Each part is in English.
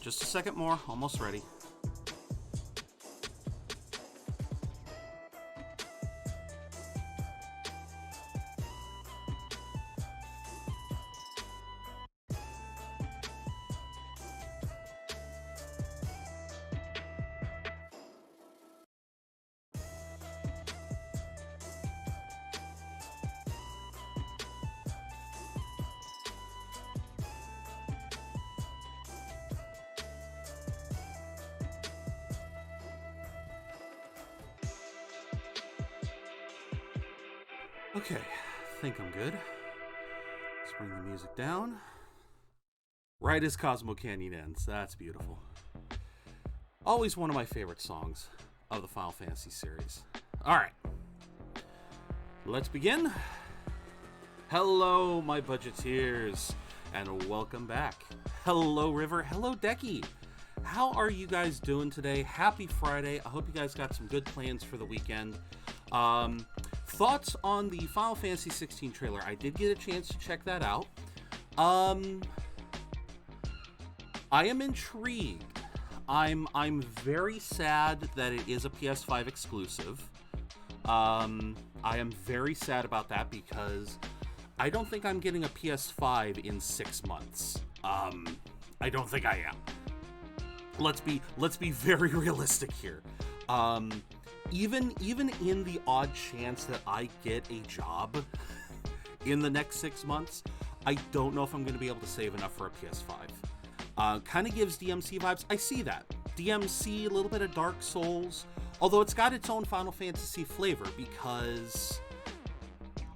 Just a second more, almost ready. Okay, I think I'm good. Let's bring the music down. Right as Cosmo Canyon ends. That's beautiful. Always one of my favorite songs of the Final Fantasy series. Alright. Let's begin. Hello, my budgeteers, and welcome back. Hello, River. Hello, Decky. How are you guys doing today? Happy Friday. I hope you guys got some good plans for the weekend. Thoughts on the Final Fantasy 16 trailer? I did get a chance to check that out. I am intrigued. I'm very sad that it is a PS5 exclusive. I am very sad about that because I don't think I'm getting a PS5 in 6 months. I don't think I am. Let's be very realistic here. Even in the odd chance that I get a job in the next 6 months, I don't know if I'm going to be able to save enough for a PS5. Kind of gives DMC vibes. I see that. DMC, a little bit of Dark Souls, although it's got its own Final Fantasy flavor because,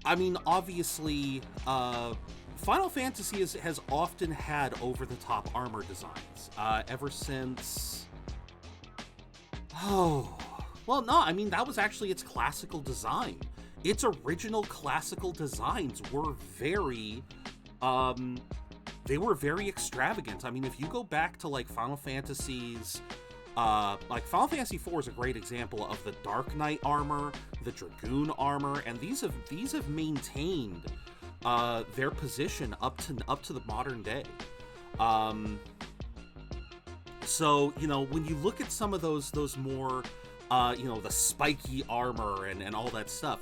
I mean, obviously, Final Fantasy has often had over-the-top armor designs ever since... Well, no, I mean, that was actually its classical design. Its original classical designs were very, they were very extravagant. I mean, if you go back to, like, Final Fantasies, like, Final Fantasy IV is a great example of the Dark Knight armor, the Dragoon armor, and these have maintained, their position up to the modern day. So, you know, when you look at some of those more... you know, the spiky armor and all that stuff.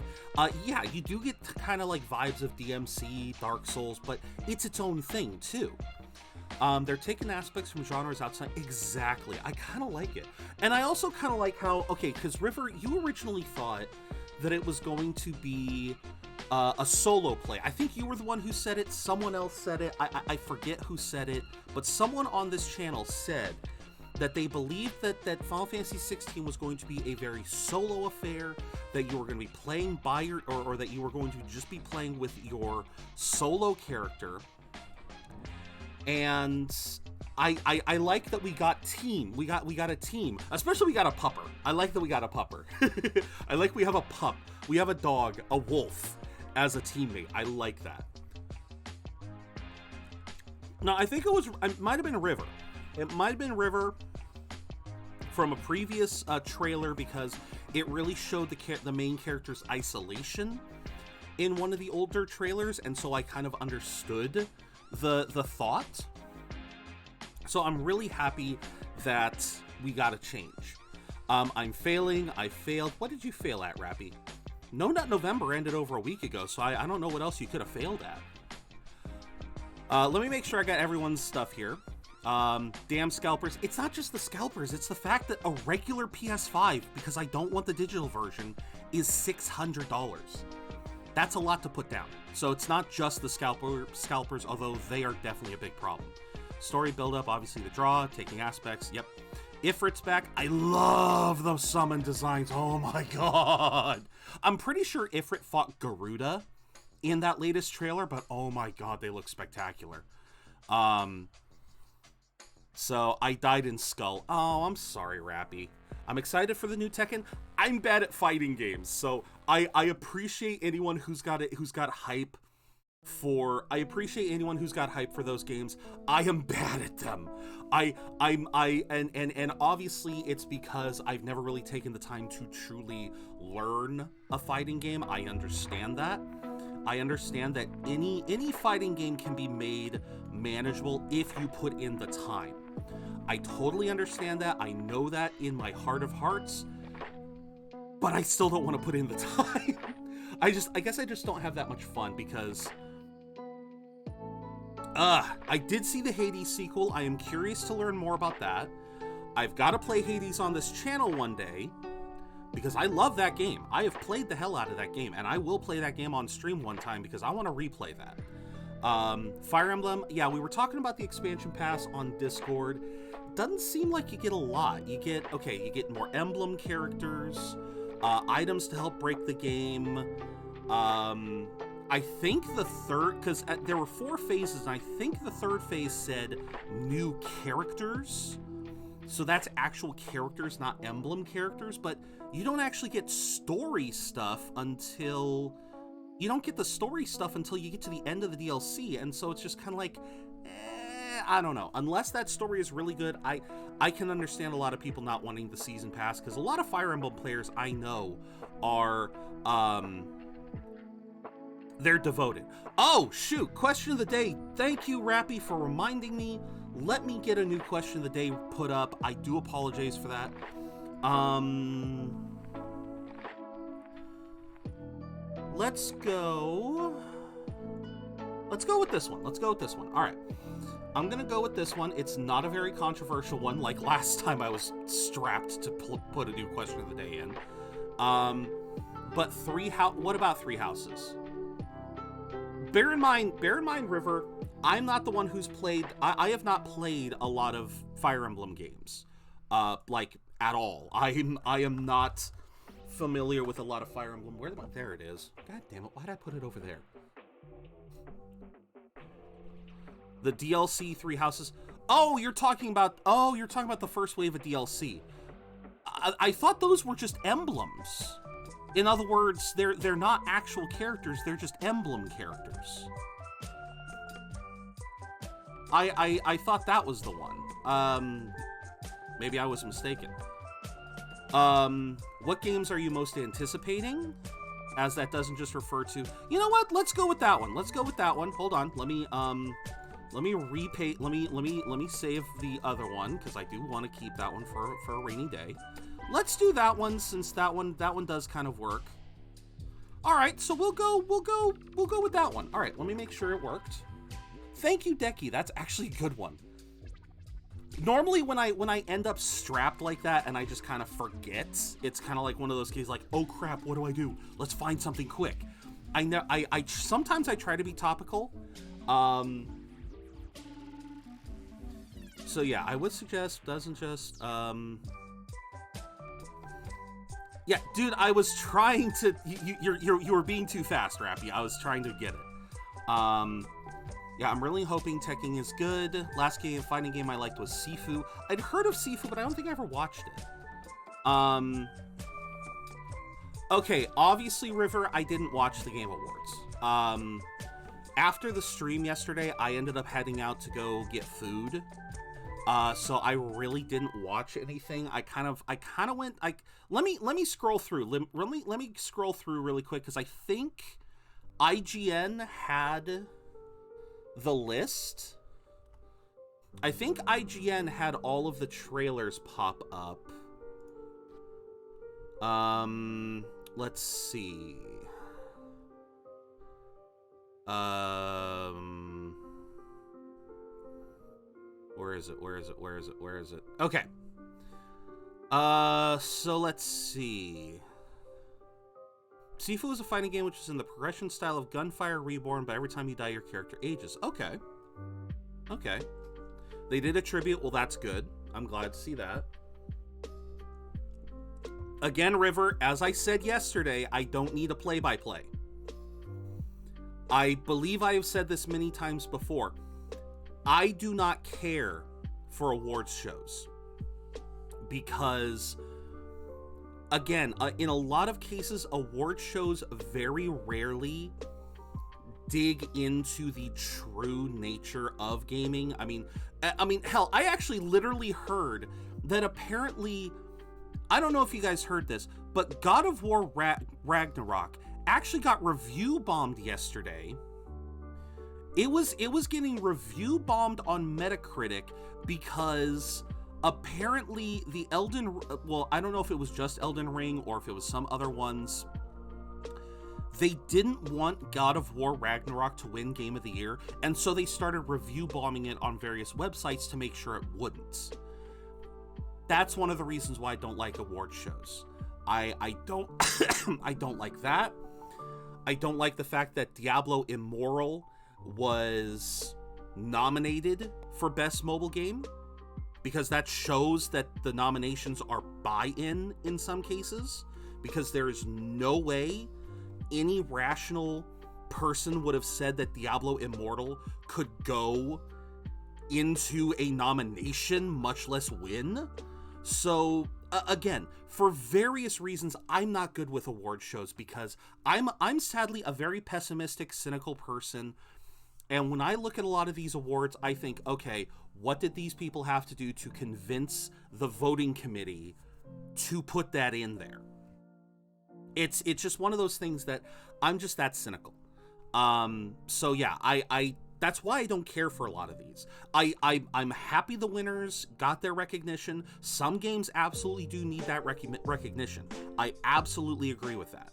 Yeah, you do get kind of like vibes of DMC, Dark Souls, but it's its own thing too. They're taking aspects from genres outside. Exactly. I kind of like it. And I also kind of like how, okay, because River, you originally thought that it was going to be a solo play. I think you were the one who said it. Someone else said it. I forget who said it, but someone on this channel said that they believed that Final Fantasy 16 was going to be a very solo affair, that you were going to be playing by your, or that you were going to just be playing with your solo character. And I like that we got team. We got a team. Especially we got a pupper. I like that we got a pupper. I like we have a pup. We have a dog, a wolf, as a teammate. I like that. Now, I think it might have been River. It might have been River from a previous trailer because it really showed the main character's isolation in one of the older trailers, and so I kind of understood the thought. So I'm really happy that we got a change. I'm failing. I failed. What did you fail at, Rappy? No Nut November ended over a week ago, so I don't know what else you could have failed at. Let me make sure I got everyone's stuff here. Damn scalpers. It's not just the scalpers, it's the fact that a regular PS5, because I don't want the digital version, is $600. That's a lot to put down. So it's not just the scalpers, although they are definitely a big problem. Story build-up, obviously the draw, taking aspects, yep. Ifrit's back. I love those summon designs. Oh my god. I'm pretty sure Ifrit fought Garuda in that latest trailer, but oh my god, they look spectacular. So I died in Skull. Oh, I'm sorry, Rappy. I'm excited for the new Tekken. I'm bad at fighting games, so I appreciate anyone who's got hype for. I appreciate anyone who's got hype for those games. I am bad at them. And obviously it's because I've never really taken the time to truly learn a fighting game. I understand that. I understand that any fighting game can be made manageable if you put in the time. I totally understand that. I know that in my heart of hearts, but I still don't want to put in the time. I guess I just don't have that much fun because I did see the Hades sequel. I am curious to learn more about that. I've got to play Hades on this channel one day because I love that game. I have played the hell out of that game, and I will play that game on stream one time because I want to replay that. Fire Emblem, yeah, we were talking about the expansion pass on Discord. Doesn't seem like you get a lot. You get more emblem characters, items to help break the game. I think the third, because there were 4 phases, and I think the third phase said new characters. So that's actual characters, not emblem characters, but you don't actually get story stuff until... You don't get the story stuff until you get to the end of the DLC, and so it's just kind of like, I don't know. Unless that story is really good, I can understand a lot of people not wanting the season pass, because a lot of Fire Emblem players I know are, they're devoted. Oh, shoot, question of the day. Thank you, Rappy, for reminding me. Let me get a new question of the day put up. I do apologize for that. Let's go with this one. All right. I'm going to go with this one. It's not a very controversial one like last time I was strapped to put a new question of the day in. But what about Three Houses? Bear in mind, River, I'm not the one who's played... I have not played a lot of Fire Emblem games. Like, at all. I am not... familiar with a lot of Fire Emblem. There it is. God damn it, why did I put it over there? The DLC Three Houses. Oh, you're talking about the first wave of DLC. I thought those were just emblems. In other words, they're not actual characters, they're just emblem characters. I thought that was the one. Maybe I was mistaken. What games are you most anticipating? As that doesn't just refer to... You know what? Let's go with that one. Hold on. Let me save the other one, because I do want to keep that one for a rainy day. Let's do that one, since that one does kind of work. All right, so we'll go with that one. All right, let me make sure it worked. Thank you, Decky. That's actually a good one. Normally, when I end up strapped like that and I just kind of forget, it's kind of like one of those cases like, oh crap, what do I do? Let's find something quick. Sometimes I try to be topical. So yeah, I would suggest doesn't just, yeah, dude, I was trying to, you were being too fast, Rappy. I was trying to get it. Yeah, I'm really hoping Tekken is good. Last fighting game I liked was Sifu. I'd heard of Sifu, but I don't think I ever watched it. Okay, obviously, River, I didn't watch the Game Awards. After the stream yesterday, I ended up heading out to go get food. So I really didn't watch anything. I kind of went, let me scroll through. Let me scroll through really quick, because I think IGN had the list. I think IGN had all of the trailers pop up. Let's see. Where is it? Okay. So let's see. Sifu is a fighting game which is in the progression style of Gunfire Reborn, but every time you die, your character ages. Okay. They did a tribute. Well, that's good. I'm glad to see that. Again, River, as I said yesterday, I don't need a play-by-play. I believe I have said this many times before. I do not care for awards shows. Because... again, in a lot of cases, award shows very rarely dig into the true nature of gaming. I mean, hell, I actually literally heard that apparently, I don't know if you guys heard this, but God of War Ragnarok actually got review bombed yesterday. It was getting review bombed on Metacritic because apparently the I don't know if it was just Elden Ring or if it was some other ones. They didn't want God of War Ragnarok to win Game of the Year, and so they started review bombing it on various websites to make sure it wouldn't. That's one of the reasons why I don't like award shows. I don't I don't like that. I don't like the fact that Diablo Immortal was nominated for Best Mobile Game, because that shows that the nominations are buy-in in some cases, because there is no way any rational person would have said that Diablo Immortal could go into a nomination, much less win. So again, for various reasons, I'm not good with award shows because I'm sadly a very pessimistic, cynical person. And when I look at a lot of these awards, I think, okay, what did these people have to do to convince the voting committee to put that in there? It's just one of those things that I'm just that cynical. So yeah, I that's why I don't care for a lot of these. I'm happy the winners got their recognition. Some games absolutely do need that recognition. I absolutely agree with that.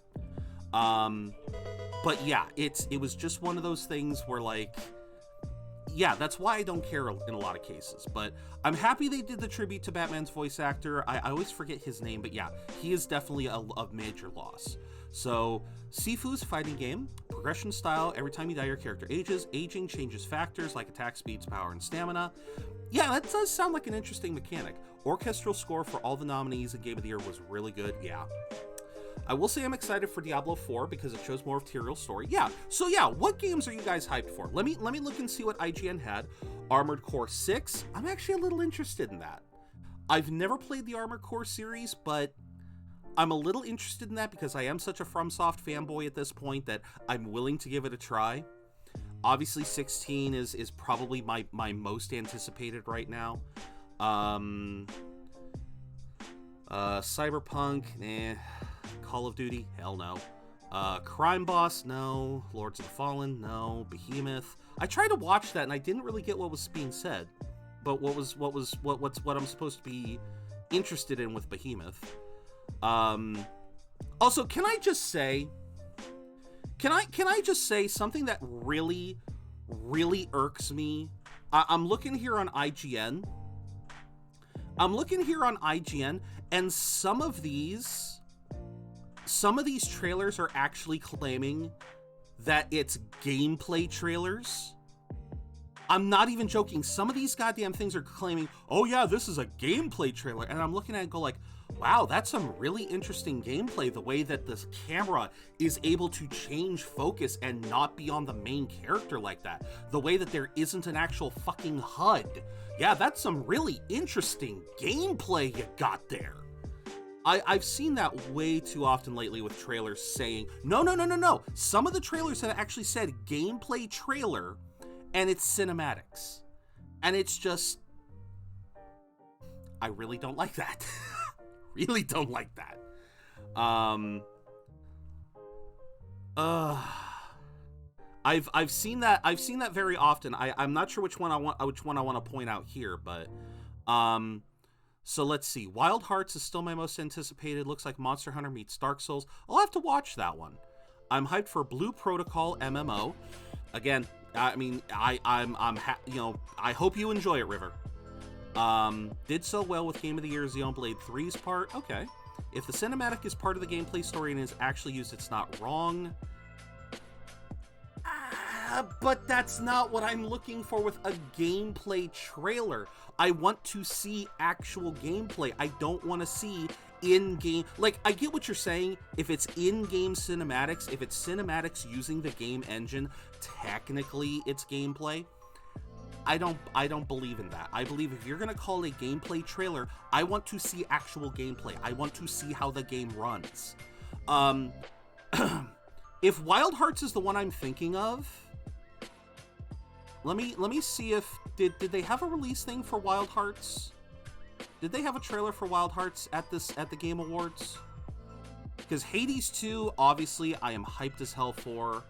But yeah, it was just one of those things where, like, yeah, that's why I don't care in a lot of cases. But I'm happy they did the tribute to Batman's voice actor. I always forget his name, but yeah, he is definitely a major loss. So, Sifu's fighting game, progression style, every time you die your character ages, aging changes factors like attack speeds, power, and stamina. Yeah, that does sound like an interesting mechanic. Orchestral score for all the nominees in Game of the Year was really good, yeah. I will say I'm excited for Diablo 4 because it shows more of Tyrell's story. Yeah, so yeah, what games are you guys hyped for? Let me look and see what IGN had. Armored Core 6, I'm actually a little interested in that. I've never played the Armored Core series, but I'm a little interested in that because I am such a FromSoft fanboy at this point that I'm willing to give it a try. Obviously, 16 is probably my most anticipated right now. Cyberpunk, Call of Duty, hell no. Crime Boss, no. Lords of the Fallen, no. Behemoth. I tried to watch that and I didn't really get what was being said, but what I'm supposed to be interested in with Behemoth. Also, can I just say something that really, really irks me? I'm looking here on IGN. And some of these trailers are actually claiming that it's gameplay trailers. I'm not even joking. Some of these goddamn things are claiming, oh yeah, this is a gameplay trailer. And I'm looking at it and go like, wow, that's some really interesting gameplay. The way that this camera is able to change focus and not be on the main character like that. The way that there isn't an actual fucking HUD. Yeah, that's some really interesting gameplay you got there. I've seen that way too often lately with trailers saying, no. Some of the trailers have actually said gameplay trailer, and it's cinematics. And it's just, I really don't like that. Really don't like that. I've seen that very often. I'm not sure which one I want to point out here, but so let's see. Wild Hearts is still my most anticipated. Looks like Monster Hunter meets Dark Souls. I'll have to watch that one. I'm hyped for Blue Protocol MMO. Again, I mean, I hope you enjoy it, River. Did so well with Game of the Year Xenoblade 3's part. Okay. If the cinematic is part of the gameplay story and is actually used, it's not wrong. But that's not what I'm looking for with a gameplay trailer. I want to see actual gameplay. I don't want to see in-game... Like, I get what you're saying. If it's in-game cinematics, if it's cinematics using the game engine, technically it's gameplay. I don't believe in that. I believe if you're going to call a gameplay trailer, I want to see actual gameplay. I want to see how the game runs. If Wild Hearts is the one I'm thinking of, let me see if did they have a release thing for Wild Hearts? Did they have a trailer for Wild Hearts at the Game Awards? Because Hades 2, obviously, I am hyped as hell for.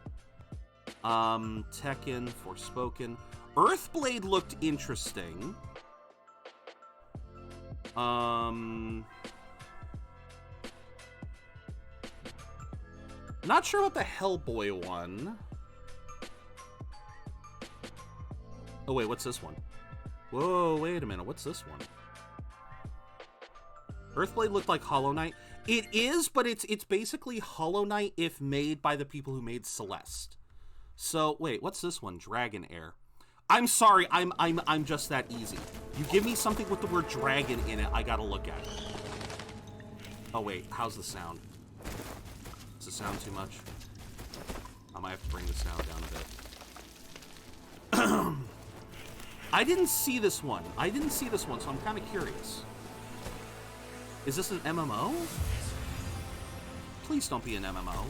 Tekken, Forspoken. Earthblade looked interesting. Not sure about the Hellboy one. Oh, wait, what's this one? Whoa, wait a minute. What's this one? Earthblade looked like Hollow Knight. It is, but it's basically Hollow Knight if made by the people who made Celeste. So, wait, what's this one? Dragon Air. I'm sorry, I'm just that easy. You give me something with the word dragon in it, I gotta look at it. Oh, wait, how's the sound? Does it sound too much? I might have to bring the sound down a bit. I didn't see this one. So I'm kind of curious. Is this an MMO? Please don't be an MMO.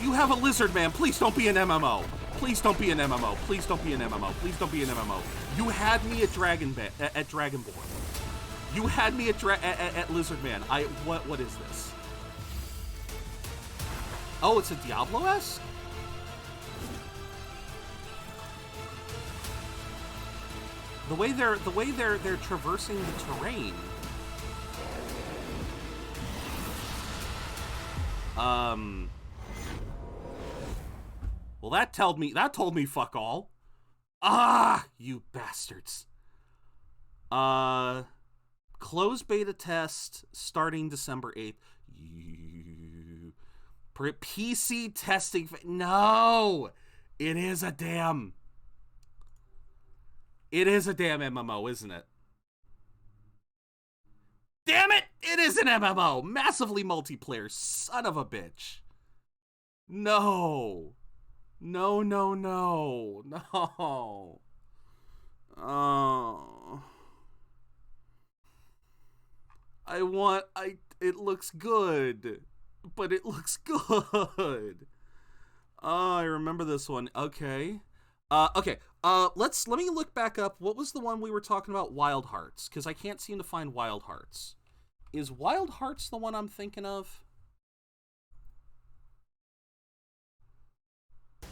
You have a lizard man. Please don't be an MMO. Please don't be an MMO. Please don't be an MMO. Please don't be an MMO. You had me at Dragonborn. You had me at Lizard Man. What is this? Oh, it's a Diablo-esque? The way they're traversing the terrain. Well, that told me fuck all. Ah, you bastards. Closed beta test starting December 8th. PC testing. No, it is a damn MMO, isn't it? Damn it! It is an MMO! Massively multiplayer, son of a bitch. No. No. Oh. It looks good. But it looks good. Oh, I remember this one. Okay. Okay. Let me look back up. What was the one we were talking about? Wild Hearts. Because I can't seem to find Wild Hearts. Is Wild Hearts the one I'm thinking of?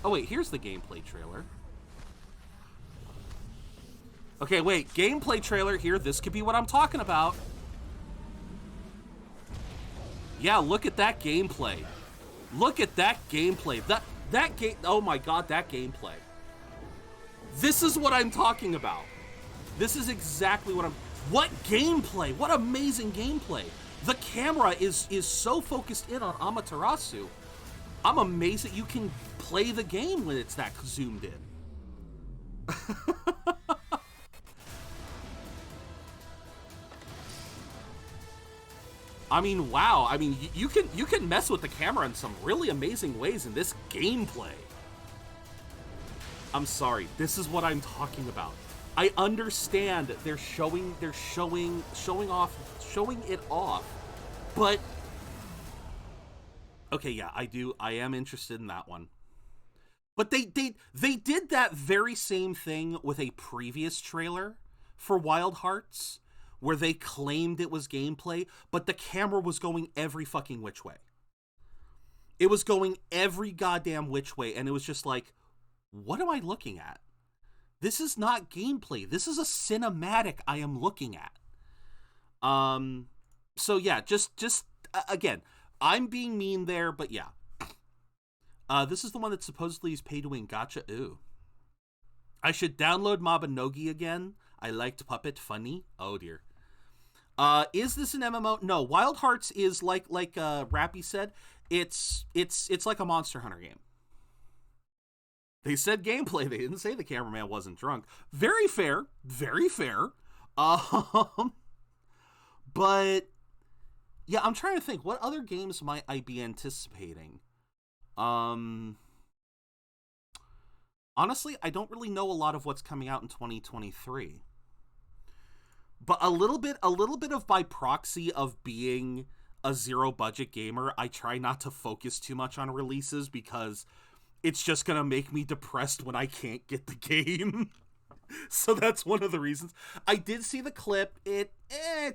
Oh, wait. Here's the gameplay trailer. Okay, wait. Gameplay trailer here. This could be what I'm talking about. Yeah, look at that gameplay. Look at that gameplay. That game. Oh my god, that gameplay. This is what I'm talking about. This is exactly what I'm... What gameplay? What amazing gameplay. The camera is so focused in on Amaterasu. I'm amazed that you can play the game when it's that zoomed in. I mean, wow. I mean, you can mess with the camera in some really amazing ways in this gameplay. I'm sorry. This is what I'm talking about. I understand they're showing it off, but okay, yeah, I am interested in that one. But they did that very same thing with a previous trailer for Wild Hearts, where they claimed it was gameplay, but the camera was going every fucking which way. It was going every goddamn which way, and it was just like, what am I looking at? This is not gameplay. This is a cinematic I am looking at. So yeah, just again, I'm being mean there, but yeah. This is the one that supposedly is pay to win gacha. Ooh. I should download Mabinogi again. I liked Puppet. Funny. Oh dear. Is this an MMO? No. Wild Hearts is like Rappy said. It's like a Monster Hunter game. They said gameplay. They didn't say the cameraman wasn't drunk. Very fair. Very fair. But yeah, I'm trying to think. What other games might I be anticipating? Honestly, I don't really know a lot of what's coming out in 2023. But a little bit of by proxy of being a zero budget gamer, I try not to focus too much on releases because it's just gonna make me depressed when I can't get the game. So that's one of the reasons. I did see the clip. It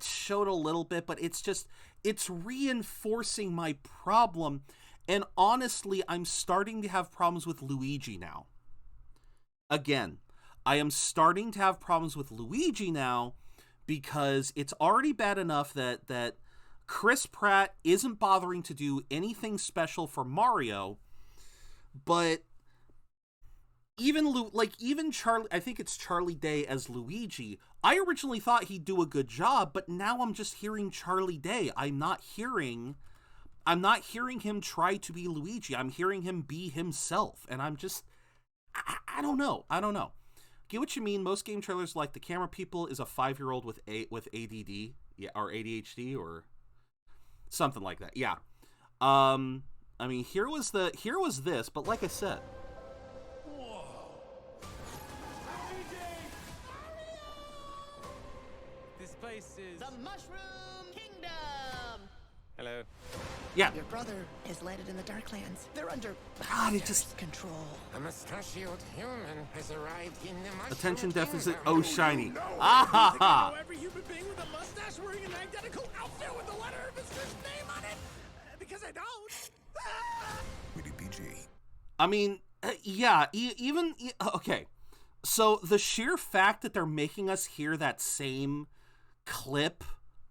showed a little bit, but it's reinforcing my problem. And honestly, I'm starting to have problems with Luigi now. Again, I am starting to have problems with Luigi now because it's already bad enough that Chris Pratt isn't bothering to do anything special for Mario, but even Charlie, I think it's Charlie Day as Luigi. I originally thought he'd do a good job, but now I'm just hearing Charlie Day. I'm not hearing him try to be Luigi. I'm hearing him be himself, and I'm just, I don't know. Get what you mean. Most game trailers, like the camera people, is a 5-year-old with ADD, yeah, or ADHD, or something like that. Yeah. I mean, here was this, but like I said. This place is the Mushroom Kingdom. Hello. Yeah. Your brother has landed in the Darklands. They're under God, it just control. A mustachioed human has arrived in the mushroom attention deficit. kingdom. Oh, shiny. No. Ah ha ha. Every human being with a mustache wearing an identical outfit with the letter of his first name on it. Because I don't. Rated PG. I mean, yeah. Okay. So the sheer fact that they're making us hear that same clip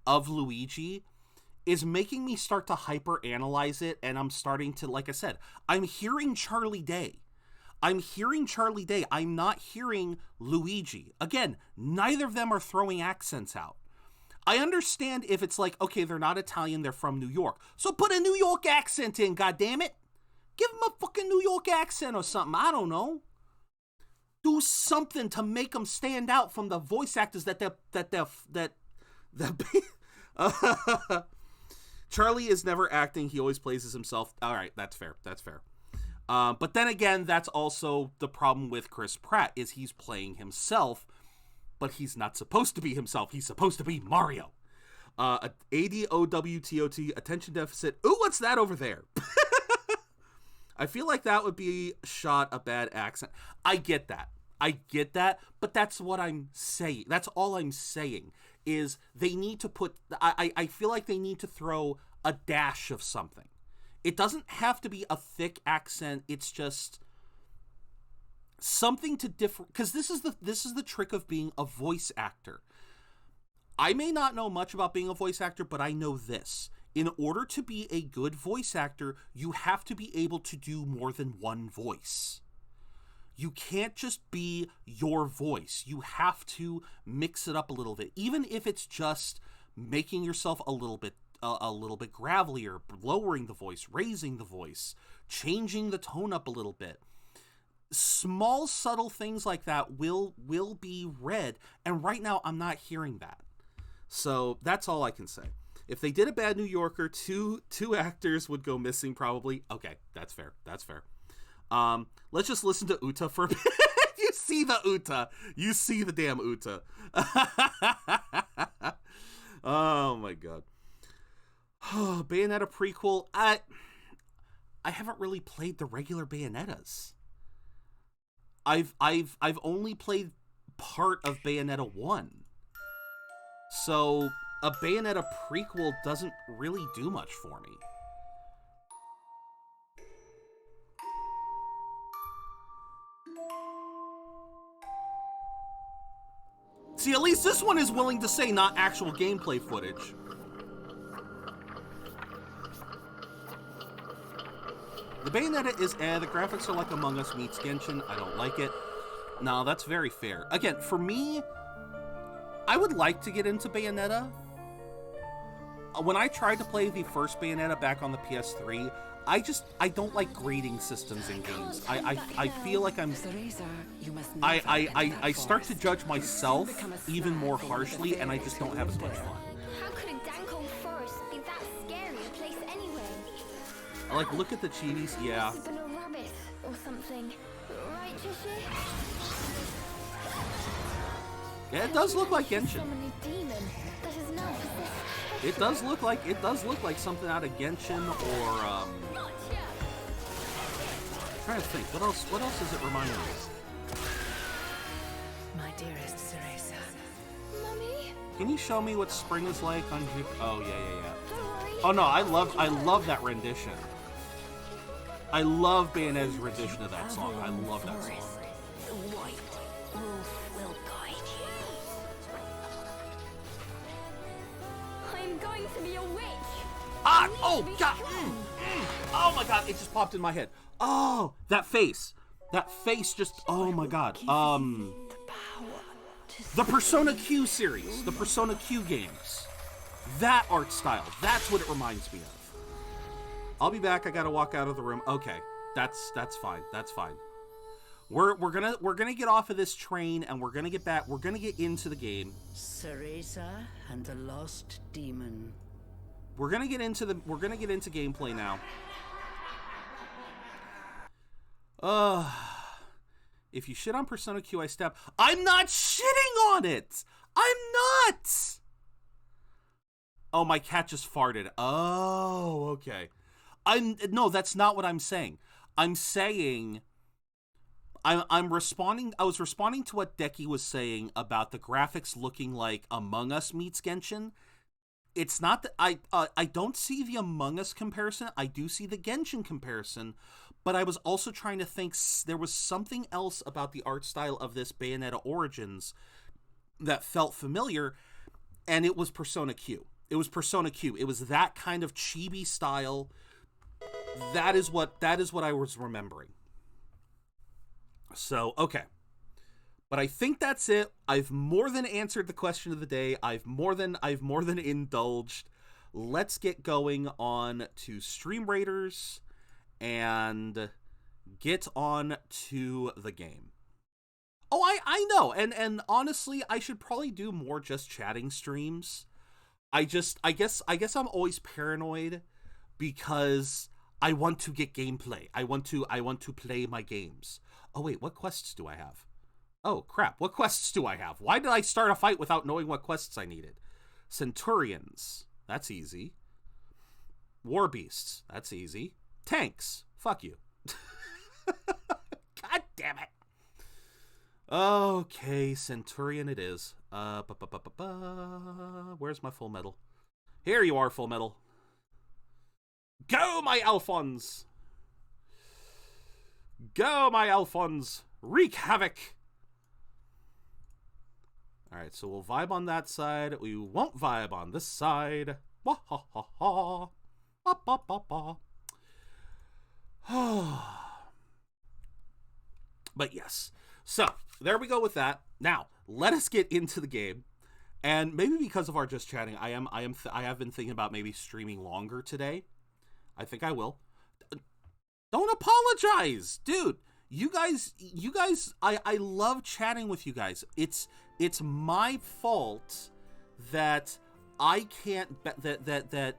of Luigi is making me start to hyper analyze it, and I'm starting to, like I said, I'm hearing Charlie Day. I'm not hearing Luigi. Again, neither of them are throwing accents out. I understand if it's like, okay, they're not Italian, they're from New York. So put a New York accent in, goddammit. Give them a fucking New York accent or something. I don't know. Do something to make them stand out from the voice actors Charlie is never acting. He always plays as himself. All right, that's fair. But then again, that's also the problem with Chris Pratt, is he's playing himself, but he's not supposed to be himself. He's supposed to be Mario. ADOWTOT, attention deficit. Ooh, what's that over there? I feel like that would be shot a bad accent. I get that, but that's what I'm saying. That's all I'm saying, is they need to put, I feel like they need to throw a dash of something. It doesn't have to be a thick accent. It's just something to different, because this is the trick of being a voice actor. I may not know much about being a voice actor, but I know this. In order to be a good voice actor, you have to be able to do more than one voice. You can't just be your voice. You have to mix it up a little bit, even if it's just making yourself a little bit gravelier, lowering the voice, raising the voice, changing the tone up a little bit. Small, subtle things like that will be read, and right now I'm not hearing that. So that's all I can say. If they did a bad New Yorker, two actors would go missing probably. Okay, that's fair. Let's just listen to Uta for a bit. You see the Uta. You see the damn Uta. Oh my god. Bayonetta prequel. I haven't really played the regular Bayonettas. I've only played part of Bayonetta 1. So a Bayonetta prequel doesn't really do much for me. See, at least this one is willing to say not actual gameplay footage. The Bayonetta is the graphics are like Among Us meets Genshin. I don't like it. No, that's very fair. Again, for me, I would like to get into Bayonetta. When I tried to play the first Bayonetta back on the PS3, I don't like grading systems in games. I feel like I start to judge myself even more harshly, and I just don't have as much fun. How could a dank old forest be that scary a place anyway? I like, look at the chibies, yeah. It's been a rabbit or something, right, Jesse? Yeah, it does look like Genshin. Summon a demon that is now possessed. It does look like something out of Genshin or I'm trying to think, what else does it remind me of? my dearest Cereza. Mummy, Can you show me what spring is like on Jupiter? Oh, yeah. don't worry. Oh no, I love that rendition. I love Bayonet's rendition of that song. I love that song. The white wolf will guide you. I'm going to be a witch. Ah! You need Oh to be god! strong. Oh my god! It just popped in my head. Oh, that face! That face just. Oh my god. The Persona Q series, the Persona Q games. That art style. That's what it reminds me of. I'll be back. I gotta walk out of the room. Okay, that's fine. That's fine. We're gonna get off of this train and we're gonna get back. We're gonna get into the game. Cereza and the lost demon. We're gonna get into gameplay now. If you shit on Persona Q, I step. I'm not shitting on it. I'm not. Oh, my cat just farted. Oh, okay. No, that's not what I'm saying. I'm saying I'm responding. I was responding to what Deki was saying about the graphics looking like Among Us meets Genshin. It's not that I don't see the Among Us comparison. I do see the Genshin comparison, but I was also trying to think there was something else about the art style of this Bayonetta Origins that felt familiar, and it was Persona Q. It was Persona Q. It was that kind of chibi style. That is what I was remembering. So, okay. But I think that's it. I've more than answered the question of the day. I've more than indulged. Let's get going on to Stream Raiders and get on to the game. Oh, I know. And honestly, I should probably do more just chatting streams. I guess I'm always paranoid because I want to get gameplay. I want to play my games. Oh wait, what quests do I have? Oh crap, what quests do I have? Why did I start a fight without knowing what quests I needed? Centurions, that's easy. War beasts, that's easy. Tanks, fuck you. God damn it. Okay, Centurion it is. Where's my full metal? Here you are, full metal. Go, my Alphons! Go, my Alphons! Wreak havoc! Alright, so we'll vibe on that side. We won't vibe on this side. Wah ha ha ha. Ba ba ba ba. But yes. So, there we go with that. Now, let us get into the game. And maybe because of our just chatting, I have been thinking about maybe streaming longer today. I think I will. Don't apologize, dude. You guys, I love chatting with you guys. It's my fault that I can't, that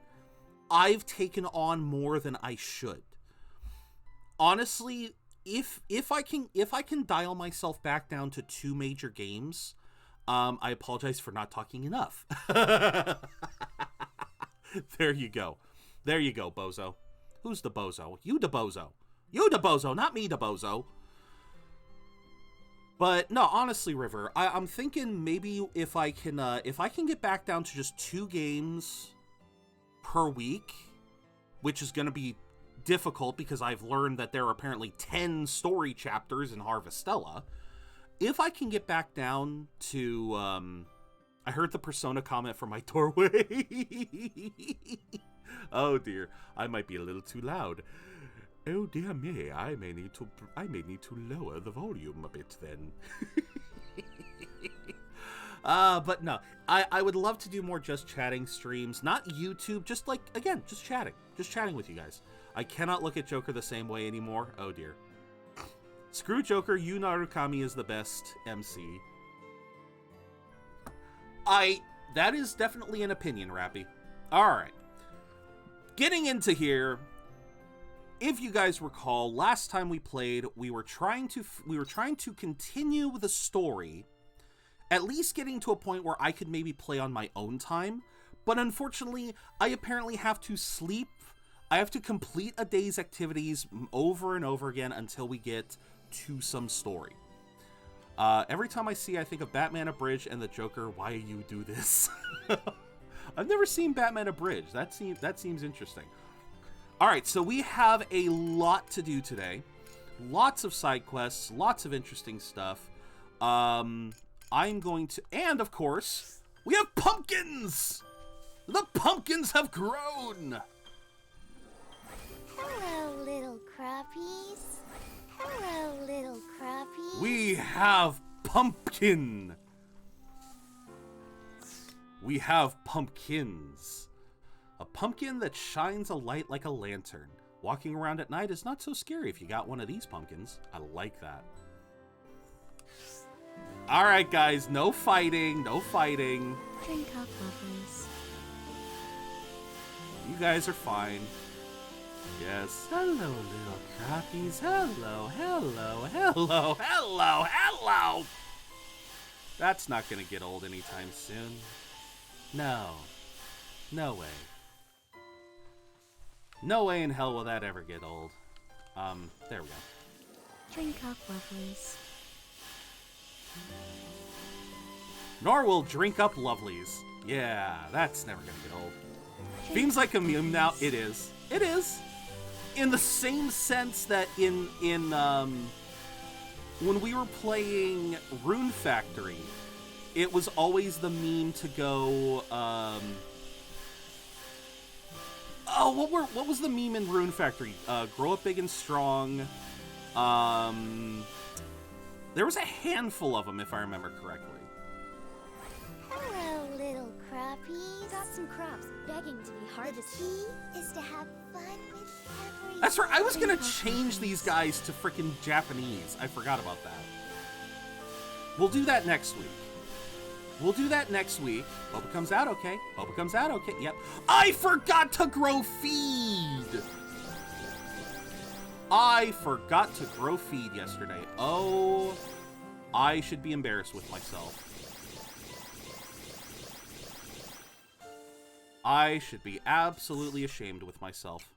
I've taken on more than I should. Honestly, if I can dial myself back down to 2 major games, I apologize for not talking enough. There you go. There you go, bozo. Who's the bozo? You the bozo. You the bozo, not me the bozo. But no, honestly, River, I'm thinking maybe if I can get back down to just 2 games per week, which is going to be difficult because I've learned that there are apparently 10 story chapters in Harvestella. If I can get back down to, I heard the Persona comment from my doorway. Oh dear, I might be a little too loud. Oh dear me, I may need to lower the volume a bit then. But no, I would love to do more just chatting streams, not YouTube, just like, again, just chatting with you guys. I cannot look at Joker the same way anymore. Oh dear. Screw Joker, Yu Narukami is the best MC. That is definitely an opinion, Rappy. Alright. Getting into here, if you guys recall, last time we played, we were trying to continue the story, at least getting to a point where I could maybe play on my own time, but unfortunately, I apparently have to sleep. I have to complete a day's activities over and over again until we get to some story. Every time I think of Batman Abridged and the Joker, why you do this? I've never seen Batman Abridged. That seems interesting. All right, so we have a lot to do today. Lots of side quests, lots of interesting stuff. I'm going to, and of course, we have pumpkins! The pumpkins have grown! Hello, little crappies. Hello, little crappies. We have pumpkin! We have pumpkins. A pumpkin that shines a light like a lantern. Walking around at night is not so scary if you got one of these pumpkins. I like that. All right, guys, no fighting, no fighting. Drink up, lovers. You guys are fine. Yes. Hello, little crappies. Hello, hello, hello, hello, hello. That's not gonna get old anytime soon. No. No way. No way in hell will that ever get old. There we go. Drink up, lovers. Nor will drink up lovelies. Yeah, that's never gonna get old. Seems like a meme now. It is. It is. In the same sense that in when we were playing Rune Factory, it was always the meme to go, oh, what was the meme in Rune Factory? Grow up big and strong. There was a handful of them, if I remember correctly. Hello, little crappies. Got some crops begging to be harvested. The key is to have fun with everything. That's right. I was gonna change these guys to frickin' Japanese. I forgot about that. We'll do that next week. We'll do that next week. Hope it comes out okay. Hope it comes out okay. Yep. I forgot to grow feed. I forgot to grow feed yesterday. Oh, I should be embarrassed with myself. I should be absolutely ashamed with myself.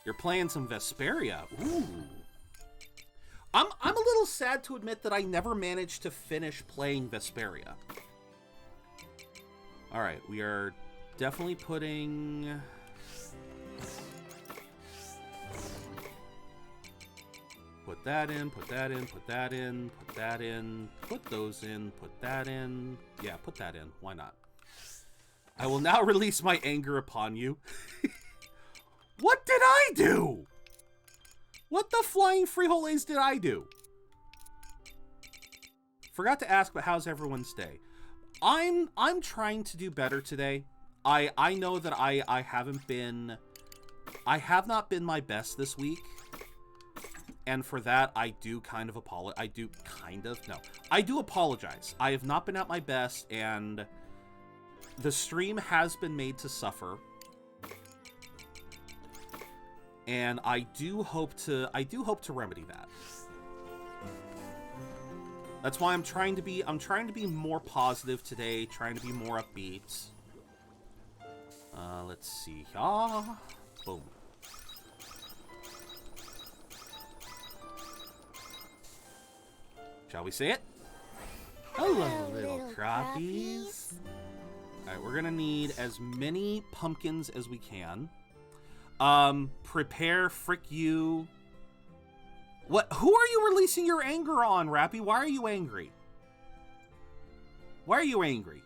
You're playing some Vesperia. Ooh. I'm a little sad to admit that I never managed to finish playing Vesperia. All right, we are definitely putting... Put that in, put that in, put that in, put that in, put those in, put that in. Yeah, put that in. Why not? I will now release my anger upon you. What did I do? What the flying frijoles did I do? Forgot to ask, but how's everyone's day? I'm trying to do better today. I know that I have not been my best this week. And for that, I do apologize. I have not been at my best, and the stream has been made to suffer. And I do hope to remedy that. That's why I'm trying to be more positive today, trying to be more upbeat. Let's see. Boom. Shall we say it? Hello, little crappies. Alright, we're gonna need as many pumpkins as we can. Prepare frick you. What? Who are you releasing your anger on, Rappy? Why are you angry? Why are you angry?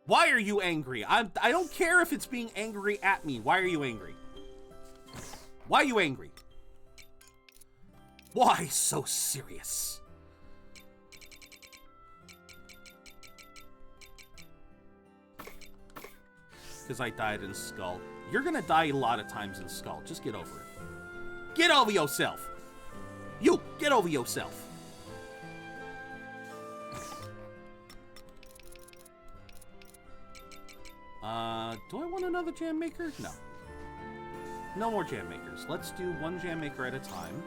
Why are you angry? I don't care if it's being angry at me. Why are you angry? Why are you angry? Why so serious? Because I died in Skull. You're gonna die a lot of times in Skull. Just get over it. Get over yourself. You, get over yourself. Do I want another jam maker? No. No more jam makers. Let's do one jam maker at a time.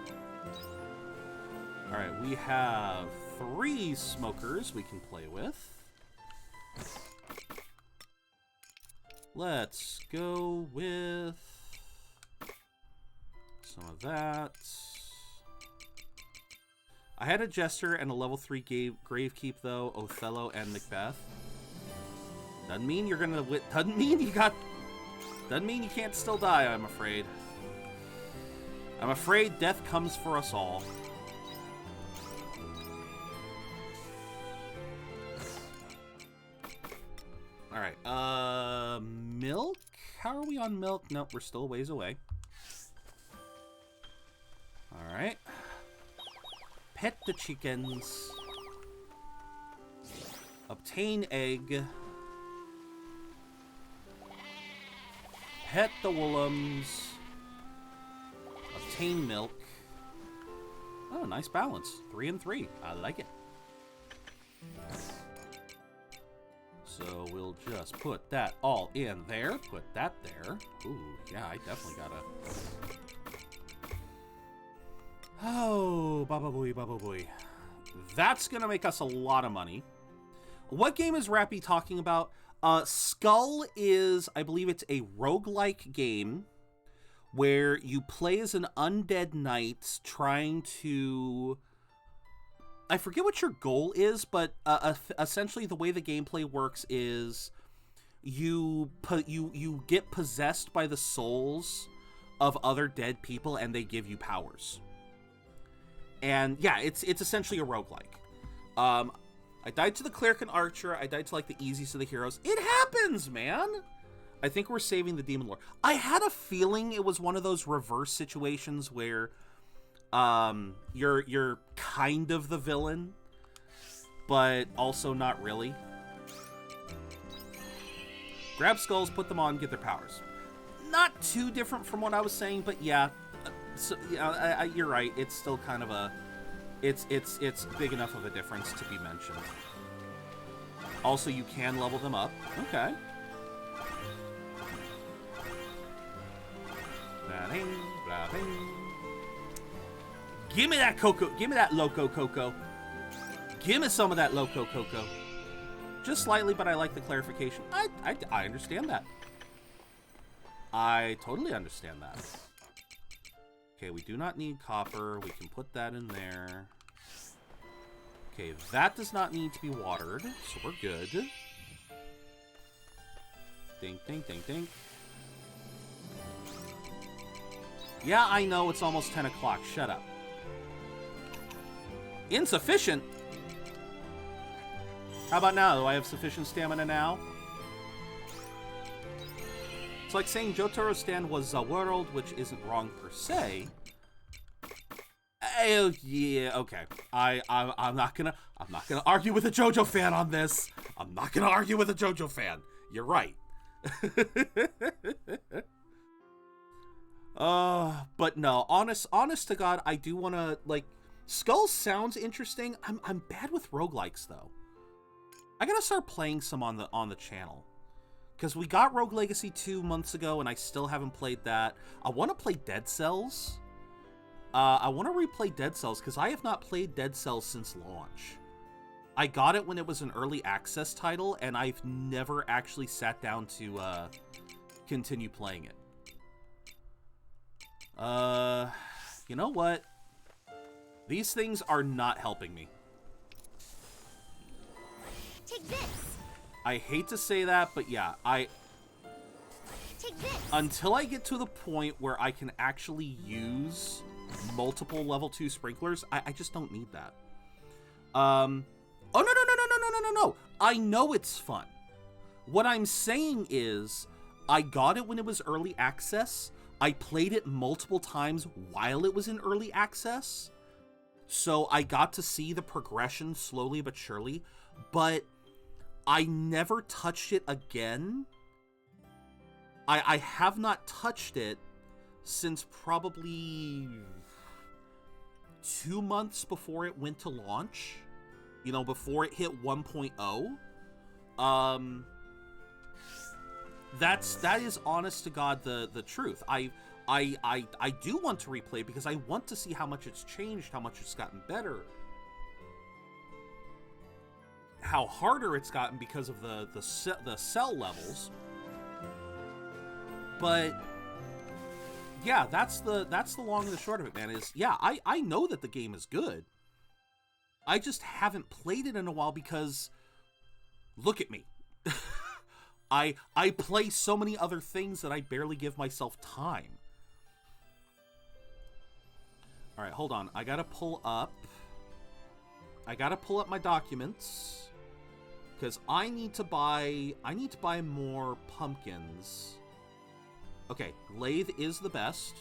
Alright, we have 3 smokers we can play with. Let's go with Some of that. I had a Jester and a level 3 Gravekeep, though. Othello and Macbeth. Doesn't mean you're gonna... Doesn't mean you got... Doesn't mean you can't still die, I'm afraid. I'm afraid death comes for us all. Alright, milk? How are we on milk? Nope, we're still a ways away. Alright. Pet the chickens. Obtain egg. Pet the woolums. Obtain milk. Oh, nice balance. 3 and 3. I like it. So we'll just put that all in there. Put that there. Ooh, yeah, I definitely gotta... Oh, baba boy. That's gonna make us a lot of money. What game is Rappy talking about? Skull is, I believe it's a roguelike game where you play as an undead knight trying to... I forget what your goal is, but essentially the way the gameplay works is you get possessed by the souls of other dead people and they give you powers. And yeah, it's essentially a roguelike. I died to the cleric and archer. I died to like the easiest of the heroes. It happens, man. I think we're saving the demon lord. I had a feeling it was one of those reverse situations where you're kind of the villain, but also not really. Grab skulls, put them on, get their powers. Not too different from what I was saying, but yeah. So yeah, you're right. It's still kind of a, it's big enough of a difference to be mentioned. Also, you can level them up. Okay. Give me that cocoa. Give me that loco cocoa. Give me some of that loco cocoa. Just slightly, but I like the clarification. I understand that. I totally understand that. Okay, we do not need copper. We can put that in there. Okay, that does not need to be watered, so we're good. Ding, ding, ding, ding. Yeah, I know, it's almost 10 o'clock. Shut up. Insufficient? How about now? Do I have sufficient stamina now? It's like saying Jotaro's stand was the world, which isn't wrong per se. Oh, yeah, okay. I'm not gonna argue with a JoJo fan on this. I'm not gonna argue with a JoJo fan. You're right. But no, honest to God, I do want to, like, Skull sounds interesting. I'm bad with roguelikes though. I gotta start playing some on the channel. Because we got Rogue Legacy 2 months ago, and I still haven't played that. I want to play Dead Cells. I want to replay Dead Cells, because I have not played Dead Cells since launch. I got it when it was an early access title, and I've never actually sat down to continue playing it. You know what? These things are not helping me. Take this. I hate to say that, but yeah, Take this. until I get to the point where I can actually use multiple level 2 sprinklers, I just don't need that. Oh, no. I know it's fun. What I'm saying is, I got it when it was early access. I played it multiple times while it was in early access. So I got to see the progression slowly but surely, but I never touched it again. I have not touched it since probably 2 months before it went to launch. You know, before it hit 1.0. That is honest to God the truth. I do want to replay because I want to see how much it's changed, how much it's gotten better, how harder it's gotten because of the cell levels. But yeah, that's the long and the short of it, man. Is yeah, I know that the game is good. I just haven't played it in a while because look at me. I play so many other things that I barely give myself time. All right, hold on. I gotta pull up my documents because I need to buy more pumpkins. Okay, lathe is the best.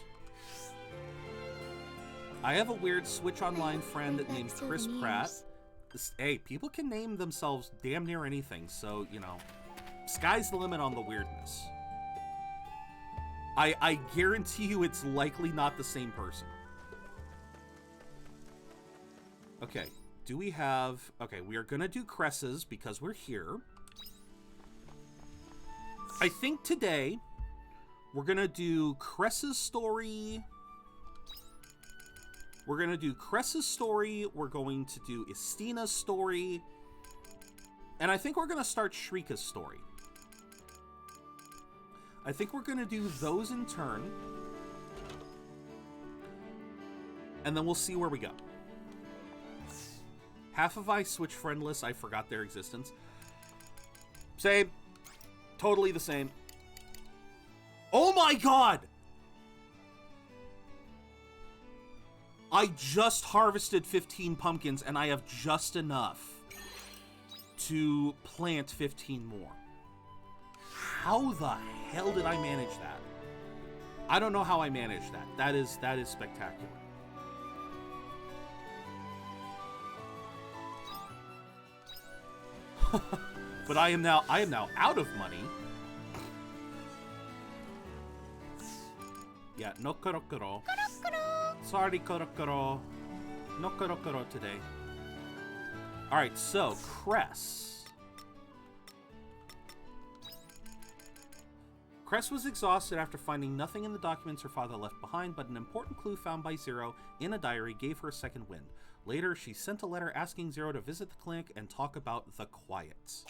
I have a weird Switch Online friend named Chris Pratt. Hey, people can name themselves damn near anything, so, you know, sky's the limit on the weirdness. I guarantee you it's likely not the same person. Okay, do we have... Okay, we are gonna do cresses because we're here. I think today we're gonna do Cress's story... We're going to do Cress's story, we're going to do Istina's story, and I think we're going to start Shrika's story. I think we're going to do those in turn, and then we'll see where we go. Half of I Switch friendless, I forgot their existence. Same. Totally the same. Oh my god! I just harvested 15 pumpkins, and I have just enough to plant 15 more. How the hell did I manage that? I don't know how I managed that. That is spectacular. But I am now out of money. Yeah, no korokoro. Sorry, korokoro. No korokoro today. Alright, so, Cress. Cress was exhausted after finding nothing in the documents her father left behind, but an important clue found by Zero in a diary gave her a second wind. Later, she sent a letter asking Zero to visit the clinic and talk about the quiet.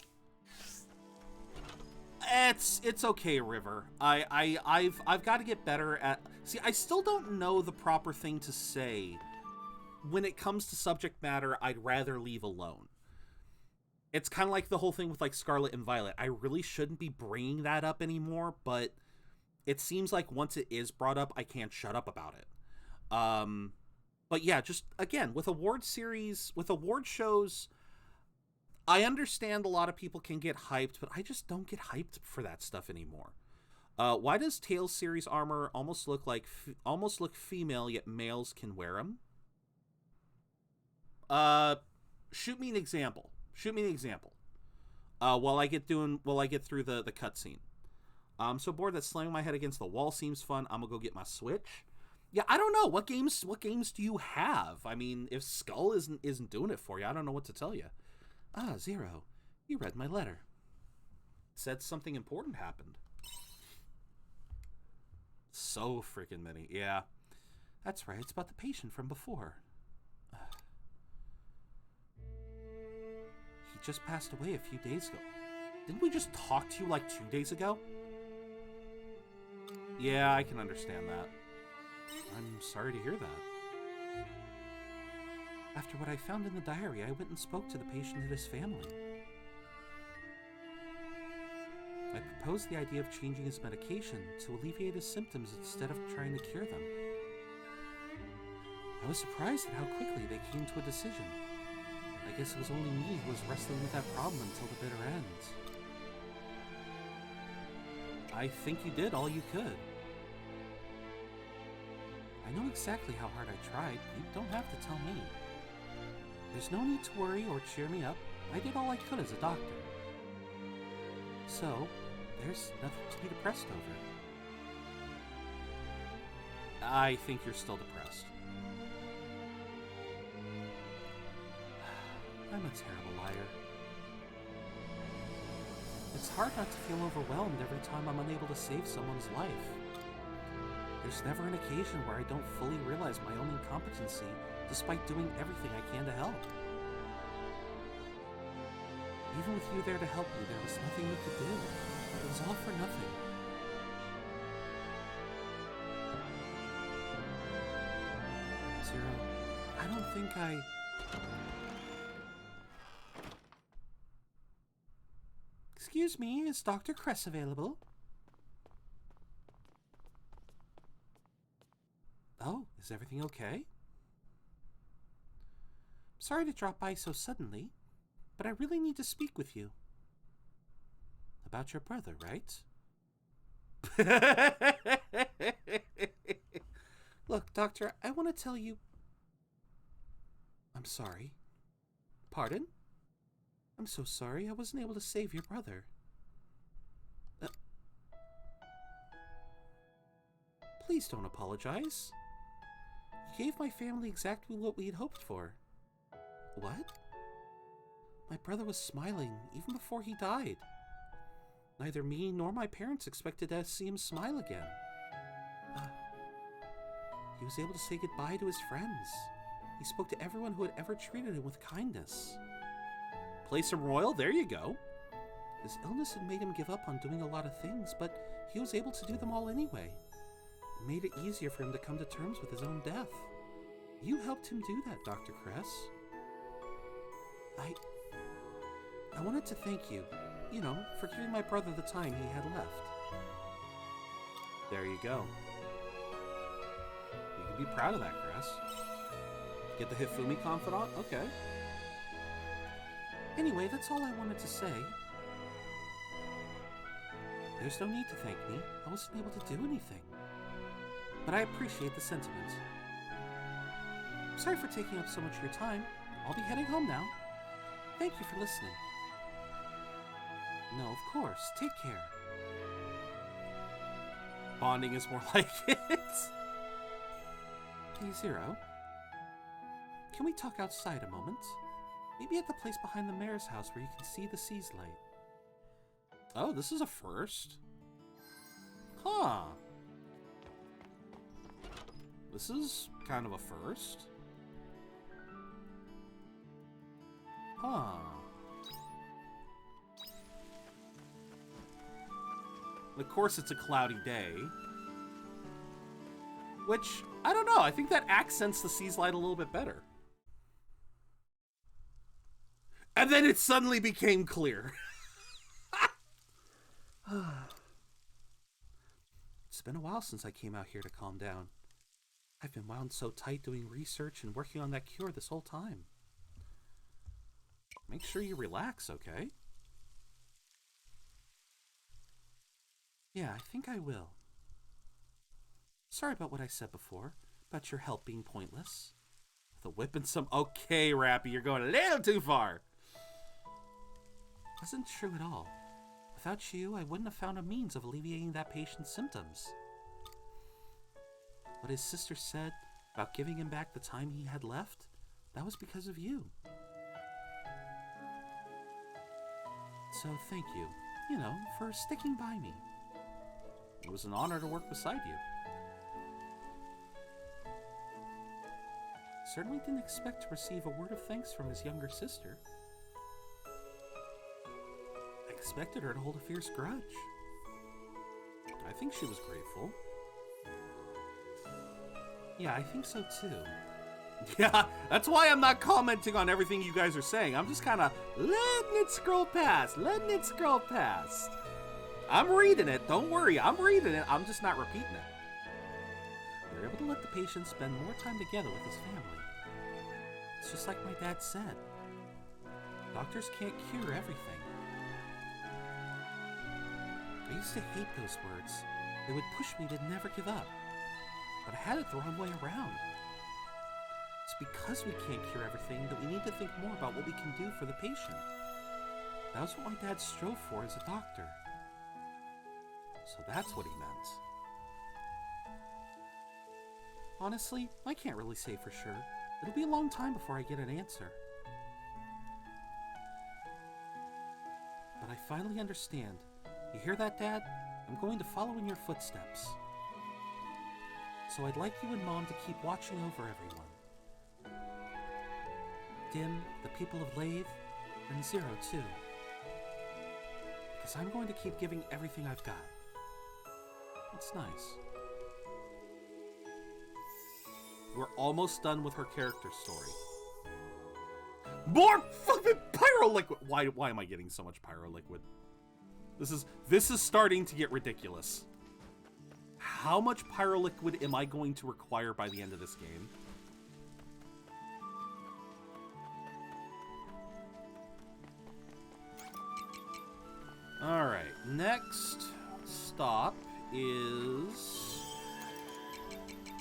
It's okay, River. I've got to get better at... See, I still don't know the proper thing to say when it comes to subject matter I'd rather leave alone. It's kind of like the whole thing with, like, Scarlet and Violet. I really shouldn't be bringing that up anymore, but it seems like once it is brought up, I can't shut up about it. But yeah, just, again, with award shows... I understand a lot of people can get hyped, but I just don't get hyped for that stuff anymore. Why does Tails series armor almost look female, yet males can wear them? Shoot me an example. While I get through the cutscene. I'm so bored that slamming my head against the wall seems fun. I'm gonna go get my Switch. Yeah, I don't know. What games do you have? I mean, if Skull isn't doing it for you, I don't know what to tell you. Ah, Zero, you read my letter. Said something important happened. So freaking many. Yeah, that's right. It's about the patient from before. He just passed away a few days ago. Didn't we just talk to you like 2 days ago? Yeah, I can understand that. I'm sorry to hear that. After what I found in the diary, I went and spoke to the patient and his family. I proposed the idea of changing his medication to alleviate his symptoms instead of trying to cure them. I was surprised at how quickly they came to a decision. I guess it was only me who was wrestling with that problem until the bitter end. I think you did all you could. I know exactly how hard I tried. You don't have to tell me. There's no need to worry or cheer me up. I did all I could as a doctor. So, there's nothing to be depressed over. I think you're still depressed. I'm a terrible liar. It's hard not to feel overwhelmed every time I'm unable to save someone's life. There's never an occasion where I don't fully realize my own incompetency, despite doing everything I can to help. Even with you there to help me, there was nothing we could do. It was all for nothing. Zero. I don't think I... Excuse me, is Dr. Kress available? Oh, is everything okay? Sorry to drop by so suddenly, but I really need to speak with you. About your brother, right? Look, Doctor, I want to tell you... I'm sorry. Pardon? I'm so sorry I wasn't able to save your brother. Please don't apologize. You gave my family exactly what we had hoped for. What? My brother was smiling even before he died. Neither me nor my parents expected to see him smile again. He was able to say goodbye to his friends. He spoke to everyone who had ever treated him with kindness. Play some royal, there you go. His illness had made him give up on doing a lot of things, but he was able to do them all anyway. It made it easier for him to come to terms with his own death. You helped him do that, Dr. Kress. I wanted to thank you, for giving my brother the time he had left. There you go. You can be proud of that, Kress. Get the Hifumi confidant? Okay. Anyway, that's all I wanted to say. There's no need to thank me. I wasn't able to do anything. But I appreciate the sentiment. Sorry for taking up so much of your time. I'll be heading home now. Thank you for listening. No, of course. Take care. Bonding is more like it. Hey, Zero. Can we talk outside a moment? Maybe at the place behind the mayor's house where you can see the sea's light. Oh, this is a first. Huh. This is kind of a first. Huh. Of course, it's a cloudy day. Which, I don't know, I think that accents the sea's light a little bit better. And then it suddenly became clear. It's been a while since I came out here to calm down. I've been wound so tight doing research and working on that cure this whole time. Make sure you relax, okay? Yeah, I think I will. Sorry about what I said before, about your help being pointless. With a whip and some... Okay, Rappy, you're going a little too far. Wasn't true at all. Without you, I wouldn't have found a means of alleviating that patient's symptoms. What his sister said about giving him back the time he had left, that was because of you. So thank you, for sticking by me. It was an honor to work beside you. Certainly didn't expect to receive a word of thanks from his younger sister. I expected her to hold a fierce grudge. I think she was grateful. Yeah, I think so too. Yeah, that's why I'm not commenting on everything you guys are saying. I'm just kind of letting it scroll past, I'm reading it, don't worry, I'm reading it, I'm just not repeating it. We were able to let the patient spend more time together with his family. It's just like my dad said. Doctors can't cure everything. I used to hate those words. They would push me to never give up. But I had it the wrong way around. It's because we can't cure everything that we need to think more about what we can do for the patient. That was what my dad strove for as a doctor. So that's what he meant. Honestly, I can't really say for sure. It'll be a long time before I get an answer. But I finally understand. You hear that, Dad? I'm going to follow in your footsteps. So I'd like you and Mom to keep watching over everyone. Dim, the people of Lathe, and Zero too. Because I'm going to keep giving everything I've got. It's nice. We're almost done with her character story. More fucking pyro liquid. Why am I getting so much pyro liquid? This is starting to get ridiculous. How much pyro liquid am I going to require by the end of this game? All right, next stop is,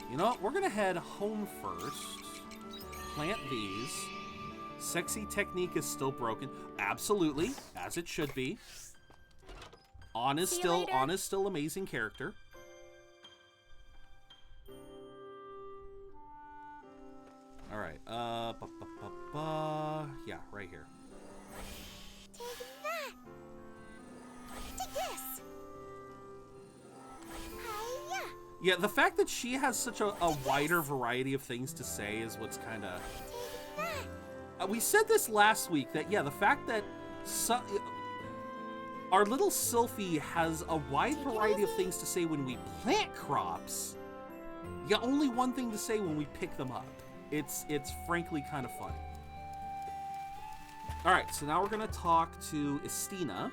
you know what, we're gonna head home first. Plant these. Sexy technique is still broken. Absolutely, as it should be. On is still amazing character. All right, yeah, right here. Take that. Take this. Hiya. Yeah, the fact that she has such a wider variety of things to say is what's kind of... Take that. We said this last week, that, yeah, the fact that our little Sylphie has a wide variety of things to say when we plant crops, yeah, only one thing to say when we pick them up. It's frankly kind of funny. All right, so now we're going to talk to Estina.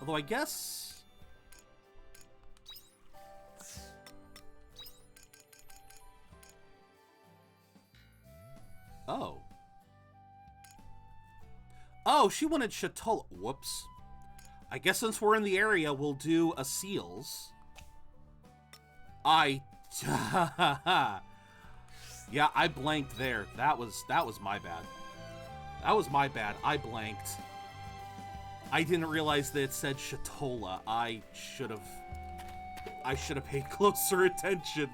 Although I guess... Oh. Oh, she wanted Chatola. Whoops. I guess since we're in the area, we'll do a Seals. Yeah, I blanked there. That was my bad. That was my bad. I blanked. I didn't realize that it said Chatola. I should have paid closer attention.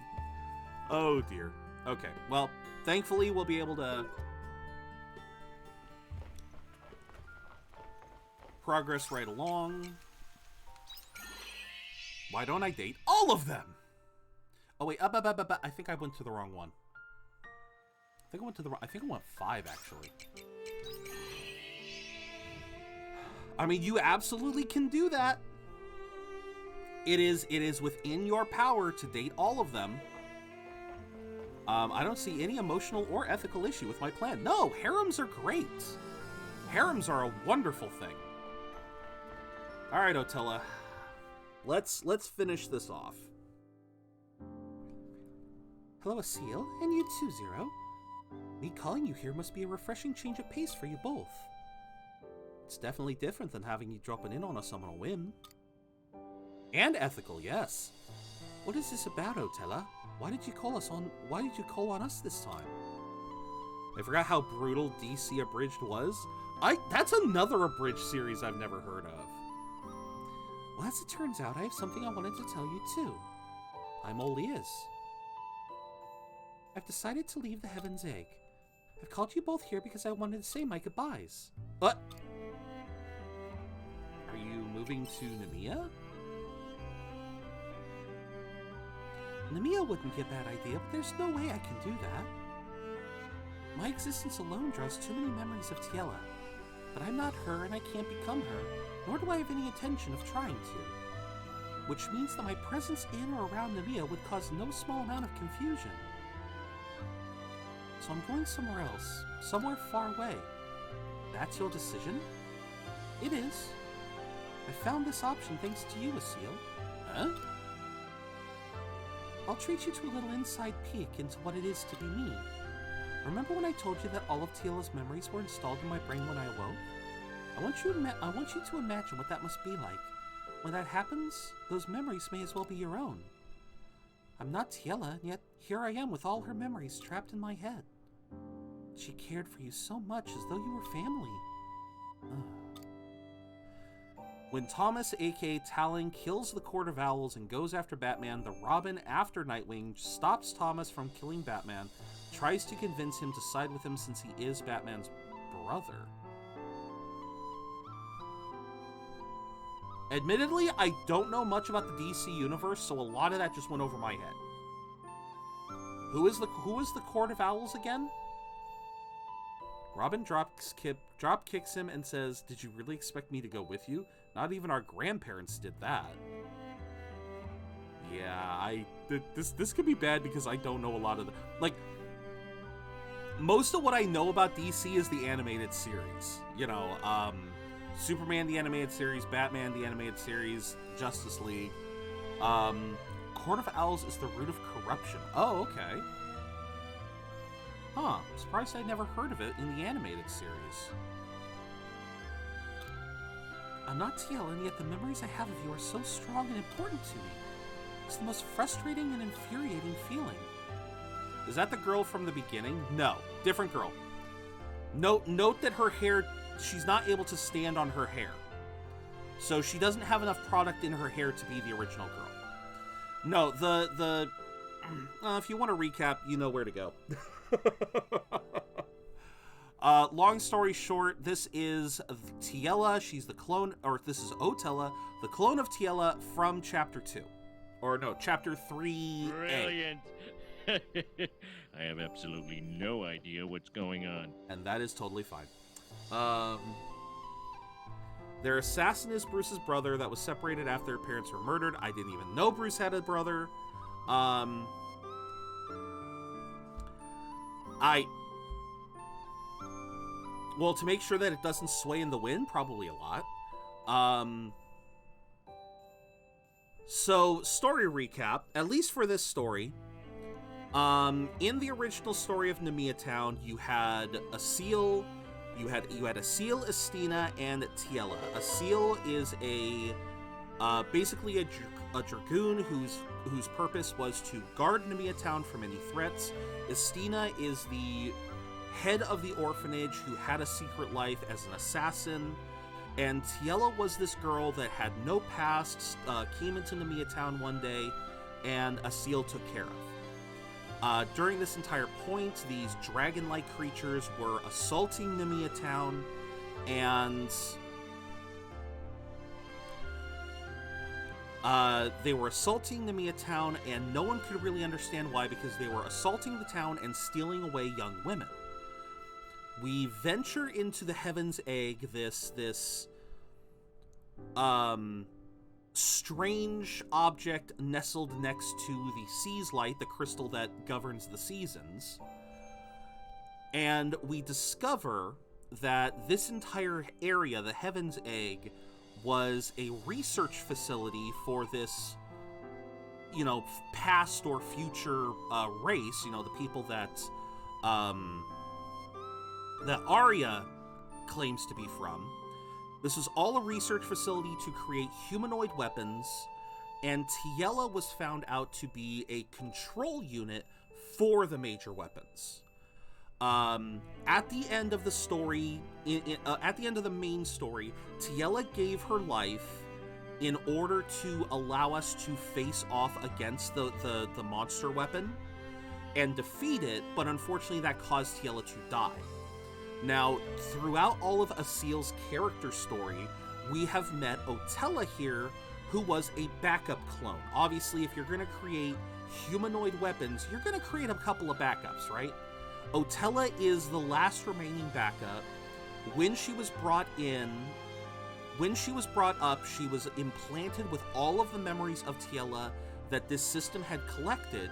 Oh dear. Okay. Well, thankfully we'll be able to progress right along. Why don't I date all of them? Oh wait, I think I went to the wrong one. I think I went 5 actually. I mean, you absolutely can do that. It is within your power to date all of them. I don't see any emotional or ethical issue with my plan. No, harems are great. Harems are a wonderful thing. All right, Otella. Let's finish this off. Hello, Asil, and you too, Zero. Me calling you here must be a refreshing change of pace for you both. It's definitely different than having you dropping in on us on a whim. And ethical, yes. What is this about, Otella? Why did you call on us this time? I forgot how brutal DC Abridged was. That's another Abridged series I've never heard of. Well, as it turns out, I have something I wanted to tell you too. I'm all ears. I've decided to leave the Heaven's Egg. I've called you both here because I wanted to say my goodbyes. What? Are you moving to Nemea? Nemea wouldn't be a bad idea, but there's no way I can do that. My existence alone draws too many memories of Tiela. But I'm not her and I can't become her, nor do I have any intention of trying to. Which means that my presence in or around Nemea would cause no small amount of confusion. So I'm going somewhere else, somewhere far away. That's your decision? It is. I found this option thanks to you, Asil. Huh? I'll treat you to a little inside peek into what it is to be me. Remember when I told you that all of Tiela's memories were installed in my brain when I awoke? I want you to imagine what that must be like. When that happens, those memories may as well be your own. I'm not Tiela, and yet here I am with all her memories trapped in my head. She cared for you so much as though you were family. When Thomas, aka Talon, kills the Court of Owls and goes after Batman, the Robin, after Nightwing, stops Thomas from killing Batman, tries to convince him to side with him since he is Batman's brother. Admittedly, I don't know much about the DC universe, so a lot of that just went over my head. Who is the Court of Owls again? Robin drop kicks him and says, "Did you really expect me to go with you? Not even our grandparents did that." Yeah, this could be bad because I don't know a lot of the, like, most of what I know about DC is the animated series. You know, Superman the animated series, Batman the animated series, Justice League. Court of Owls is the root of corruption. Oh, okay. Huh, surprised I'd never heard of it in the animated series. I'm not TL, and yet the memories I have of you are so strong and important to me. It's the most frustrating and infuriating feeling. Is that the girl from the beginning? No, different girl. Note that her hair, she's not able to stand on her hair. So she doesn't have enough product in her hair to be the original girl. No, if you want to recap, you know where to go. Long story short, this is Tiella. She's the clone, or this is Otella, the clone of Tiella from Chapter 2. Or no, Chapter 3A. Brilliant. I have absolutely no idea what's going on. And that is totally fine. Their assassin is Bruce's brother that was separated after their parents were murdered. I didn't even know Bruce had a brother. Well, to make sure that it doesn't sway in the wind, probably a lot. So, story recap, at least for this story. In the original story of Nemea Town, you had a seal. You had a seal, Estina, and Tiella. A seal is basically a dragoon whose purpose was to guard Nemea Town from any threats. Estina is the head of the orphanage who had a secret life as an assassin. And Tiella was this girl that had no past, came into Nemea Town one day, and a seal took care of. During this entire point, these dragon-like creatures were assaulting Nemea Town, and they were assaulting Nemea Town, and no one could really understand why, because they were assaulting the town and stealing away young women. We venture into the Heaven's Egg, this strange object nestled next to the Sea's Light, the crystal that governs the seasons. And we discover that this entire area, the Heaven's Egg, was a research facility for this, past or future race, the people that Arya claims to be from. This was all a research facility to create humanoid weapons, and Tiella was found out to be a control unit for the major weapons. At the end of the story, at the end of the main story, Tiella gave her life in order to allow us to face off against the monster weapon and defeat it, but unfortunately that caused Tiella to die. Now, throughout all of Asil's character story, we have met Otella here, who was a backup clone. Obviously, if you're going to create humanoid weapons, you're going to create a couple of backups, right? Otella is the last remaining backup. When she was brought up, she was implanted with all of the memories of Tiella that this system had collected.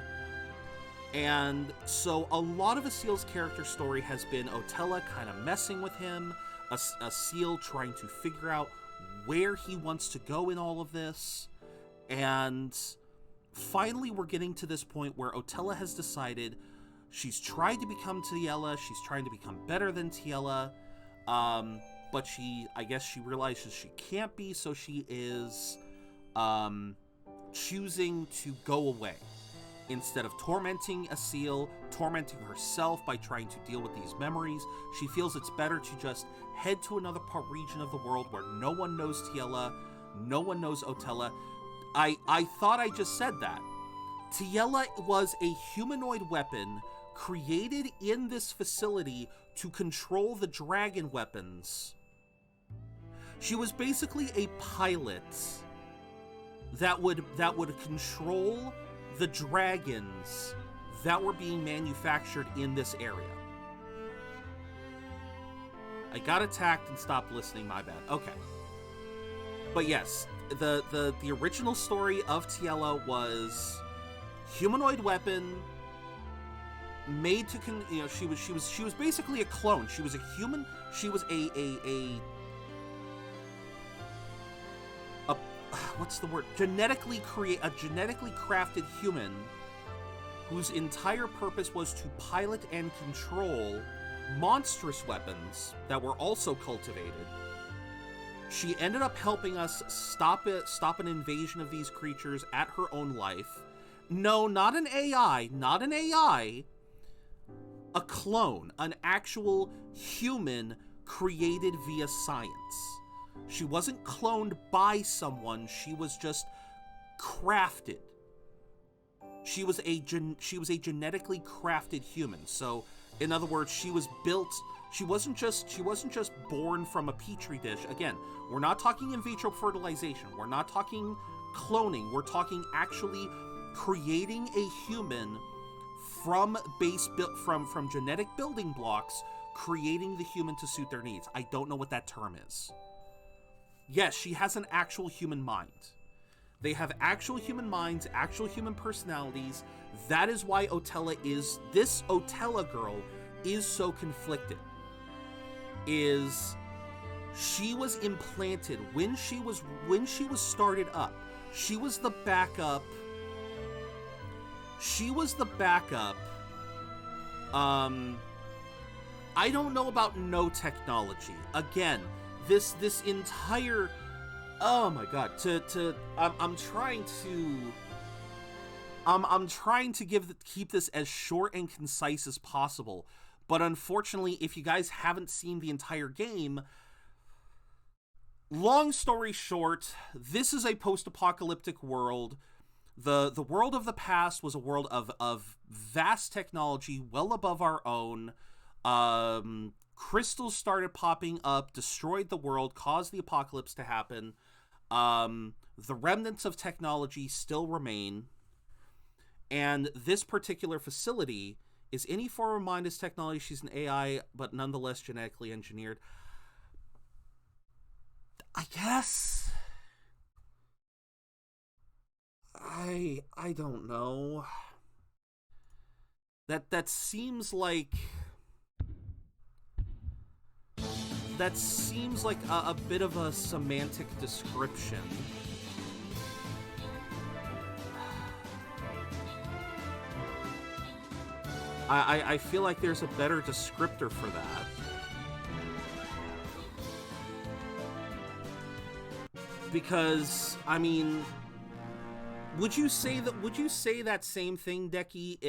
And so a lot of Asil's character story has been Otella kind of messing with him, Asil trying to figure out where he wants to go in all of this. And finally we're getting to this point where Otella has decided she's tried to become Tiella, she's trying to become better than Tiella, but I guess she realizes she can't be, so she is choosing to go away. Instead of tormenting Asil, tormenting herself by trying to deal with these memories, she feels it's better to just head to another region of the world where no one knows Tiella, no one knows Otella. I thought I just said that. Tiella was a humanoid weapon created in this facility to control the dragon weapons. She was basically a pilot that would control the dragons that were being manufactured in this area. I got attacked and stopped listening, my bad. Okay. But yes, the original story of Tiela was humanoid weapon made to she was basically a clone. She was a human. She was a what's the word? A genetically crafted human whose entire purpose was to pilot and control monstrous weapons that were also cultivated. She ended up helping us stop an invasion of these creatures at her own life. No, not an AI, a clone, an actual human created via science. She wasn't cloned by someone, she was just crafted. She was a genetically crafted human. So, in other words, she was built. She wasn't just born from a petri dish. Again, we're not talking in vitro fertilization. We're not talking cloning. We're talking actually creating a human from genetic building blocks, creating the human to suit their needs. I don't know what that term is. Yes, she has an actual human mind. They have actual human minds, actual human personalities. That is why this Otella girl is so conflicted. She was implanted when she was started up. She was the backup. I don't know about no technology. Again, this entire, oh my god, I'm trying to keep this as short and concise as possible. But unfortunately, if you guys haven't seen the entire game, long story short, this is a post-apocalyptic world. The world of the past was a world of vast technology, well above our own. Crystals started popping up, destroyed the world, caused the apocalypse to happen. The remnants of technology still remain. And this particular facility is any form of mind as technology. She's an AI, but nonetheless genetically engineered. I guess. I don't know. That seems like a bit of a semantic description. I feel like there's a better descriptor for that. Because, I mean, would you say that same thing, Decky,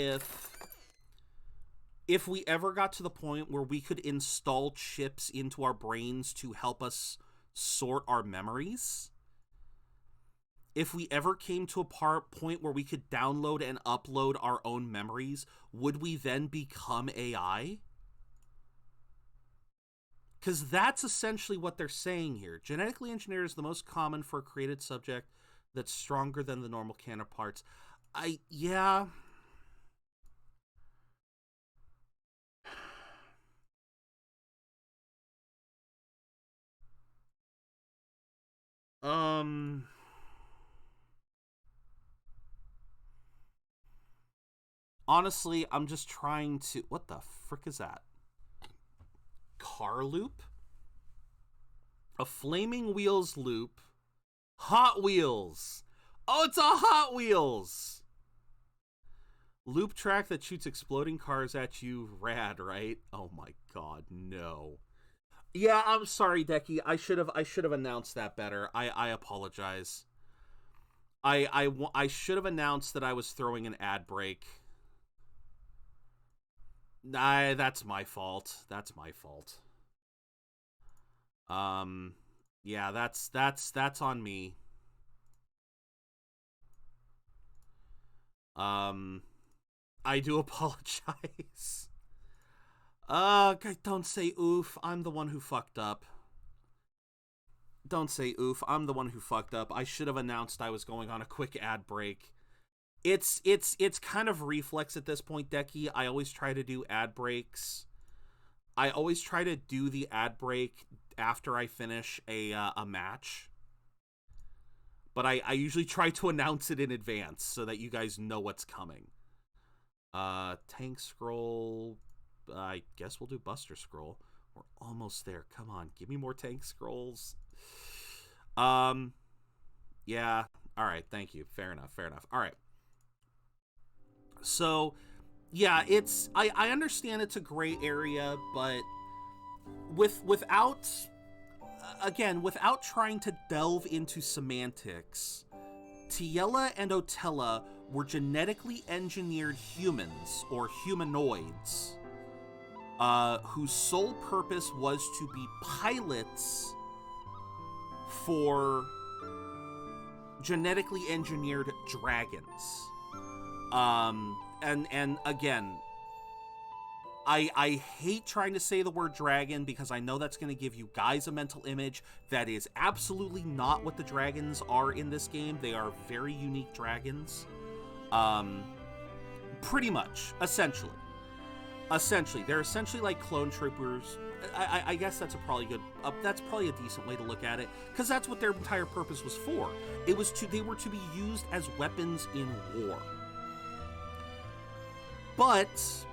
if we ever got to the point where we could install chips into our brains to help us sort our memories? If we ever came to a point where we could download and upload our own memories, would we then become AI? Because that's essentially what they're saying here. Genetically engineered is the most common for a created subject that's stronger than the normal counterparts. Yeah. Honestly, I'm just trying to... What the frick is that? Car loop? A Flaming Wheels loop. Hot Wheels! Oh, it's a Hot Wheels! Loop track that shoots exploding cars at you. Rad, right? Oh my god, no. Yeah, I'm sorry, Decky. I should have announced that better. I apologize. I should have announced that I was throwing an ad break. That's my fault. That's my fault. Yeah, that's on me. I do apologize. Don't say oof. I'm the one who fucked up. Don't say oof. I'm the one who fucked up. I should have announced I was going on a quick ad break. It's kind of reflex at this point, Decky. I always try to do ad breaks. I always try to do the ad break after I finish a match. but I usually try to announce it in advance so that you guys know what's coming. Tank Scroll. I guess we'll do Buster Scroll. We're almost there. Come on, give me more Tank Scrolls. Yeah. All right. Thank you. Fair enough. All right. So, yeah, I understand it's a gray area, but without trying to delve into semantics, Tiella and Otella were genetically engineered humans or humanoids, whose sole purpose was to be pilots for genetically engineered dragons. And again, I hate trying to say the word dragon because I know that's going to give you guys a mental image. That is absolutely not what the dragons are in this game. They are very unique dragons. Pretty much, essentially. They're essentially like clone troopers. I guess that's probably a decent way to look at it, because that's what their entire purpose was for. They were to be used as weapons in war. But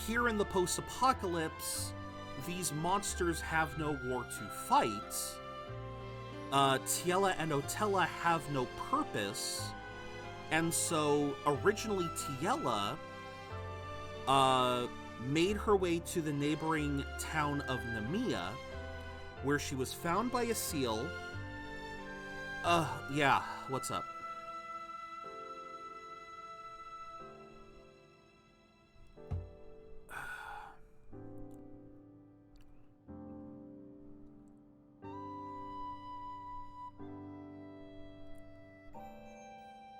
here in the post-apocalypse, these monsters have no war to fight. Tiella and Otella have no purpose, and so originally Tiella made her way to the neighboring town of Nemea, where she was found by a seal. Yeah, what's up?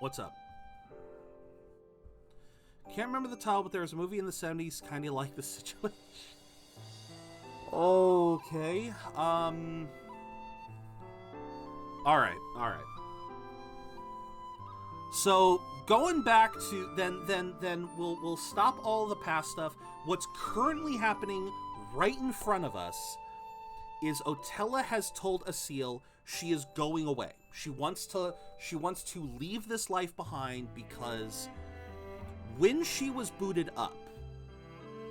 What's up? Can't remember the title, but there was a movie in the 70s kind of like the situation. Okay. Alright. So, going back to then we'll stop all the past stuff. What's currently happening right in front of us is Otella has told Asil she is going away. She wants to leave this life behind because when she was booted up,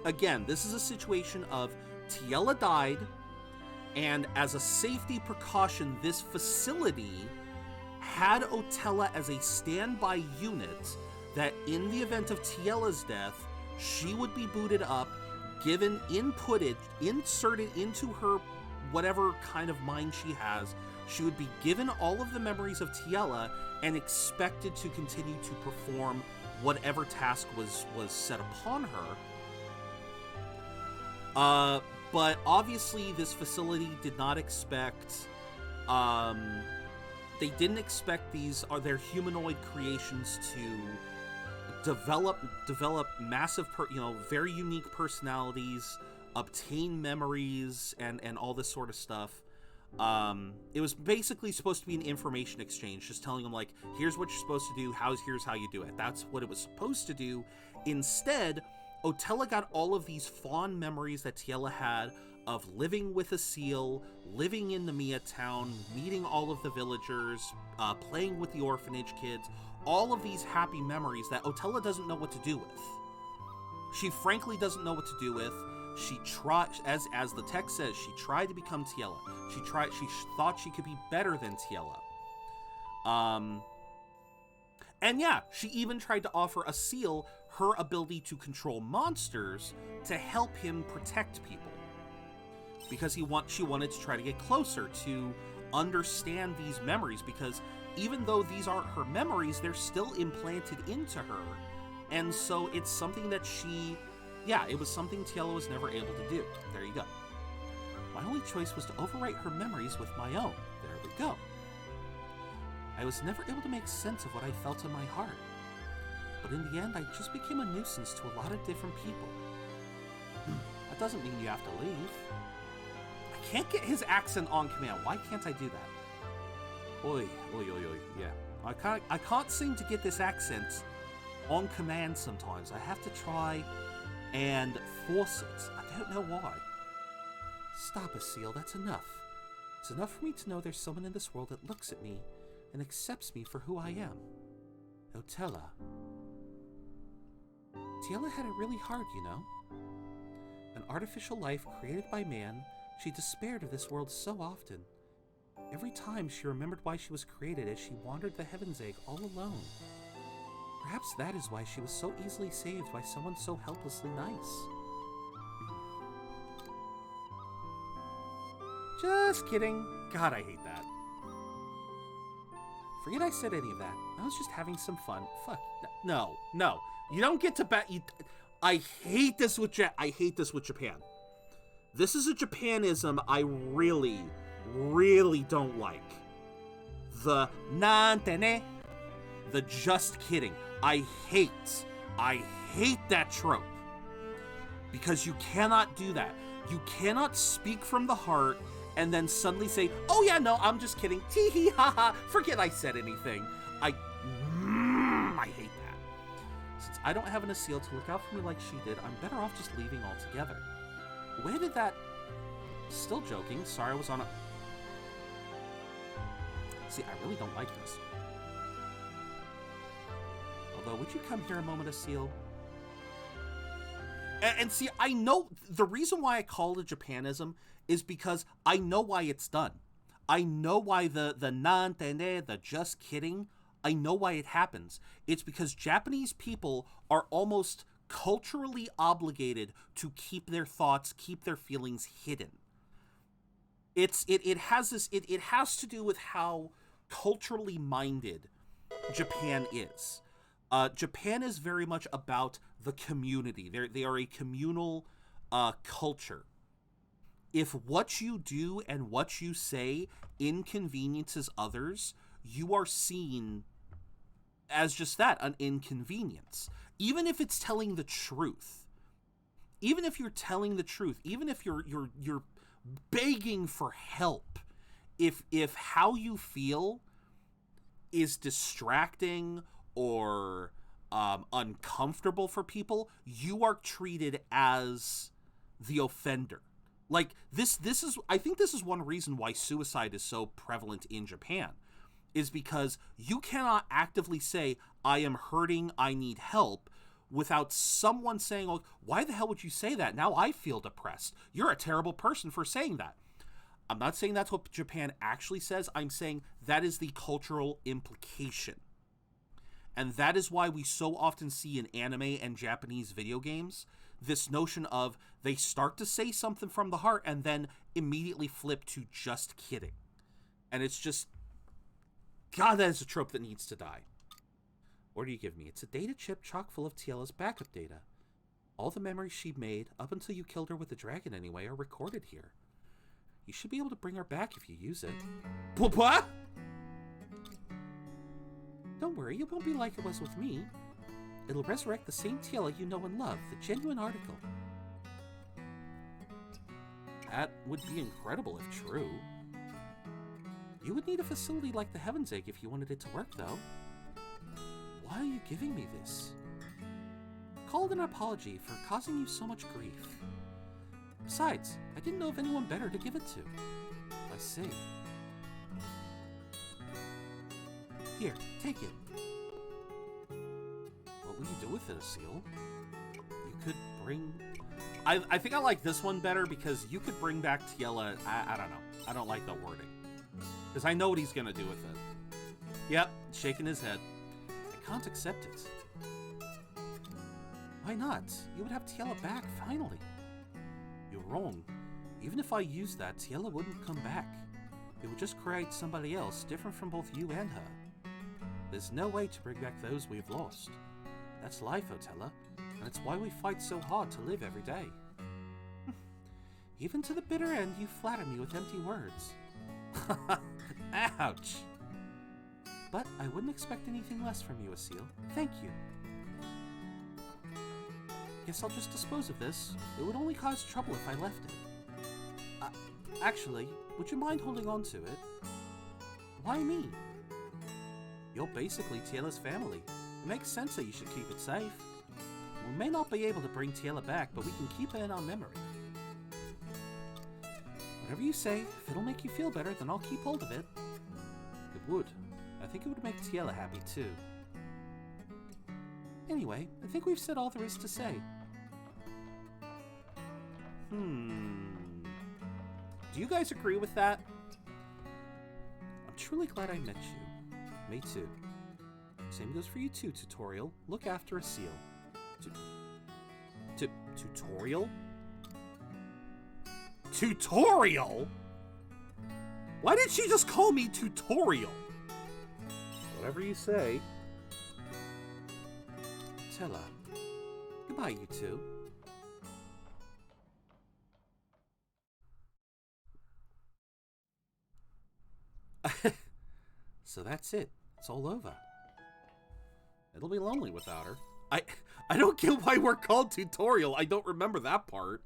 again, this is a situation of Tiella died, and as a safety precaution, this facility had Otella as a standby unit that in the event of Tiella's death, she would be booted up, inserted into her whatever kind of mind she has. She would be given all of the memories of Tiella and expected to continue to perform whatever task was set upon her. But obviously this facility did not expect, they didn't expect their humanoid creations to develop massive, very unique personalities, obtain memories, and all this sort of stuff. It was basically supposed to be an information exchange, just telling them, like, here's what you're supposed to do, here's how you do it. That's what it was supposed to do. Instead, Otella got all of these fond memories that Tiella had of living with Asil, living in Nemea town, meeting all of the villagers, playing with the orphanage kids, all of these happy memories that Otella doesn't know what to do with. She frankly doesn't know what to do with. She tried, as the text says, she tried to become Tiella. She thought she could be better than Tiella. And yeah, she even tried to offer Asil her ability to control monsters to help him protect people. Because she wanted to try to get closer to understand these memories, because even though these aren't her memories, they're still implanted into her. And so it's something that it was something Tiella was never able to do. There you go. My only choice was to overwrite her memories with my own. There we go. I was never able to make sense of what I felt in my heart. But in the end, I just became a nuisance to a lot of different people. That doesn't mean you have to leave. I can't get his accent on command. Why can't I do that? Oi, yeah. I can't seem to get this accent on command sometimes. I have to try and force it. I don't know why. Stop, Asil. That's enough. It's enough for me to know there's someone in this world that looks at me and accepts me for who I am. Otella. Tiela had it really hard, you know. An artificial life created by man, she despaired of this world so often. Every time she remembered why she was created as she wandered the Heaven's Egg all alone. Perhaps that is why she was so easily saved by someone so helplessly nice. Just kidding. God, I hate that. Forget I said any of that. I was just having some fun. Fuck. No. You don't get to bet. I hate this with Japan. This is a Japanism I really, really don't like. The nantene. The just kidding. I hate that trope. Because you cannot do that. You cannot speak from the heart and then suddenly say, oh yeah, no, I'm just kidding. Tee hee ha ha. Forget I said anything. I hate that. Since I don't have an Asil to look out for me like she did, I'm better off just leaving altogether. Where did that... Still joking. Sorry, I was on a... See, I really don't like this. Although, would you come here a moment, Asil? And see, I know the reason why I call it Japanism is because I know why it's done. I know why the nantene, the just kidding, I know why it happens. It's because Japanese people are almost culturally obligated to keep their thoughts, keep their feelings hidden. It has to do with how culturally minded Japan is. Japan is very much about the community. They are a communal culture. If what you do and what you say inconveniences others, you are seen as just that, an inconvenience. Even if it's telling the truth. Even if you're telling the truth, even if you're begging for help, if how you feel is distracting or uncomfortable for people, you are treated as the offender. Like this is, I think this is one reason why suicide is so prevalent in Japan, is because you cannot actively say, I am hurting, I need help, without someone saying, oh, why the hell would you say that? Now I feel depressed. You're a terrible person for saying that. I'm not saying that's what Japan actually says. I'm saying that is the cultural implication. And that is why we so often see in anime and Japanese video games this notion of they start to say something from the heart and then immediately flip to just kidding. And it's just, God, that is a trope that needs to die. What do you give me? It's a data chip chock full of Tiela's backup data. All the memories she made, up until you killed her with the dragon anyway, are recorded here. You should be able to bring her back if you use it. What? Don't worry, it won't be like it was with me. It'll resurrect the same Tiela you know and love, the genuine article. That would be incredible if true. You would need a facility like the Heaven's Egg if you wanted it to work, though. Why are you giving me this? Call it an apology for causing you so much grief. Besides, I didn't know of anyone better to give it to. I see. Here, take it. What will you do with it, Asil? You could bring... I think I like this one better because you could bring back Tiela... I don't know. I don't like the wording. Because I know what he's going to do with it. Yep, shaking his head. I can't accept it. Why not? You would have Tiela back, finally. You're wrong. Even if I used that, Tiela wouldn't come back. It would just create somebody else, different from both you and her. There's no way to bring back those we've lost. That's life, Otella, and it's why we fight so hard to live every day. Even to the bitter end, you flatter me with empty words. Ouch! But I wouldn't expect anything less from you, Asil. Thank you. Guess I'll just dispose of this. It would only cause trouble if I left it. Actually, would you mind holding on to it? Why me? You're basically Tiela's family. It makes sense that you should keep it safe. We may not be able to bring Tiela back, but we can keep it in our memory. Whatever you say, if it'll make you feel better, then I'll keep hold of it. It would. I think it would make Tiela happy, too. Anyway, I think we've said all there is to say. Do you guys agree with that? I'm truly glad I met you. Me too. Same goes for you too, Tutorial. Look after a seal. Tutorial? Tutorial? Why did she just call me Tutorial? Whatever you say. Tella. Goodbye, you two. So that's it. It's all over. It'll be lonely without her. I don't get why we're called Tutorial. I don't remember that part.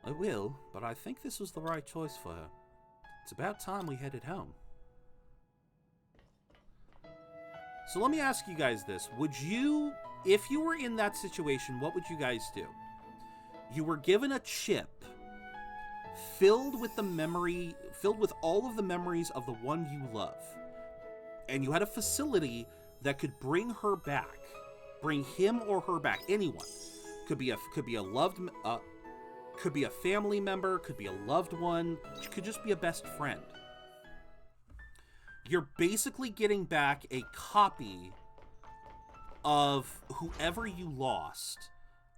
I will, but I think this was the right choice for her. It's about time we headed home. So let me ask you guys this. Would you, if you were in that situation, what would you guys do? You were given a chip filled with all of the memories of the one you love. And you had a facility that could bring her back. Bring him or her back. Anyone. Could be a family member, could be a loved one, could just be a best friend. You're basically getting back a copy of whoever you lost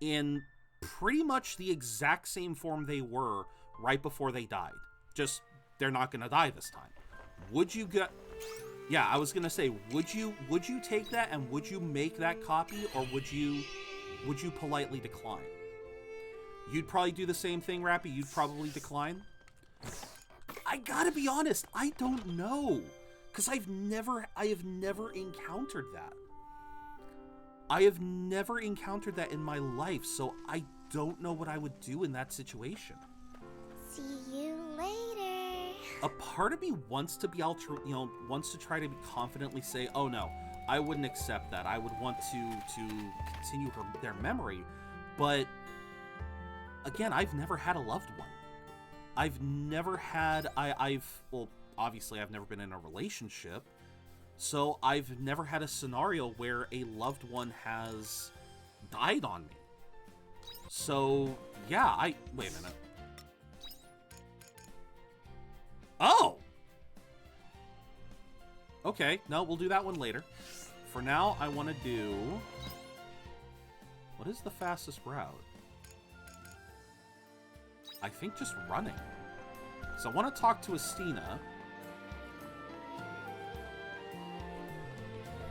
in pretty much the exact same form they were right before they died. Just, they're not going to die this time. Would you get... Yeah, I was going to say, would you take that and would you make that copy, or would you politely decline? You'd probably do the same thing, Rappy. You'd probably decline. I gotta be honest, I don't know. Because I have never encountered that. I have never encountered that in my life, so I don't know what I would do in that situation. See you later. A part of me wants to be wants to try to confidently say, oh no, I wouldn't accept that. I would want to continue their memory, but again, I've never had a loved one. I've never had, well, obviously I've never been in a relationship, so I've never had a scenario where a loved one has died on me. So, yeah, wait a minute. Oh! Okay, no, we'll do that one later. For now, I want to do... What is the fastest route? I think just running. So I want to talk to Estina.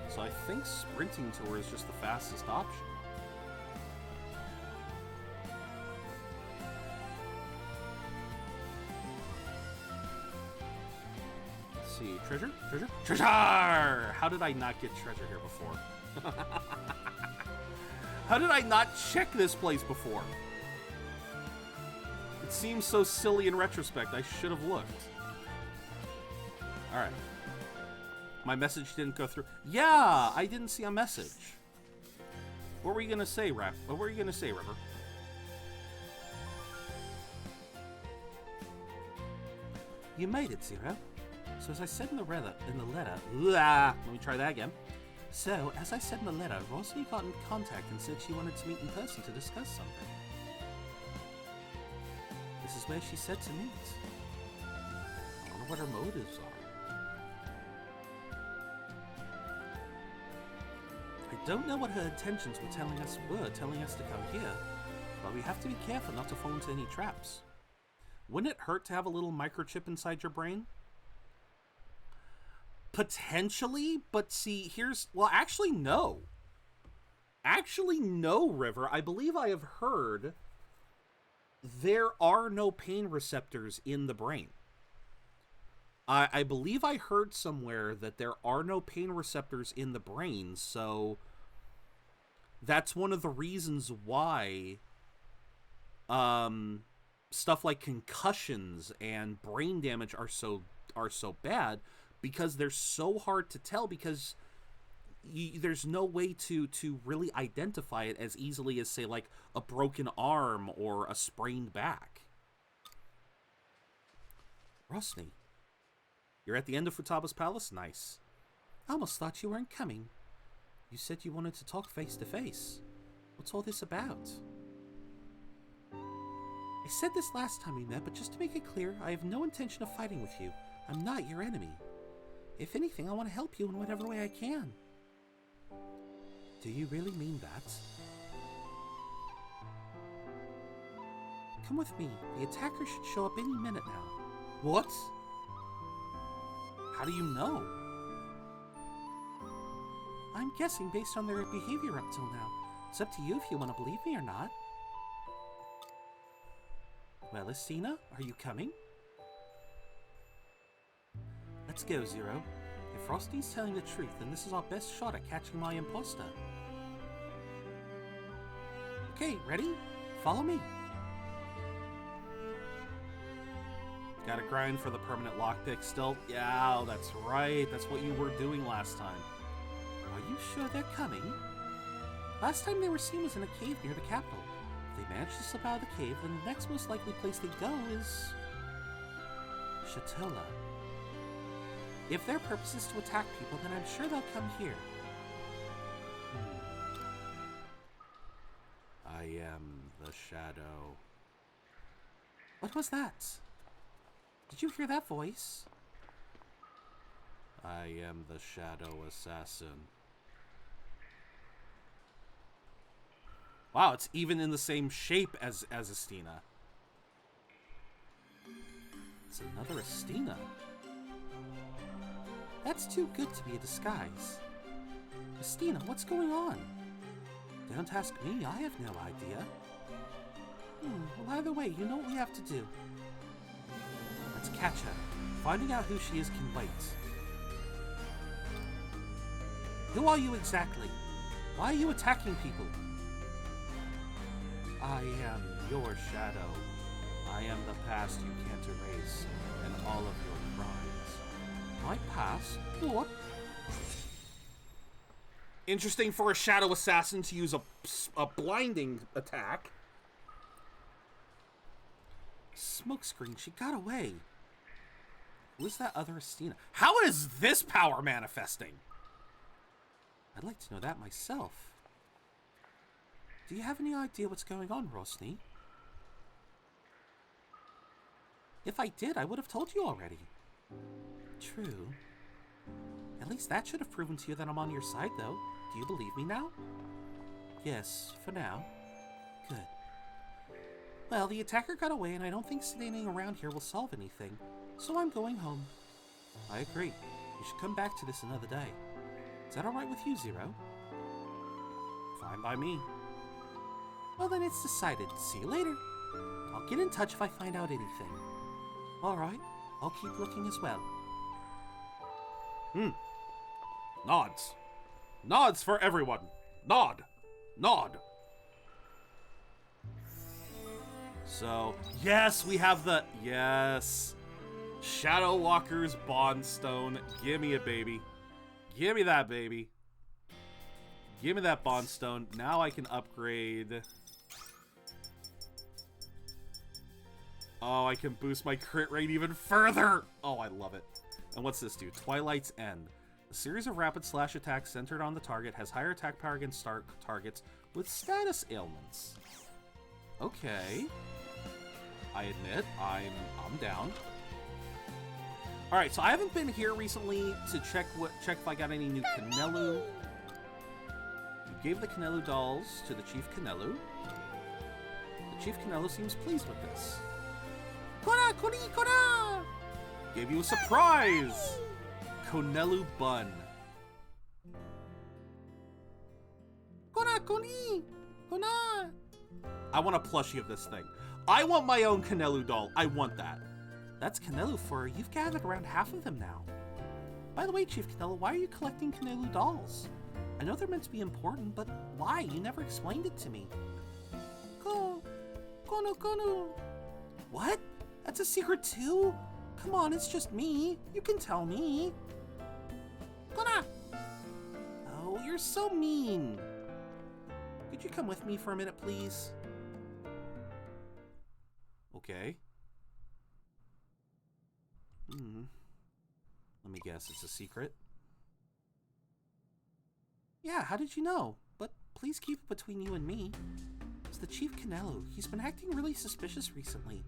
So I think sprinting to her is just the fastest option. Let's see. Treasure? Treasure? Treasure! How did I not get treasure here before? How did I not check this place before? It seems so silly in retrospect. I should have looked. Alright. My message didn't go through. Yeah, I didn't see a message. What were you gonna say, Rap? What were you gonna say, River? You made it, Zero. So as I said in the letter, let me try that again. So, as I said in the letter, Rosny got in contact and said she wanted to meet in person to discuss something. This is where she said to meet. I wonder what her motives are. I don't know what her intentions were telling us to come here, but we have to be careful not to fall into any traps. Wouldn't it hurt to have a little microchip inside your brain? Potentially, but see, well, actually, no. Actually, no, River. I believe I have heard there are no pain receptors in the brain. I believe I heard somewhere that there are no pain receptors in the brain, so that's one of the reasons why stuff like concussions and brain damage are so bad, because they're so hard to tell, because there's no way to really identify it as easily as, say, like a broken arm or a sprained back. Rosny, You're at the end of Futaba's palace? Nice. I almost thought you weren't coming. You said you wanted to talk face to face. What's all this about? I said this last time we met, but just to make it clear, I have no intention of fighting with you. I'm not your enemy. If anything, I want to help you in whatever way I can. Do you really mean that? Come with me. The attacker should show up any minute now. What? How do you know? I'm guessing based on their behavior up till now. It's up to you if you want to believe me or not. Well, Estina, are you coming? Let's go, Zero. If Frosty's telling the truth, then this is our best shot at catching my imposter. Okay, ready? Follow me. Gotta grind for the permanent lockpick still? Yeah, that's right. That's what you were doing last time. Are you sure they're coming? Last time they were seen was in a cave near the capital. If they manage to slip out of the cave, then the next most likely place they go is... Shatola. If their purpose is to attack people, then I'm sure they'll come here. I am the shadow. What was that? Did you hear that voice? I am the shadow assassin. Wow, it's even in the same shape as Estina. It's another Estina. That's too good to be a disguise. Estina, what's going on? Don't ask me, I have no idea. Well, either way, you know what we have to do. Let's catch her. Finding out who she is can wait. Who are you exactly? Why are you attacking people? I am your shadow. I am the past you can't erase, and all of your crimes. My past? What? Interesting for a shadow assassin to use a blinding attack. Smokescreen, she got away. Who's that other Estina? How is this power manifesting? I'd like to know that myself. Do you have any idea what's going on, Rosny? If I did, I would have told you already. True. At least that should have proven to you that I'm on your side, though. Do you believe me now? Yes, for now. Good. Well, the attacker got away, and I don't think standing around here will solve anything, so I'm going home. I agree. We should come back to this another day. Is that alright with you, Zero? Fine by me. Well, then it's decided. See you later. I'll get in touch if I find out anything. Alright, I'll keep looking as well. Nods. Nods for everyone. Nod. Nod. So, yes, we have the... Yes. Shadow Walker's Bondstone. Gimme it, baby. Gimme that, baby. Gimme that Bondstone. Now I can upgrade... Oh, I can boost my crit rate even further! Oh, I love it. And what's this do? Twilight's End. A series of rapid slash attacks centered on the target has higher attack power against targets with status ailments. Okay. I admit, I'm down. Alright, so I haven't been here recently to check if I got any new Canelu. You gave the Canelu dolls to the Chief Canelu. The Chief Canelu seems pleased with this. Kona! Koni! Kona! Gave you a surprise! Conelu Bun. Kona! Koni! Kona! I want a plushie of this thing. I want my own Canelu doll. I want that. That's Canelu fur. You've gathered around half of them now. By the way, Chief Canelu, why are you collecting Canelu dolls? I know they're meant to be important, but why? You never explained it to me. Kono. What? That's a secret too? Come on, it's just me. You can tell me. Kona! Oh, you're so mean. Could you come with me for a minute, please? Okay. me guess, it's a secret? Yeah, how did you know? But please keep it between you and me. It's the Chief Canelo. He's been acting really suspicious recently.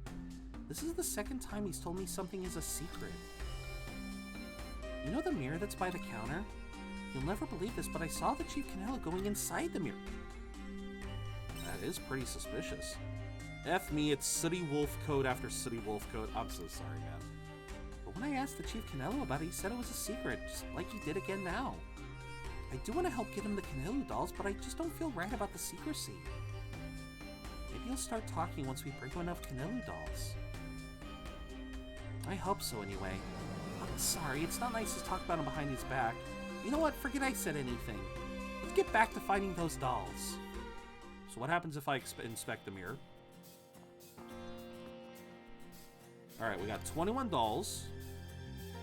This is the second time he's told me something is a secret. You know the mirror that's by the counter? You'll never believe this, but I saw the Chief Canelo going inside the mirror. That is pretty suspicious. F me, it's Sooty Wolf code after Sooty Wolf code. I'm so sorry, man. But when I asked the Chief Canelo about it, he said it was a secret, just like he did again now. I do want to help get him the Canelo dolls, but I just don't feel right about the secrecy. Maybe he'll start talking once we bring him enough Canelo dolls. I hope so, anyway. I'm sorry, it's not nice to talk about him behind his back. You know what? Forget I said anything. Let's get back to finding those dolls. So what happens if I inspect the mirror? Alright, we got 21 dolls.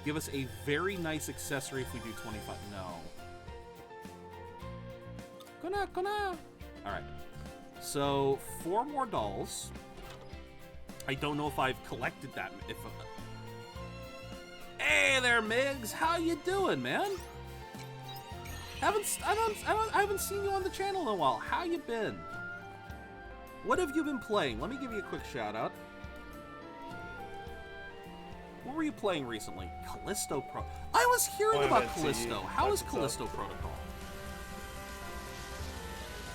Give us a very nice accessory if we do 25. No. Gonna. Alright. So, 4 more dolls. I don't know if I've collected that. Hey there, Migs! How you doing, man? I haven't seen you on the channel in a while. How you been? What have you been playing? Let me give you a quick shout out. What were you playing recently? Callisto Pro. I was hearing about Callisto. How is Callisto Protocol?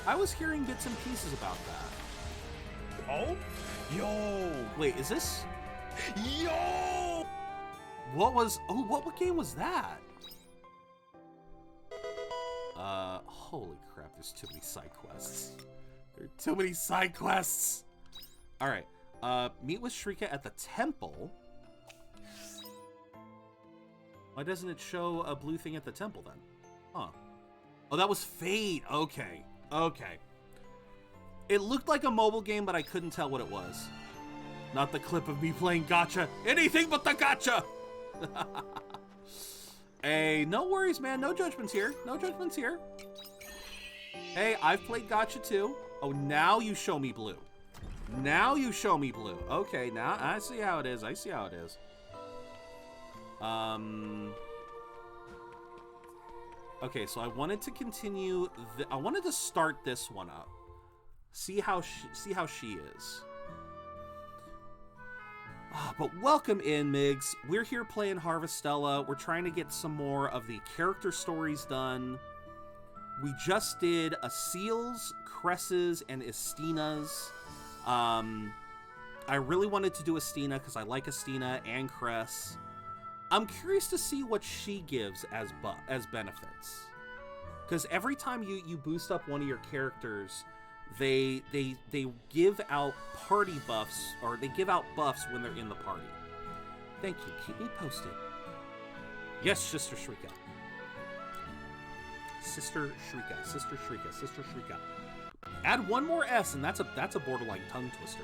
I was hearing bits and pieces about that. Oh? Yo! Wait, is this? Yo! What was? Oh, what game was that? Holy crap! There's too many side quests. There are too many side quests. All right. Meet with Shrika at the temple. Why doesn't it show a blue thing at the temple then? Huh. Oh, that was Fate. Okay. Okay. It looked like a mobile game, but I couldn't tell what it was. Not the clip of me playing gacha. Anything but the gacha! Hey, no worries, man. No judgments here. No judgments here. Hey, I've played gacha too. Oh, now you show me blue. Now you show me blue. Okay, now I see how it is. I see how it is. Okay, so I wanted to continue. I wanted to start this one up. See how she is. But welcome in, Migs. We're here playing Harvestella. We're trying to get some more of the character stories done. We just did Aseel's, Cress's, and Estina's. I really wanted to do Estina because I like Estina and Cress. I'm curious to see what she gives as benefits. Because every time you boost up one of your characters, they give out party buffs, or they give out buffs when they're in the party. Thank you. Keep me posted. Yes, Sister Shrika. Sister Shrika. Sister Shrika. Sister Shrika. Add one more S, and that's a borderline tongue twister.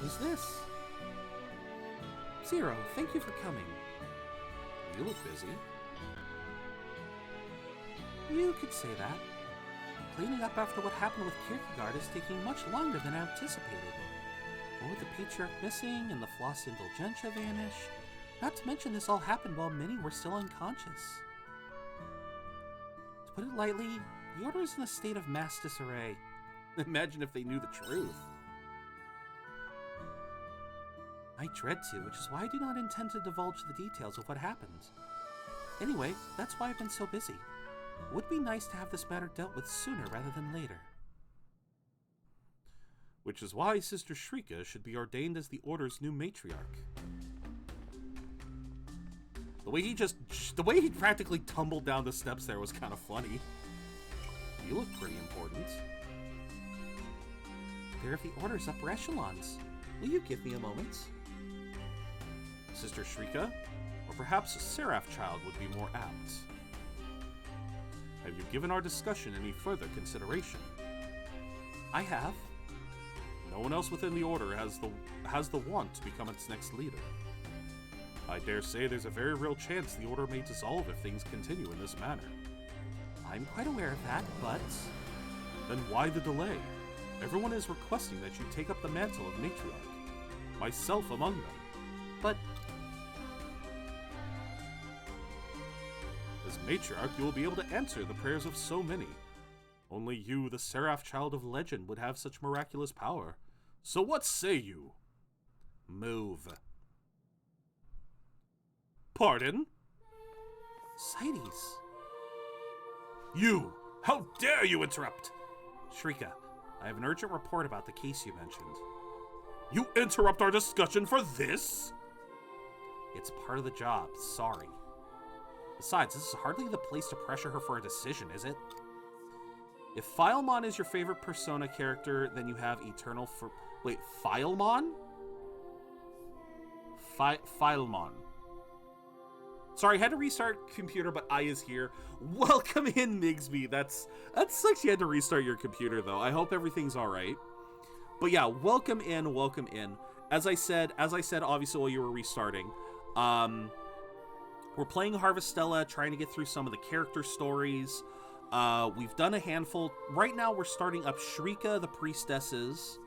Who's this? Zero, thank you for coming. You look busy. You could say that. Cleaning up after what happened with Kierkegaard is taking much longer than I anticipated. What with the patriarch missing and the Floss Indulgentia vanish, not to mention this all happened while many were still unconscious. To put it lightly, the Order is in a state of mass disarray. Imagine if they knew the truth. I dread to, which is why I do not intend to divulge the details of what happened. Anyway, that's why I've been so busy. It would be nice to have this matter dealt with sooner rather than later. Which is why Sister Shrika should be ordained as the Order's new matriarch. The way he practically tumbled down the steps there was kind of funny. You look pretty important. They're of the Order's upper echelons. Will you give me a moment? Sister Shrika? Or perhaps a Seraph child would be more apt. Have you given our discussion any further consideration? I have. No one else within the Order has the want to become its next leader. I dare say there's a very real chance the Order may dissolve if things continue in this manner. I'm quite aware of that, but... Then why the delay? Everyone is requesting that you take up the mantle of matriarch. Myself among them. But... Matriarch, you will be able to answer the prayers of so many. Only you, the Seraph child of legend, would have such miraculous power. So what say you? Move. Pardon? Cites. You! How dare you interrupt! Shrika, I have an urgent report about the case you mentioned. You interrupt our discussion for this? It's part of the job, sorry. Besides, this is hardly the place to pressure her for a decision, is it? If Filemon is your favorite Persona character, then you have Eternal for... Wait, Filemon? Filemon. Sorry, I had to restart computer, but I is here. Welcome in, Migsby. That sucks you had to restart your computer, though. I hope everything's all right. But yeah, welcome in, welcome in. As I said, obviously, while you were restarting, we're playing Harvestella, trying to get through some of the character stories. We've done a handful. Right now, we're starting up Shrika, the Priestesses.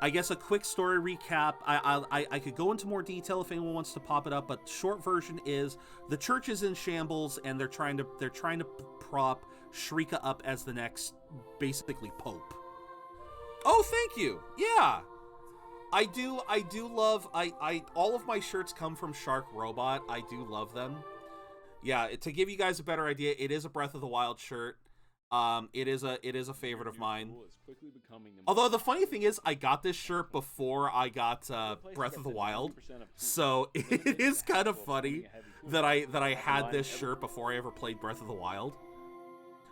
I guess a quick story recap. I could go into more detail if anyone wants to pop it up, but short version is the church is in shambles and they're trying to prop Shrika up as the next, basically, pope. Oh, thank you. Yeah, I do love. All of my shirts come from Shark Robot. I do love them. Yeah, to give you guys a better idea, it is a Breath of the Wild shirt. It is a favorite of mine. Although the funny thing is, I got this shirt before I got Breath of the Wild, so it is kind of funny that I had this shirt before I ever played Breath of the Wild.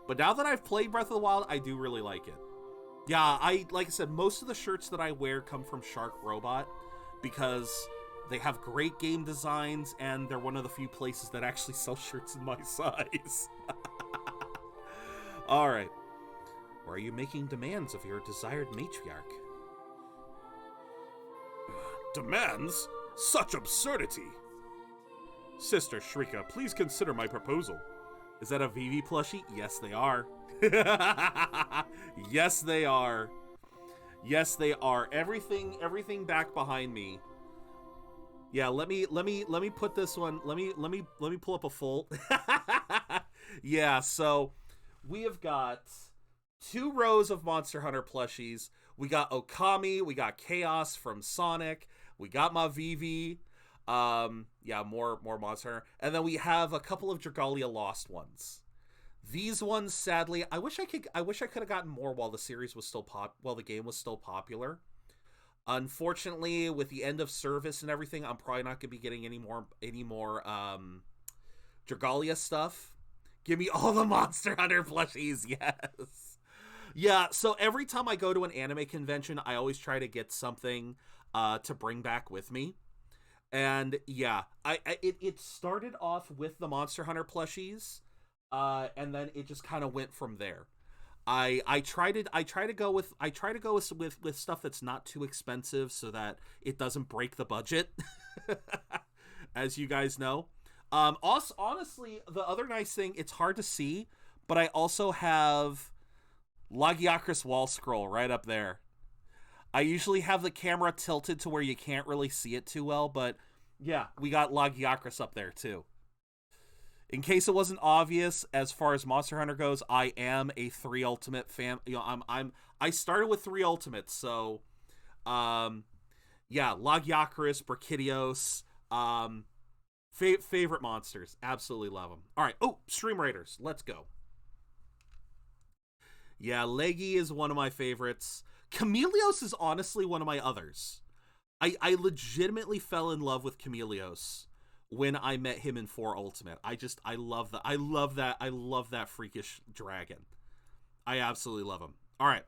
But now that I've played Breath of the Wild, I do really like it. Yeah, like I said, most of the shirts that I wear come from Shark Robot because they have great game designs and they're one of the few places that actually sell shirts in my size. All right. Or are you making demands of your desired matriarch? Demands? Such absurdity! Sister Shrika, please consider my proposal. Is that a Vivi plushie? Yes, they are. Yes, they are. Yes, they are. Everything back behind me. Yeah, let me put this one. Let me pull up a full. Yeah, so we have got 2 rows of Monster Hunter plushies. We got Okami, we got Chaos from Sonic, we got Mavivi. Yeah, more Monster Hunter. And then we have a couple of Dragalia Lost ones. These ones, sadly, I wish I could have gotten more while the series was still while the game was still popular. Unfortunately, with the end of service and everything, I'm probably not gonna be getting any more Dragalia stuff. Give me all the Monster Hunter plushies, yes. Yeah, so every time I go to an anime convention, I always try to get something to bring back with me. And yeah, it started off with the Monster Hunter plushies, and then it just kind of went from there. I try to go with stuff that's not too expensive so that it doesn't break the budget, as you guys know. Also, honestly, the other nice thing, it's hard to see, but I also have Lagiacrus Wall Scroll right up there. I usually have the camera tilted to where you can't really see it too well, but yeah, we got Lagiacrus up there too. In case it wasn't obvious, as far as Monster Hunter goes, I am a 3 Ultimate fan. You know, I started with 3 Ultimates, so yeah, Lagiacrus, Brachydios, favorite monsters. Absolutely love them. All right. Oh, Stream Raiders. Let's go. Yeah, Leggy is one of my favorites. Chameleos is honestly one of my others. I legitimately fell in love with Chameleos when I met him in 4 Ultimate. I love that. I love that freakish dragon. I absolutely love him. All right.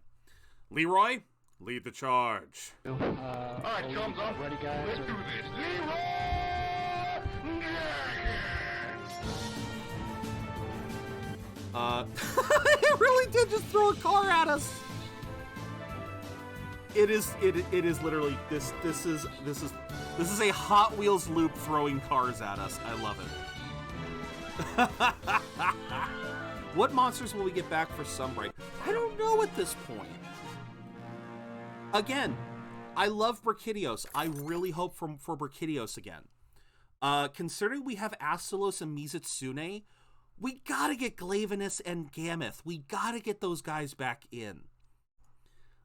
Leroy, lead the charge. All right, thumbs up. Ready, guys? Let's do this. Leroy! It really did just throw a car at us. It is literally this is a Hot Wheels loop throwing cars at us. I love it. What monsters will we get back for Sunbright? I don't know at this point. Again, I love Brachydios. I really hope for Brachydios again. Considering we have Astalos and Mizutsune, we gotta get Glavenus and Gameth. We gotta get those guys back in.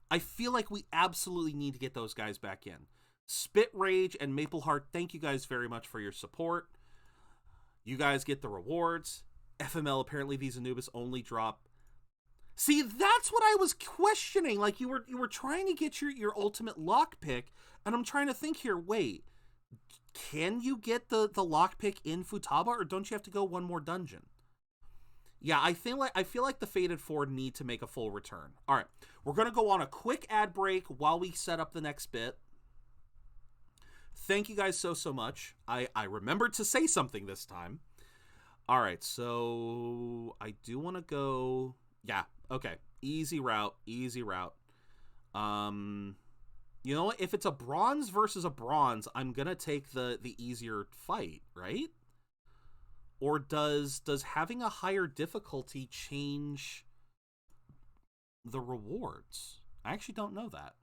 I feel like we absolutely need to get those guys back in. Spit Rage and Maple Heart, thank you guys very much for your support. You guys get the rewards. FML, apparently these Anubis only drop. See, that's what I was questioning. Like, you were trying to get your ultimate lockpick, and I'm trying to think here, wait, can you get the lockpick in Futaba, or don't you have to go one more dungeon? Yeah, I feel like the Fated Four need to make a full return. All right, we're going to go on a quick ad break while we set up the next bit. Thank you guys so much. I remembered to say something this time. All right, so I do want to go... Yeah, okay. Easy route. You know what? If it's a bronze versus a bronze, I'm going to take the easier fight, right? Or does having a higher difficulty change the rewards? I actually don't know that.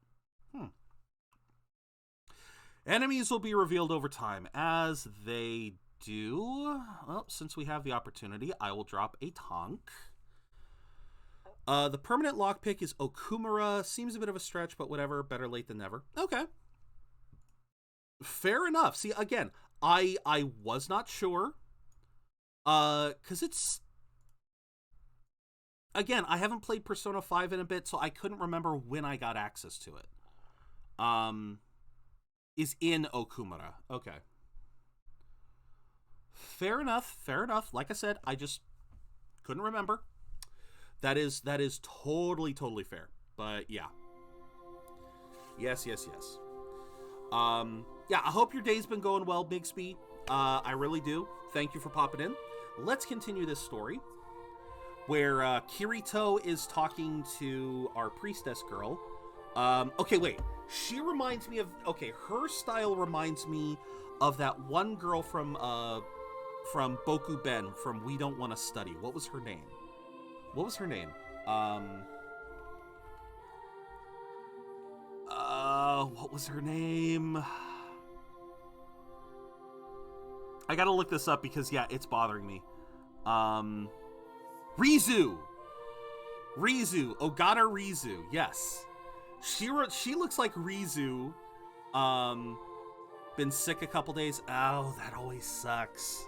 Enemies will be revealed over time. As they do, well, since we have the opportunity, I will drop a Tonk. The permanent lockpick is Okumura. Seems a bit of a stretch, but whatever. Better late than never. Okay. Fair enough. See, again, I was not sure. Because it's... Again, I haven't played Persona 5 in a bit, so I couldn't remember when I got access to it. Is in Okumura. Okay. Fair enough. Like I said, I just couldn't remember. That is totally fair. But yeah. Yes. Yeah, I hope your day's been going well, Bigsby. I really do. Thank you for popping in. Let's continue this story where Kirito is talking to our priestess girl. Okay, wait. She reminds me of... Okay, her style reminds me of that one girl from Boku Ben from We Don't Want to Study. What was her name? What was her name? I gotta look this up because, yeah, it's bothering me. Rizu! Ogata Rizu, yes. She looks like Rizu. Been sick a couple days. Oh, that always sucks.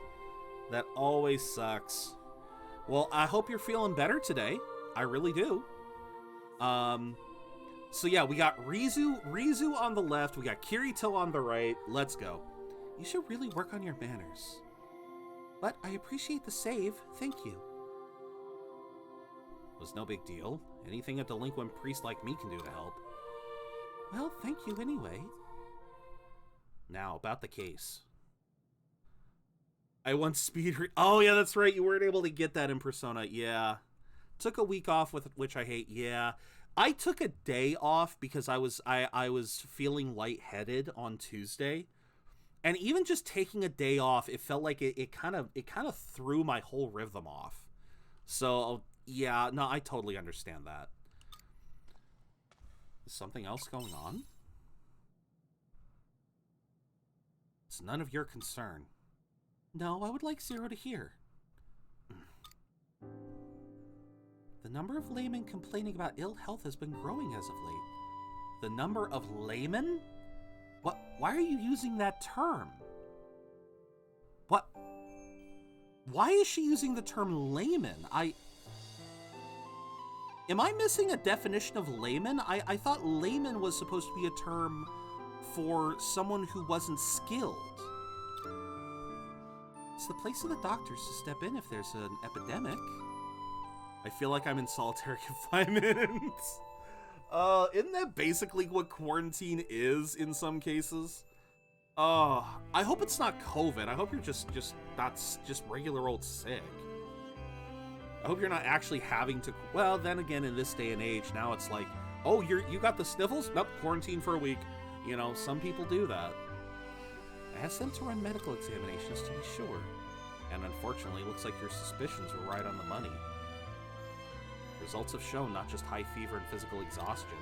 Well, I hope you're feeling better today. I really do. So yeah, we got Rizu on the left. We got Kirito on the right. Let's go. You should really work on your manners. But I appreciate the save. Thank you. Was no big deal. Anything a delinquent priest like me can do to help. Well, thank you anyway. Now, about the case. I once oh, yeah, that's right. You weren't able to get that in Persona. Yeah. Took a week off, which I hate. Yeah. I took a day off because I was feeling lightheaded on Tuesday. And even just taking a day off, it felt like it kind of threw my whole rhythm off. So, yeah, no, I totally understand that. Is something else going on? It's none of your concern. No, I would like Zero to hear. The number of laymen complaining about ill health has been growing as of late. The number of laymen? What? Why are you using that term? What? Why is she using the term layman? Am I missing a definition of layman? I thought layman was supposed to be a term for someone who wasn't skilled. It's the place of the doctors to step in if there's an epidemic. I feel like I'm in solitary confinement. Isn't that basically what quarantine is in some cases? I hope it's not COVID. I hope you're just regular old sick. I hope you're not actually having to... Well, then again, in this day and age, now it's like, oh, you got the sniffles? Nope, quarantine for a week. You know, some people do that. I asked them to run medical examinations to be sure. And unfortunately, it looks like your suspicions were right on the money. Results have shown not just high fever and physical exhaustion,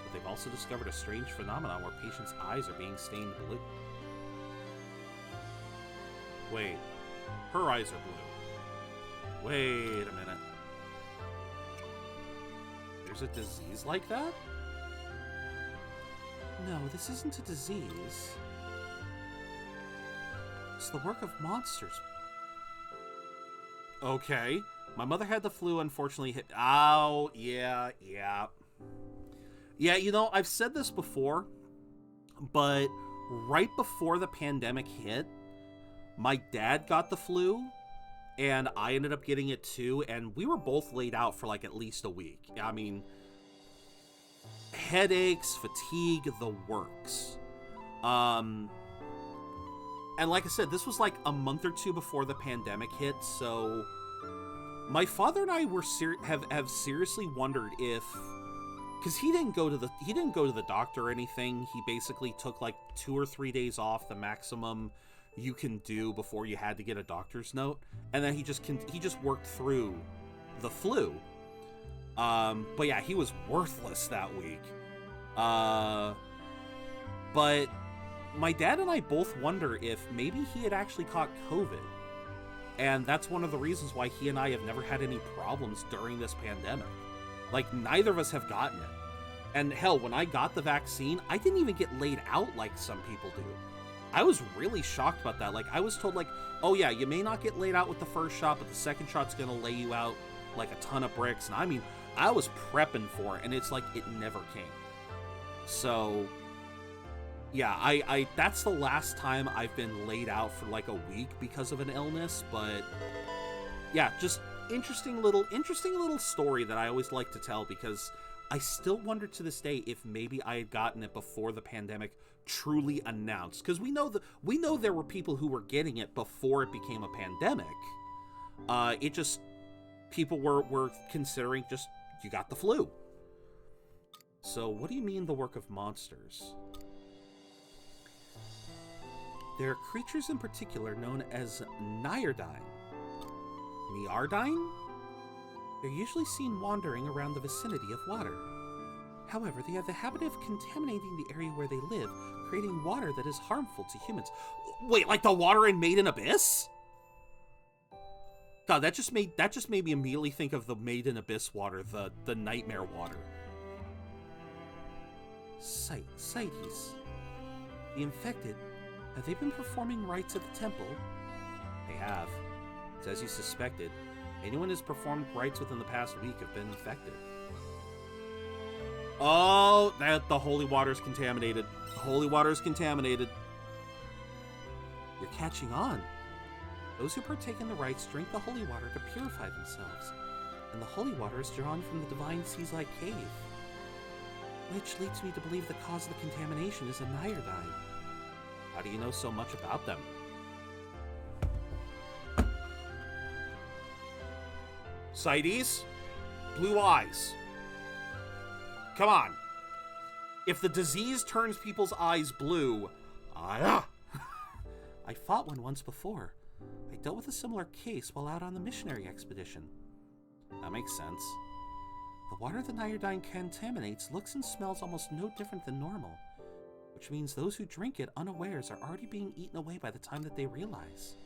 but they've also discovered a strange phenomenon where patients' eyes are being stained blue. Wait. Her eyes are blue. Wait a minute. There's a disease like that? No, this isn't a disease. It's the work of monsters. Okay. My mother had the flu, unfortunately hit... Oh, yeah. Yeah, you know, I've said this before, but right before the pandemic hit, my dad got the flu, and I ended up getting it too, and we were both laid out for like at least a week. I mean, headaches, fatigue, the works. And like I said, this was like a month or two before the pandemic hit, so my father and I were have seriously wondered if, because he didn't go to the doctor or anything. He basically took like 2 or 3 days off, the maximum you can do before you had to get a doctor's note, and then he just worked through the flu. But yeah, he was worthless that week. But my dad and I both wonder if maybe he had actually caught COVID. And that's one of the reasons why he and I have never had any problems during this pandemic. Like, neither of us have gotten it. And hell, when I got the vaccine, I didn't even get laid out like some people do. I was really shocked about that. Like, I was told, like, oh yeah, you may not get laid out with the first shot, but the second shot's gonna lay you out like a ton of bricks. And I mean, I was prepping for it, and it's like it never came. So yeah, I that's the last time I've been laid out for like a week because of an illness. But yeah, just interesting little story that I always like to tell, because I still wonder to this day if maybe I had gotten it before the pandemic truly announced, because we know there were people who were getting it before it became a pandemic. It just, people were considering just, you got the flu. So what do you mean the work of monsters? There are creatures in particular known as NerdorDie. NerdorDie? They're usually seen wandering around the vicinity of water. However, they have the habit of contaminating the area where they live, creating water that is harmful to humans. Wait, like the water in Made in Abyss? God, that just made me immediately think of the Made in Abyss water, the nightmare water. Sighties. The infected, have they been performing rites at the temple? They have. It's as you suspected. Anyone who's performed rites within the past week have been infected. Oh, the holy water's contaminated. The holy water's contaminated. You're catching on. Those who partake in the rites drink the holy water to purify themselves, and the holy water is drawn from the divine seas-like cave. Which leads me to believe the cause of the contamination is a NerdorDie. How do you know so much about them? Sighties? Blue eyes. Come on. If the disease turns people's eyes blue, I fought one once before. I dealt with a similar case while out on the missionary expedition. That makes sense. The water the NerdorDie contaminates looks and smells almost no different than normal, which means those who drink it unawares are already being eaten away by the time that they realize.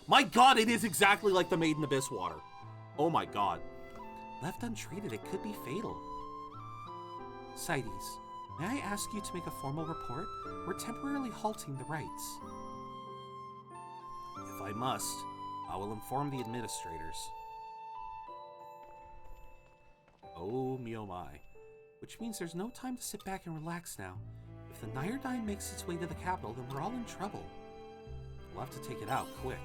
My god, it is exactly like the Made in Abyss water. Oh my god. Left untreated, it could be fatal. Sighties, may I ask you to make a formal report? We're temporarily halting the rites. If I must, I will inform the administrators. Oh me oh my. Which means there's no time to sit back and relax now. If the NerdorDie makes its way to the capital, then we're all in trouble. We'll have to take it out quick.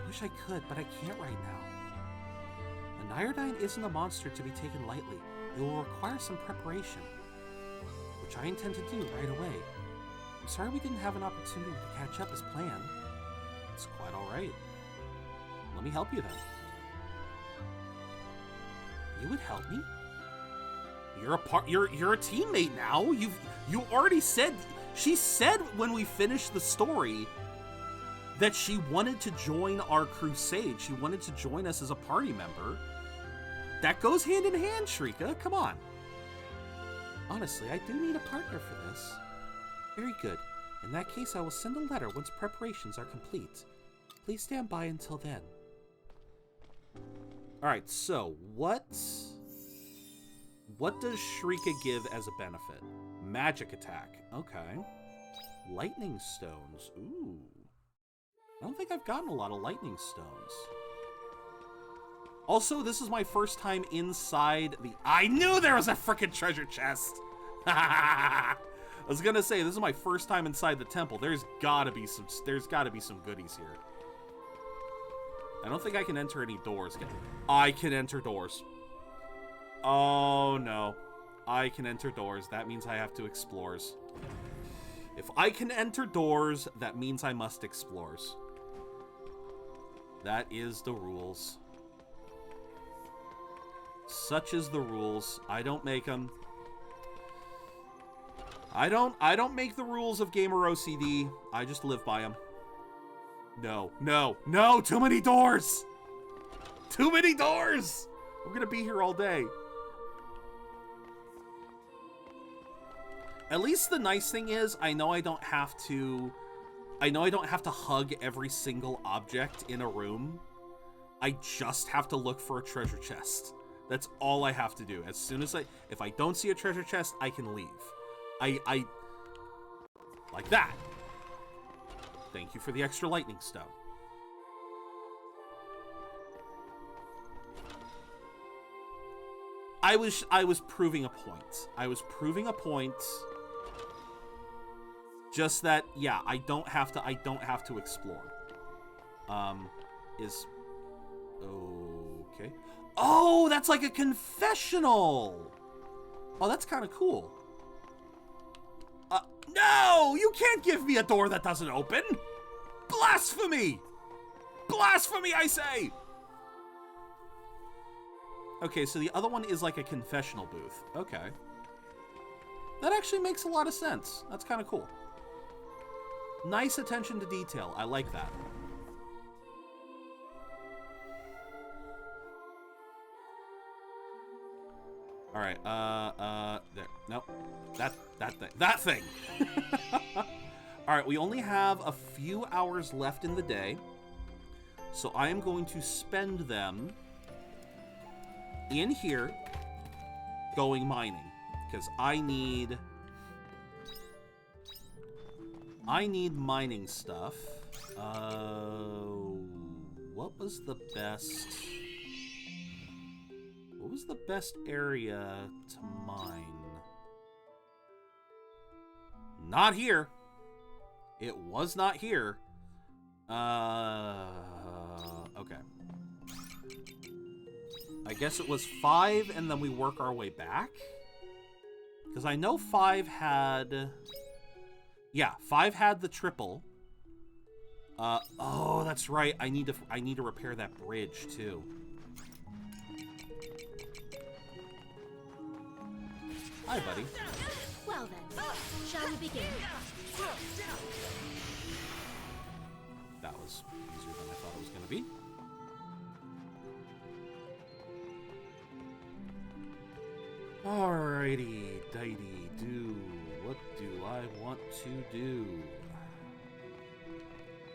I wish I could, but I can't right now. The NerdorDie isn't a monster to be taken lightly. It will require some preparation, which I intend to do right away. I'm sorry we didn't have an opportunity to catch up as planned. It's quite alright. Let me help you then. You would help me? You're a teammate now. You already said, she said when we finished the story that she wanted to join our crusade. She wanted to join us as a party member. That goes hand in hand, Shrika. Come on. Honestly, I do need a partner for this. Very good. In that case, I will send a letter once preparations are complete. Please stand by until then. Alright, so what does Shrika give as a benefit? Magic attack. Okay. Lightning stones. Ooh. I don't think I've gotten a lot of lightning stones. Also, this is my first time inside the... I knew there was a frickin' treasure chest! I was gonna say, this is my first time inside the temple. There's gotta be some goodies here. I don't think I can enter any doors. I can enter doors. Oh, no. I can enter doors. That means I have to explores. If I can enter doors, that means I must explores. That is the rules. Such is the rules. I don't make them. I don't make the rules of gamer OCD. I just live by them. No, no, no! Too many doors! Too many doors! I'm gonna be here all day. At least the nice thing is, I know I don't have to hug every single object in a room. I just have to look for a treasure chest. That's all I have to do. As soon as if I don't see a treasure chest, I can leave. I like that. Thank you for the extra lightning stone. I was proving a point. I was proving a point. Just that, yeah, I don't have to explore. Is okay. Oh, that's like a confessional. Oh, that's kind of cool. No, you can't give me a door that doesn't open. Blasphemy! Blasphemy, I say! Okay, so the other one is like a confessional booth. Okay. That actually makes a lot of sense. That's kind of cool. Nice attention to detail. I like that. All right, there. Nope. That thing. All right, we only have a few hours left in the day, so I am going to spend them in here going mining, because I need mining stuff. What was the best area to mine? Not here. It was not here. Okay. I guess it was 5 and then we work our way back. Because I know 5 had... Yeah, 5 had the triple. Oh, that's right. I need to repair that bridge too. Hi, buddy. Well then, shall we begin? That was easier than I thought it was going to be. Alrighty, dighty, do. What do I want to do?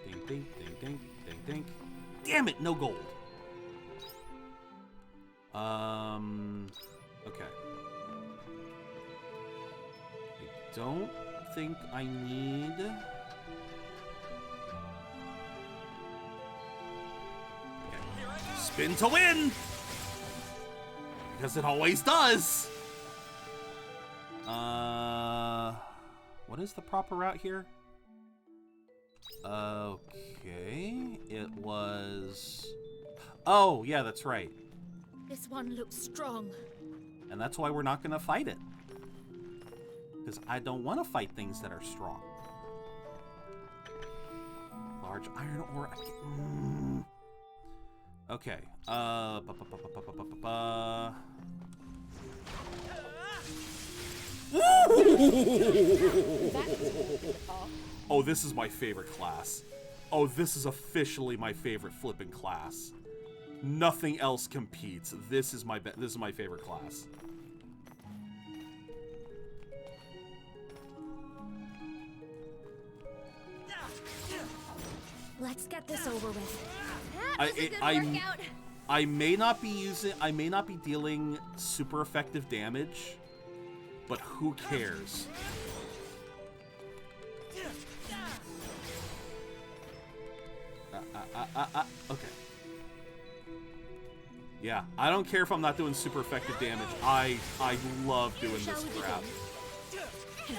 Ding, ding, ding, ding, ding, ding. Damn it, no gold. Okay. I don't think I need... Okay. Spin to win! Because it always does! What is the proper route here? Okay, it was... Oh, yeah, that's right. This one looks strong. And that's why we're not going to fight it. Because I don't want to fight things that are strong. Large iron ore... Okay, Oh, this is my favorite class. Oh, this is officially my favorite flipping class. Nothing else competes. This is my favorite class. Let's get this over with. I may not be dealing super effective damage, but who cares? Okay. Yeah, I don't care if I'm not doing super effective damage. I love doing this crap.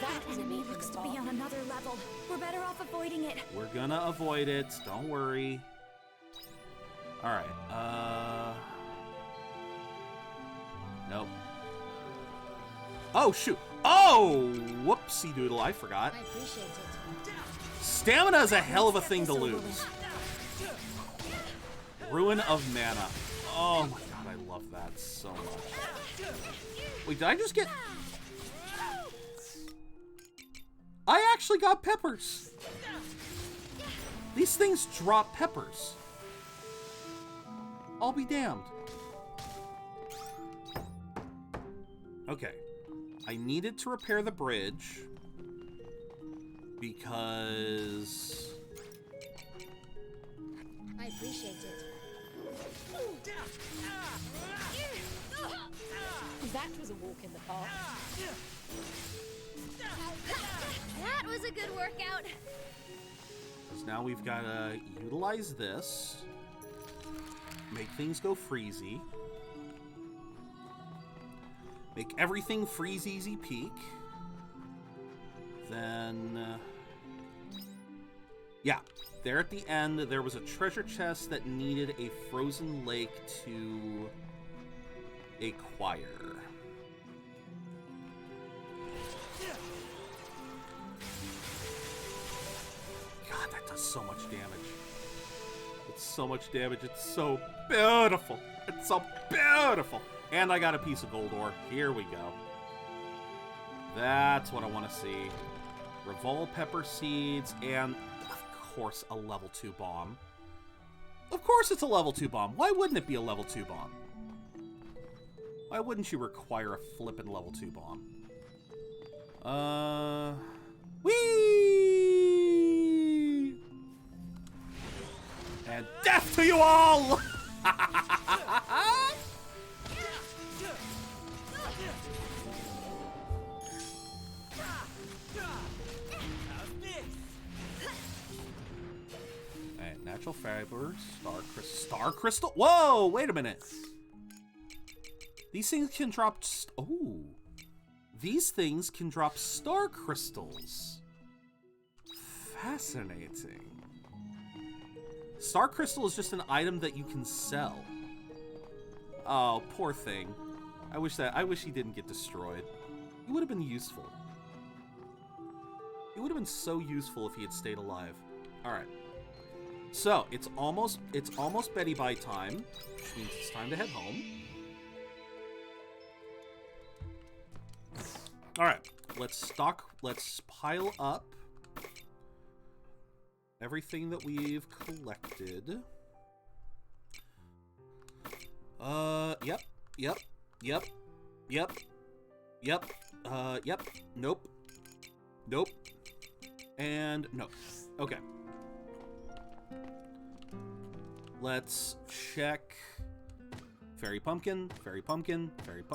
That enemy looks to be on another level. We're better off avoiding it. We're gonna avoid it. Don't worry. All right. Nope. Oh shoot. Oh, whoopsie doodle. I forgot. I appreciate it. Stamina is a hell of a thing to lose. Ruin of mana. Oh my god, I love that so much. Wait, did I just get... I actually got peppers. These things drop peppers. I'll be damned. Okay. I needed to repair the bridge because... I appreciate it. That was a walk in the park. That was a good workout. Because now we've got to utilize this. Make things go freezy. Make everything freeze easy peak. Then... yeah. There at the end, there was a treasure chest that needed a frozen lake to acquire. God, that does so much damage. It's so much damage. It's so beautiful. It's so beautiful. And I got a piece of gold ore. Here we go. That's what I want to see. Revol pepper seeds and... of course, a level 2 bomb. Of course it's a level 2 bomb. Why wouldn't it be a level 2 bomb? Why wouldn't you require a flippin' level 2 bomb? Whee! And death to you all! Natural fiber, star crystal. Whoa, wait a minute. These things can drop. Oh, these things can drop star crystals. Fascinating. Star crystal is just an item that you can sell. Oh, poor thing. I wish he didn't get destroyed. He would have been useful. He would have been so useful if he had stayed alive. All right. So, it's almost Betty Bye time, which means it's time to head home. Alright, let's pile up everything that we've collected. Yep, nope, and nope. Okay. Let's check fairy pumpkin,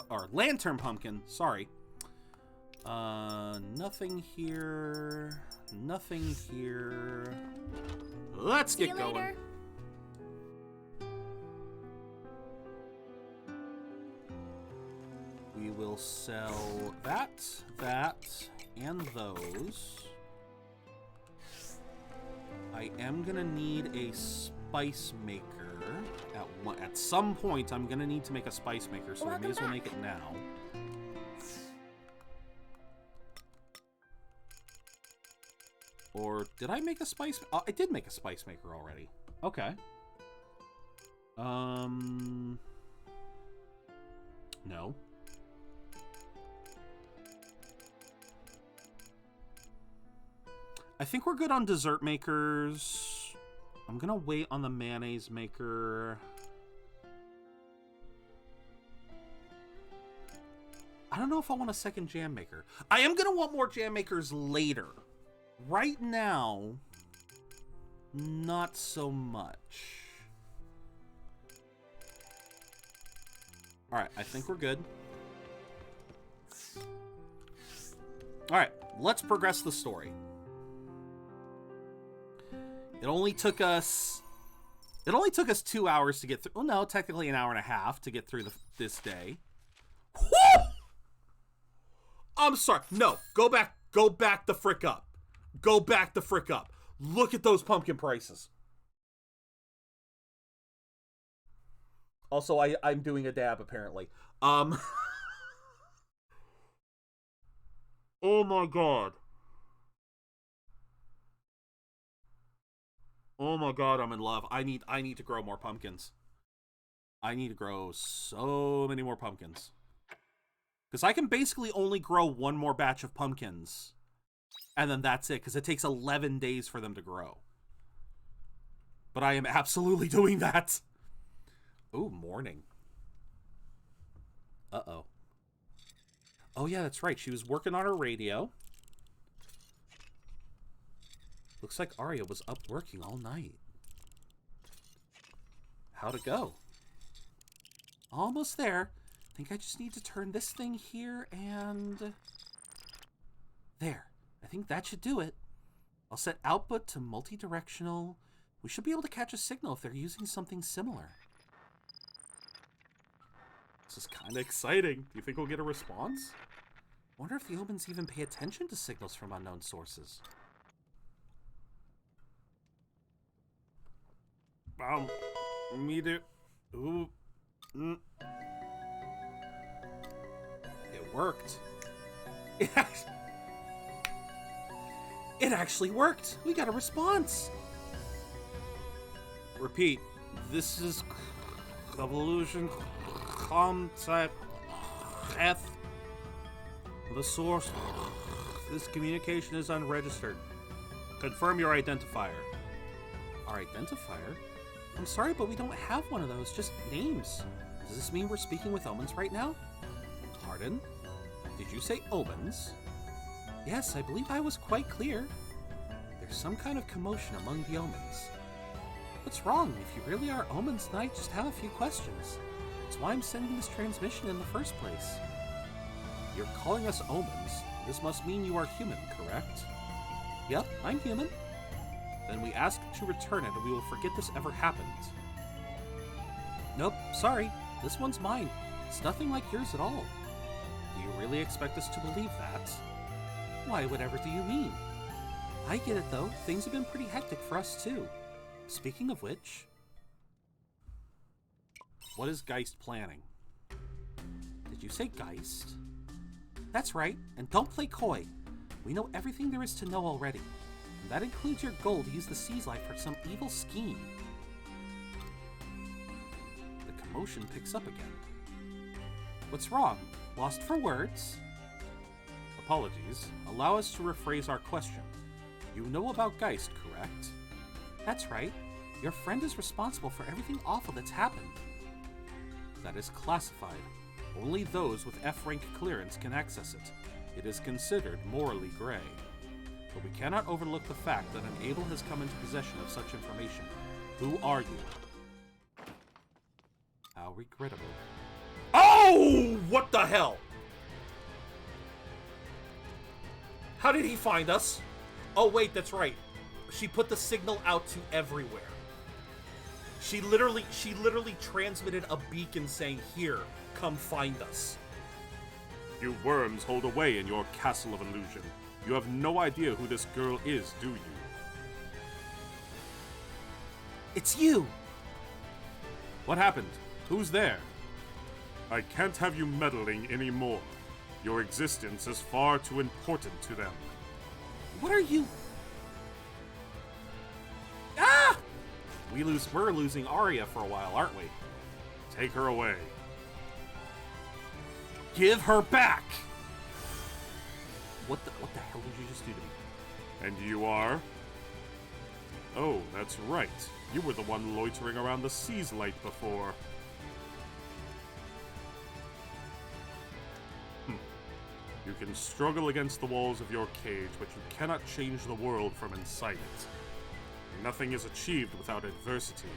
or lantern pumpkin, sorry. Nothing here, nothing here. Let's get going. Later. We will sell that, and those. I am gonna need a spice maker. At some point, I'm gonna need to make a spice maker, so I may as well make it now. Or did I make a spice? I did make a spice maker already. Okay. No. I think we're good on dessert makers. I'm gonna wait on the mayonnaise maker. I don't know if I want a second jam maker. I am gonna want more jam makers later. Right now, not so much. Alright, I think we're good. Alright, let's progress the story. It only took us 2 hours to get through. Well, no, technically an hour and a half to get through this day. Woo! I'm sorry. No, go back the frick up. Go back the frick up. Look at those pumpkin prices. Also, I'm doing a dab apparently. Oh my god. Oh my god, I'm in love. I need to grow more pumpkins. I need to grow so many more pumpkins. Because I can basically only grow one more batch of pumpkins. And then that's it, because it takes 11 days for them to grow. But I am absolutely doing that. Ooh, morning. Uh-oh. Oh yeah, that's right. She was working on her radio. Looks like Arya was up working all night. How'd it go? Almost there. I think I just need to turn this thing here and... There. I think that should do it. I'll set output to multi-directional. We should be able to catch a signal if they're using something similar. This is kind of exciting. Do you think we'll get a response? Wonder if the omens even pay attention to signals from unknown sources. Me too. Ooh. It worked. It actually worked. We got a response. Repeat. This is evolution concept F. The source. This communication is unregistered. Confirm your identifier. Our identifier? I'm sorry, but we don't have one of those. Just names. Does this mean we're speaking with omens right now? Pardon? Did you say omens? Yes, I believe I was quite clear. There's some kind of commotion among the omens. What's wrong? If you really are omens, then I just have a few questions. That's why I'm sending this transmission in the first place. You're calling us omens. This must mean you are human, correct? Yep, I'm human. Then we ask to return it and we will forget this ever happened. Nope, sorry. This one's mine. It's nothing like yours at all. Do you really expect us to believe that? Why, whatever do you mean? I get it though. Things have been pretty hectic for us too. Speaking of which... What is Geist planning? Did you say Geist? That's right, and don't play coy. We know everything there is to know already. And that includes your goal to use the Sea's life for some evil scheme. The commotion picks up again. What's wrong? Lost for words? Apologies. Allow us to rephrase our question. You know about Geist, correct? That's right. Your friend is responsible for everything awful that's happened. That is classified. Only those with F-rank clearance can access it. It is considered morally gray. But we cannot overlook the fact that an Able has come into possession of such information. Who are you? How regrettable. Oh! What the hell? How did he find us? Oh wait, that's right. She put the signal out to everywhere. She literally transmitted a beacon saying, "Here, come find us." You worms hold away in your castle of illusion. You have no idea who this girl is, do you? It's you! What happened? Who's there? I can't have you meddling anymore. Your existence is far too important to them. What are you... Ah! We're losing Arya for a while, aren't we? Take her away. Give her back! What the hell did you just do to me? And you are? Oh, that's right. You were the one loitering around the Sea's light before. You can struggle against the walls of your cage, but you cannot change the world from inside it. Nothing is achieved without adversity.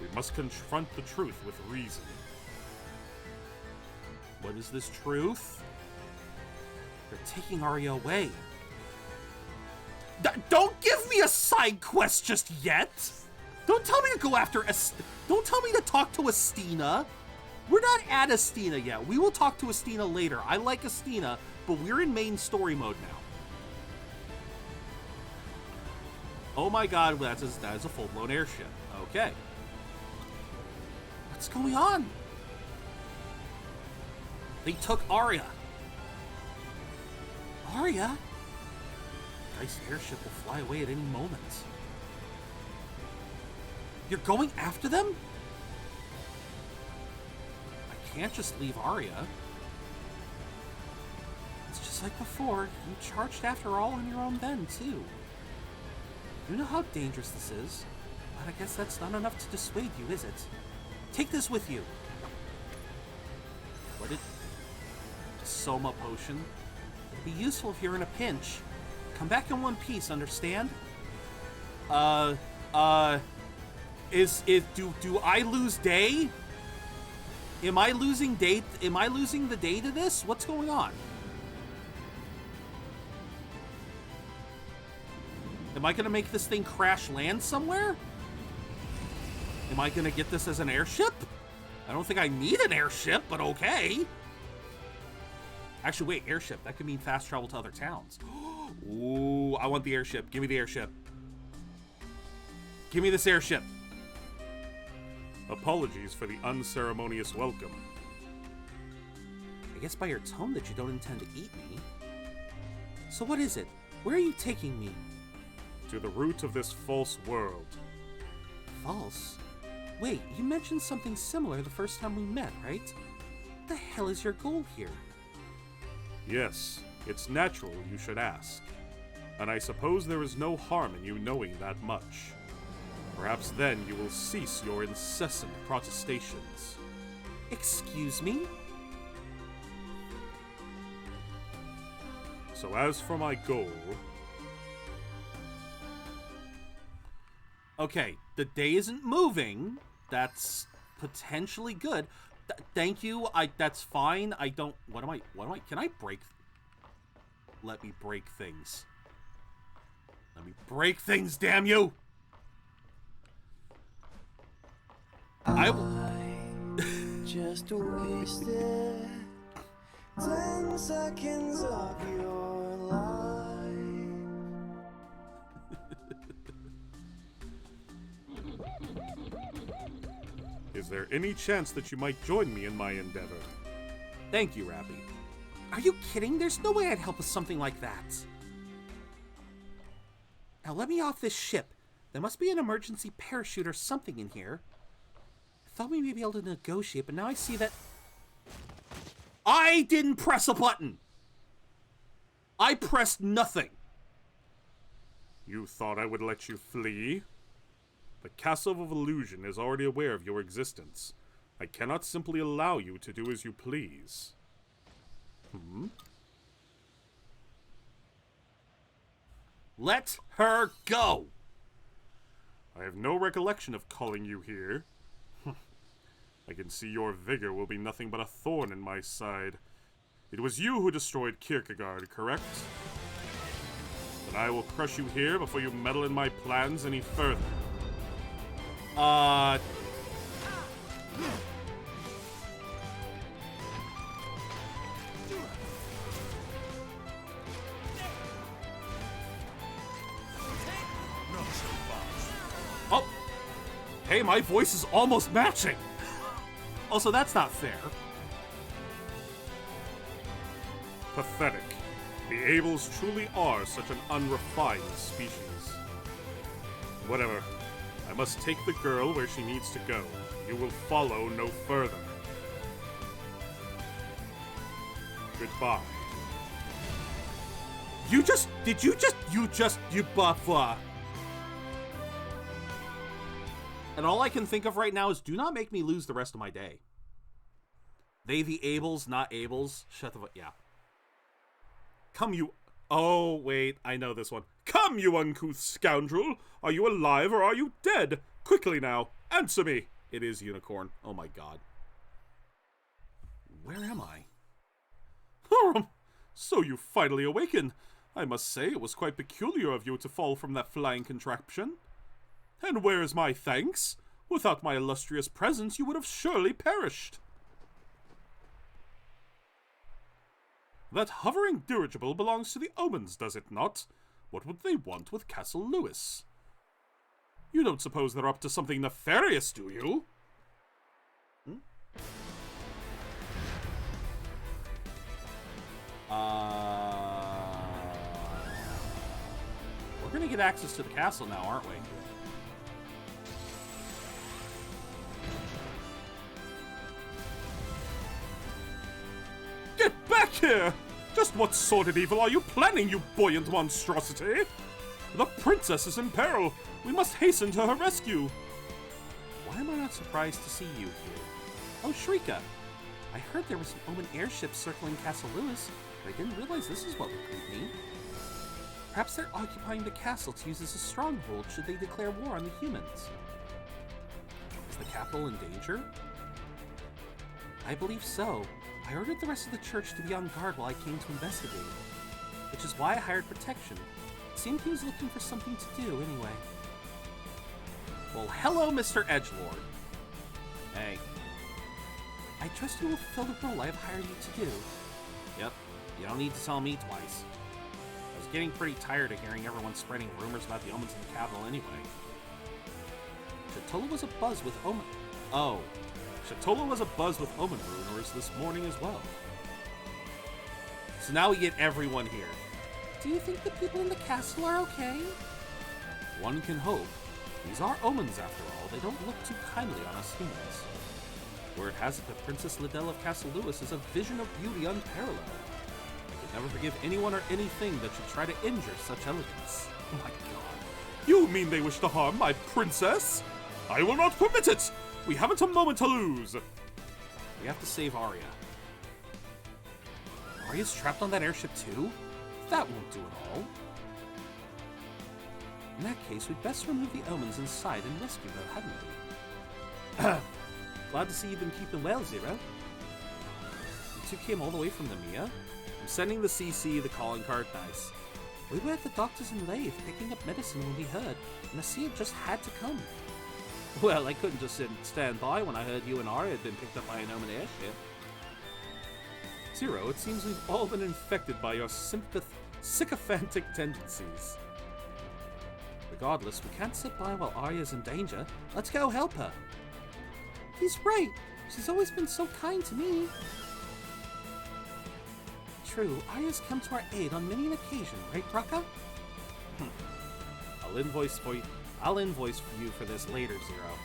We must confront the truth with reason. What is this truth? They're taking Arya away. Don't give me a side quest just yet! Don't tell me to go after don't tell me to talk to Estina. We're not at Estina yet. We will talk to Estina later. I like Estina, but we're in main story mode now. Oh my god, that is a full-blown airship. Okay. What's going on? They took Arya. Arya? Guy's airship will fly away at any moment. You're going after them? I can't just leave Arya. It's just like before. You charged after all on your own then, too. You know how dangerous this is, but I guess that's not enough to dissuade you, is it? Take this with you. What did... Soma potion? It'll be useful if you're in a pinch. Come back in one piece, understand? Do I lose day? Am I losing day? Am I losing the day to this? What's going on? Am I gonna make this thing crash land somewhere? Am I gonna get this as an airship? I don't think I need an airship, but okay. Actually, wait, airship. That could mean fast travel to other towns. Ooh, I want the airship. Give me the airship. Give me this airship. Apologies for the unceremonious welcome. I guess by your tone that you don't intend to eat me. So what is it? Where are you taking me? To the root of this false world. False? Wait, you mentioned something similar the first time we met, right? What the hell is your goal here? Yes, it's natural you should ask. And I suppose there is no harm in you knowing that much. Perhaps then you will cease your incessant protestations. Excuse me? So as for my goal... Okay, the day isn't moving. That's potentially good. Thank you. That's fine. I don't... What am I... Can I break... Let me break things. Let me break things, damn you! I just wasted 10 seconds of your life. Is there any chance that you might join me in my endeavor? Thank you, Rappy. Are you kidding? There's no way I'd help with something like that. Now let me off this ship. There must be an emergency parachute or something in here. I thought we may be able to negotiate, but now I see that... I didn't press a button! I pressed nothing! You thought I would let you flee? The Castle of Illusion is already aware of your existence. I cannot simply allow you to do as you please. Let her go! I have no recollection of calling you here. I can see your vigor will be nothing but a thorn in my side. It was you who destroyed Kierkegaard, correct? Then I will crush you here before you meddle in my plans any further. Oh! Hey, my voice is almost matching! Also, that's not fair. Pathetic. The Abels truly are such an unrefined species. Whatever. I must take the girl where she needs to go. You will follow no further. Goodbye. You buffa. And all I can think of right now is do not make me lose the rest of my day. They the Abels, not Abels. Shut the fuck, yeah. Come you, Oh, wait, I know this one. Come, you uncouth scoundrel! Are you alive or are you dead? Quickly now, answer me! It is Unicorn. Oh my god. Where am I? So you finally awaken. I must say it was quite peculiar of you to fall from that flying contraption. And where is my thanks? Without my illustrious presence, you would have surely perished. That hovering dirigible belongs to the Omens, does it not? What would they want with Castle Lewis? You don't suppose they're up to something nefarious, do you? We're gonna get access to the castle now, aren't we? Get back here! Just what sordid evil are you planning, you buoyant monstrosity? The princess is in peril. We must hasten to her rescue. Why am I not surprised to see you here? Oh, Shrika. I heard there was an Omen airship circling Castle Lewis, but I didn't realize this is what would greet me. Perhaps they're occupying the castle to use as a stronghold should they declare war on the humans. Is the capital in danger? I believe so. I ordered the rest of the church to be on guard while I came to investigate, which is why I hired protection. It seemed he was looking for something to do anyway. Well, hello, Mr. Edgelord. Hey. I trust you will fulfill the role I have hired you to do. Yep. You don't need to tell me twice. I was getting pretty tired of hearing everyone spreading rumors about the Omens in the capital anyway. Shatola was abuzz with Omen... Oh. Shatola was abuzz with Omen rumors this morning as well. So now we get everyone here. Do you think the people in the castle are okay? One can hope. These are Omens after all. They don't look too kindly on us humans. Word has it that Princess Liddell of Castle Lewis is a vision of beauty unparalleled. I could never forgive anyone or anything that should try to injure such elegance. Oh my god. You mean they wish to harm my princess? I will not permit it! We haven't a moment to lose! We have to save Arya. Arya's trapped on that airship too? That won't do it all. In that case, we'd best remove the Omens inside and rescue them, hadn't we? Glad to see you've been keeping well, Zero. You two came all the way from the Mia? I'm sending the CC the calling card. Nice. We were at the doctor's in Lathe picking up medicine when we heard, and Nasia just had to come. Well, I couldn't just stand by when I heard you and Arya had been picked up by an Omen airship. Zero, it seems we've all been infected by your sycophantic tendencies. Regardless, we can't sit by while Arya's in danger. Let's go help her. He's right. She's always been so kind to me. True, Arya's come to our aid on many an occasion, right, Brocka? I'll invoice for you for this later, Zero.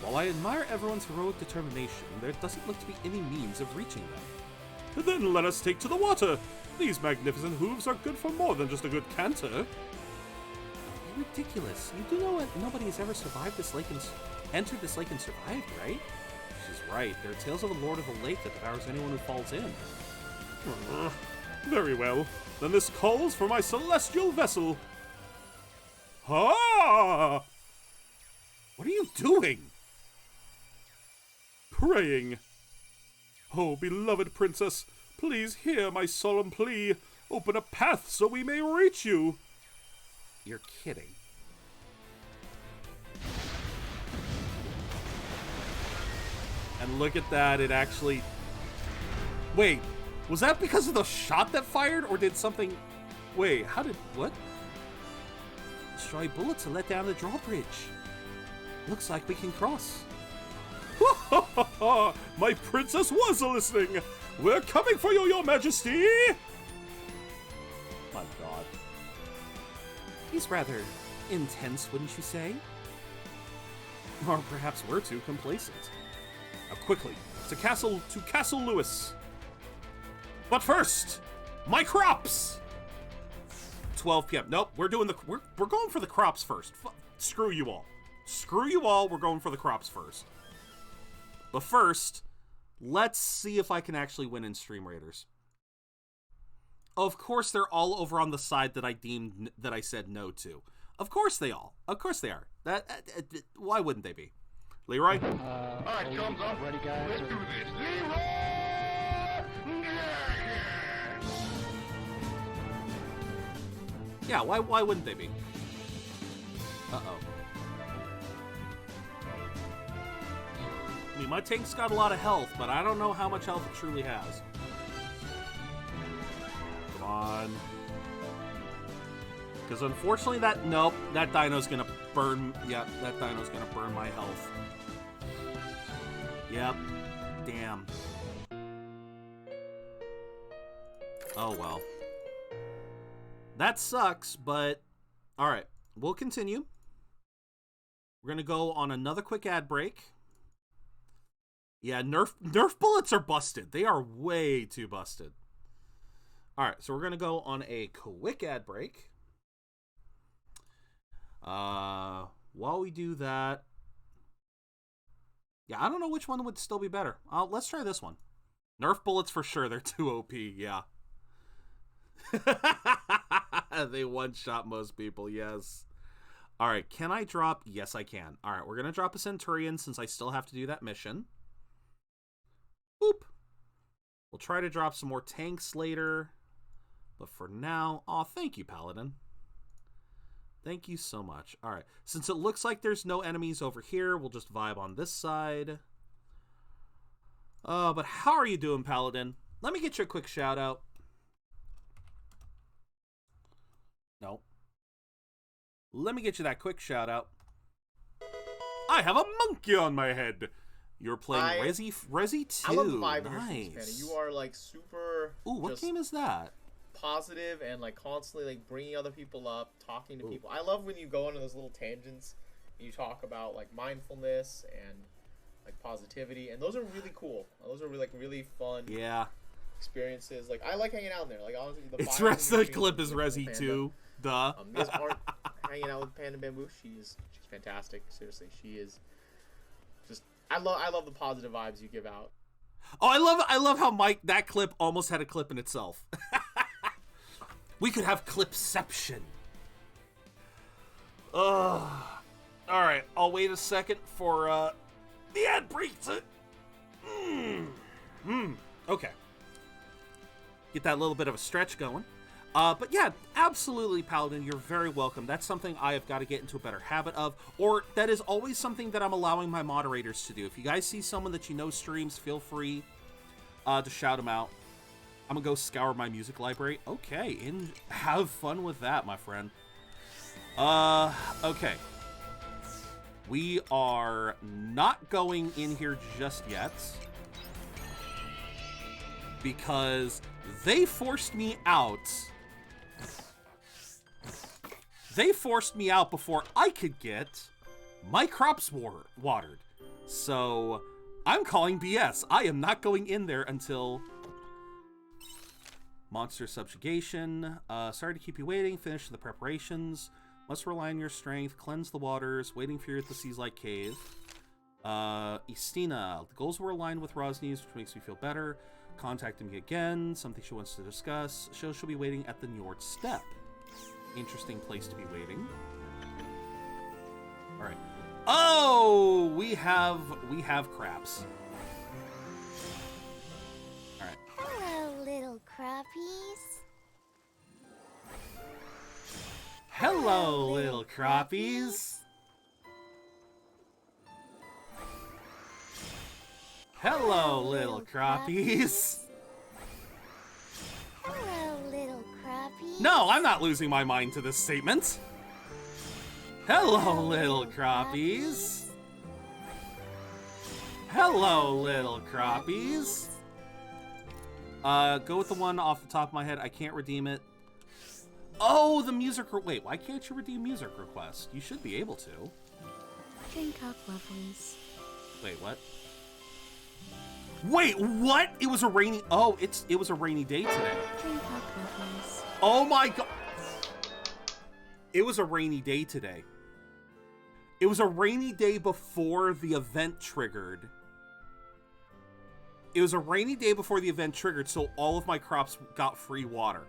While I admire everyone's heroic determination, there doesn't look to be any means of reaching them. Then let us take to the water. These magnificent hooves are good for more than just a good canter. Ridiculous. You do know that nobody has ever survived this lake and entered this lake and survived, right? She's right. There are tales of the Lord of the Lake that devours anyone who falls in. Very well. Then this calls for my celestial vessel. Ha! What are you doing? Praying. Oh, beloved princess, please hear my solemn plea. Open a path so we may reach you. You're kidding. And look at that, it actually... Wait, was that because of the shot that fired, or did something... Wait, how did... what? Destroy bullets to let down the drawbridge. Looks like we can cross. My princess was listening. We're coming for you, your majesty. My god. He's rather intense, wouldn't you say? Or perhaps we're too complacent. Now quickly, to Castle Lewis. But first, my crops. 12 p.m. Nope, we're going for the crops first. Screw you all. Screw you all, we're going for the crops first. But first, let's see if I can actually win in Stream Raiders. Of course, they're all over on the side that I said no to. Of course they are. Why wouldn't they be? Leroy? Alright, thumbs up. Ready, guys? Let's do this. Leroy! Yeah, why wouldn't they be? Uh-oh. I mean, my tank's got a lot of health, but I don't know how much health it truly has. Come on. Because unfortunately that dino's gonna burn, that dino's gonna burn my health. Yep. Damn. Oh well. That sucks, but alright. We'll continue. We're gonna go on another quick ad break. Yeah, Nerf bullets are busted. They are way too busted. Alright, so we're gonna go on a quick ad break. While we do that, yeah, I don't know which one would still be better. Let's try this one. Nerf bullets for sure. They're too OP. Yeah. They one-shot most people. Yes. All right. Can I drop? Yes, I can. All right. We're gonna drop a Centurion since I still have to do that mission. Boop. We'll try to drop some more tanks later, but for now, thank you, Paladin. Thank you so much. All right. Since it looks like there's no enemies over here, we'll just vibe on this side. But how are you doing, Paladin? Let me get you a quick shout out. No. Let me get you that quick shout out. I have a monkey on my head. You're playing Resi 2. I love the vibe nice. of your streams, Penny. You are like super. Ooh, what game is that? Positive and like constantly like bringing other people up, talking to people. I love when you go into those little tangents and you talk about like mindfulness and like positivity, and those are really cool. Those are really fun. Yeah. Experiences. Like I like hanging out in there. Like honestly, the clip is Resi 2. Duh. You guys aren't hanging out with Panda Bamboo. She's fantastic. Seriously, she is. Just I love the positive vibes you give out. Oh, I love how that clip almost had a clip in itself. We could have clipception. Alright, I'll wait a second for the ad break to... Okay. Get that little bit of a stretch going. But yeah, absolutely, Paladin, you're very welcome. That's something I have got to get into a better habit of, or that is always something that I'm allowing my moderators to do. If you guys see someone that you know streams, feel free to shout them out. I'm gonna go scour my music library. Okay, and have fun with that, my friend. Okay. We are not going in here just yet, because they forced me out. They forced me out before I could get my crops watered. So, I'm calling BS. I am not going in there until... Monster subjugation. Sorry to keep you waiting. Finish the preparations. Must rely on your strength. Cleanse the waters. Waiting for you at the Seas Like Cave. Istina. The goals were aligned with Rosny's, which makes me feel better. Contacting me again. Something she wants to discuss. She'll be waiting at the Njord Step. Interesting place to be waiting. Alright. Oh! We have craps. Alright. Hello, little crappies. Hello, little crappies. Hello, little crappies. Hello, little crappies. No, I'm not losing my mind to this statement. Hello, little crappies. Hello, little crappies. Go with the one off the top of my head. I can't redeem it. Oh, the music... Wait, why can't you redeem music request? You should be able to. Drink up, lovelies. Wait, what? Wait, what? It was a rainy... Oh, it was a rainy day today. Drink up, lovelies. Oh my god. It was a rainy day today. It was a rainy day before the event triggered. It was a rainy day before the event triggered, so all of my crops got free water.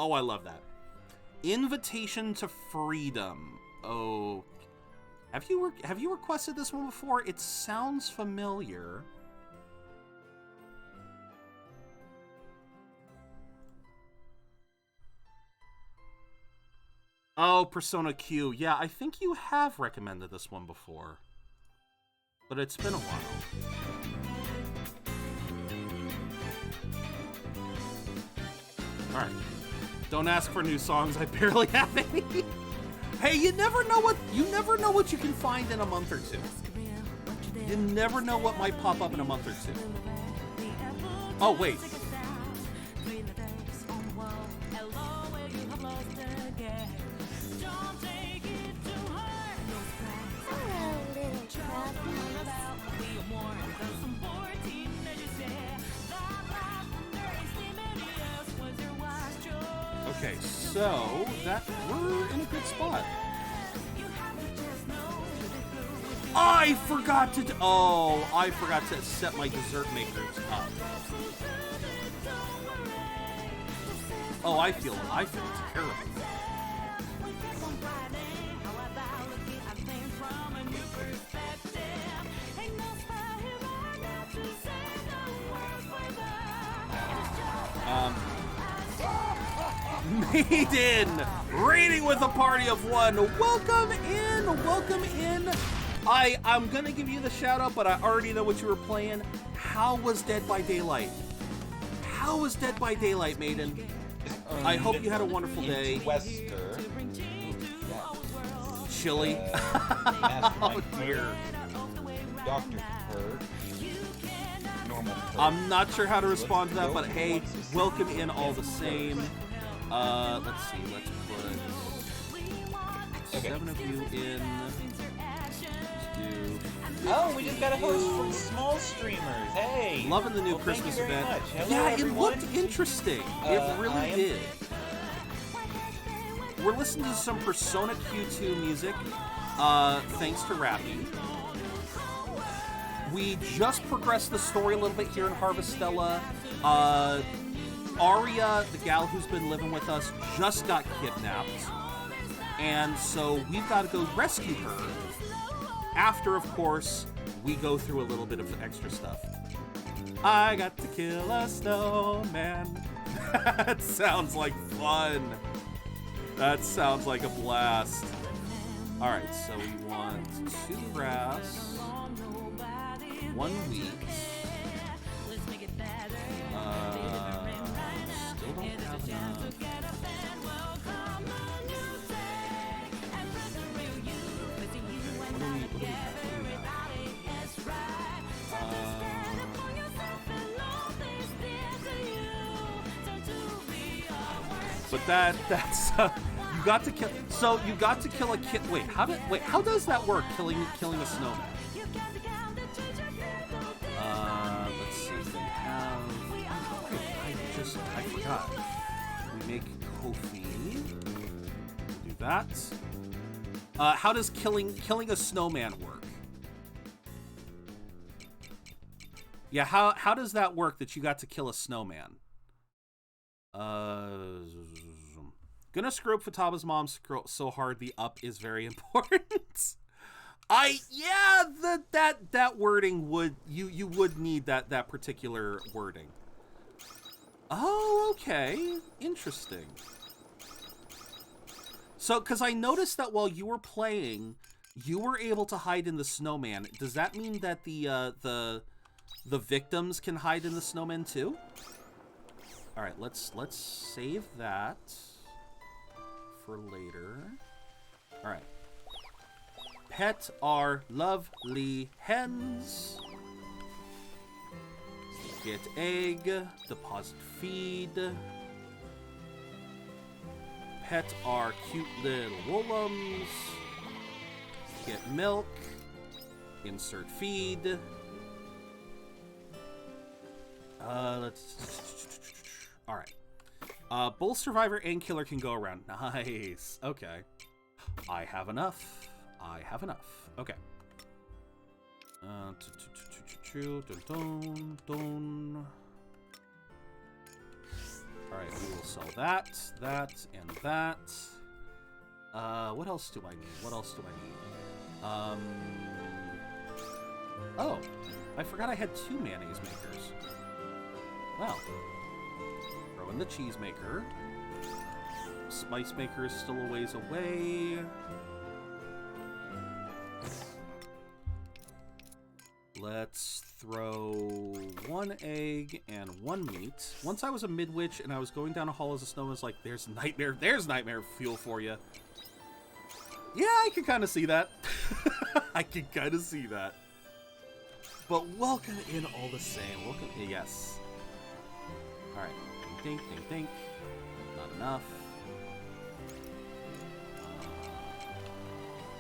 Oh, I love that. Invitation to Freedom. Oh, have you requested this one before? It sounds familiar. Oh, Persona Q. Yeah, I think you have recommended this one before. But it's been a while. Alright. Don't ask for new songs, I barely have any. Hey, you never know what you can find in a month or two. You never know what might pop up in a month or two. Oh, wait. Okay, so that we're in a good spot. I forgot to set my dessert makers up. Oh, I feel terrible. Maiden, raiding with a party of one. Welcome in. I'm gonna give you the shout out, but I already know what you were playing. How was Dead by Daylight? Maiden? I hope you had a wonderful day. Wester. Chili. Oh dear. Dr. Kirk. Normal Kirk. I'm not sure how to respond to that, but hey, welcome in all the same. Let's see. Let's put 7 of you in. Oh, we just got a host from Small Streamers. Hey! Loving the new Christmas event. Hello, everyone. It looked interesting. It really did. We're listening to some Persona Q2 music, thanks to Rappy. We just progressed the story a little bit here in Harvestella. Aria, the gal who's been living with us, just got kidnapped. And so we've got to go rescue her. After, of course, we go through a little bit of extra stuff. I got to kill a snowman. That sounds like fun. That sounds like a blast. Alright, so we want 2 grass, 1 wheat. Still don't have enough. But that's you got to kill. So you got to kill a kid. Wait, how does that work? Killing a snowman. Let's see. We have. I forgot. We make Kofi. Do that. How does killing a snowman work? Yeah, how does that work that you got to kill a snowman? Gonna screw up Fataba's mom so hard the up is very important. That wording would you would need that particular wording. Oh, okay. Interesting. So, because I noticed that while you were playing, you were able to hide in the snowman. Does that mean that the victims can hide in the snowman too? All right, let's save that for later. All right. Pet our lovely hens. Get egg, deposit feed. Pet our cute little woolums. Get milk. Insert feed. All right. Both survivor and killer can go around. Nice. Okay. I have enough. Okay. Alright, we will sell that, and that. What else do I need? What else do I need? Oh, I forgot I had 2 mayonnaise makers. Well, throw in the cheese maker. Spice maker is still a ways away. Let's throw 1 egg and 1 meat. Once I was a mid-witch and I was going down a hall as a snowman, I was like, there's nightmare fuel for you. Yeah, I can kind of see that. I can kind of see that. But welcome in all the same. Welcome, yes. All right, ding, ding, ding, ding. Not enough.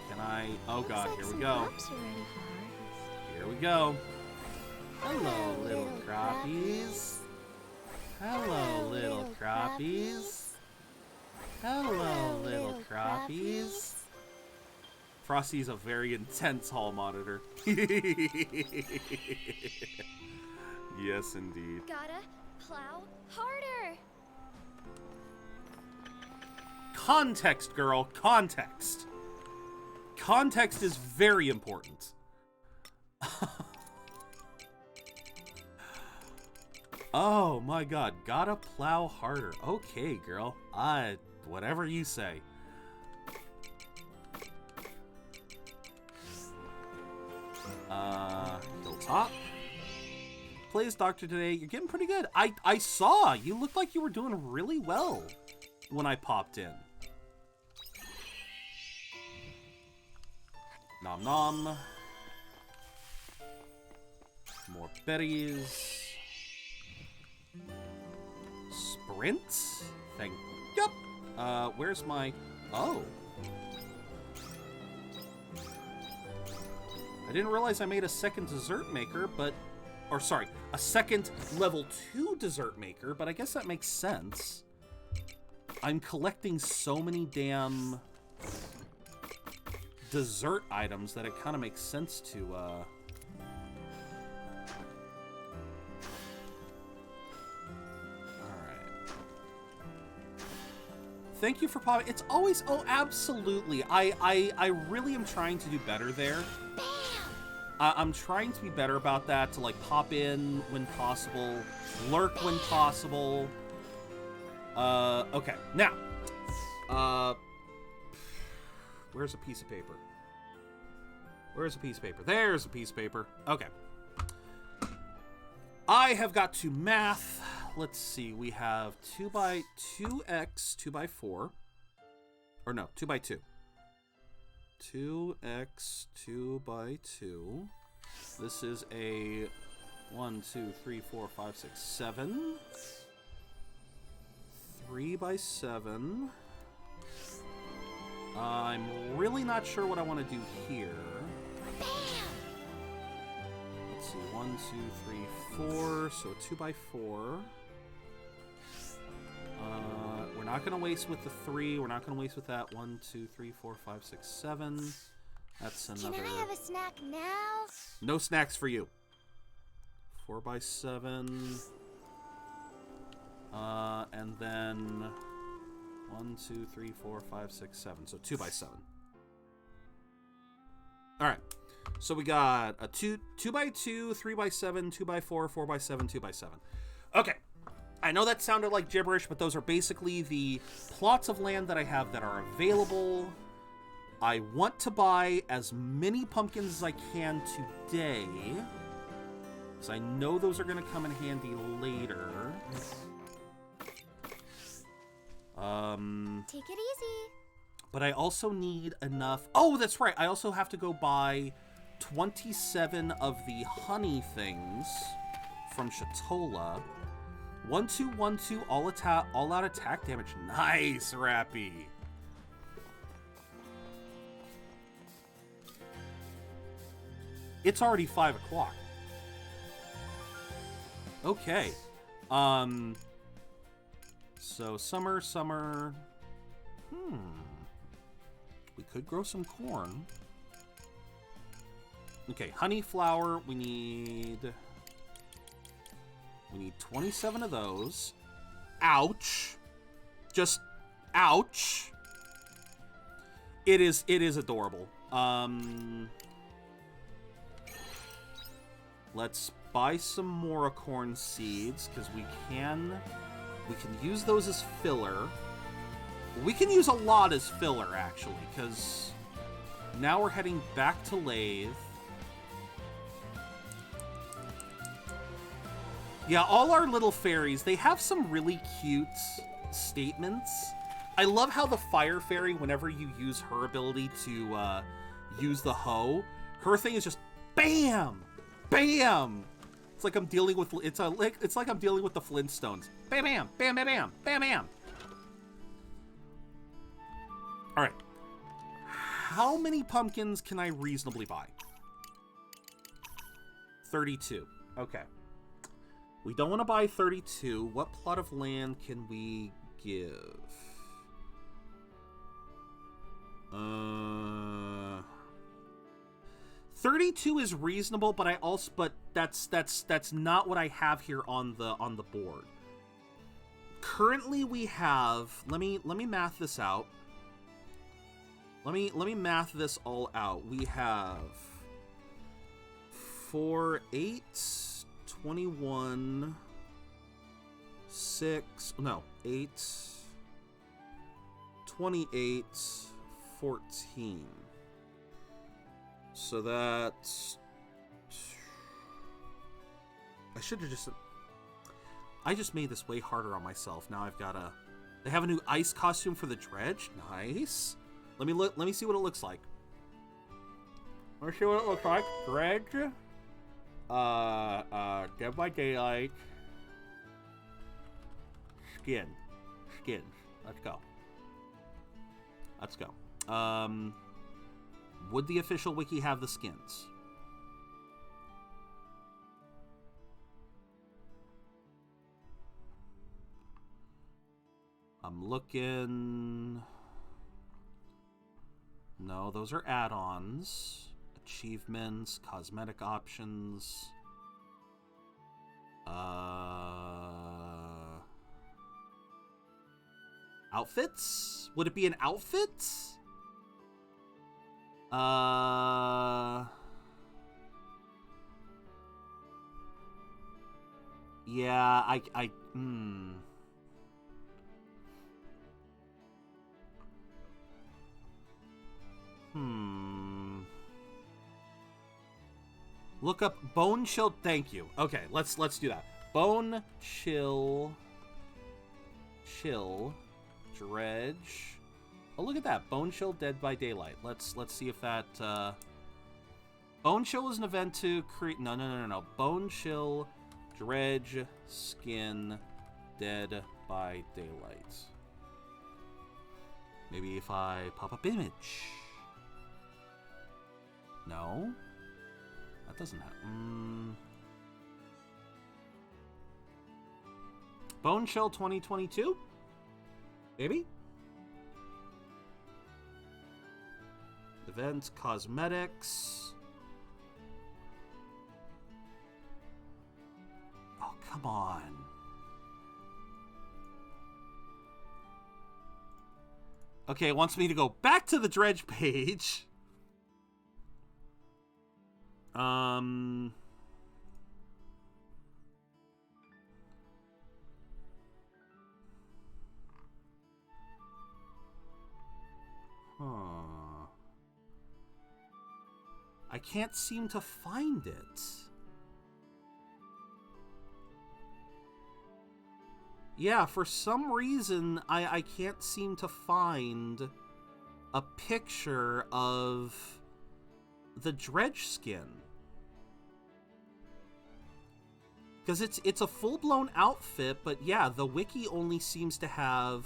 Can I? Oh God, here we go. Here we go. Hello, little crappies. Hello, little crappies. Hello, little crappies. Frosty's a very intense hall monitor. Yes, indeed. Gotta plow harder. Context, girl. Context. Context is very important. Oh my God. Gotta plow harder. Okay, girl. Whatever you say. Hilltop. Plays Doctor today. You're getting pretty good. I saw. You looked like you were doing really well when I popped in. Nom nom. More berries. Sprint. Thank you. Where's my... Oh. I didn't realize I made a second dessert maker, but... Or, sorry, a second level 2 dessert maker, but I guess that makes sense. I'm collecting so many damn dessert items that it kind of makes sense to, Thank you for popping. It's always... Oh, absolutely. I really am trying to do better there. I'm trying to be better about that, to, like, pop in when possible, lurk when possible. Okay. Now, where's a piece of paper? Where's a piece of paper? There's a piece of paper. Okay. I have got to math. Let's see. We have 2x 2x 2x4. Or no, 2x2. 2x 2x2. This is a 1, 2, 3, 4, 5, 6, 7. 3x7. I'm really not sure what I want to do here. Let's see, 1, 2, 3, 4. So 2x4. We're not going to waste with the 3. We're not going to waste with that. 1, 2, 3, 4, 5, 6, 7. That's another... Can I have a snack now? No snacks for you. 4x7. And then 1, 2, 3, 4, 5, 6, 7. So 2x7. Alright. So we got a 2x2, 3x7, 2x4, 4x7, 2x7. Okay. I know that sounded like gibberish, but those are basically the plots of land that I have that are available. I want to buy as many pumpkins as I can today, because I know those are going to come in handy later. Take it easy. But I also need enough... Oh, that's right. I also have to go buy 27 of the honey things from Shatola. 1-2-1-2 all out attack damage. Nice, Rappy. It's already 5 o'clock. Okay. So summer. We could grow some corn. Okay, honey flower. We need 27 of those. ouch. Just ouch. It is adorable. Let's buy some Moracorn seeds, because we can use those as filler. We can use a lot as filler, actually, because now we're heading back to Lathe. Yeah, all our little fairies, they have some really cute statements. I love how the Fire Fairy, whenever you use her ability to use the hoe, her thing is just BAM! BAM! It's like I'm dealing with it's like I'm dealing with the Flintstones. Bam bam, bam bam bam, bam bam. All right. How many pumpkins can I reasonably buy? 32. Okay. We don't want to buy 32. What plot of land can we give? 32 is reasonable, but that's not what I have here on the board. Currently we have, let me math this out. Let me math this all out. We have 4, 8, 21, 6, no, 8, 28, 14. So that's... I just made this way harder on myself. Now I've got to... They have a new ice costume for the dredge. Nice. Let me see what it looks like. Let me see what it looks like. Dredge. Dead by Daylight. Skins. Let's go. Would the official wiki have the skins? I'm looking... No, those are add-ons. Achievements, cosmetic options. Outfits? Would it be an outfit? Yeah, Look up Bone Chill. Thank you. Okay, let's do that. Bone Chill Dredge. Oh, look at that. Bone Chill Dead by Daylight. Let's see if that Bone Chill is an event to create... No. Bone Chill Dredge Skin Dead by Daylight. Maybe if I pop up image. No? That doesn't happen. Bone Chill 2022? Maybe? Events, cosmetics. Oh, come on. Okay, it wants me to go back to the dredge page. I can't seem to find it. Yeah, for some reason, I can't seem to find a picture of the dredge skin. Because it's a full-blown outfit, but yeah, the wiki only seems to have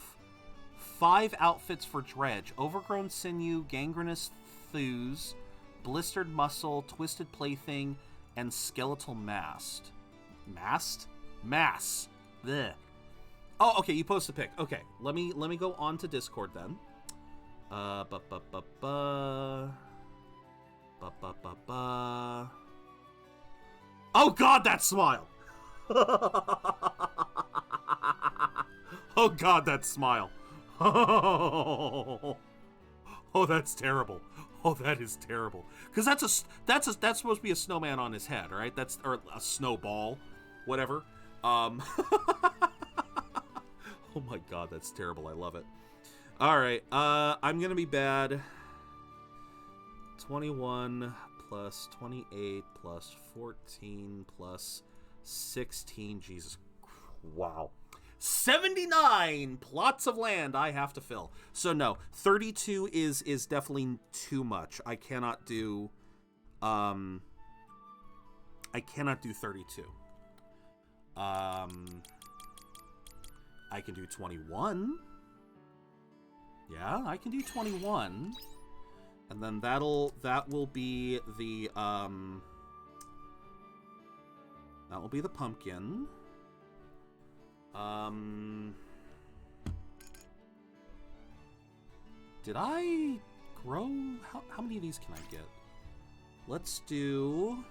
5 outfits for dredge. Overgrown sinew, gangrenous thews, blistered muscle, twisted plaything, and skeletal mast. Mast? Mass. Blech. Oh, okay, you post a pic. Okay, let me go on to Discord then. Oh God, that smile! Oh God, that smile. Oh, that's terrible. Oh, that is terrible. Because that's supposed to be a snowman on his head, right? Or a snowball, whatever. Oh my God, that's terrible. I love it. All right, I'm gonna be bad. 21 plus 28 plus 14 plus 16. Jesus, wow. 79 plots of land I have to fill. So no, 32 is definitely too much. I cannot do 32. I can do 21. Yeah, I can do 21. And then that will be the pumpkin. Did I grow? How many of these can I get? Let's do...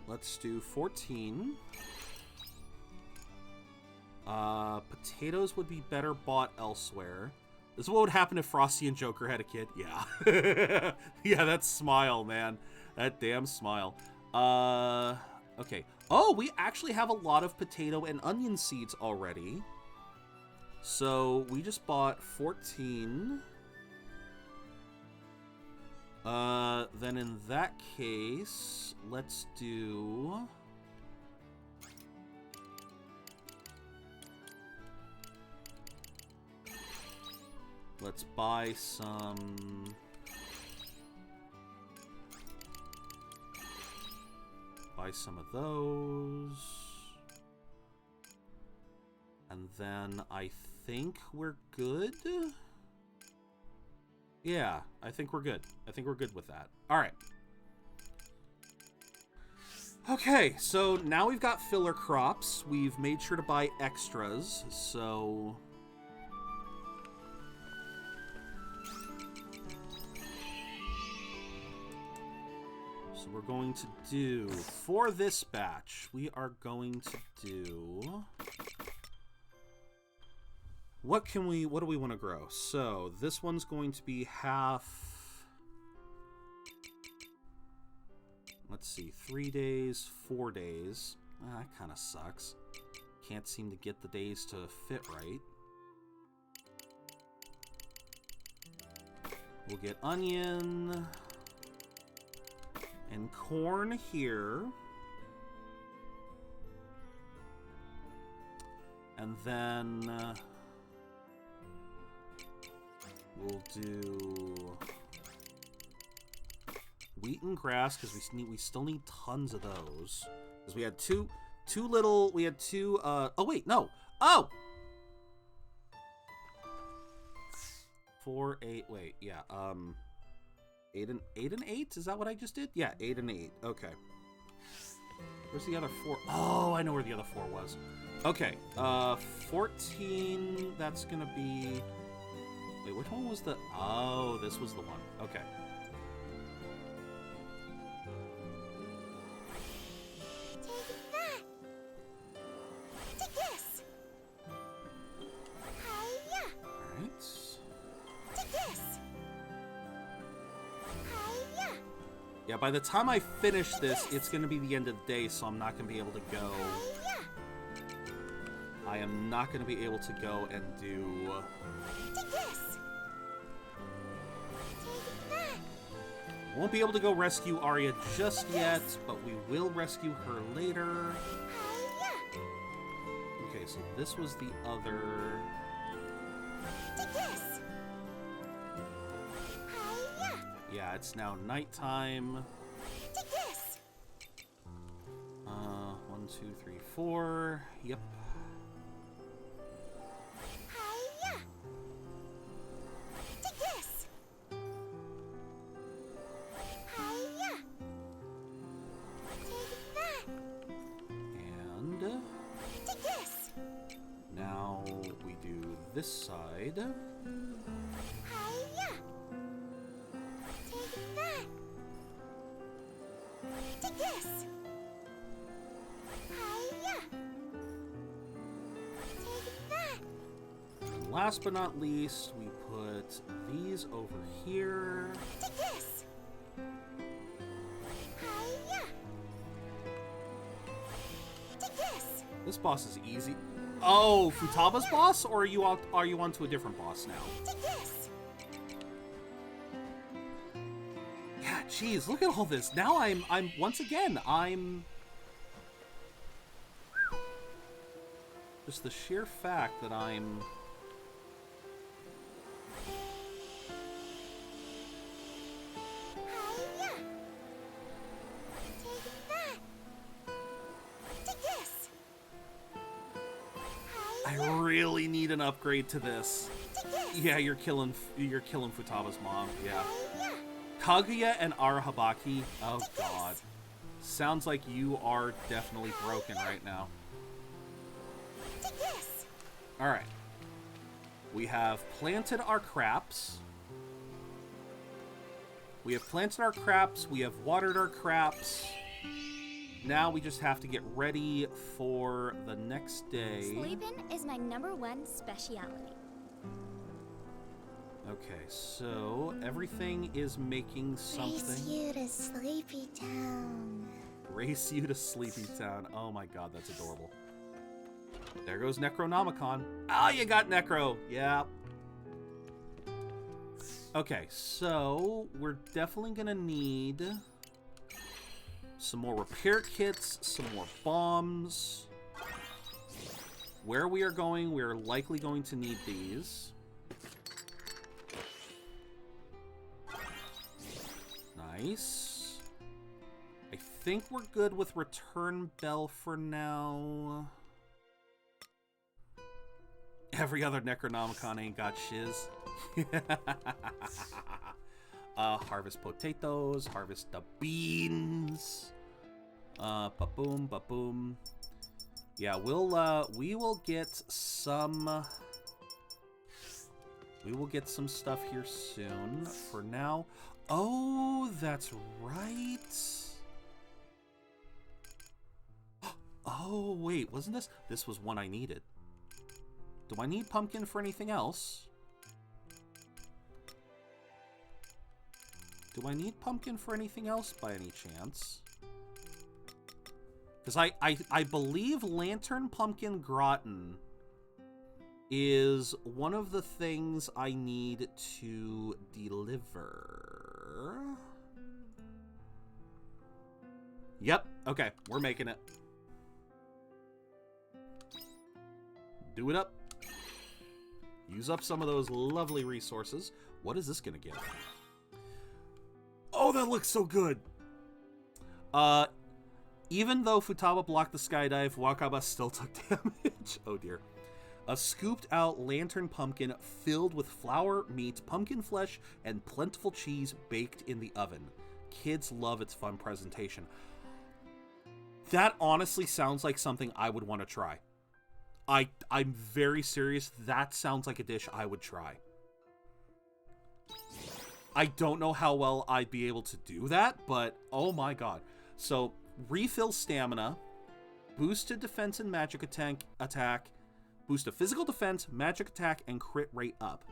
Let's do 14. Potatoes would be better bought elsewhere. This is what would happen if Frosty and Joker had a kid. Yeah. Yeah, that smile, man. That damn smile. Okay. Oh, we actually have a lot of potato and onion seeds already. So we just bought 14. Then in that case, let's do... Let's buy some... Buy some of those. And then I think we're good. Yeah, I think we're good. I think we're good with that. All right. Okay, so now we've got filler crops. We've made sure to buy extras, so... So we're going to do, for this batch, we are going to do... What do we want to grow? So this one's going to be half... Let's see, 3 days, 4 days. That kind of sucks. Can't seem to get the days to fit right. We'll get onion and corn here. And then we'll do wheat and grass because we still need tons of those. Because we had two oh wait, no. Oh! 4, 8, wait, yeah, 8 and 8? Is that what I just did? Yeah, 8 and 8. Okay. Where's the other 4? Oh, I know where the other 4 was. Okay, 14, that's gonna be... Wait, which one was the... Oh, this was the one. Okay. Take that! Take this! Hiya! Alright. Take this! Hiya! Yeah, by the time I finish this, it's gonna be the end of the day, so I'm not gonna be able to go... I am not gonna be able to go and do... Take this! Won't be able to go rescue Arya just yet, but we will rescue her later. Okay, so this was the other... Yeah, it's now nighttime. 1, 2, 3, 4. Yep. Now we do this side. Hiya! Take that! Take this! last but not least, we put these over here. Take this. Hiya. Take this. This boss is easy. Oh, Futaba's boss, or are you onto a different boss now? Take this. Yeah, geez, look at all this. Now I'm once again, just the sheer fact that I'm... Hiya. Take that. Take this. I Hiya. really need an upgrade to this. Take this. Yeah, you're killing Futaba's mom. Yeah. Hiya. Kaguya and Arahabaki. Oh god. Sounds like you are definitely broken right now. Take this. Alright. We have planted our craps. We have have watered our craps. Now we just have to get ready for the next day. Sleeping is my #1 speciality. Okay, so everything is making something. Race you to Sleepy Town. Race you to Sleepy Town. Oh my god, that's adorable. There goes Necronomicon. Ah, you got Necro. Yeah. Okay, so we're definitely gonna need some more repair kits, some more bombs. Where we are going, we're likely going to need these. Nice. I think we're good with Return Bell for now. Every other Necronomicon ain't got shiz. Harvest potatoes, harvest the beans. Ba-boom, ba-boom. Yeah, we will get some... We will get some stuff here soon. For now... Oh, that's right. Oh, wait, wasn't this? This was one I needed. Do I need pumpkin for anything else? Do I need pumpkin for anything else by any chance? Because I believe Lantern Pumpkin Gratin is one of the things I need to deliver. Yep, okay, we're making it. Do it up. Use up some of those lovely resources. What is this gonna give? Oh, that looks so good! Even though Futaba blocked the skydive, Wakaba still took damage. Oh dear. A scooped out lantern pumpkin filled with flour, meat, pumpkin flesh, and plentiful cheese baked in the oven. Kids love its fun presentation. That honestly sounds like something I would want to try. I'm very serious. That sounds like a dish I would try. I don't know how well I'd be able to do that, but oh my god. So, refill stamina, boosted defense and magic attack, boost of physical defense, magic attack, and crit rate up.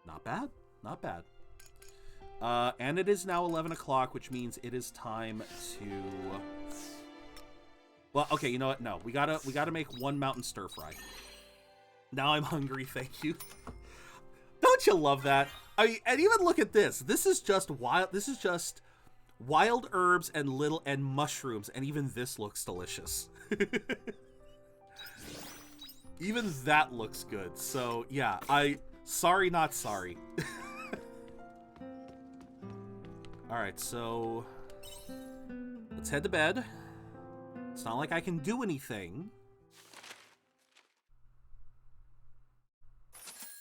Not bad. Not bad. And it is now 11 o'clock, which means it is time to... Well, okay, you know what? No, we gotta make one mountain stir fry. Now I'm hungry, thank you. Don't you love that? I mean, and even look at this. This is just wild. This is just wild herbs and mushrooms, and even this looks delicious. Even that looks good. So yeah, sorry not sorry. All right, so let's head to bed. It's not like I can do anything.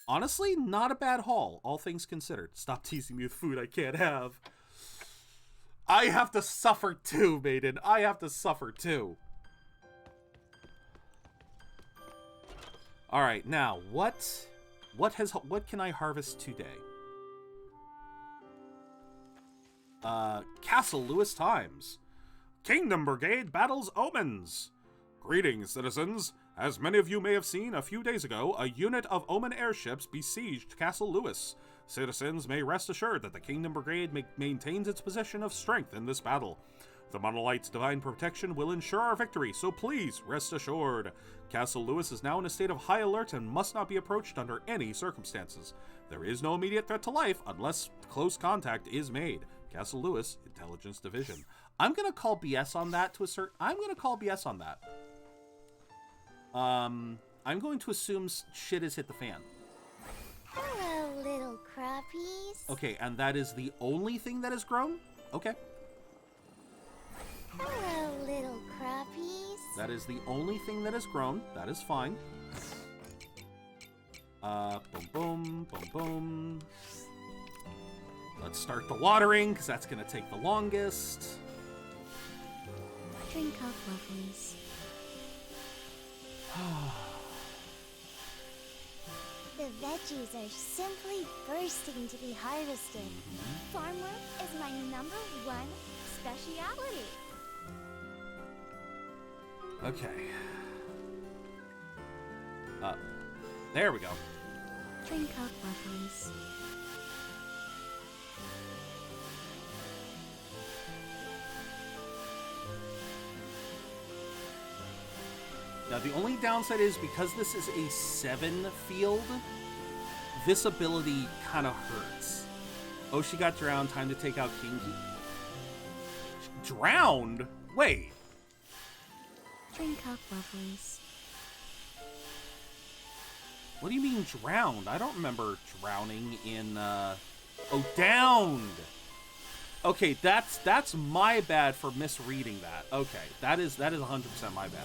Honestly, not a bad haul, all things considered. Stop teasing me with food I can't have. I have to suffer too, maiden. I have to suffer too. All right, now what can I harvest today? Castle Lewis Times. Kingdom Brigade battles omens. Greetings, citizens. As many of you may have seen, a few days ago, a unit of Omen airships besieged Castle Lewis. Citizens may rest assured that the Kingdom Brigade maintains its position of strength in this battle. The Monolite's divine protection will ensure our victory, so please rest assured. Castle Lewis is now in a state of high alert and must not be approached under any circumstances. There is no immediate threat to life unless close contact is made. Castle Lewis, Intelligence Division. I'm gonna call BS on that to assert. I'm gonna call BS on that. I'm going to assume shit has hit the fan. Hello, little crappies. Okay, and that is the only thing that has grown? Okay. Hello, little crappies. That is the only thing that has grown. That is fine. Boom, boom, boom, boom. Let's start the watering, because that's going to take the longest. Drink up, lovelies. The veggies are simply bursting to be harvested. Farm work is my #1 specialty. Okay. There we go. Drink up, lovelies. Now, the only downside is because this is a 7 field, this ability kind of hurts. Oh, she got drowned. Time to take out Kinky. Drowned? Wait. Drink up, lovelies. What do you mean drowned? I don't remember drowning in, Oh, downed! Okay, that's my bad for misreading that. Okay, that is 100% my bad.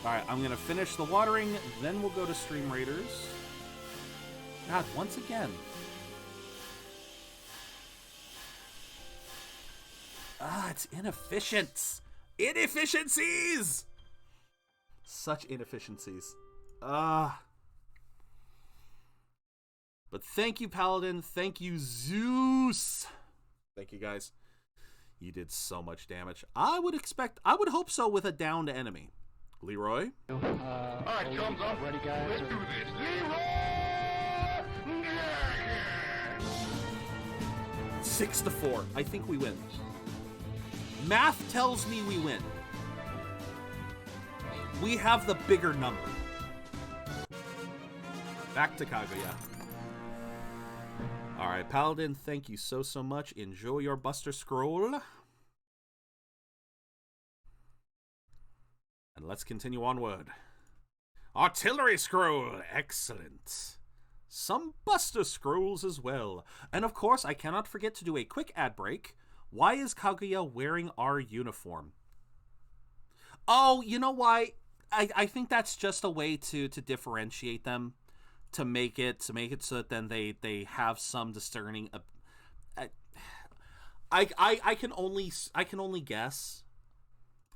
Alright, I'm gonna finish the watering, then we'll go to Stream Raiders. God, once again. It's inefficient. Inefficiencies! Such inefficiencies. But thank you, Paladin. Thank you, Zeus. Thank you, guys. You did so much damage. I would hope so with a downed enemy. Leroy? Alright, thumbs up. Ready, guys? Let's do this. Leroy! 6-4. I think we win. Math tells me we win. We have the bigger number. Back to Kaguya. Alright, Paladin, thank you so much. Enjoy your Buster Scroll. And let's continue onward. Artillery Scroll! Excellent. Some Buster Scrolls as well. And of course, I cannot forget to do a quick ad break. Why is Kaguya wearing our uniform? Oh, you know why? I think that's just a way to differentiate them, to make it so that then they have some discerning. I can only guess.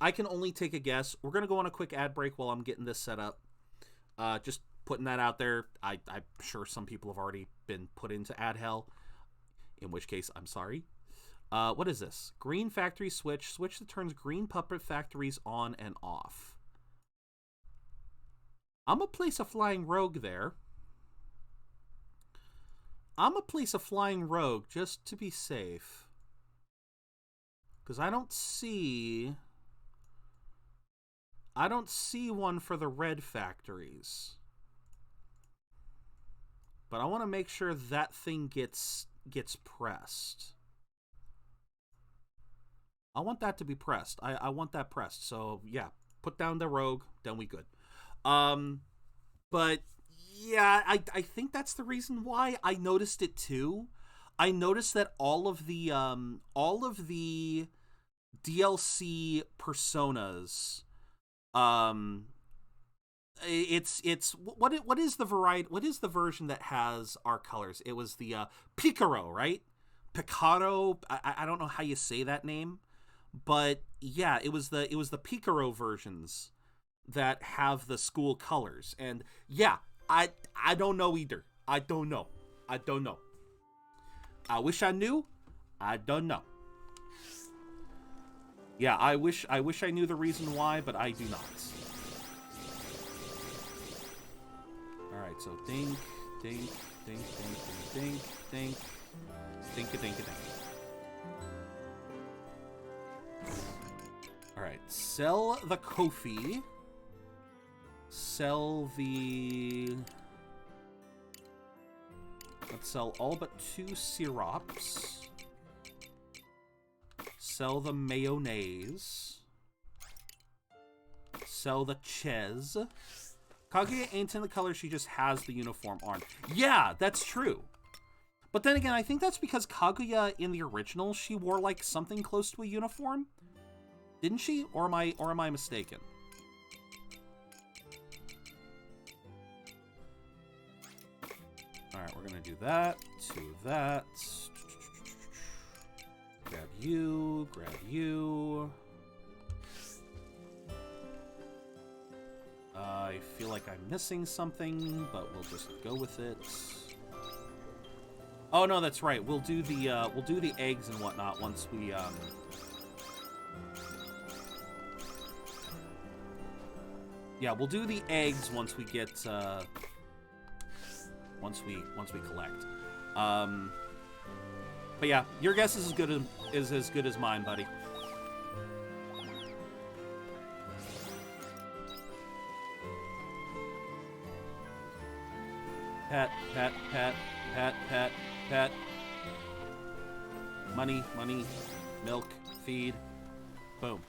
I can only take a guess. We're gonna go on a quick ad break while I'm getting this set up. Just putting that out there. I'm sure some people have already been put into ad hell, in which case I'm sorry. What is this? Green factory switch. Switch that turns green puppet factories on and off. I'm gonna place a flying rogue there. I'm gonna place a flying rogue just to be safe. Because I don't see one for the red factories. But I want to make sure that thing gets pressed. I want that to be pressed. I want that pressed. So, yeah, put down the rogue, then we good. But yeah, I think that's the reason why. I noticed it too. I noticed that all of the DLC personas, it's what is the variety? What is the version that has our colors? It was the Picaro, right? Picaro. I don't know how you say that name, but yeah, it was the Picaro versions that have the school colors. And yeah, I don't know either. I don't know. I wish I knew. I don't know. Yeah, I wish I knew the reason why, but I do not. Alright, so dink, dink, dink, dink, dink, dink, dink, dink, dink, dink. Alright, sell the Kofi. Sell the... Let's sell all but 2 syrups. Sell the mayonnaise. Sell the ches. Kaguya ain't in the color, she just has the uniform on. Yeah, that's true. But then again, I think that's because Kaguya in the original, she wore like something close to a uniform. Didn't she? Or am I mistaken? Alright, we're gonna do that. 2 of that. Grab you, grab you. I feel like I'm missing something, but we'll just go with it. Oh no, that's right. We'll do the eggs and whatnot once we yeah, we'll do the eggs once we get once we collect. But yeah, your guess is as good as mine, buddy. Pet, pet, pet, pet, pet, pet. Money, money, milk, feed. Boom.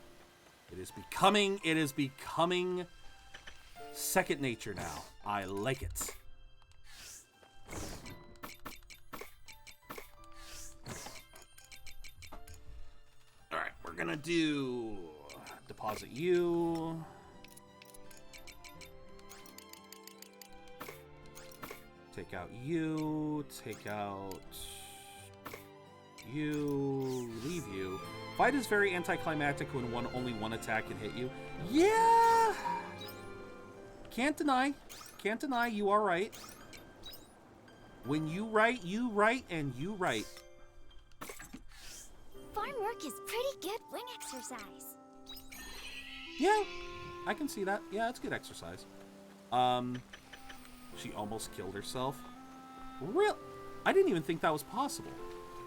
It is becoming second nature now. I like it. Alright, we're gonna do deposit you. Take out you, take out you, leave you. Fight is very anticlimactic when only one attack can hit you. Yeah! Can't deny, you are right. When you write, and you write. Farm work is pretty good wing exercise. Yeah, I can see that. Yeah, it's good exercise. She almost killed herself. Real? I didn't even think that was possible.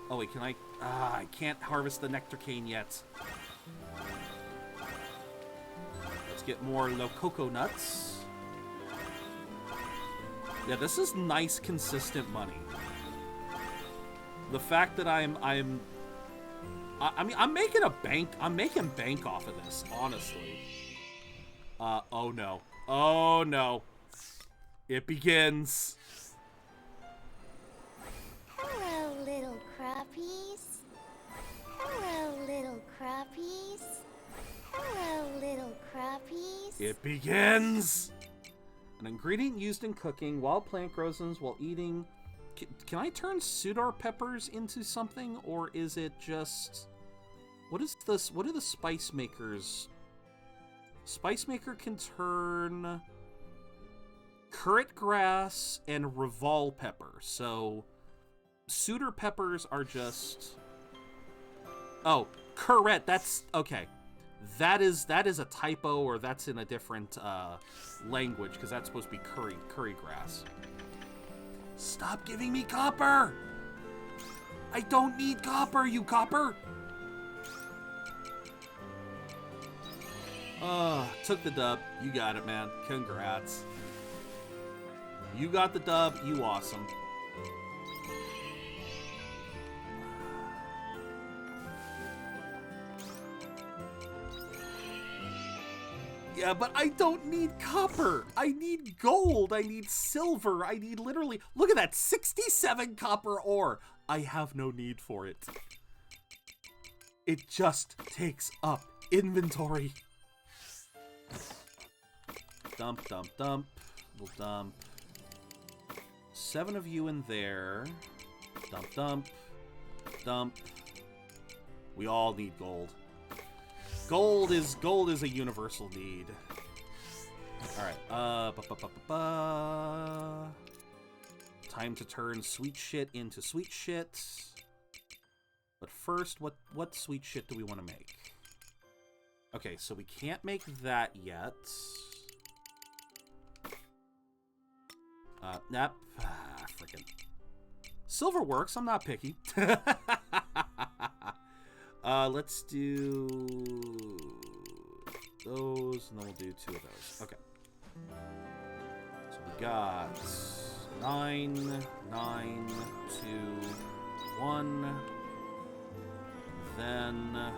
Oh wait, can I? I can't harvest the nectar cane yet. Let's get more Lococo nuts. Yeah, this is nice, consistent money. The fact that I mean, I'm making a bank. I'm making bank off of this, honestly. Oh no. Oh no. It begins. Hello, little crappies. Hello, little crappies. Hello, little crappies. It begins. An ingredient used in cooking while plant grows while eating. Can I turn Sudar peppers into something, or is it just... What is this? What are the spice makers? Spice maker can turn currant grass and revol pepper. So Sudar peppers are just... Oh, currant. That's okay. That is a typo, or that's in a different language, because that's supposed to be curry grass. Stop giving me copper! I don't need copper, you copper! Took the dub. You got it, man. Congrats. You got the dub. You awesome. Yeah, but I don't need copper. I need gold. I need silver. I need literally... Look at that. 67 copper ore. I have no need for it. It just takes up inventory. Dump, dump, dump. We'll dump 7 of you in there. Dump, dump. Dump. We all need gold. Gold is a universal need. All right. Time to turn sweet shit into sweet shit. But first, what sweet shit do we want to make? Okay, so we can't make that yet. Nope. Frickin'. Silver works. I'm not picky. Let's do those, and then we'll do 2 of those. Okay. So we got 9, 9, 2, 1. Then,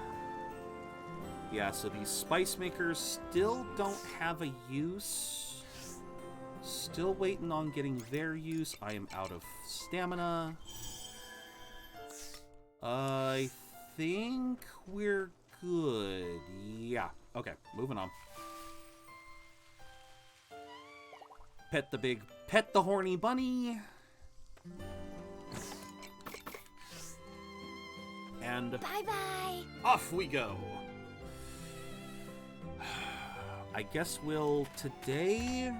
yeah, so these spice makers still don't have a use. Still waiting on getting their use. I am out of stamina. I think we're good. Yeah. Okay, moving on. Pet the horny bunny. And bye-bye. Off we go. I guess we'll today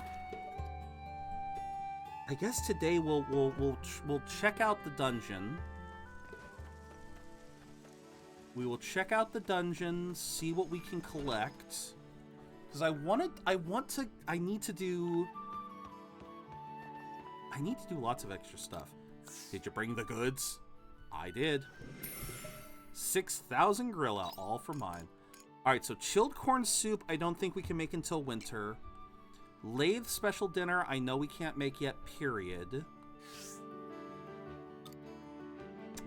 we'll check out the dungeon. We will check out the dungeon, see what we can collect. Because I need to do lots of extra stuff. Did you bring the goods? I did. 6,000 Grilla, all for mine. Alright, so chilled corn soup, I don't think we can make until winter. Lathe special dinner, I know we can't make yet, period.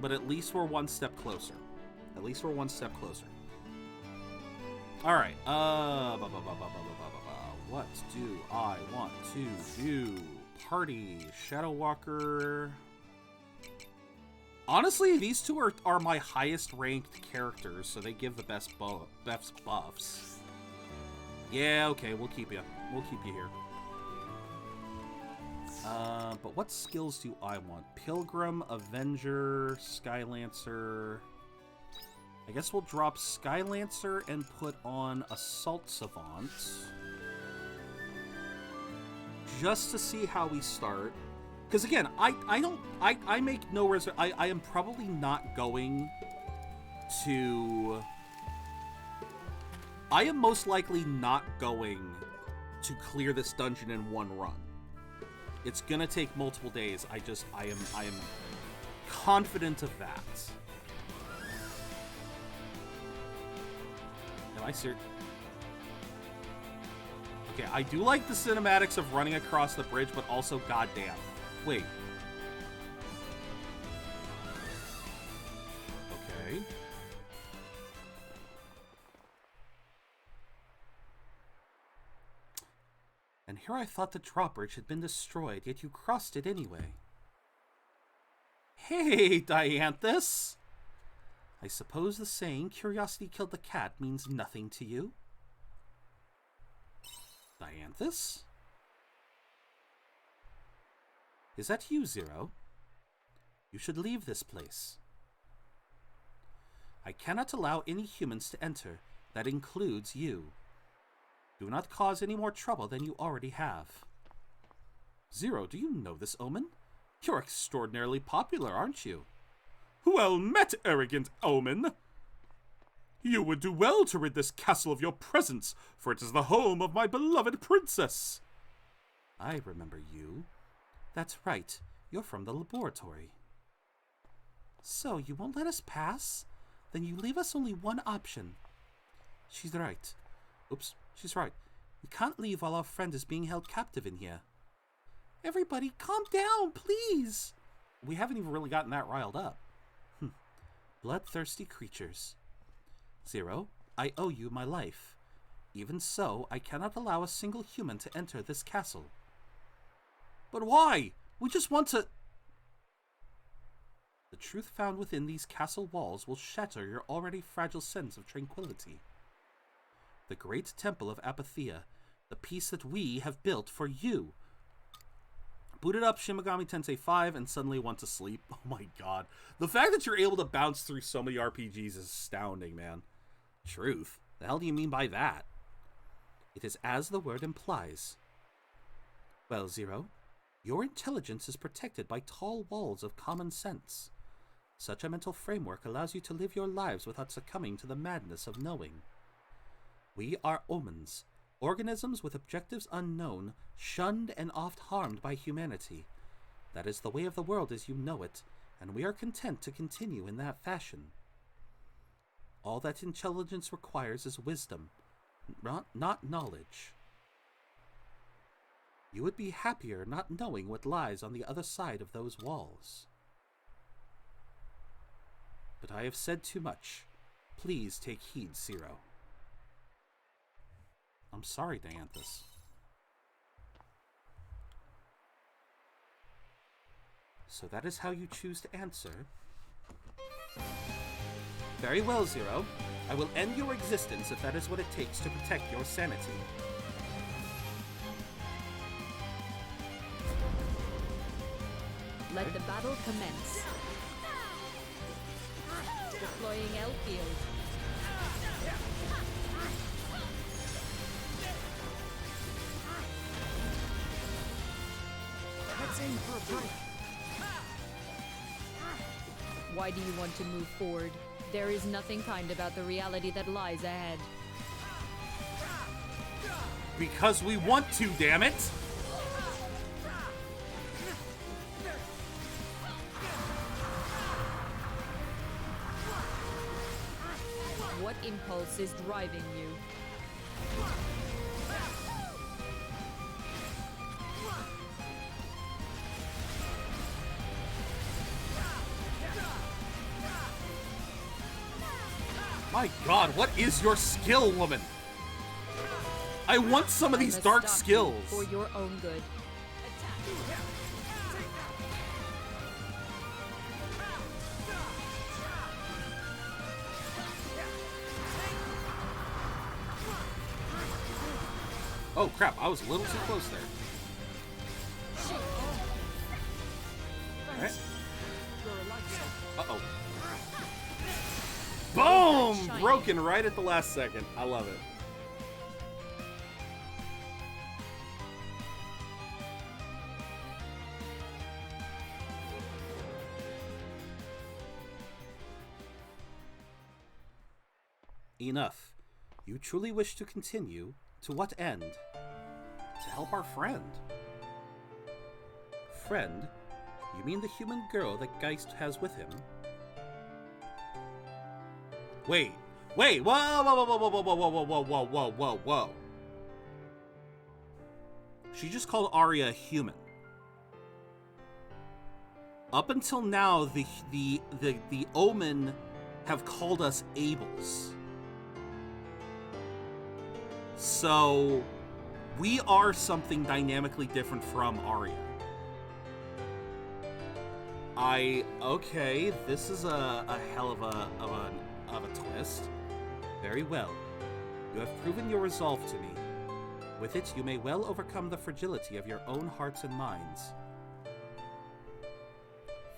But at least we're one step closer. At least we're one step closer. Alright, what do I want to do? Party, Shadow Walker. Honestly, these two are my highest ranked characters, so they give the best buffs. Yeah, okay, we'll keep you. We'll keep you here. But what skills do I want? Pilgrim, Avenger, Skylancer. I guess we'll drop Skylancer and put on Assault Savant. Just to see how we start. Because again, I make no reservation. I am probably not going to... I am most likely not going to clear this dungeon in one run. It's gonna take multiple days. I am confident of that. Am I serious? Okay, I do like the cinematics of running across the bridge, but also goddamn. Wait. Okay. And here I thought the drawbridge had been destroyed, yet you crossed it anyway. Hey, Dianthus! I suppose the saying, curiosity killed the cat, means nothing to you? Dianthus? Is that you, Zero? You should leave this place. I cannot allow any humans to enter. That includes you. Do not cause any more trouble than you already have. Zero, do you know this omen? You're extraordinarily popular, aren't you? Well met, arrogant omen! You would do well to rid this castle of your presence, for it is the home of my beloved princess. I remember you. That's right, you're from the laboratory. So, you won't let us pass? Then you leave us only one option. She's right. Oops, she's right. We can't leave while our friend is being held captive in here. Everybody, calm down, please! We haven't even really gotten that riled up. Bloodthirsty creatures. Zero, I owe you my life. Even so, I cannot allow a single human to enter this castle. But why? We just want to... The truth found within these castle walls will shatter your already fragile sense of tranquility. The great temple of Apathia, the piece that we have built for you. Booted up Shin Megami Tensei 5 and suddenly want to sleep. Oh my god. The fact that you're able to bounce through so many RPGs is astounding, man. Truth? The hell do you mean by that? It is as the word implies. Well, Zero, your intelligence is protected by tall walls of common sense. Such a mental framework allows you to live your lives without succumbing to the madness of knowing. We are omens, organisms with objectives unknown, shunned and oft harmed by humanity. That is the way of the world as you know it, and we are content to continue in that fashion. All that intelligence requires is wisdom, not knowledge. You would be happier not knowing what lies on the other side of those walls. But I have said too much. Please take heed, Zero. I'm sorry, Dianthus. So that is how you choose to answer? Very well, Zero. I will end your existence if that is what it takes to protect your sanity. Let the battle commence. Deploying L-Field. Let's aim for a break. Why do you want to move forward? There is nothing kind about the reality that lies ahead. Because we want to, damn it! What impulse is driving you? My god, what is your skill, woman? I want some of these dark skills. For your own good. Oh crap, I was a little too close there. Alright. Uh-oh. Boom! Broken right at the last second. I love it. Enough. You truly wish to continue? To what end? To help our friend. Friend? You mean the human girl that Geist has with him? Wait, whoa, whoa, whoa, whoa, whoa, whoa, whoa, whoa, whoa, whoa, whoa, whoa. She just called Arya a human. Up until now, the Omen have called us Ables. So, we are something dynamically different from Arya. Okay, this is a hell of a twist. Very well. You have proven your resolve to me. With it, you may well overcome the fragility of your own hearts and minds.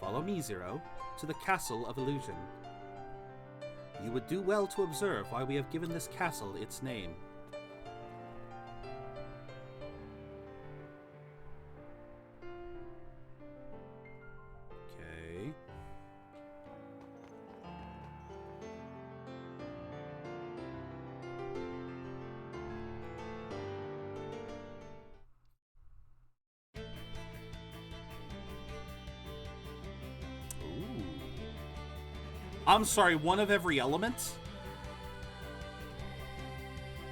Follow me, Zero, to the Castle of Illusion. You would do well to observe why we have given this castle its name. Okay. I'm sorry, one of every element?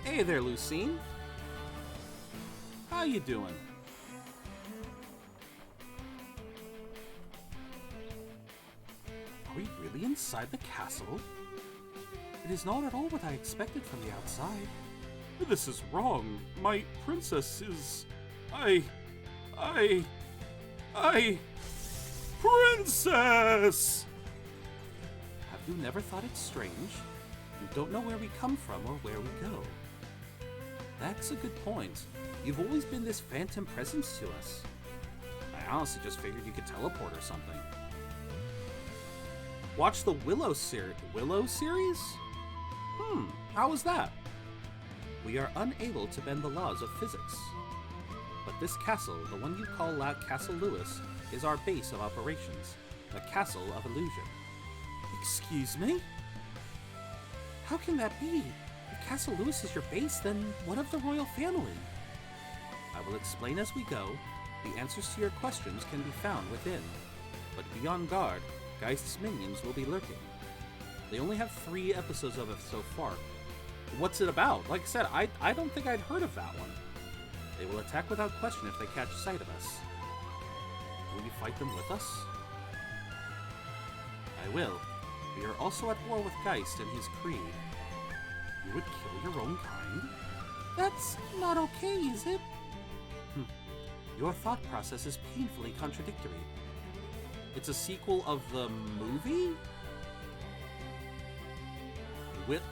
Hey there, Lucine. How you doing? Are we really inside the castle? It is not at all what I expected from the outside. This is wrong. My princess is... Princess! Have you never thought it strange? You don't know where we come from or where we go. That's a good point. You've always been this phantom presence to us. I honestly just figured you could teleport or something. Watch the Willow series? How was that? We are unable to bend the laws of physics. But this castle, the one you call Castle Lewis, is our base of operations, the Castle of Illusion. Excuse me? How can that be? If Castle Lewis is your base, then what of the royal family? I will explain as we go. The answers to your questions can be found within. But be on guard. Geist's minions will be lurking. They only have 3 episodes of it so far. What's it about? Like I said, I don't think I'd heard of that one. They will attack without question if they catch sight of us. Will you fight them with us? I will. We are also at war with Geist and his creed. You would kill your own kind? That's not okay, is it? Your thought process is painfully contradictory. It's a sequel of the movie?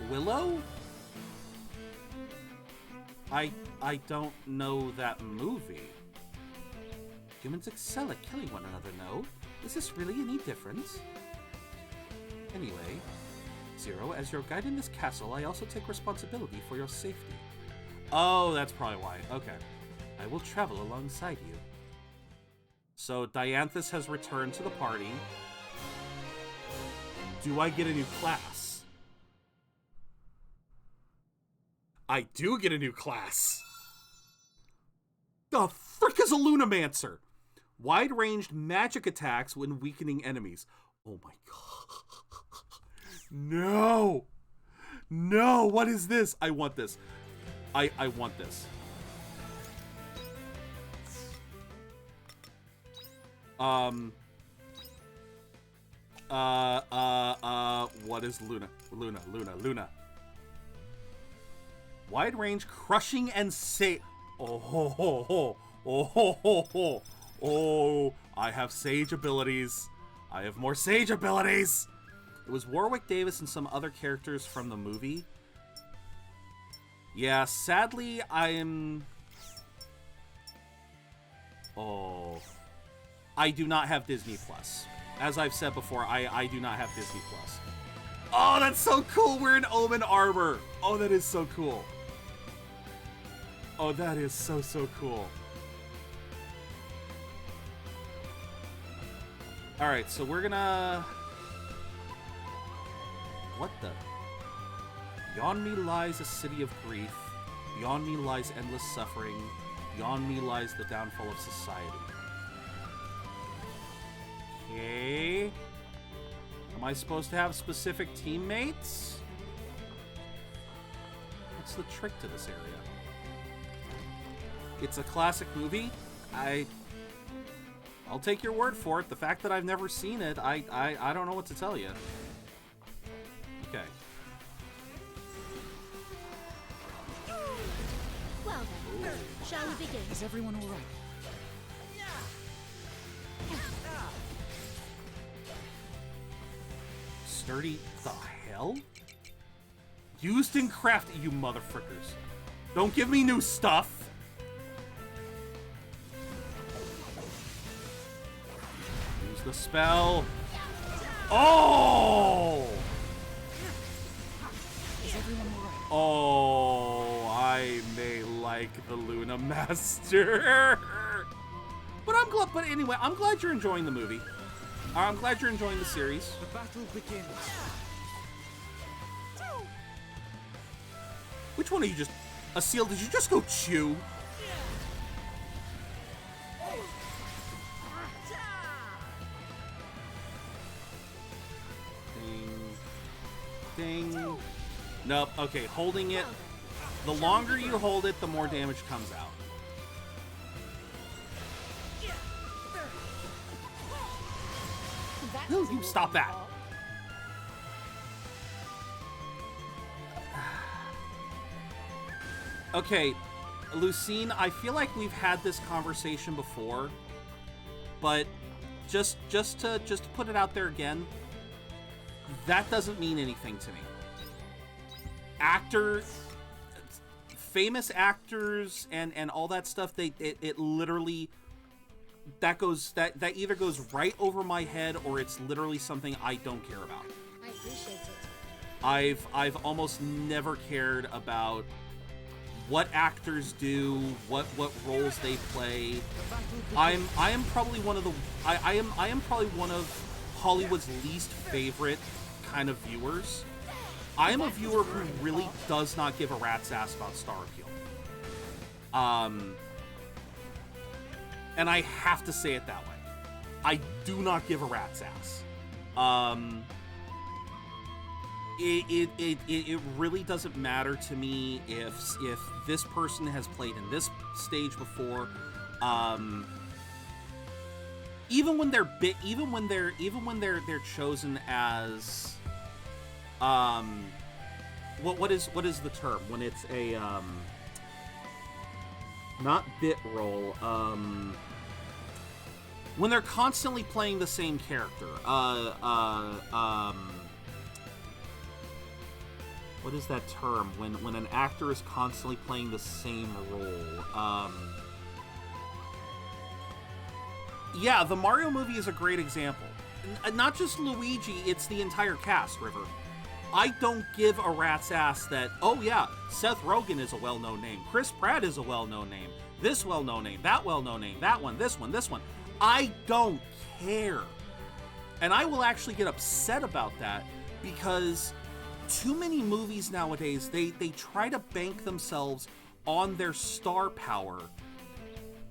Willow? I don't know that movie. Humans excel at killing one another, no? Is this really any difference? Anyway, Zero, as your guide in this castle, I also take responsibility for your safety. Oh, that's probably why. Okay. I will travel alongside you. So, Dianthus has returned to the party. Do I get a new class? I do get a new class. The frick is a Lunamancer? Wide-ranged magic attacks when weakening enemies. Oh my god. No! No, what is this? I want this. I want this. What is Luna? Luna. Wide range, crushing, and Oh, I have sage abilities. I have more sage abilities. It was Warwick Davis and some other characters from the movie. Yeah, sadly, I do not have Disney Plus. As I've said before, I do not have Disney Plus. Oh, that's so cool. We're in Omen armor. Oh, that is so cool. Oh, that is so cool. Alright, so we're gonna... What the... Beyond me lies a city of grief. Beyond me lies endless suffering. Beyond me lies the downfall of society. Okay. Am I supposed to have specific teammates? What's the trick to this area? It's a classic movie. I'll take your word for it. The fact that I've never seen it, I don't know what to tell you. Okay. Well then, shall we begin? Is everyone all right? Sturdy the hell? Used and crafted, you motherfuckers. Don't give me new stuff. Use the spell. Oh! Is everyone all right? Oh, I may like the Luna Master. But anyway, I'm glad you're enjoying the movie. I'm glad you're enjoying the series. The battle begins. Which one are you just... Asil, did you just go chew? Ding. Ding. Nope. Okay, holding it. The longer you hold it, the more damage comes out. No, you stop that. Okay, Lucine, I feel like we've had this conversation before, but just to put it out there again, that doesn't mean anything to me. Famous actors and all that stuff, it literally that either goes right over my head or it's literally something I don't care about. I appreciate it. I've almost never cared about what actors do, what roles they play. I am probably one of Hollywood's least favorite kind of viewers. I am a viewer who really does not give a rat's ass about star appeal. And I have to say it that way. I do not give a rat's ass. It really doesn't matter to me if this person has played in this stage before. Even when they're chosen as what is the term when it's a not bit role, when they're constantly playing the same character, what is that term when an actor is constantly playing the same role? Yeah, the Mario movie is a great example. Not just Luigi, it's the entire cast, River. I don't give a rat's ass that, oh yeah, Seth Rogen is a well-known name, Chris Pratt is a well-known name, this well-known name, that well-known name, that one, this one, this one. I don't care. And I will actually get upset about that because too many movies nowadays, they try to bank themselves on their star power,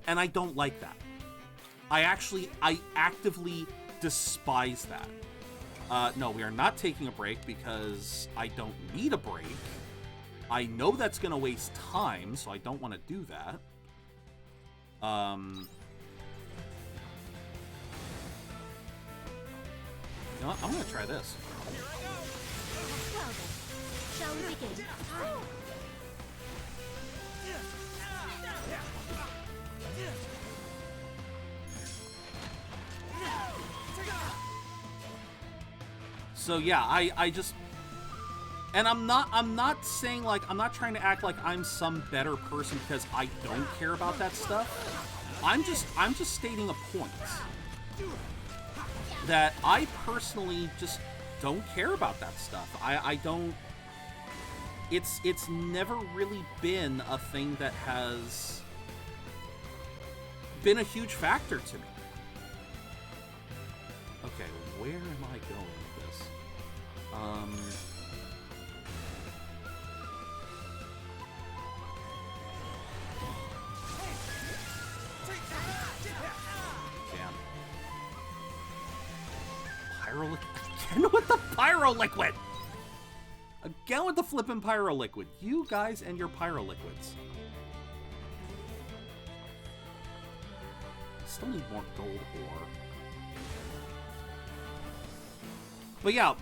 and I don't like that. I actively despise that. No, we are not taking a break because I don't need a break. I know that's going to waste time, so I don't want to do that. You know what? I'm going to try this. Well then, shall we begin? So yeah, I just, and I'm not saying like, I'm not trying to act like I'm some better person because I don't care about that stuff. I'm just stating a point that I personally just don't care about that stuff. I don't, it's never really been a thing that has been a huge factor to me. Okay, where am I going with this? Damn. Pyro liquid. Again with the pyro liquid! Again with the flippin' pyro liquid. You guys and your pyro liquids. Still need more gold ore. But yeah,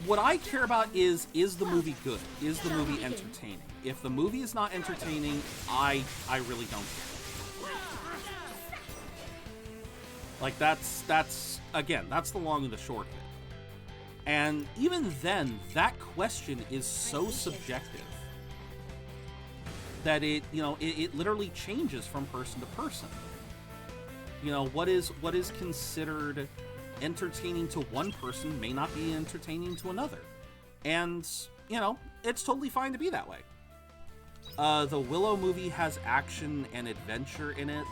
what I care about is the movie good? Is the movie entertaining? If the movie is not entertaining, I really don't care. Like that's again, that's the long and the short of it. And even then, that question is so subjective that it literally changes from person to person. You know, what is considered entertaining to one person may not be entertaining to another. And, you know, it's totally fine to be that way. The Willow movie has action and adventure in it.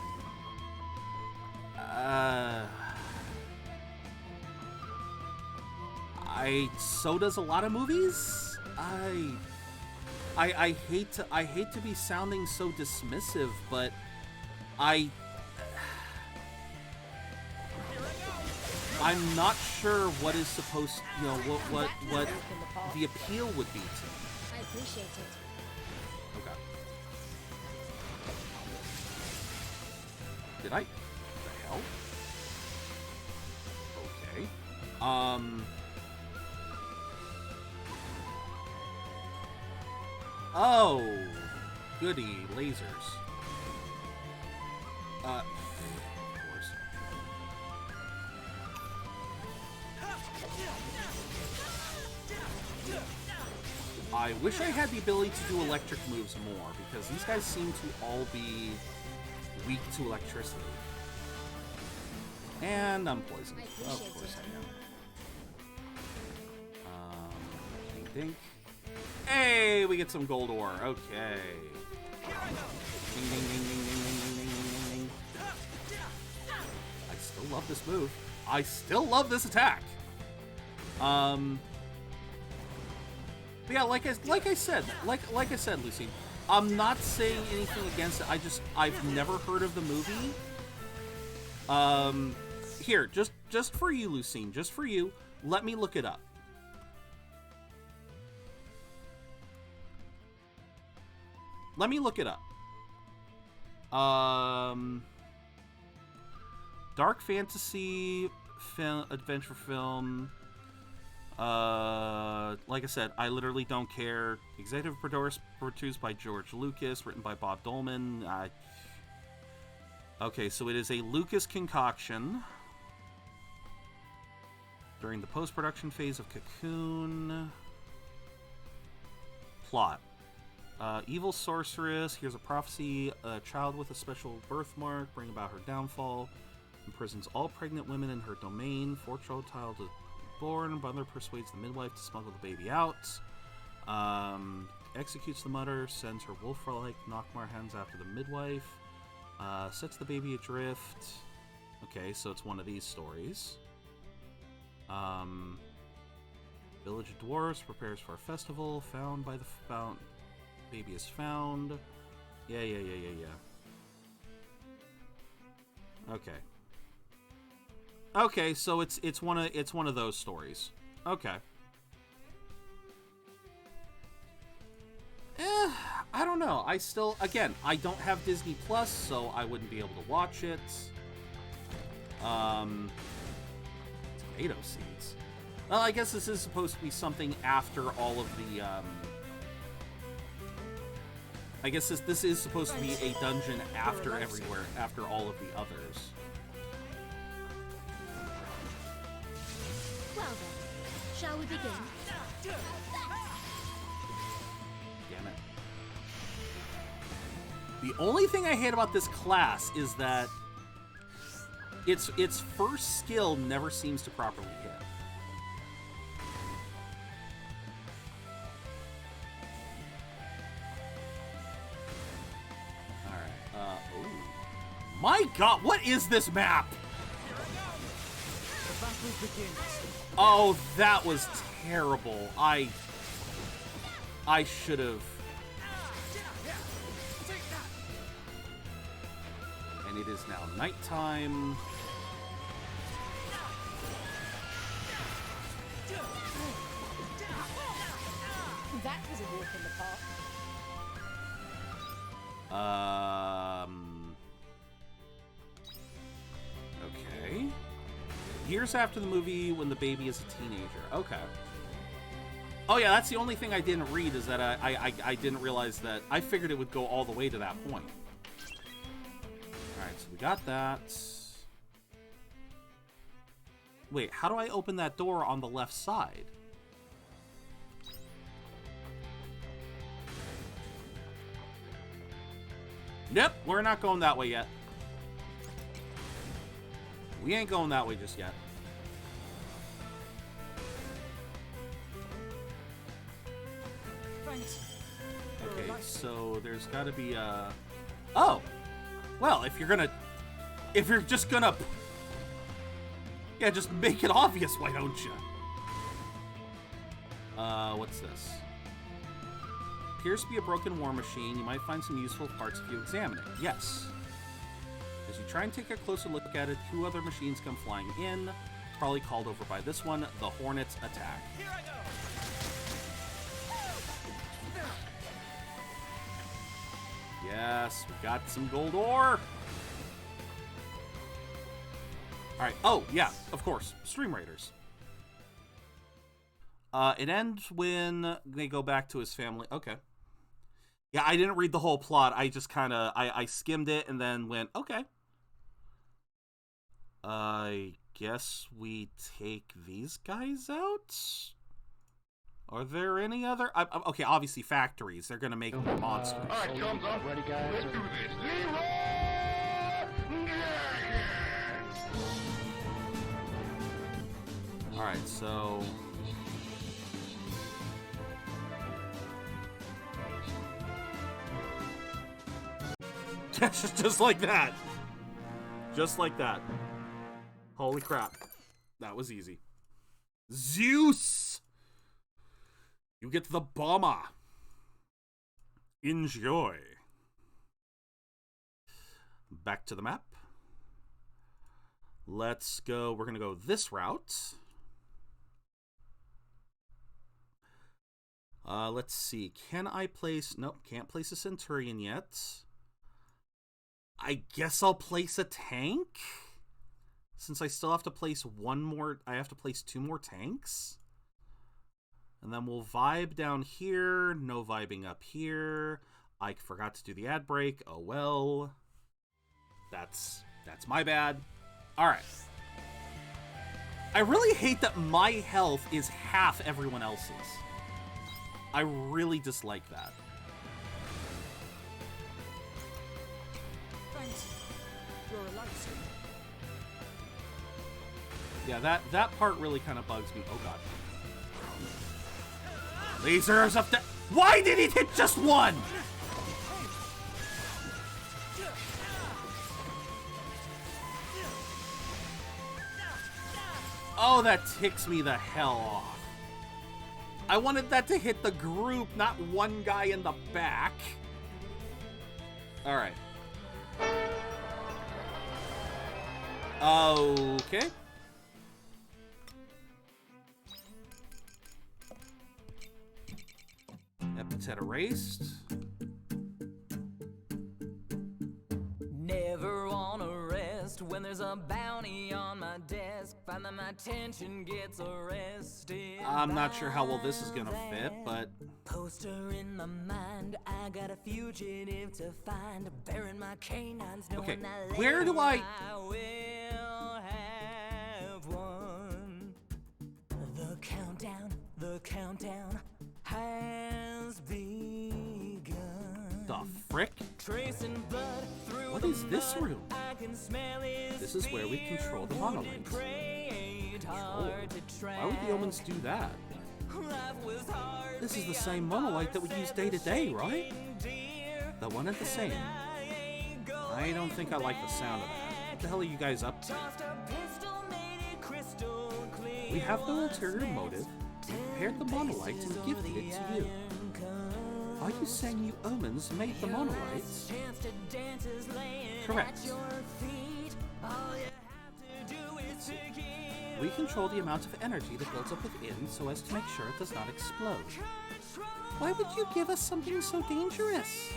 So does a lot of movies. I hate to be sounding so dismissive, but I'm not sure what is supposed, you know, what the appeal would be to me. I appreciate it. Okay. Did I? What the hell? Okay. Oh, goody, lasers. Of course. I wish I had the ability to do electric moves more, because these guys seem to all be weak to electricity. And I'm poisoned. Of course I am. Dink dink. Hey, we get some gold ore. Okay. Ding ding ding ding ding ding ding ding ding ding. I still love this move. I still love this attack. But yeah, like I said, Lucy, I'm not saying anything against it. I've never heard of the movie. Here, just for you, Lucine, just for you, let me look it up. Let me look it up. Dark fantasy film, adventure film. Like I said, I literally don't care. Executive produced by George Lucas, written by Bob Dolman. Okay, so it is a Lucas concoction. During the post-production phase of Cocoon. Plot. Evil sorceress hears a prophecy. A child with a special birthmark bring about her downfall. Imprisons all pregnant women in her domain. Four-year-old child is born. Mother persuades the midwife to smuggle the baby out. Executes the mother. Sends her wolf-like Nockmar hens after the midwife. Sets the baby adrift. Okay, so it's one of these stories. Village of dwarves prepares for a festival. Found by the fountain. Baby is found. Yeah. Okay. Okay, so it's one of those stories. Okay. I don't know. I don't have Disney Plus, so I wouldn't be able to watch it. Tomato seeds. Well, I guess this is supposed to be something after all of the, I guess this is supposed to be a dungeon after everywhere, after all of the others. Well then, shall we begin? Damn it. The only thing I hate about this class is that its first skill never seems to properly hit. My god, what is this map? Oh, that was terrible. I should have. And it is now nighttime. That was a walk in the park. Okay. Years after the movie, when the baby is a teenager. Okay. Oh yeah, that's the only thing I didn't read, is that I didn't realize that. I figured it would go all the way to that point. Alright, so we got that. Wait, how do I open that door on the left side? Nope, we're not going that way yet. We ain't going that way just yet. Okay, so there's got to be a... Oh! Well, if you're just gonna... Yeah, just make it obvious, why don't you? What's this? Appears to be a broken war machine. You might find some useful parts if you examine it. Yes. As you try and take a closer look at it, 2 other machines come flying in. Probably called over by this one. The Hornets attack. Here I go. Yes, we got some gold ore. Alright, oh, yeah, of course. Stream Raiders. It ends when they go back to his family. Okay. Yeah, I didn't read the whole plot. I just kind of... I skimmed it and then went, okay. I guess we take these guys out? Are there any other... okay, obviously factories. They're going to make more monsters. Alright, thumbs up. Ready, guys? Let's do this. Alright, so... just like that. Just like that. Holy crap. That was easy. Zeus! You get the bomber. Enjoy. Back to the map. Let's go. We're going to go this route. Let's see. Can I place... Nope, can't place a Centurion yet. I guess I'll place a tank? Since I still have to place one more... I have to place 2 more tanks. And then we'll vibe down here. No vibing up here. I forgot to do the ad break. Oh well. That's my bad. Alright. I really hate that my health is half everyone else's. I really dislike that. Thanks. You're a lifesaver. Yeah, that part really kind of bugs me. Oh god. Lasers of the... Why did it hit just one? Oh, that ticks me the hell off. I wanted that to hit the group, not one guy in the back. Alright. Okay. Epithet erased. Never wanna rest when there's a bounty on my desk. Find that my attention gets arrested. I'm not sure how well this is gonna fit, but... Poster in my mind, I got a fugitive to find. Bearing my canines, okay, knowing where do I will have one. The countdown has begun. The frick? Tracing blood through what is this room? I can smell this is where we control the monoliths. Why would the omens do that? This is the same monolith that we use day to day, right? The one and the same. I don't think I like the sound of that. What the hell are you guys up to? We have no ulterior motive. We prepared the monolith and gifted it to you. Are you saying you omens made the monolites? Correct. We control the amount of energy that builds up within so as to make sure it does not explode. Why would you give us something so dangerous?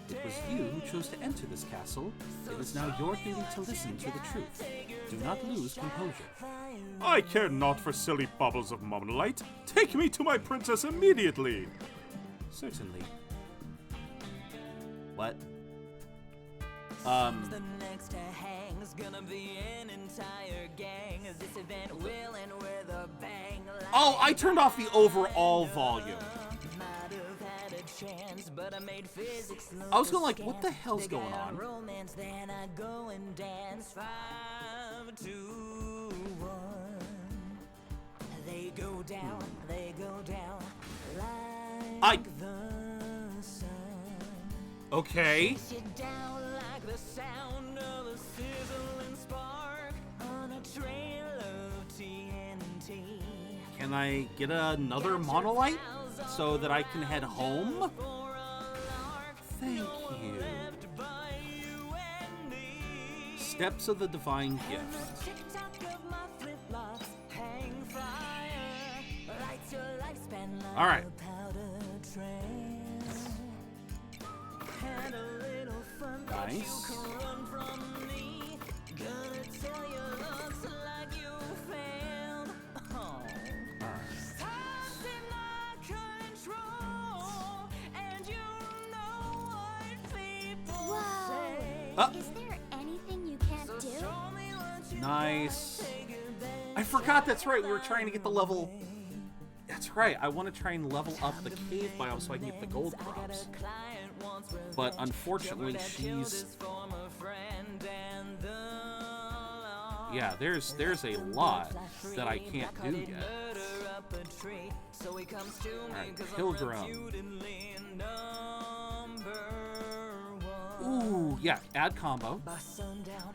It was you who chose to enter this castle. It is now your duty to listen to the truth. Do not lose composure. I care not for silly bubbles of monolite. Take me to my princess immediately. Certainly. What? The next to hang's gonna be an entire gang. This event will end with a bang. Oh, I turned off the overall volume. I was going like, what the hell's going on? Romance, then I go and dance 5, 2, 1. They go down like the sun. Okay. Chase you down like the sound of a sizzling spark on a trail of TNT. Can I get another monolith so that I can head home? Thank you. Steps of the Divine Gift. Alright. Nice. Is there anything you can't do? Nice. I forgot, that's right, we were trying to get the level... That's right, I want to try and level up the cave biome so I can get the gold crops. But unfortunately, she's... Yeah, there's a lot that I can't do yet. Alright, Pilgrim. Ooh, yeah, add combo. Bust sundown,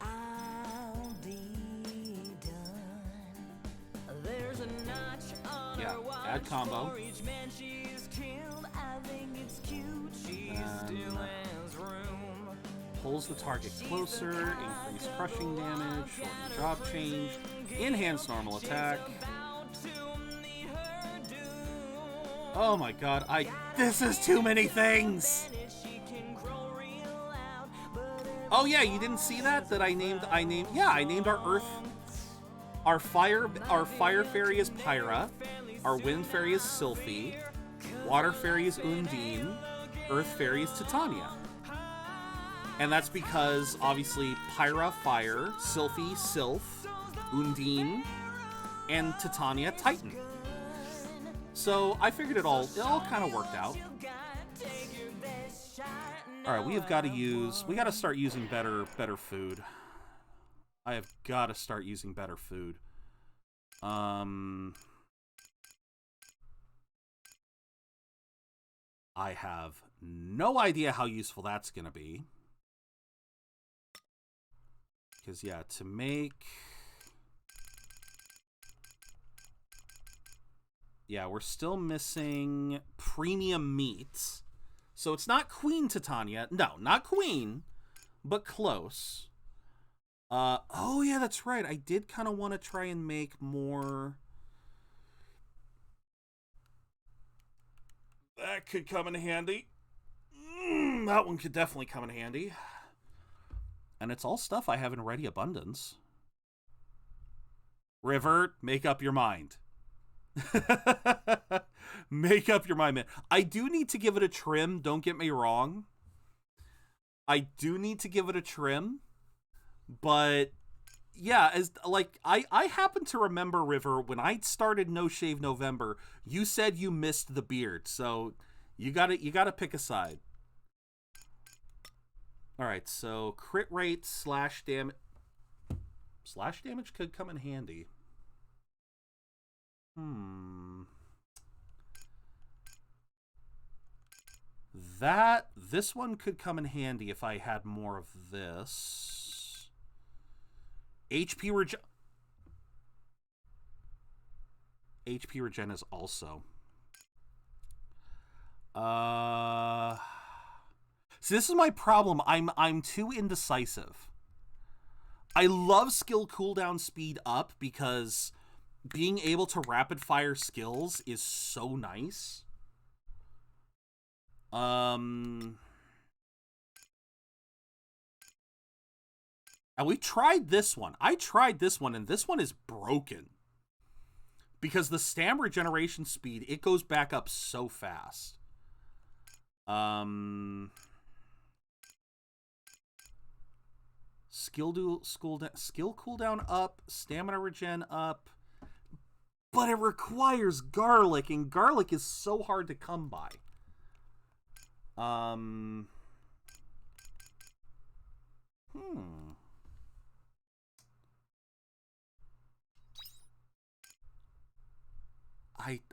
I'll be done. There's a yeah, add combo. Pulls the target closer, increase crushing damage, shorten job change, enhance normal attack. Oh my god, this is too many things! Oh yeah, you didn't see that? That I named our fire fairy is Pyra, our wind fairy is Sylphie, water fairy is Undine, earth fairy is Titania. And that's because, obviously, Pyra, fire, Sylphie, Sylph, Undine, and Titania, Titan. So I figured it all kind of worked out. Alright, we got to start using better food. I have got to start using better food. I have no idea how useful that's going to be. Because, yeah, to make... Yeah, we're still missing premium meat. So it's not Queen Titania. No, not Queen, but close. Oh, yeah, that's right. I did kind of want to try and make more... That could come in handy. That one could definitely come in handy. And it's all stuff I have in ready abundance. River, make up your mind. Make up your mind, man. I do need to give it a trim, don't get me wrong. I do need to give it a trim. But yeah, as like I happen to remember, River, when I started No Shave November, you said you missed the beard. So you gotta pick a side. Alright, so crit rate slash damage could come in handy. This one could come in handy if I had more of this. HP regen is also. See, this is my problem. I'm too indecisive. I love skill cooldown speed up because being able to rapid fire skills is so nice. And we tried this one. I tried this one, and this one is broken. Because the stam regeneration speed, it goes back up so fast. Skill cooldown up, stamina regen up. But it requires garlic, and garlic is so hard to come by.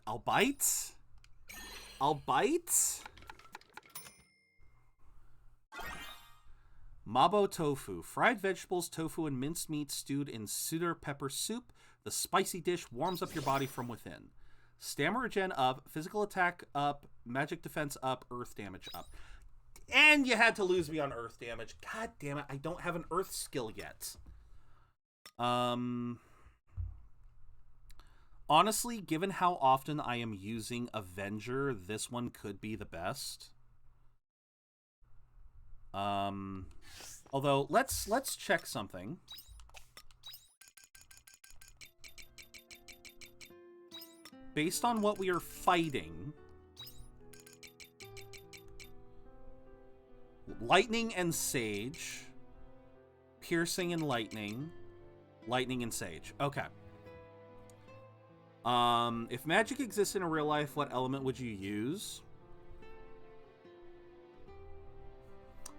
I'll bite. I'll bite. Mabo tofu. Fried vegetables, tofu, and minced meat stewed in cedar pepper soup. The spicy dish warms up your body from within. Stamina regen up, physical attack up, magic defense up, earth damage up. And you had to lose me on earth damage. God damn it, I don't have an earth skill yet. Honestly, given how often I am using Avenger, this one could be the best. Although, let's check something. Based on what we are fighting, lightning and sage, piercing and lightning and sage. Okay. If magic exists in real life, what element would you use?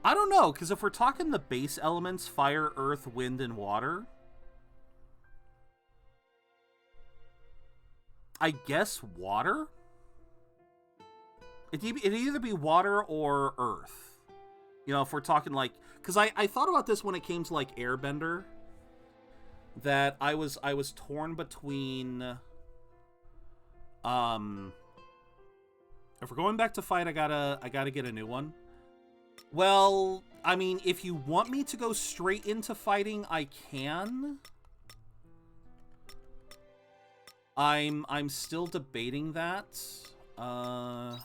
I don't know, because if we're talking the base elements, fire, earth, wind, and water, I guess water? It'd either be water or earth. You know, if we're talking like... Because I thought about this when it came to, like, Airbender. That I was torn between... If we're going back to fight, I gotta get a new one. Well, I mean, if you want me to go straight into fighting, I can. I'm still debating that. Or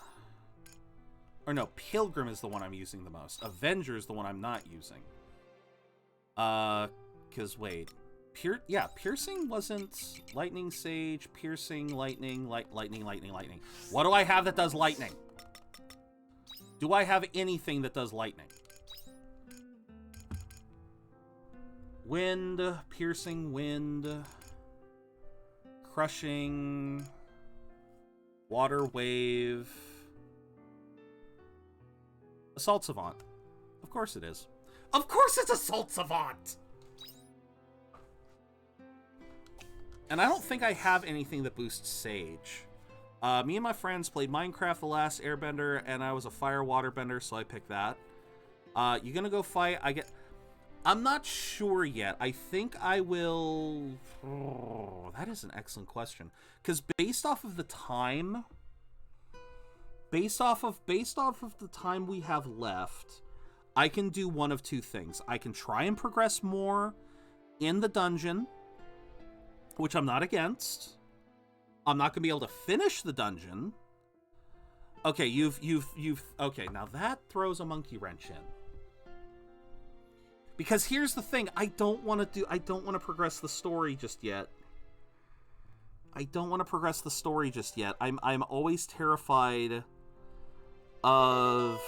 no, Pilgrim is the one I'm using the most. Avenger is the one I'm not using. Cause wait, Piercing wasn't Lightning Sage, Piercing, Lightning, Lightning. What do I have that does Lightning? Do I have anything that does Lightning? Wind, Piercing, Wind, Crushing, Water Wave, Assault Savant. Of course it is. Of course it's Assault Savant! And I don't think I have anything that boosts Sage. Me and my friends played Minecraft The Last Airbender, and I was a fire waterbender, so I picked that. You gonna go fight? I'm not sure yet. I think I will... Oh, that is an excellent question. Because based off of the time... Based off of the time we have left, I can do one of two things. I can try and progress more in the dungeon, which I'm not against. I'm not gonna be able to finish the dungeon. Okay, okay, now that throws a monkey wrench in. Because here's the thing, I don't want to progress the story just yet. I'm always terrified of...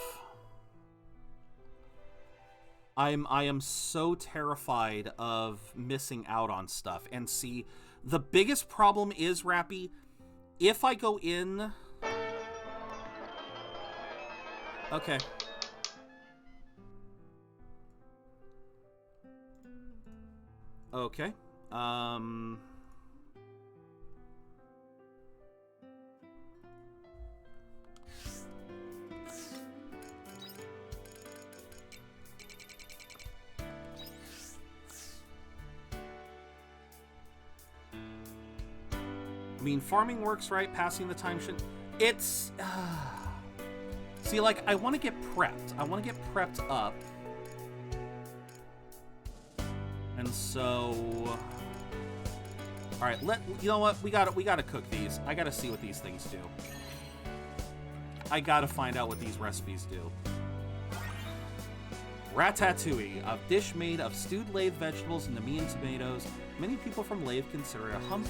I am so terrified of missing out on stuff. And see, the biggest problem is, Rappy, if I go in... Okay. Okay. I mean, farming works, right? Passing the time should... It's... See, like, I want to get prepped. I want to get prepped up. And so... Alright, you know what? We gotta cook these. I gotta see what these things do. I gotta find out what these recipes do. Ratatouille, a dish made of stewed lathe vegetables and Nemean tomatoes. Many people from Lathe consider it a homey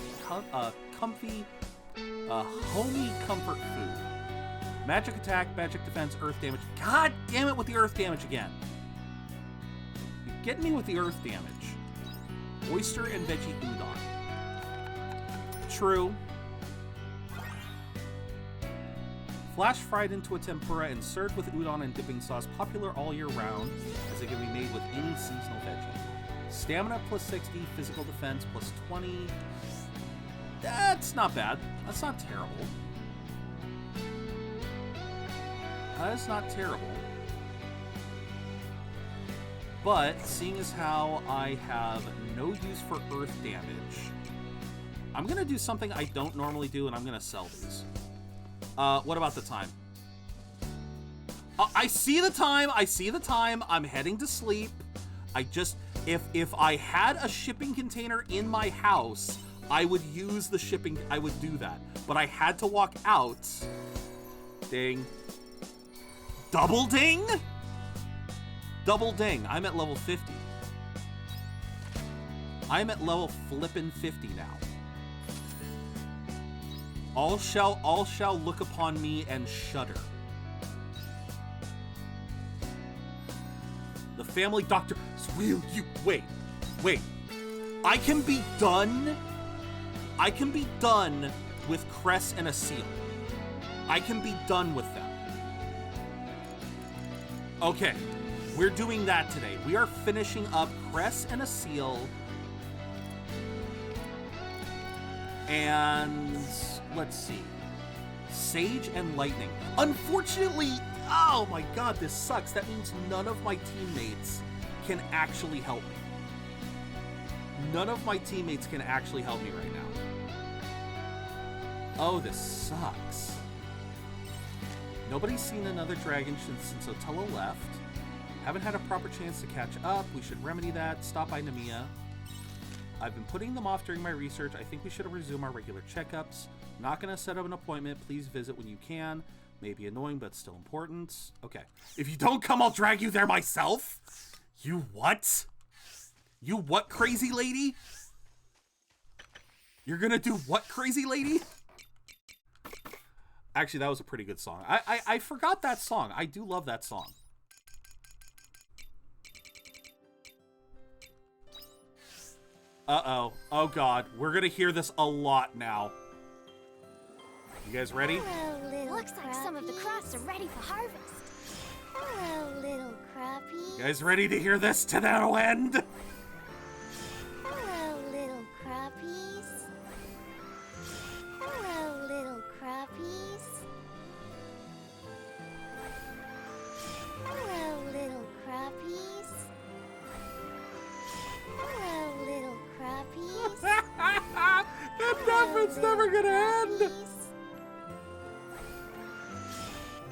comfort food. Magic attack, magic defense, earth damage. God damn it with the earth damage again. You're getting me with the earth damage. Oyster and veggie udon. True. Flash fried into a tempura and served with udon and dipping sauce, popular all year round, as it can be made with any seasonal veggie. Stamina plus 60, physical defense plus 20. That's not bad. That's not terrible. That's not terrible. But, seeing as how I have no use for earth damage, I'm going to do something I don't normally do, and I'm going to sell these. What about the time? I see the time. I'm heading to sleep. If I had a shipping container in my house, I would use the shipping. I would do that. But I had to walk out. Ding. Double ding? Double ding. I'm at level 50. I'm at level flippin' 50 now. All shall look upon me and shudder. The family doctor... Will you... Wait. I can be done with Cress and a seal. I can be done with them. Okay. We're doing that today. We are finishing up Cress and a seal. And... let's see. Sage and Lightning. Unfortunately... Oh my god, this sucks. That means none of my teammates can actually help me. None of my teammates can actually help me right now. Oh, this sucks. Nobody's seen another dragon since Otella left. Haven't had a proper chance to catch up. We should remedy that. Stop by Namiya. I've been putting them off during my research. I think we should resume our regular checkups. Not gonna set up an appointment. Please visit when you can. Maybe annoying, but still important. Okay. If you don't come, I'll drag you there myself. You what? You what, crazy lady? You're gonna do what, crazy lady? Actually, that was a pretty good song. I forgot that song. I do love that song. Uh-oh. Oh, God. We're gonna hear this a lot now. You guys ready? Hello, Looks like some of the crops are ready for harvest. Hello, little crappie. You guys ready to hear this to no end? Hello, little crappies. Hello, little crappies. Hello, little crappies. Hello, little crappies. It's never gonna end.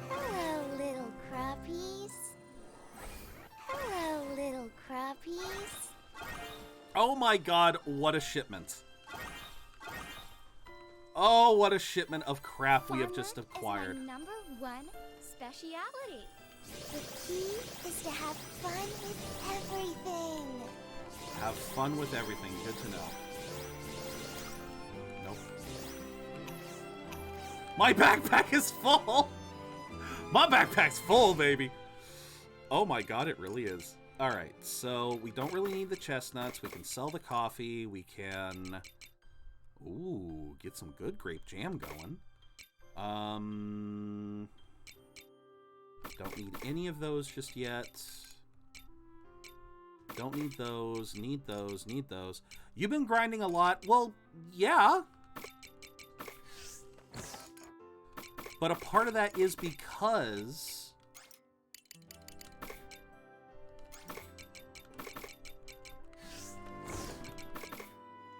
Hello, little crappies. Hello, little crappies. Oh my God, what a shipment. Oh, what a shipment of crap we have just acquired. Is my #1 speciality. The key is to have fun with everything. Have fun with everything. Good to know. Nope. My backpack is full! My backpack's full, baby! Oh my God, it really is. Alright, so we don't really need the chestnuts. We can sell the coffee. We can... Ooh, get some good grape jam going. Don't need any of those just yet. Don't need those. Need those. Need those. You've been grinding a lot. Well, yeah. But a part of that is because...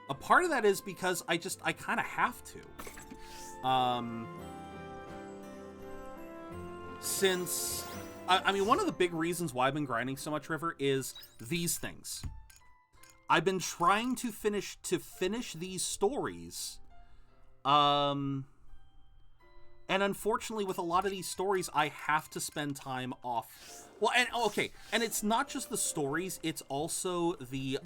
A part of that is because I kind of have to. Since... I mean, one of the big reasons why I've been grinding so much, River, is these things. I've been trying to finish these stories. And unfortunately, with a lot of these stories, I have to spend time off. Well, and okay, and it's not just the stories, it's also the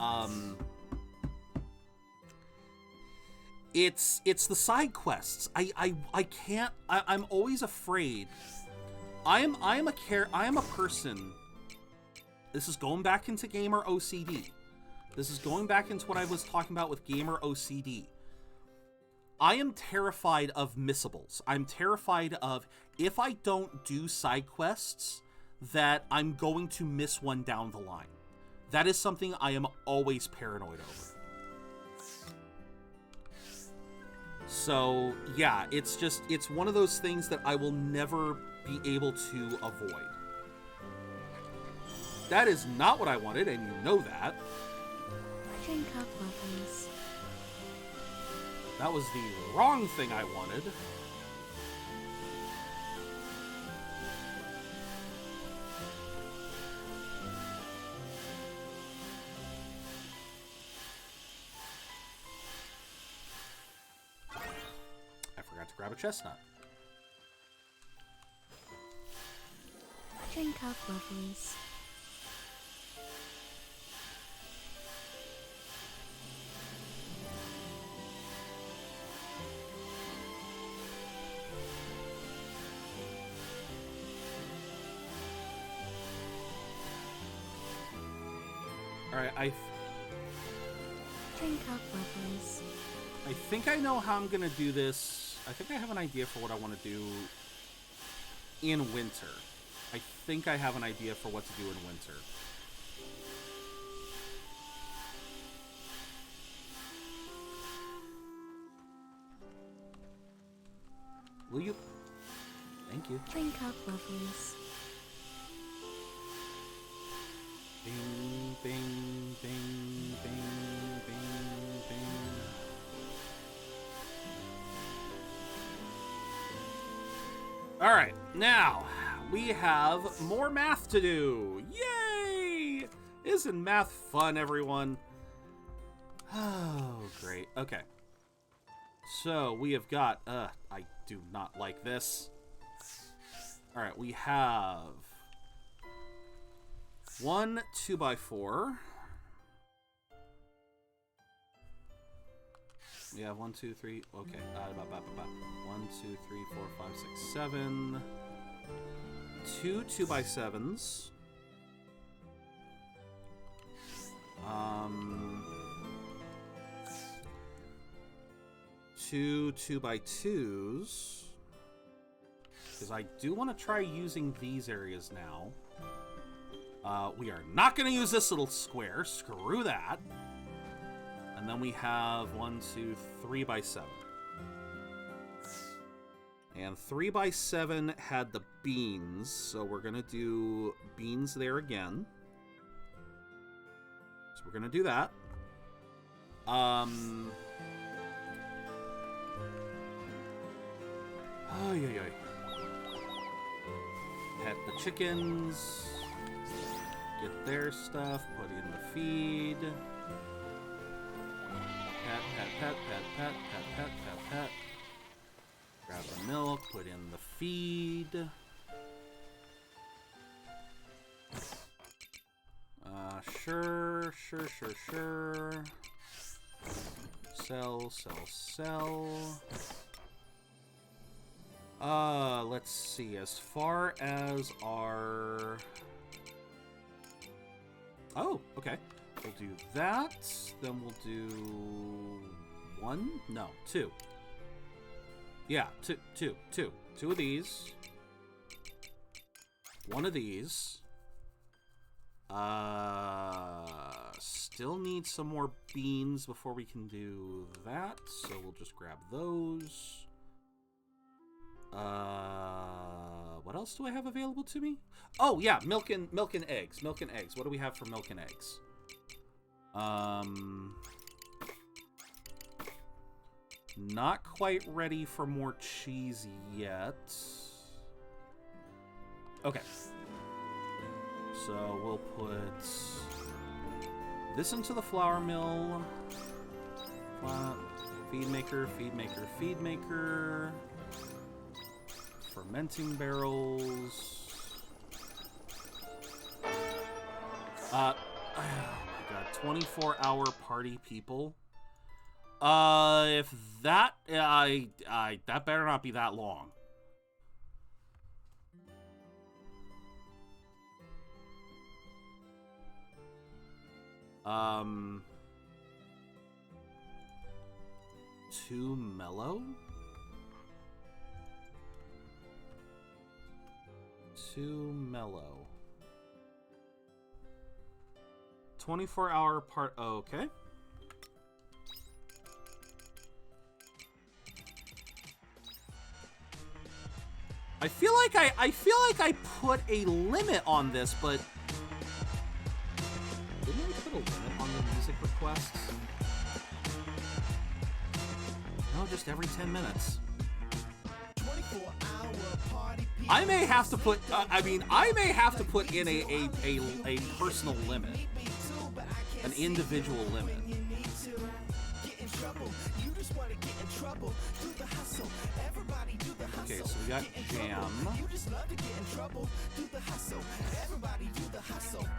it's the side quests. I can't. I'm always afraid. I am a person. This is going back into gamer OCD. This is going back into what I was talking about with gamer OCD. I am terrified of missables. I'm terrified of, if I don't do side quests, that I'm going to miss one down the line. That is something I am always paranoid over. So, yeah, it's one of those things that I will never be able to avoid. That is not what I wanted, and you know that. Drink up, lovelies. That was the wrong thing I wanted. I forgot to grab a chestnut. Drink up, lovelies. Alright, Drink up, lovelies. I think I know how I'm gonna do this. I think I have an idea for what I want to do in winter. I think I have an idea for what to do in winter. Will you? Thank you. Drink up, lovelies. Bing, bing, bing, bing, bing, bing. All right, now we have more math to do. Yay! Isn't math fun, everyone? Oh, great. Okay. So we have got, I do not like this. All right, we have 1 2x4. We have 1, 2, 3. Okay. 1, 2, 3, 4, 5, 6, 7. 2 2x7s. 2 2x2s. Because I do want to try using these areas now. We are not going to use this little square. Screw that. And then we have 1 2 3x7. And 3x7 had the beans, so we're going to do beans there again. So we're going to do that. Pet the chickens. Get their stuff. Put in the feed. Pet, pet, pet, pet, pet, pet, pet, pet, pet. Grab the milk. Put in the feed. Sure. Sell. Let's see. As far as our... Oh, okay. We'll do that. Then we'll do 1? No, 2. Yeah, two. 2 of these. 1 of these. Still need some more beans before we can do that, so we'll just grab those. What else do I have available to me? Oh yeah, milk and eggs. Milk and eggs. What do we have for milk and eggs? Not quite ready for more cheese yet. Okay. So we'll put this into the flour mill. Feed maker. Fermenting barrels. Oh my god, 24-hour party people. If that, that better not be that long. Too mellow? Too mellow. 24-hour part. Okay. I feel like I put a limit on this, but didn't I put a limit on the music requests? No, just every 10 minutes. I may have to put. I may have to put in a personal limit, an individual limit. Okay, so we got jam.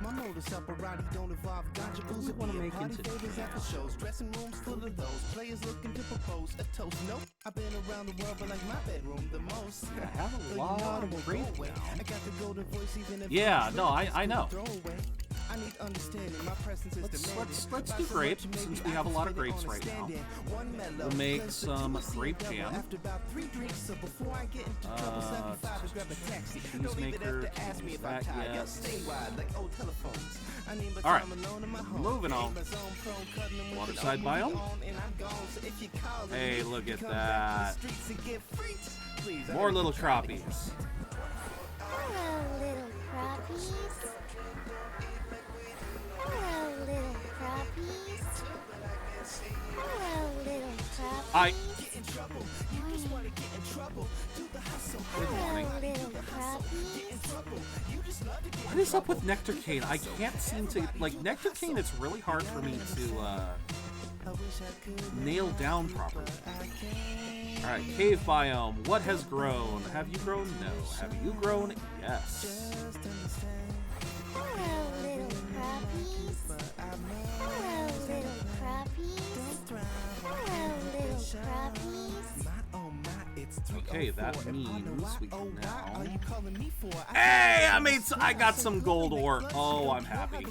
My modus operandi don't involve ganja booze. We want to make into shows. Dressing rooms full of those players looking to propose a toast. Nope, I've been around the world, but like my bedroom the most. I have a lot of grapes now. I got the golden voice even if yeah, no, I know. I need understanding. My presence is let's do grapes since we have a lot of grapes right now. We'll make some grape jam. After about 3 drinks, so before I get into trouble, 75 to grab a taxi. Cheese maker, ask me if I tired. Like old telephones. All right, moving on. Waterside biome. Hey, look at that. More little crappies. Hello, little crappies. Hello, little crappies. Hello, little crappies. Good morning. What is up with Nectarcane? I can't seem to... Like, Nectarcane, it's really hard for me to, nail down properly. Alright, cave biome. What has grown? Have you grown? No. Have you grown? Yes. Hello, little crappies. Hello, little crappies. Hello, little crappies. Okay, that means we can now... Hey, I got some gold ore. Oh, I'm happy.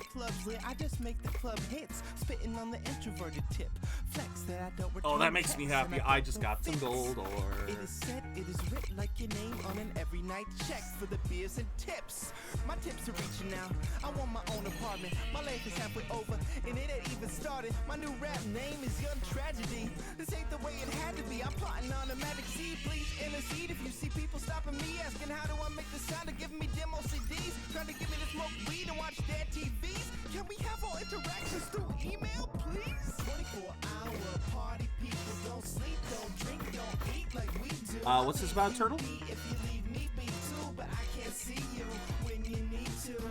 Oh, that makes me happy. I just got some gold ore. It is said, it is written like your name on an every night check for the beers and tips. My tips are reaching out. I want my own apartment. My life is halfway over, and it ain't even started. My new rap name is Young Tragedy. This ain't the way it had to be. I'm plotting on a magic seed. Please intercede if you see people stopping me, asking how do I make the sound of giving me demo CDs, trying to give me the smoke weed and watch dead TVs. Can we have all interactions through email, please? 24-hour party, people don't sleep, don't drink, don't eat like we do. What's this about, Turtle? If you leave me be too, but I can't see you when you need to.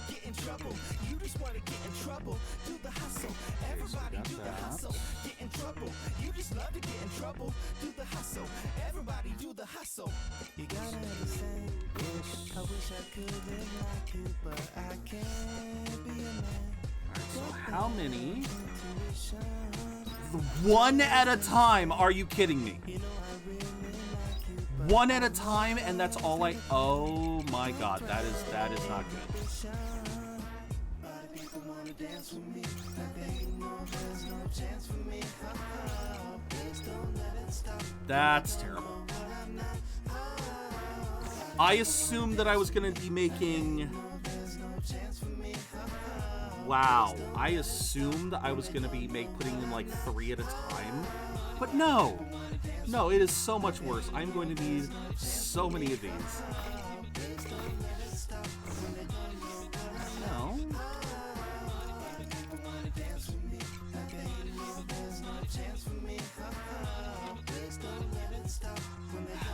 Get in trouble, you just want to get in trouble. Do the hustle, everybody do the hustle. Get in trouble, you just love to get in trouble. Do the hustle, everybody do the hustle. You gotta understand, I wish I could live like you, but I can't be a man. Alright, so how many? One at a time. Are you kidding me? One at a time, and that's all I... Oh my god, that is not good. That's terrible. I assumed that I was going to be making... Wow. I assumed I was going to be putting in like 3 at a time. But no. No, it is so much worse. I'm going to need so many of these. No.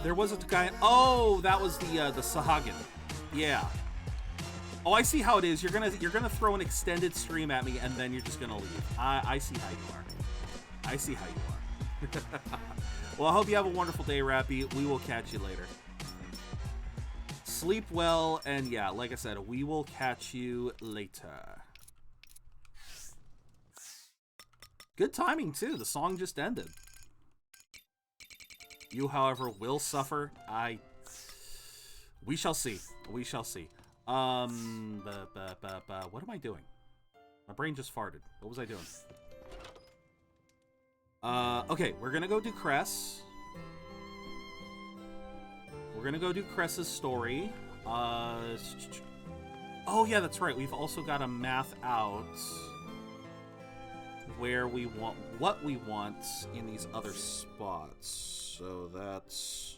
There was a guy... Oh, that was the Sahagin. Yeah. Oh, I see how it is. You're gonna throw an extended stream at me, and then you're just gonna leave. I see how you are. I see how you are. Well, I hope you have a wonderful day, Rappy. We will catch you later. Sleep well, and yeah, like I said, we will catch you later. Good timing, too. The song just ended. You, however, will suffer. We shall see. We shall see. What am I doing? My brain just farted. What was I doing? Okay, we're gonna go do Cress. We're gonna go do Cress's story. Oh yeah, that's right. We've also got to math out where we want, what we want in these other spots. So that's...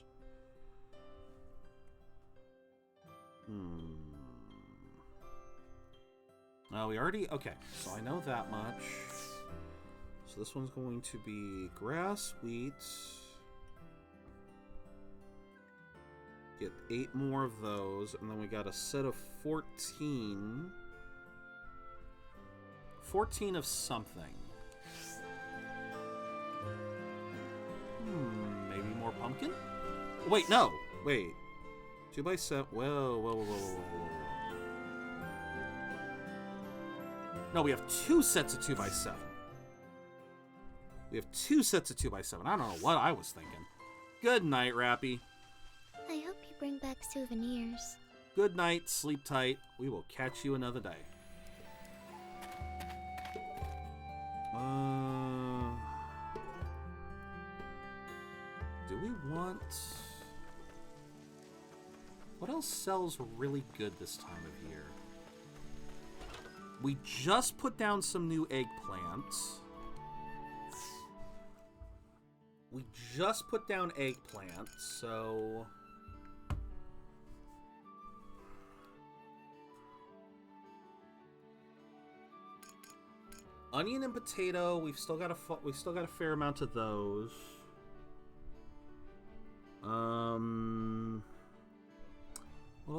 Oh, we already... Okay, so I know that much. So this one's going to be grass, wheat. Get 8 more of those, and then we got a set of 14. 14 of something. Maybe more pumpkin? Wait, no! Wait. 2x7. Whoa. No, we have 2 sets of 2x7. We have 2 sets of 2x7. I don't know what I was thinking. Good night, Rappy. I hope you bring back souvenirs. Good night, sleep tight. We will catch you another day. Do we want... What else sells really good this time of year? We just put down some new eggplants. So... Onion and potato, we've still got a fair amount of those.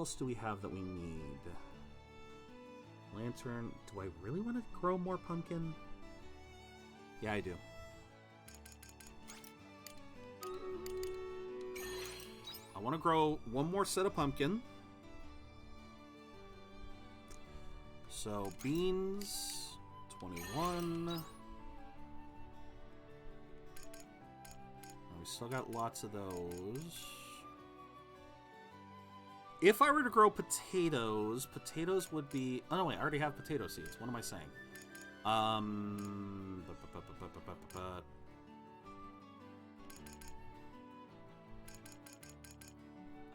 else do we have that we need? Lantern. Do I really want to grow more pumpkin? Yeah, I do. I want to grow one more set of pumpkin. So, beans, 21. We still got lots of those. If I were to grow potatoes, potatoes would be... Oh, no, wait, I already have potato seeds. What am I saying? I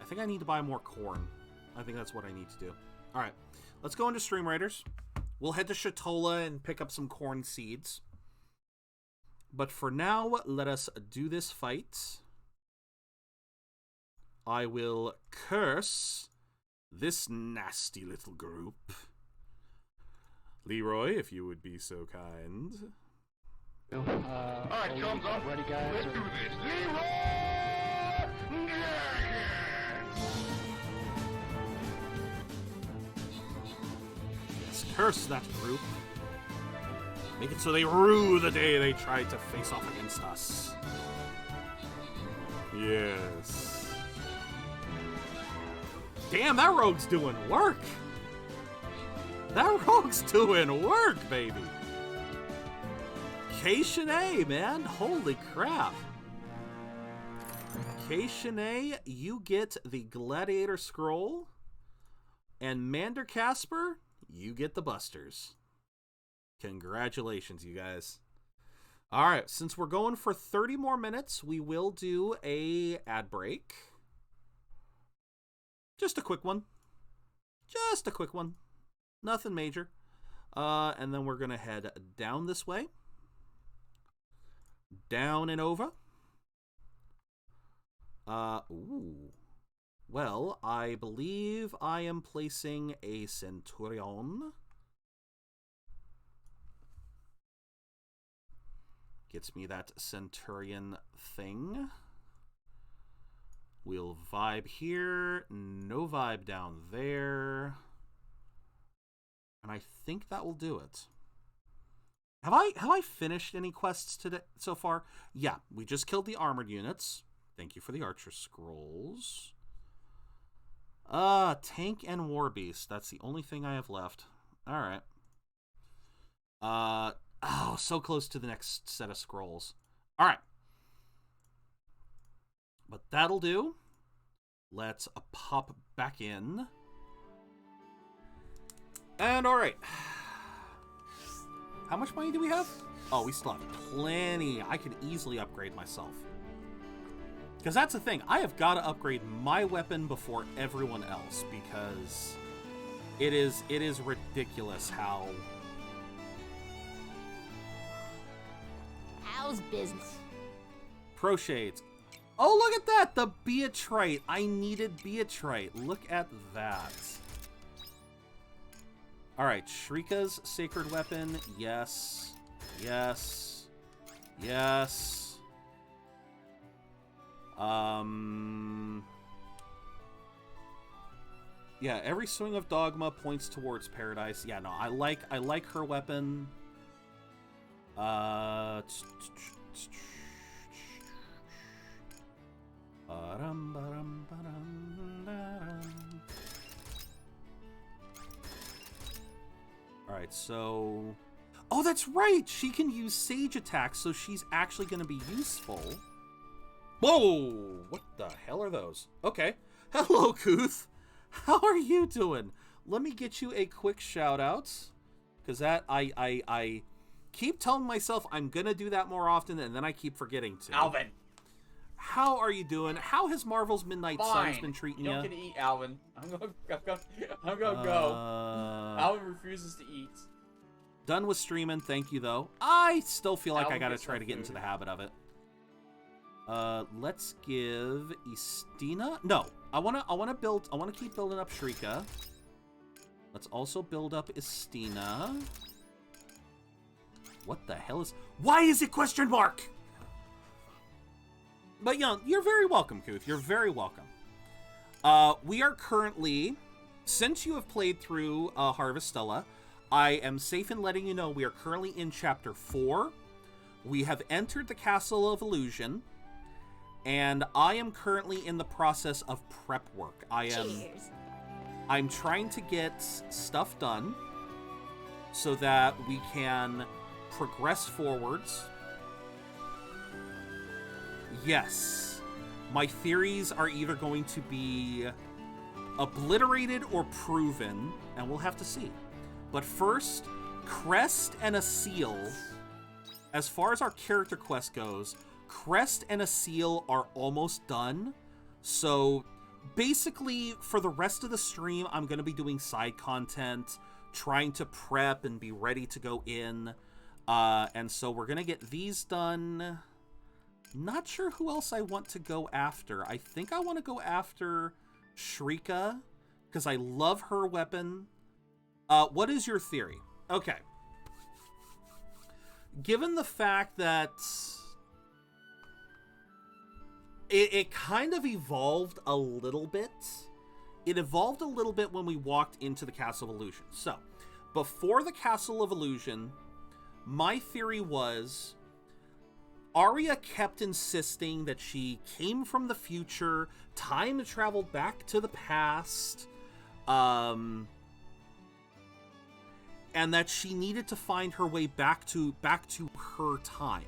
think I need to buy more corn. I think that's what I need to do. All right, let's go into Stream Raiders. We'll head to Shatola and pick up some corn seeds. But for now, let us do this fight. I will curse this nasty little group. Leroy, if you would be so kind. Alright, thumbs up. Ready, guys? Let's do this. Leroy! Let's curse that group. Make it so they rue the day they tried to face off against us. Yes. Damn, that rogue's doing work. That rogue's doing work, baby. K-Shanae, man. Holy crap. K-Shanae, you get the Gladiator Scroll. And Mander Casper, you get the Busters. Congratulations, you guys. All right, since we're going for 30 more minutes, we will do a ad break. Just a quick one. Just a quick one. Nothing major. And then we're going to head down this way. Down and over. Ooh. Well, I believe I am placing a Centurion. Gets me that Centurion thing. We'll vibe here. No vibe down there. And I think that will do it. Have I finished any quests today so far? Yeah, we just killed the armored units. Thank you for the Archer Scrolls. Tank and War Beast. That's the only thing I have left. Alright. Oh, so close to the next set of scrolls. Alright. But that'll do. Let's pop back in. And alright. How much money do we have? Oh, we still have plenty. I can easily upgrade myself. Because that's the thing. I have got to upgrade my weapon before everyone else. Because it is ridiculous how... How's business? Pro Shades. Oh, look at that! The Beatrite. I needed Beatrite. Look at that. Alright, Shrika's Sacred Weapon. Yes. Yes. Yes. Yeah, every swing of Dogma points towards paradise. Yeah, no, I like her weapon. Alright, so... Oh, that's right! She can use Sage attacks, so she's actually going to be useful. Whoa! What the hell are those? Okay. Hello, Kuth! How are you doing? Let me get you a quick shout-out. Because that, I keep telling myself I'm going to do that more often, and then I keep forgetting to. Alvin! How are you doing? How has Marvel's Midnight Suns been treating you? You don't get to eat, Alvin. I'm gonna go. Alvin refuses to eat. Done with streaming, thank you though. I still feel like Alvin I gotta gets try no to get food. into the habit of it. Let's give Istina. No, I wanna keep building up Shrika. Let's also build up Istina. What the hell is? Why is it question mark? But yeah, you're very welcome, Kuth. You're very welcome. We are currently, since you have played through Harvestella, I am safe in letting you know we are currently in Chapter 4. We have entered the Castle of Illusion, and I am currently in the process of prep work. I'm trying to get stuff done so that we can progress forwards. Yes, my theories are either going to be obliterated or proven, and we'll have to see. But first, Crest and a Seal. As far as our character quest goes, Crest and a Seal are almost done. So basically, for the rest of the stream, I'm going to be doing side content, trying to prep and be ready to go in. And so we're going to get these done. Not sure who else I want to go after. I think I want to go after Shrika, because I love her weapon. What is your theory? Okay. Given the fact that it kind of evolved a little bit. It evolved a little bit when we walked into the Castle of Illusion. So, before the Castle of Illusion, my theory was Arya kept insisting that she came from the future, time traveled back to the past, and that she needed to find her way back to her time.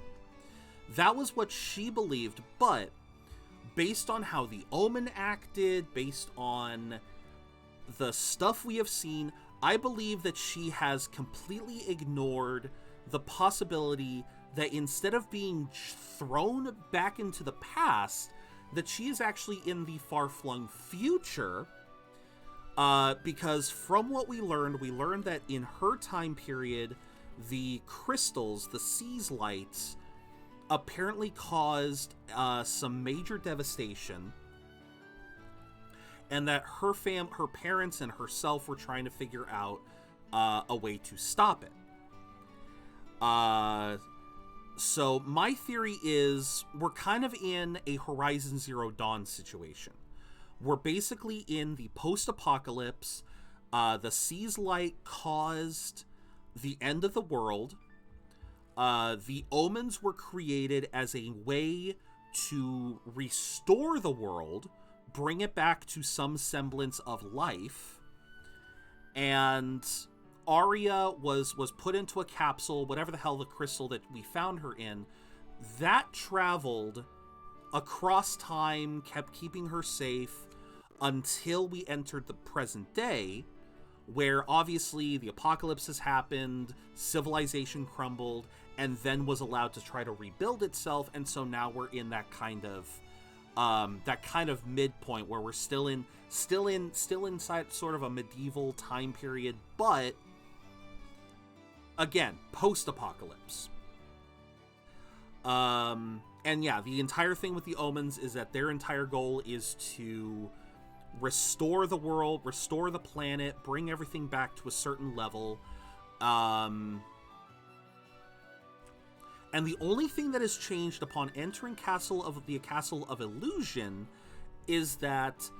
That was what she believed, but based on how the Omen acted, based on the stuff we have seen, I believe that she has completely ignored the possibility that instead of being thrown back into the past, that she is actually in the far-flung future. Because from what we learned that in her time period, the crystals, the Seas Lights, apparently caused some major devastation, and that her parents and herself were trying to figure out a way to stop it. So my theory is we're kind of in a Horizon Zero Dawn situation. We're basically in the post-apocalypse. The Seas Light caused the end of the world. The omens were created as a way to restore the world, bring it back to some semblance of life. And Arya was put into a capsule, whatever the hell the crystal that we found her in, that traveled across time, kept keeping her safe until we entered the present day, where obviously the apocalypse has happened, civilization crumbled, and then was allowed to try to rebuild itself. And so now we're in that kind of midpoint where we're still inside sort of a medieval time period, but again, post-apocalypse. And yeah, the entire thing with the omens is that their entire goal is to restore the world, restore the planet, bring everything back to a certain level. And the only thing that has changed upon entering the Castle of Illusion is that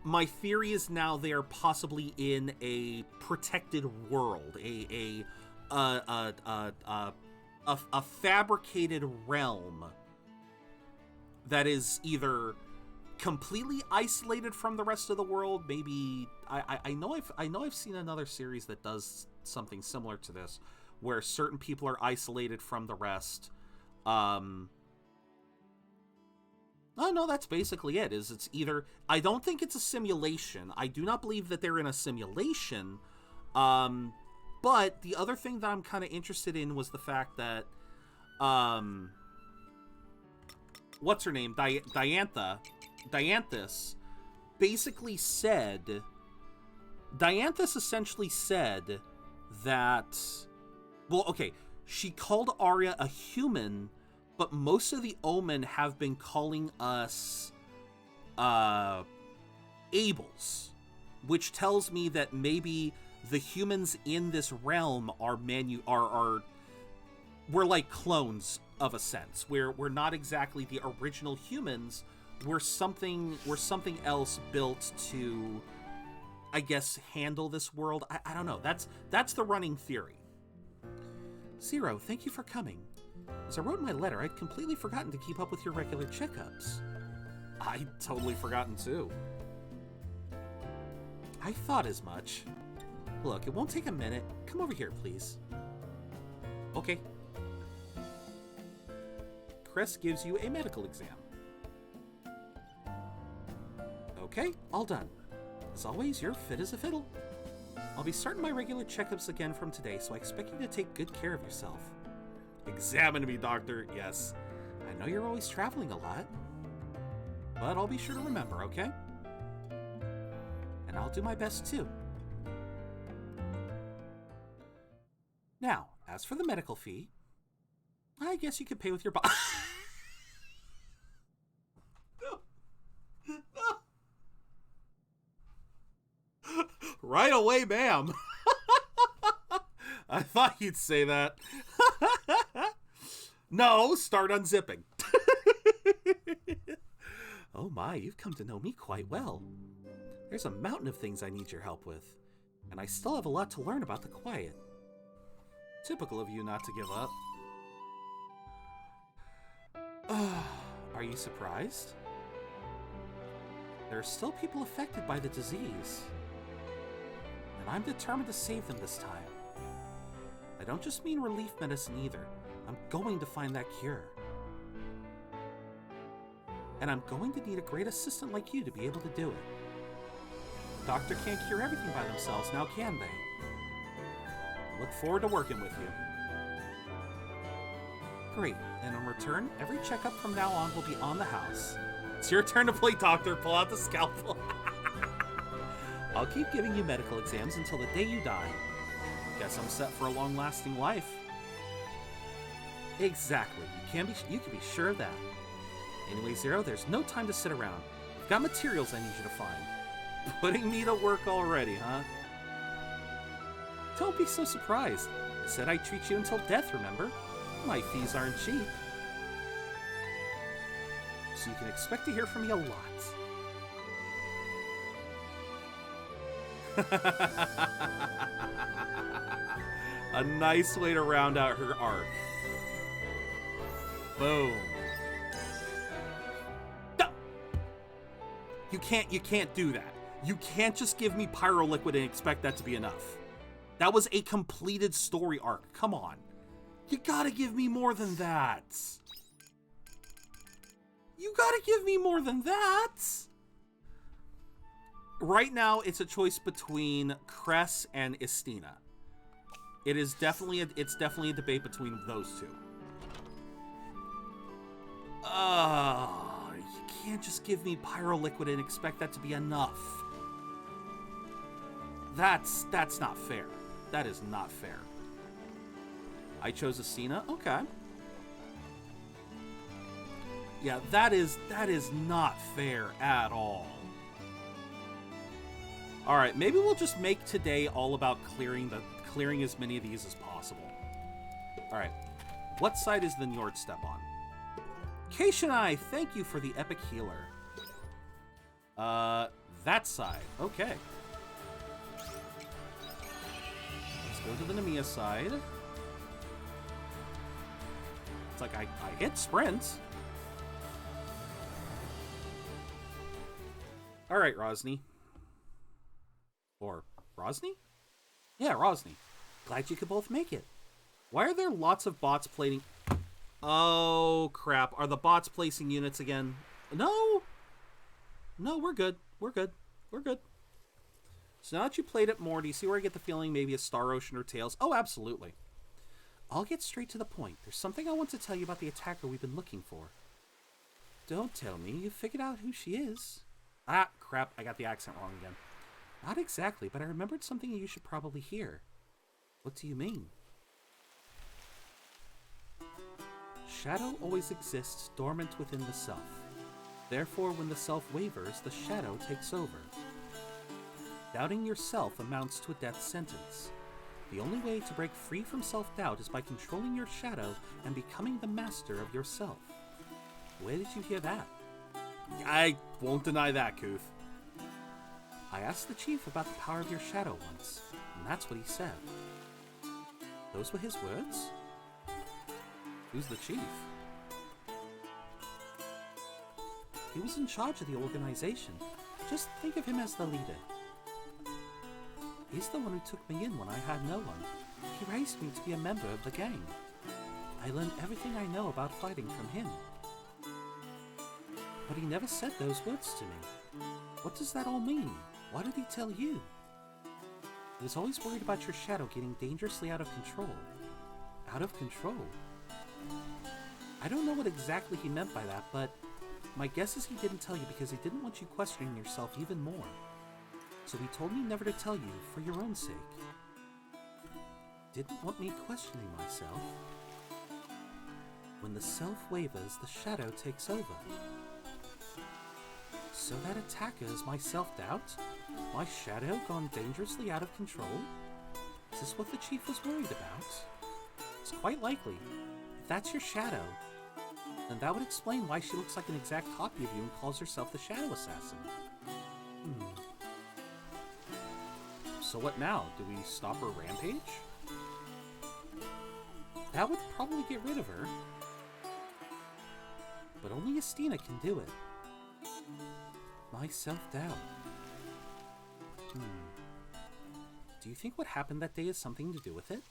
my theory is now they are possibly in a protected world, a fabricated realm that is either completely isolated from the rest of the world. Maybe I know I've seen another series that does something similar to this, where certain people are isolated from the rest. Oh, no, that's basically it. It's either... I don't think it's a simulation. I do not believe that they're in a simulation. But the other thing that I'm kind of interested in was the fact that... what's her name? Dianthus basically said... Dianthus essentially said that... Well, okay, she called Arya a human... But most of the Omen have been calling us Ables, which tells me that maybe the humans in this realm are we're like clones of a sense. We're not exactly the original humans, we're something else built to, I guess, handle this world. I don't know. That's the running theory. Zero, thank you for coming. As I wrote in my letter, I'd completely forgotten to keep up with your regular checkups. I'd totally forgotten too. I thought as much. Look, it won't take a minute. Come over here, please. Okay. Chris gives you a medical exam. Okay, all done. As always, you're fit as a fiddle. I'll be starting my regular checkups again from today, so I expect you to take good care of yourself. Examine me, doctor. Yes. I know you're always traveling a lot, but I'll be sure to remember, okay? And I'll do my best, too. Now, as for the medical fee, I guess you could pay with your body. Right away, ma'am. I thought you'd say that. No, start unzipping. Oh my, you've come to know me quite well. There's a mountain of things I need your help with, and I still have a lot to learn about the quiet. Typical of you not to give up. Are you surprised? There are still people affected by the disease, and I'm determined to save them this time. I don't just mean relief medicine either. I'm going to find that cure. And I'm going to need a great assistant like you to be able to do it. A doctor can't cure everything by themselves, now can they? I look forward to working with you. Great, and in return, every checkup from now on will be on the house. It's your turn to play doctor. Pull out the scalpel. I'll keep giving you medical exams until the day you die. Guess I'm set for a long-lasting life. Exactly. You can be sure of that. Anyway, Zero, there's no time to sit around. I've got materials I need you to find. Putting me to work already, huh? Don't be so surprised. I said I'd treat you until death, remember? My fees aren't cheap. So you can expect to hear from me a lot. A nice way to round out her arc. Boom. No! You can't do that. You can't just give me pyro liquid and expect that to be enough. That was a completed story arc. Come on. You gotta give me more than that. You gotta give me more than that. Right now, it's a choice between Cress and Istina. It's definitely a debate between those two. You can't just give me pyro liquid and expect that to be enough. That's not fair. That is not fair. I chose Istina. Okay. Yeah, that is not fair at all. All right, maybe we'll just make today all about clearing as many of these as possible. All right, what side is the Njord step on? Keishanai, thank you for the epic healer. That side. Okay. Let's go to the Namiya side. It's like I hit sprint. All right, Rosny. Or Rosny? Yeah, Rosny. Glad you could both make it. Why are there lots of bots plating? Oh, crap. Are the bots placing units again? No. No, we're good. We're good. We're good. So now that you played it more, do you see where I get the feeling maybe a Star Ocean or Tails? Oh, absolutely. I'll get straight to the point. There's something I want to tell you about the attacker we've been looking for. Don't tell me you figured out who she is. Ah, crap. I got the accent wrong again. Not exactly, but I remembered something you should probably hear. What do you mean? Shadow always exists dormant within the self. Therefore, when the self wavers, the shadow takes over. Doubting yourself amounts to a death sentence. The only way to break free from self-doubt is by controlling your shadow and becoming the master of yourself. Where did you hear that? I won't deny that, Kuth. I asked the chief about the power of your shadow once, and that's what he said. Those were his words? Who's the chief? He was in charge of the organization. Just think of him as the leader. He's the one who took me in when I had no one. He raised me to be a member of the gang. I learned everything I know about fighting from him. But he never said those words to me. What does that all mean? Why did he tell you? He was always worried about your shadow getting dangerously out of control. Out of control? I don't know what exactly he meant by that, but my guess is he didn't tell you because he didn't want you questioning yourself even more. So he told me never to tell you for your own sake. Didn't want me questioning myself. When the self wavers, the shadow takes over. So that attacker is my self-doubt? My shadow gone dangerously out of control? Is this what the chief was worried about? It's quite likely. If that's your shadow, then that would explain why she looks like an exact copy of you and calls herself the Shadow Assassin. So what now? Do we stop her rampage? That would probably get rid of her. But only Estina can do it. My self-doubt. Do you think what happened that day has something to do with it?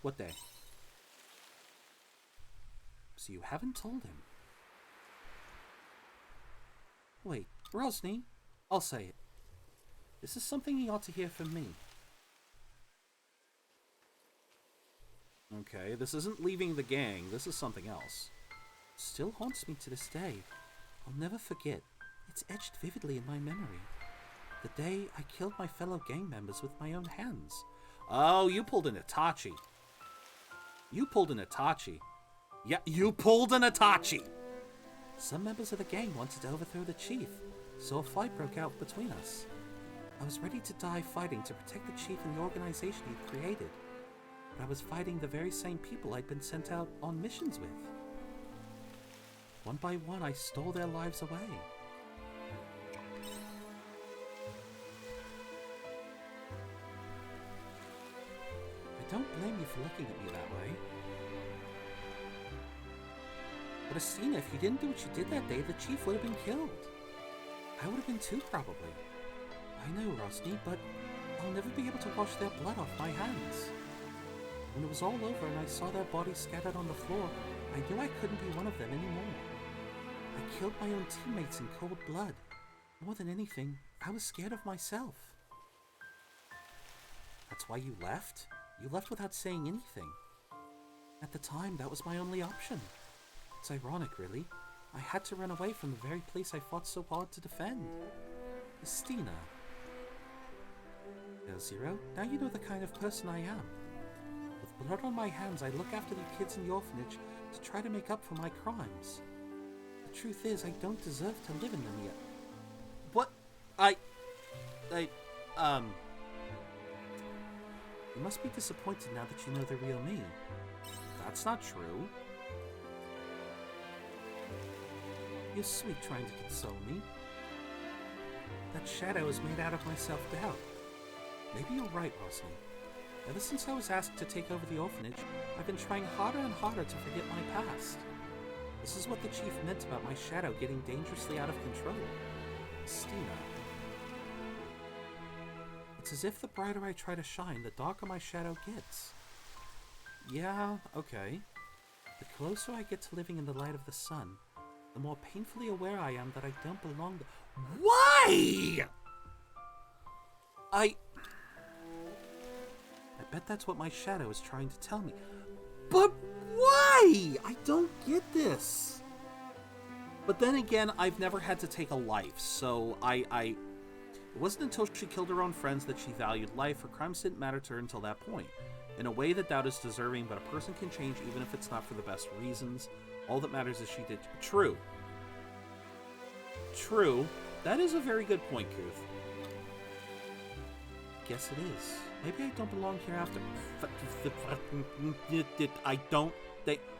What day? So you haven't told him. Wait, Rosny, I'll say it. This is something he ought to hear from me. Okay, this isn't leaving the gang, this is something else. Still haunts me to this day. I'll never forget. It's etched vividly in my memory. The day I killed my fellow gang members with my own hands. Oh, you pulled an Itachi. You pulled an Itachi. Yeah, you pulled an Itachi! Some members of the gang wanted to overthrow the chief, so a fight broke out between us. I was ready to die fighting to protect the chief and the organization he'd created, but I was fighting the very same people I'd been sent out on missions with. One by one, I stole their lives away. I don't blame you for looking at me that way. But Estina, if you didn't do what you did that day, the chief would have been killed. I would have been too, probably. I know, Rosny, but I'll never be able to wash their blood off my hands. When it was all over and I saw their bodies scattered on the floor, I knew I couldn't be one of them anymore. I killed my own teammates in cold blood. More than anything, I was scared of myself. That's why you left? You left without saying anything. At the time, that was my only option. It's ironic, really. I had to run away from the very place I fought so hard to defend. Estina. Well, Zero, now you know the kind of person I am. With blood on my hands, I look after the kids in the orphanage to try to make up for my crimes. The truth is, I don't deserve to live in them yet. What? You must be disappointed now that you know the real me. That's not true. You're sweet trying to console me. That shadow is made out of my self-doubt. Maybe you're right, Rosny. Ever since I was asked to take over the orphanage, I've been trying harder and harder to forget my past. This is what the chief meant about my shadow getting dangerously out of control. Estina. It's as if the brighter I try to shine, the darker my shadow gets. Yeah, okay. The closer I get to living in the light of the sun, the more painfully aware I am that I don't belong to— Why?! I bet that's what my shadow is trying to tell me. But why? I don't get this. But then again, I've never had to take a life, so it wasn't until she killed her own friends that she valued life. Her crimes didn't matter to her until that point. In a way, that doubt is deserving, but a person can change even if it's not for the best reasons. All that matters is she did— True. True. That is a very good point, Kuth. Guess it is. Maybe I don't belong here after— I don't—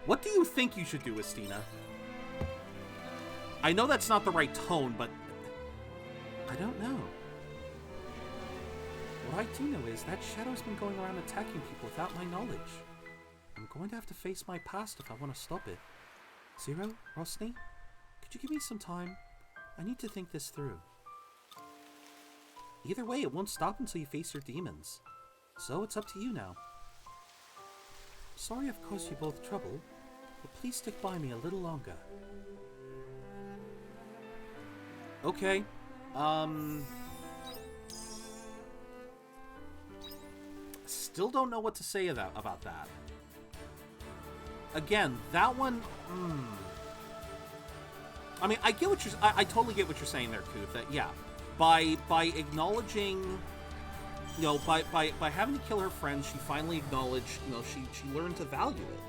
What do you think you should do, Estina? I know that's not the right tone, but I don't know. What I do know is that Shadow's been going around attacking people without my knowledge. I'm going to have to face my past if I want to stop it. Zero, Rosny, could you give me some time? I need to think this through. Either way, it won't stop until you face your demons. So it's up to you now. Sorry I've caused you both trouble, but please stick by me a little longer. Okay. Still don't know what to say about that. Again, that one... I mean, I get what you're... I totally get what you're saying there, Kuth. That, yeah, by acknowledging... You know, by having to kill her friends, she finally acknowledged, you know, she learned to value it.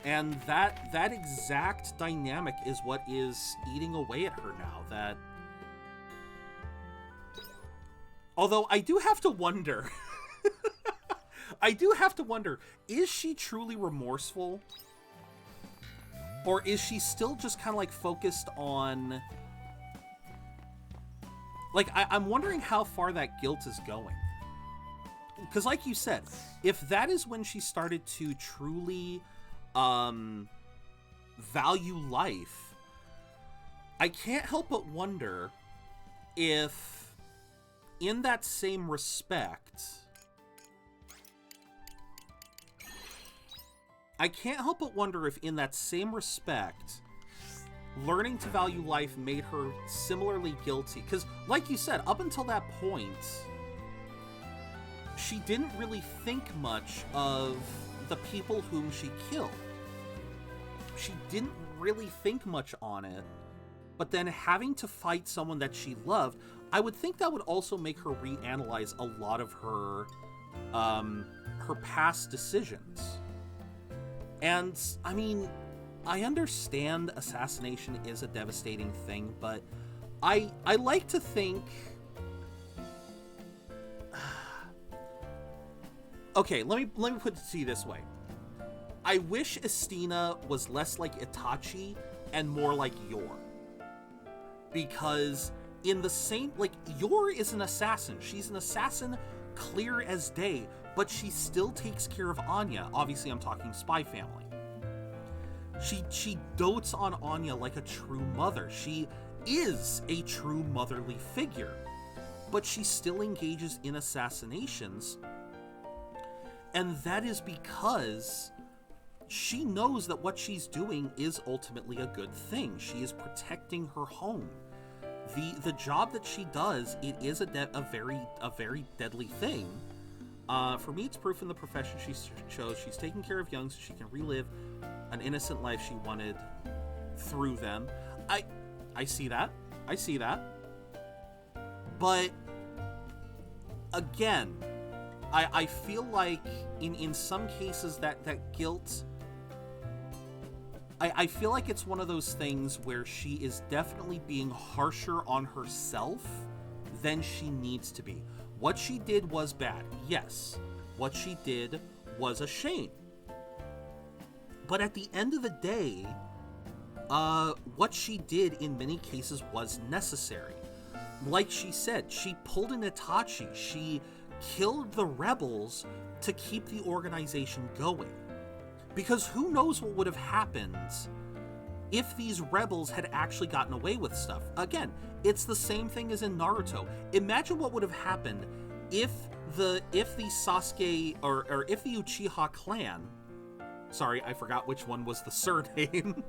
And that exact dynamic is what is eating away at her now. That... Although, I do have to wonder... is she truly remorseful? Or is she still just kind of, like, focused on... Like, I'm wondering how far that guilt is going. Because, like you said, if that is when she started to truly value life, I can't help but wonder if, in that same respect... I can't help but wonder if, in that same respect, learning to value life made her similarly guilty. Because, like you said, up until that point, she didn't really think much of the people whom she killed. She didn't really think much on it. But then having to fight someone that she loved, I would think that would also make her reanalyze a lot of her past decisions. And, I mean, I understand assassination is a devastating thing, but I like to think... Okay, let me put it to you this way. I wish Estina was less like Itachi and more like Yor. Because in the same... Like, Yor is an assassin. She's an assassin clear as day, but she still takes care of Anya. Obviously, I'm talking Spy Family. She dotes on Anya like a true mother. She is a true motherly figure, but she still engages in assassinations. And that is because she knows that what she's doing is ultimately a good thing. She is protecting her home. The job that she does, it is a very deadly thing. For me, it's proof in the profession she chose. She's taking care of young so she can relive an innocent life she wanted through them. I see that. I see that. But again, I feel like in some cases that guilt... I feel like it's one of those things where she is definitely being harsher on herself than she needs to be. What she did was bad. Yes. What she did was a shame. But at the end of the day, what she did in many cases was necessary. Like she said, she pulled an Itachi. She killed the rebels to keep the organization going. Because who knows what would have happened if these rebels had actually gotten away with stuff. Again, it's the same thing as in Naruto. Imagine what would have happened if the Sasuke or if the Uchiha clan... Sorry, I forgot which one was the surname.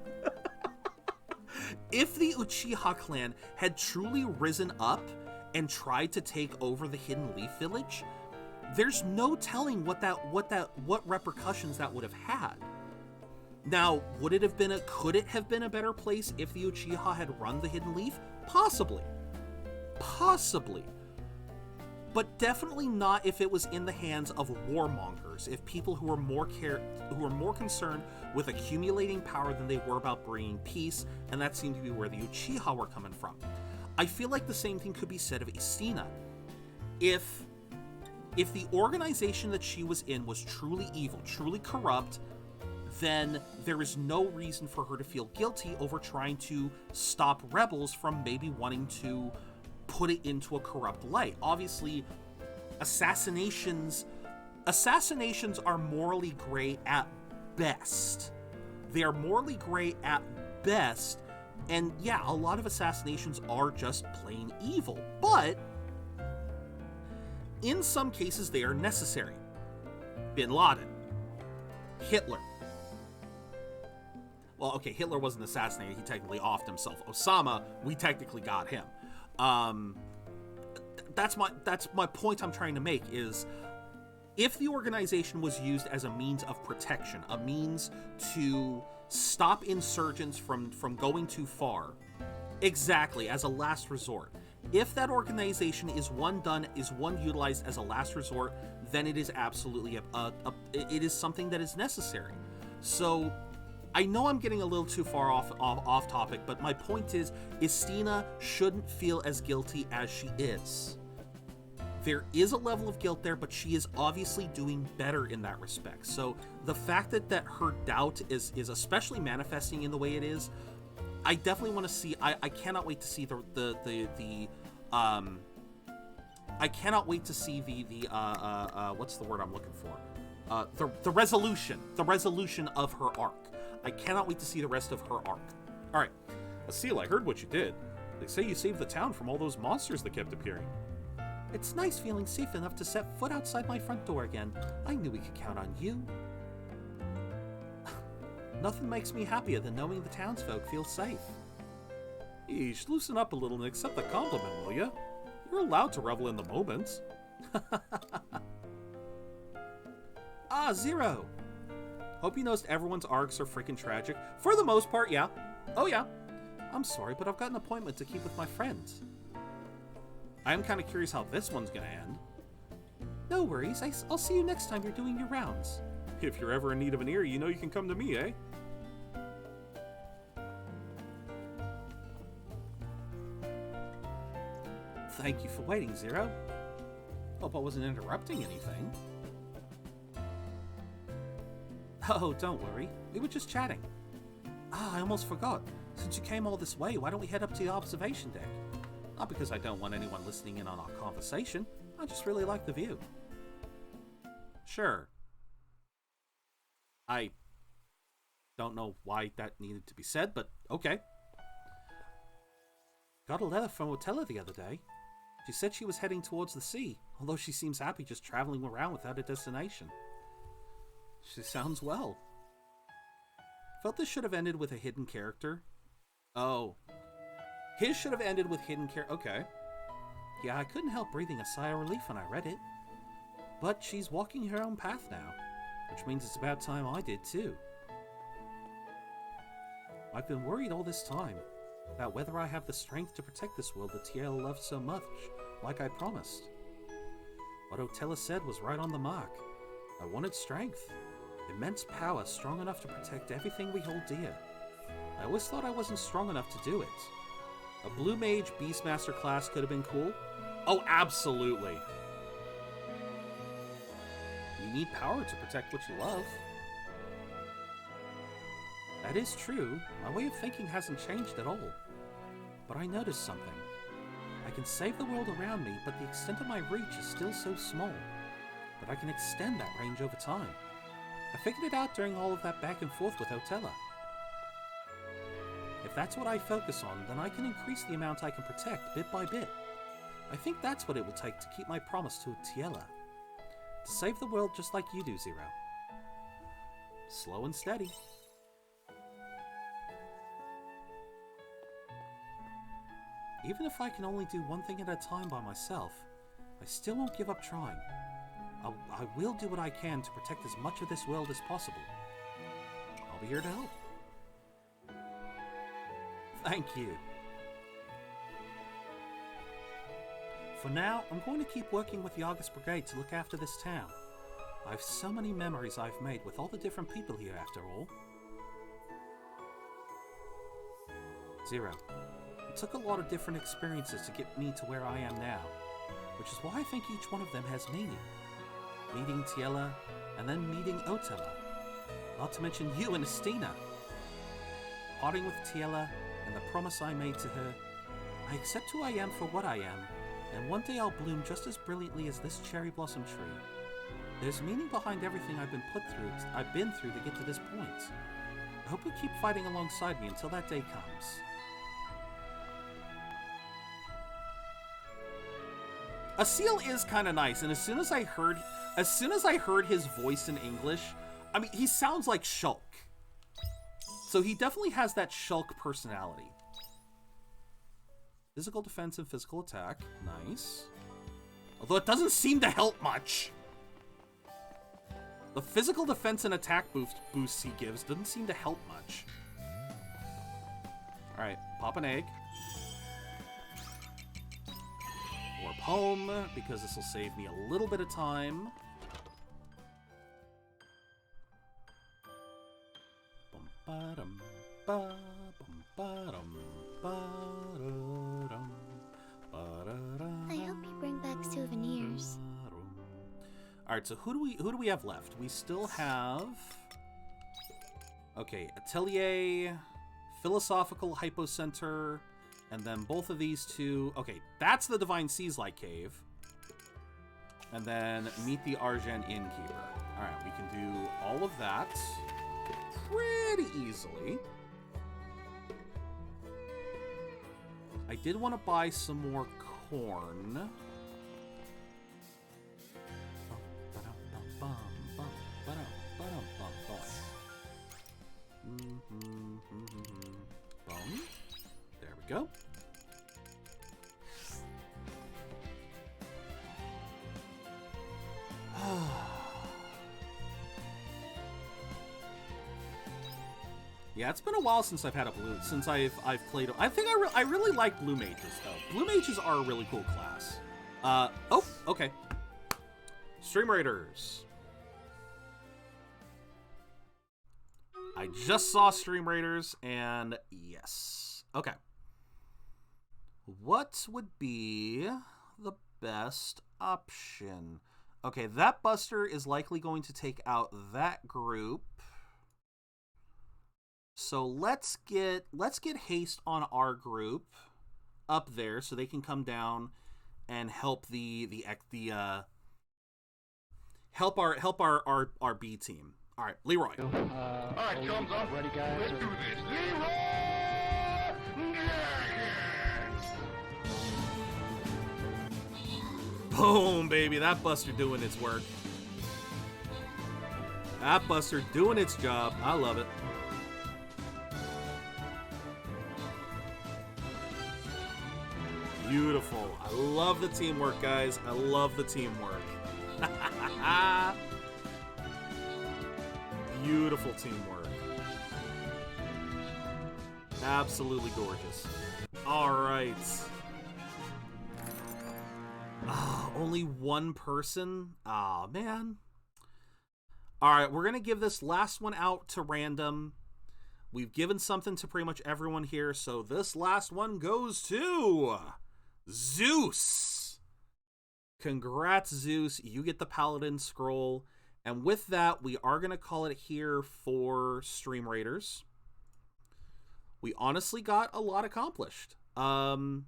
If the Uchiha clan had truly risen up and tried to take over the Hidden Leaf Village, there's no telling what repercussions that would have had. Now, could it have been a better place if the Uchiha had run the Hidden Leaf? Possibly. But definitely not if it was in the hands of warmongers, if people who were more concerned with accumulating power than they were about bringing peace, and that seemed to be where the Uchiha were coming from. I feel like the same thing could be said of Estina. If the organization that she was in was truly evil, truly corrupt, then there is no reason for her to feel guilty over trying to stop rebels from maybe wanting to put it into a corrupt light. Obviously, assassinations are morally gray at best. They are morally gray at best, and yeah, a lot of assassinations are just plain evil, but in some cases they are necessary. Bin Laden, Hitler. Well, okay, Hitler wasn't assassinated, he technically offed himself. Osama, we technically got him. That's my point I'm trying to make is, if the organization was used as a means of protection, a means to stop insurgents from going too far, exactly, as a last resort. If that organization is one utilized as a last resort, then it is absolutely it is something that is necessary. So I know I'm getting a little too far off topic, but my point is, Istina shouldn't feel as guilty as she is. There is a level of guilt there, but she is obviously doing better in that respect. So the fact that her doubt is especially manifesting in the way it is, I definitely want to see. I cannot wait to see I cannot wait to see the what's the word I'm looking for? The resolution of her arc. I cannot wait to see the rest of her arc. All right, Asil, I heard what you did. They say you saved the town from all those monsters that kept appearing. It's nice feeling safe enough to set foot outside my front door again. I knew we could count on you. Nothing makes me happier than knowing the townsfolk feel safe. Eesh, loosen up a little and accept the compliment, will ya? You're allowed to revel in the moments. Zero! Hope you noticed everyone's arcs are freaking tragic. For the most part, yeah. Oh yeah. I'm sorry, but I've got an appointment to keep with my friends. I am kind of curious how this one's gonna end. No worries, I'll see you next time you're doing your rounds. If you're ever in need of an ear, you know you can come to me, eh? Thank you for waiting, Zero. Hope I wasn't interrupting anything. Oh, don't worry. We were just chatting. I almost forgot. Since you came all this way, why don't we head up to the observation deck? Not because I don't want anyone listening in on our conversation. I just really like the view. Sure. I don't know why that needed to be said, but okay. Got a letter from Otella the other day. She said she was heading towards the sea, although she seems happy just traveling around without a destination. She sounds well. Felt this should have ended with a hidden character. Oh. His should have ended with hidden character. Okay. Yeah, I couldn't help breathing a sigh of relief when I read it. But she's walking her own path now, which means it's about time I did too. I've been worried all this time about whether I have the strength to protect this world that Tiela loved so much, like I promised. What Otella said was right on the mark. I wanted strength. Immense power strong enough to protect everything we hold dear. I always thought I wasn't strong enough to do it. A Blue Mage Beastmaster class could have been cool. Oh, absolutely. You need power to protect what you love. That is true. My way of thinking hasn't changed at all. But I noticed something. I can save the world around me, but the extent of my reach is still so small. But I can extend that range over time. I figured it out during all of that back and forth with Otella. If that's what I focus on, then I can increase the amount I can protect bit by bit. I think that's what it will take to keep my promise to Tiela. To save the world just like you do, Zero. Slow and steady. Even if I can only do one thing at a time by myself, I still won't give up trying. I will do what I can to protect as much of this world as possible. I'll be here to help. Thank you. For now, I'm going to keep working with the Argus Brigade to look after this town. I have so many memories I've made with all the different people here after all. Zero. It took a lot of different experiences to get me to where I am now, which is why I think each one of them has meaning. Meeting Tiela, and then meeting Otella. Not to mention you and Estina. Parting with Tiela and the promise I made to her, I accept who I am for what I am, and one day I'll bloom just as brilliantly as this cherry blossom tree. There's meaning behind everything I've been through to get to this point. I hope you'll keep fighting alongside me until that day comes. A seal is kind of nice, and as soon as I heard his voice in English, I mean, he sounds like Shulk. So he definitely has that Shulk personality. Physical defense and physical attack, nice. Although it doesn't seem to help much. The physical defense and attack boosts he gives doesn't seem to help much. All right, pop an egg. Warp home, because this will save me a little bit of time. I hope you bring back souvenirs. All right, so who do we have left? We still have, okay, Atelier, Philosophical Hypocenter, and then both of these two. Okay, that's the Divine Seas-like Cave. And then meet the Argent Innkeeper. All right, we can do all of that pretty easily. I did want to buy some more corn. There we go. Yeah, it's been a while since I've had a blue. Since I've played. I think I really like blue mages though. Blue mages are a really cool class. Oh, okay. Stream Raiders. I just saw Stream Raiders, and yes. Okay. What would be the best option? Okay, that Buster is likely going to take out that group. So let's get haste on our group up there so they can come down and help help our B team. All right, Leroy. All right, thumbs up. Ready, guys? Let's do this. Leroy! Boom, baby. That Buster doing its work. That Buster doing its job. I love it. Beautiful. I love the teamwork, guys. I love the teamwork. Beautiful teamwork. Absolutely gorgeous. All right. Oh, only one person? Aw, man. All right, we're going to give this last one out to random. We've given something to pretty much everyone here, so this last one goes to Zeus. Congrats, Zeus. You get the Paladin Scroll. And with that, we are going to call it here for Stream Raiders. We honestly got a lot accomplished. Because,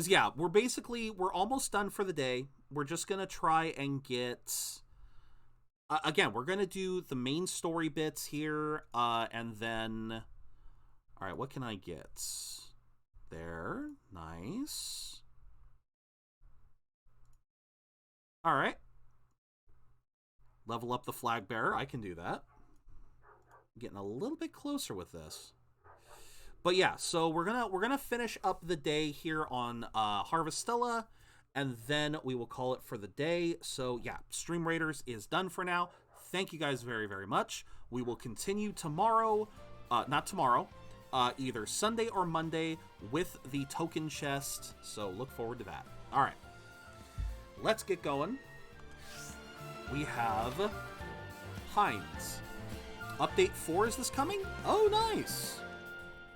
yeah, we're almost done for the day. We're just going to try and get... again, we're going to do the main story bits here, and then... All right, what can I get? There. Nice. All right. Level up the flag bearer. I can do that. Getting a little bit closer with this. But yeah, so we're gonna finish up the day here on Harvestella, and then we will call it for the day. So yeah, Stream Raiders is done for now. Thank you guys very, very much. We will continue tomorrow, not tomorrow, either Sunday or Monday with the token chest. So look forward to that. All right, let's get going. We have Heinz. Update 4, is this coming? Oh, nice.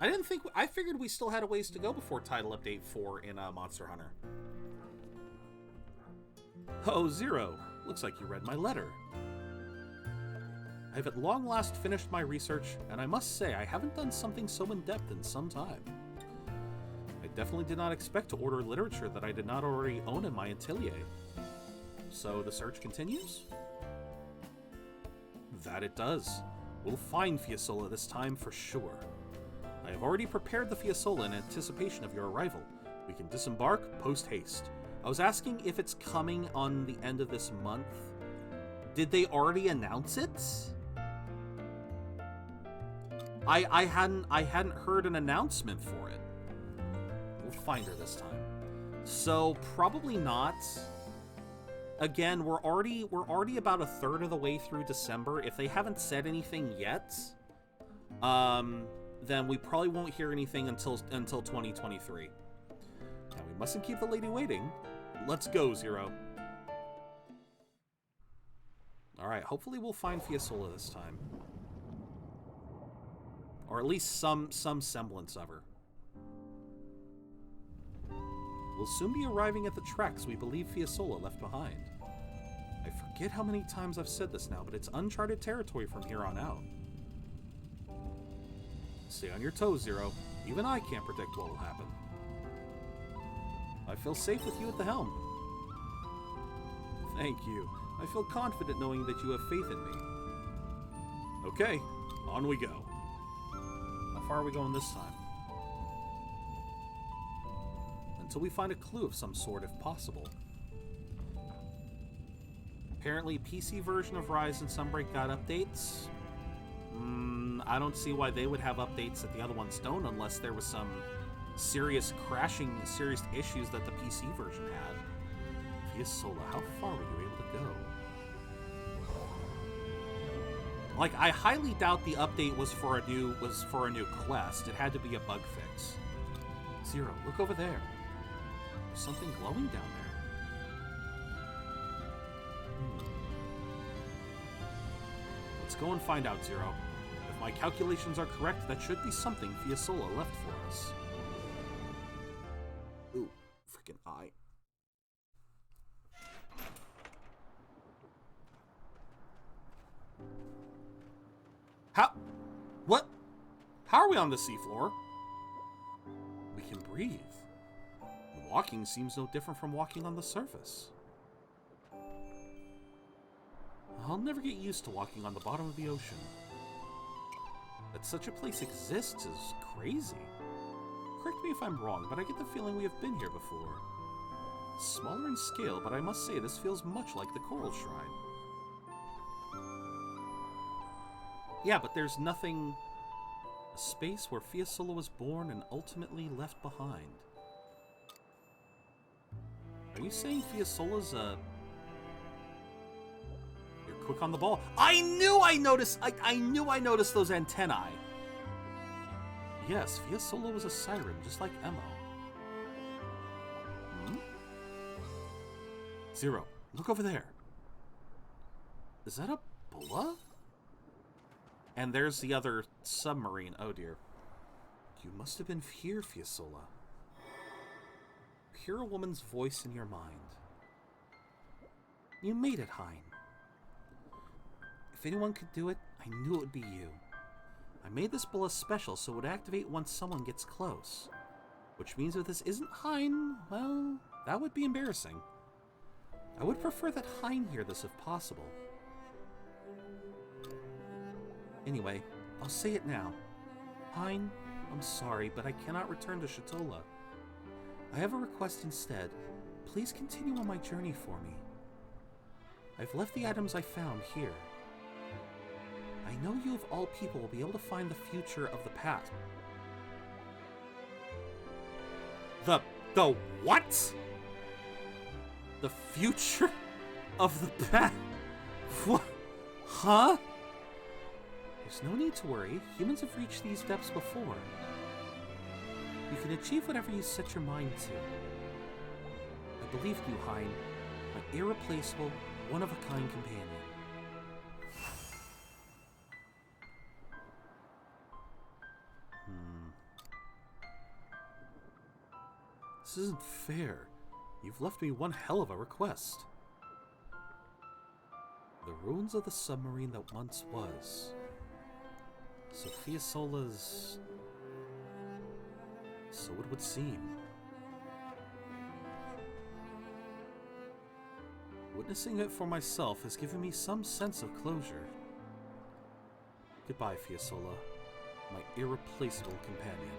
I figured we still had a ways to go before title update 4 in Monster Hunter. Oh, Zero. Looks like you read my letter. I've at long last finished my research, and I must say I haven't done something so in-depth in some time. I definitely did not expect to order literature that I did not already own in my atelier. So the search continues? That it does. We'll find Fiesole this time for sure. I have already prepared the Fiesole in anticipation of your arrival. We can disembark post-haste. I was asking if it's coming on the end of this month. Did they already announce it? I hadn't heard an announcement for it. We'll find her this time. So probably not. Again, we're already about a third of the way through December. If they haven't said anything yet, then we probably won't hear anything until 2023. Now we mustn't keep the lady waiting. Let's go, Zero. All right, hopefully we'll find Fiesole this time. Or at least some semblance of her. We'll soon be arriving at the tracks we believe Fiesole left behind. I forget how many times I've said this now, but it's uncharted territory from here on out. Stay on your toes, Zero. Even I can't predict what will happen. I feel safe with you at the helm. Thank you. I feel confident knowing that you have faith in me. Okay, on we go. How far are we going this time? Until we find a clue of some sort, if possible. Apparently, PC version of Rise and Sunbreak got updates. I don't see why they would have updates that the other ones don't, unless there was some serious crashing, serious issues that the PC version had. Fiesole, how far were you able to go? Like, I highly doubt the update was for a new quest. It had to be a bug fix. Zero, look over there. There's something glowing down there. Let's go and find out, Zero. If my calculations are correct, that should be something Fiesole left for us. Ooh, freaking eye. How? What? How are we on the seafloor? We can breathe. Walking seems no different from walking on the surface. I'll never get used to walking on the bottom of the ocean. That such a place exists is crazy. Correct me if I'm wrong, but I get the feeling we have been here before. Smaller in scale, but I must say this feels much like the Coral Shrine. Yeah, but there's nothing... A space where Fiesole was born and ultimately left behind. Are you saying Fiesole's a... You're quick on the ball. I knew I noticed... I knew I noticed those antennae. Yes, Fiesole was a siren, just like Emo. Zero, look over there. Is that a bulla? And there's the other submarine. Oh dear. You must have been here, Fiesole. Hear a woman's voice in your mind. You made it, Hein. If anyone could do it, I knew it would be you. I made this bulla special so it would activate once someone gets close. Which means if this isn't Hein, well, that would be embarrassing. I would prefer that Hein hear this if possible. Anyway, I'll say it now. Hein, I'm sorry, but I cannot return to Shatola. I have a request instead. Please continue on my journey for me. I've left the items I found here. I know you of all people will be able to find the future of the path. The what? The future of the path? What? Huh? There's no need to worry. Humans have reached these depths before. You can achieve whatever you set your mind to. I believe in you, Hein, my irreplaceable, one-of-a-kind companion. This isn't fair. You've left me one hell of a request. The ruins of the submarine that once was. Sophia Sola's... So it would seem. Witnessing it for myself has given me some sense of closure. Goodbye, Fiasola, my irreplaceable companion.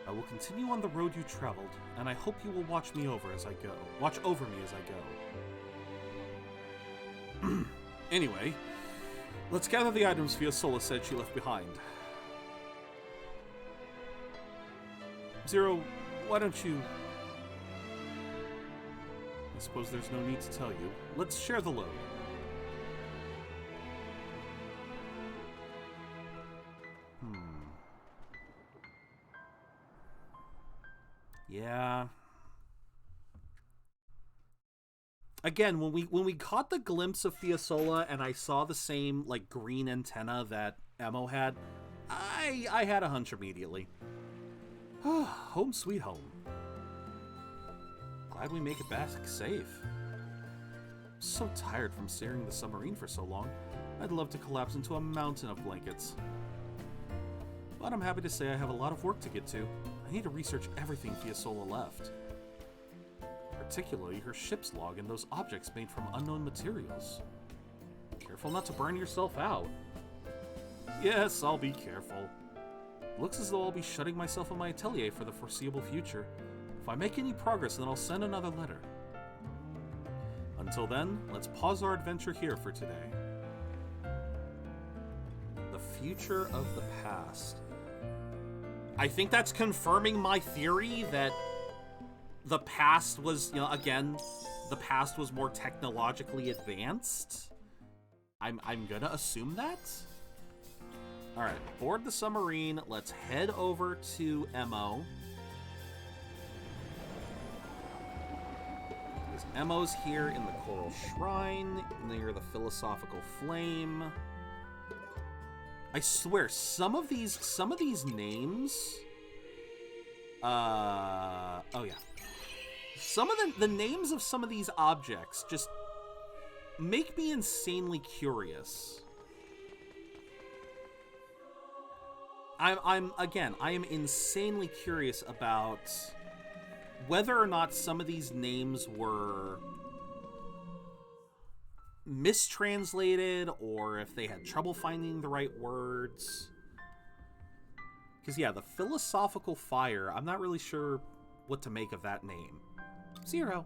I will continue on the road you traveled, and I hope you will watch me over as I go. Watch over me as I go. Anyway, let's gather the items Fiasola said she left behind. Zero, why don't you... I suppose there's no need to tell you. Let's share the load. Yeah. Again, when we caught the glimpse of Fiasola and I saw the same like green antenna that Emo had, I had a hunch immediately. Home sweet home. Glad we make it back safe. I'm so tired from steering the submarine for so long. I'd love to collapse into a mountain of blankets. But I'm happy to say I have a lot of work to get to. I need to research everything Fiasola left. Particularly her ship's log and those objects made from unknown materials. Careful not to burn yourself out. Yes, I'll be careful. Looks as though I'll be shutting myself in my atelier for the foreseeable future. If I make any progress, then I'll send another letter. Until then, let's pause our adventure here for today. The future of the past. I think that's confirming my theory that the past was, again, the past was more technologically advanced. I'm gonna assume that. All right, board the submarine. Let's head over to Emo. Because Emo's here in the Coral Shrine near the Philosophical Flame. I swear, some of these names. Oh yeah. Some of the names of some of these objects just make me insanely curious. I am insanely curious about whether or not some of these names were mistranslated or if they had trouble finding the right words. Because, yeah, the Philosophical Fire, I'm not really sure what to make of that name. Zero,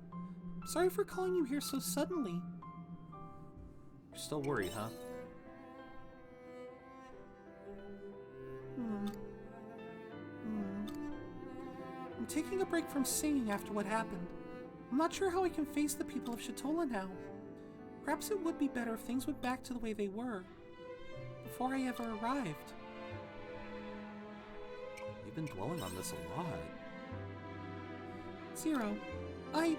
sorry for calling you here so suddenly. You're still worried, huh? I'm taking a break from singing after what happened. I'm not sure how I can face the people of Shatola now. Perhaps it would be better if things went back to the way they were, before I ever arrived. You've been dwelling on this a lot. Zero, I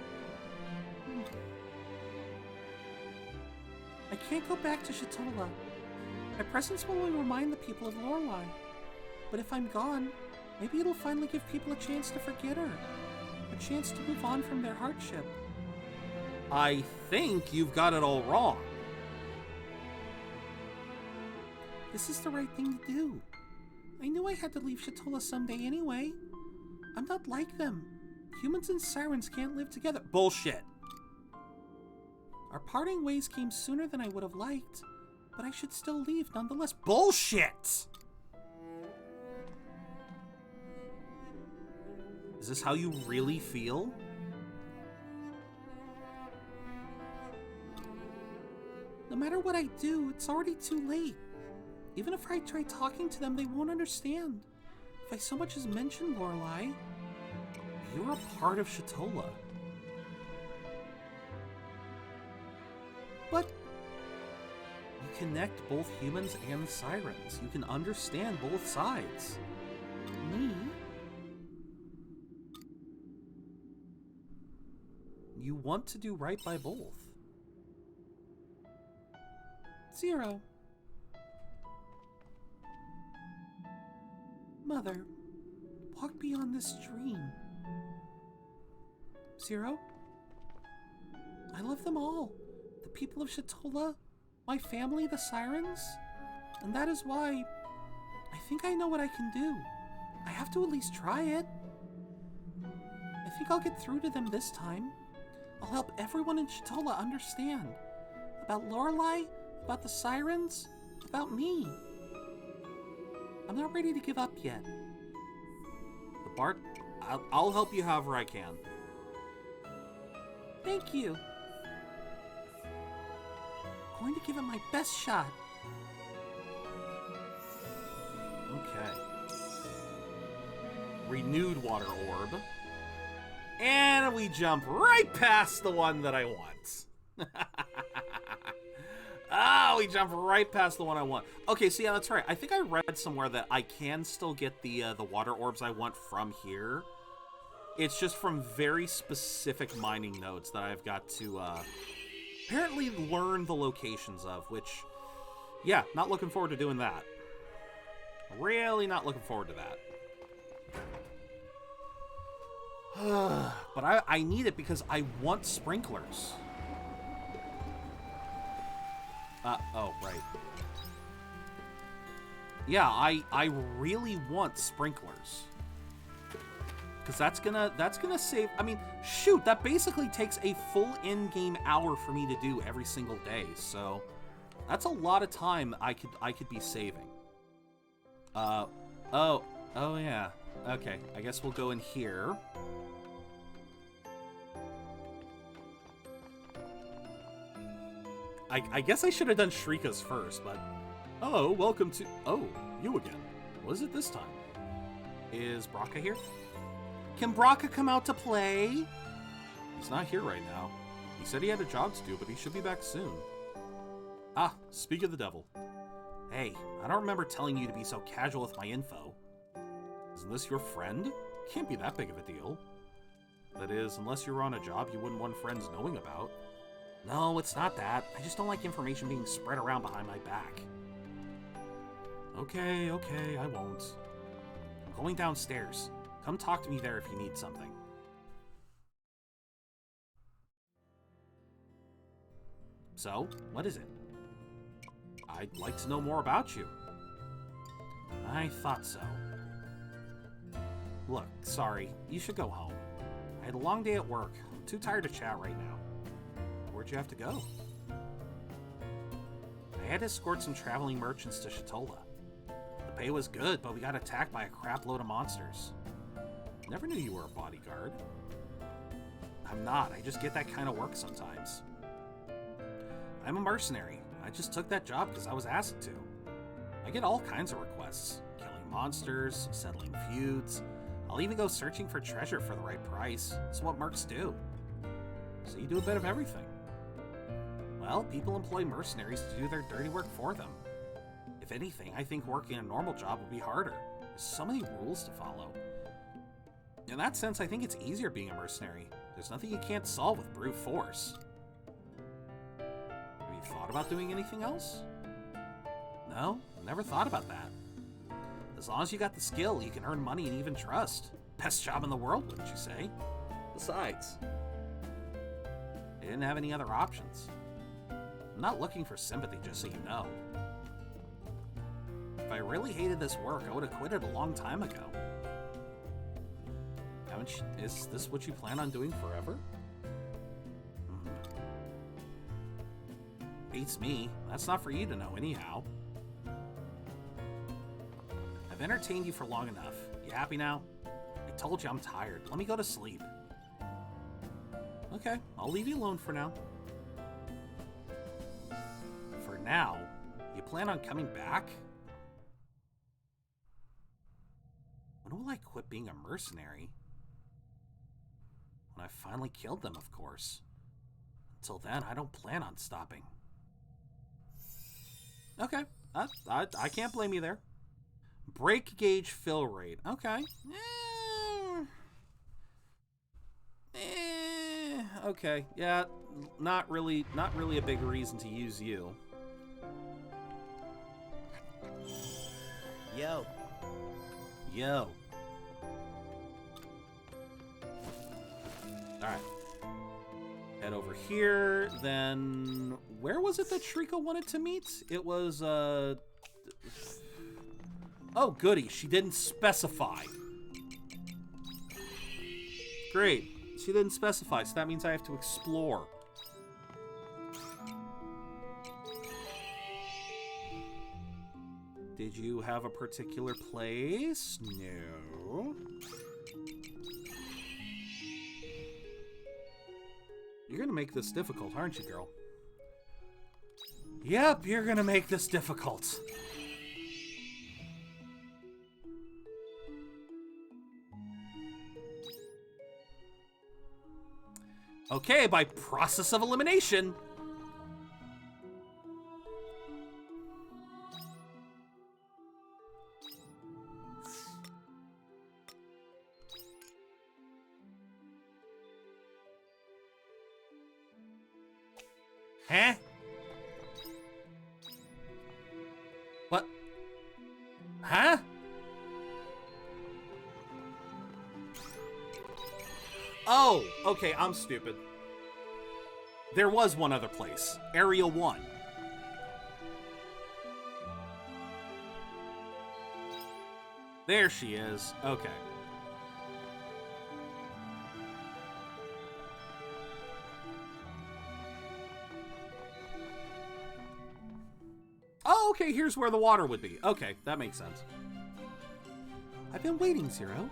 can't go back to Shatola. My presence will only remind the people of Lorelei. But if I'm gone, maybe it'll finally give people a chance to forget her. A chance to move on from their hardship. I think you've got it all wrong. This is the right thing to do. I knew I had to leave Shatola someday anyway. I'm not like them. Humans and sirens can't live together. Bullshit. Our parting ways came sooner than I would have liked, but I should still leave nonetheless. Bullshit! Is this how you really feel? No matter what I do, it's already too late. Even if I try talking to them, they won't understand. If I so much as mention Lorelei, you're a part of Shatola. But you connect both humans and sirens. You can understand both sides. Me? You want to do right by both. Zero. Mother, walk beyond this dream. Zero? I love them all. The people of Shatola, my family, the Sirens, and that is why I think I know what I can do. I have to at least try it. I think I'll get through to them this time. I'll help everyone in Shatola understand about Lorelei, about the Sirens, about me. I'm not ready to give up yet. But Bart, I'll help you however I can. Thank you. I'm going to give it my best shot. Okay. Renewed water orb. And we jump right past the one that I want. We jump right past the one I want. Okay, so yeah, that's right. I think I read somewhere that I can still get the water orbs I want from here. It's just from very specific mining nodes that I've got to apparently learn the locations of, which, yeah, not looking forward to doing that. Really not looking forward to that. But I need it because I want sprinklers. Oh, right. Yeah, I really want sprinklers. Because that's gonna save, I mean, shoot, that basically takes a full in-game hour for me to do every single day, so that's a lot of time I could be saving. Oh yeah. Okay, I guess we'll go in here. I guess I should have done Shrika's first, but... Hello, welcome to... Oh, you again. What is it this time? Is Braca here? Can Braca come out to play? He's not here right now. He said he had a job to do, but he should be back soon. Ah, speak of the devil. Hey, I don't remember telling you to be so casual with my info. Isn't this your friend? Can't be that big of a deal. That is, unless you're on a job you wouldn't want friends knowing about. No, it's not that. I just don't like information being spread around behind my back. Okay, I won't. I'm going downstairs. Come talk to me there if you need something. So, what is it? I'd like to know more about you. I thought so. Look, sorry, you should go home. I had a long day at work. I'm too tired to chat right now. Where'd you have to go? I had to escort some traveling merchants to Shatola. The pay was good, but we got attacked by a crap load of monsters. Never knew you were a bodyguard. I'm not, I just get that kind of work sometimes. I'm a mercenary. I just took that job because I was asked to. I get all kinds of requests. Killing monsters, settling feuds. I'll even go searching for treasure for the right price. It's what mercs do. So you do a bit of everything. Well, people employ mercenaries to do their dirty work for them. If anything, I think working a normal job would be harder. There's so many rules to follow. In that sense, I think it's easier being a mercenary. There's nothing you can't solve with brute force. Have you thought about doing anything else? No, never thought about that. As long as you got the skill, you can earn money and even trust. Best job in the world, wouldn't you say? Besides, I didn't have any other options. I'm not looking for sympathy, just so you know. If I really hated this work, I would have quit it a long time ago. Is this what you plan on doing forever? Beats me. That's not for you to know anyhow. I've entertained you for long enough. You happy now? I told you I'm tired. Let me go to sleep. Okay, I'll leave you alone for now. For now? You plan on coming back? When will I quit being a mercenary? When I finally killed them, of course. Until then, I don't plan on stopping. Okay, I can't blame you there. Break gauge fill rate. Okay. Okay. Yeah, not really a big reason to use you. Yo. Alright. head over here. Then, where was it that Shrika wanted to meet? It was, oh, goody. She didn't specify. Great. She didn't specify, so that means I have to explore. Did you have a particular place? No. You're gonna make this difficult, aren't you, girl? Yep, you're gonna make this difficult. Okay, by process of elimination. Huh? What? Huh? Oh, okay, I'm stupid. There was one other place. Area 1. There she is. Okay. Oh, okay, here's where the water would be. Okay, that makes sense. I've been waiting, Zero.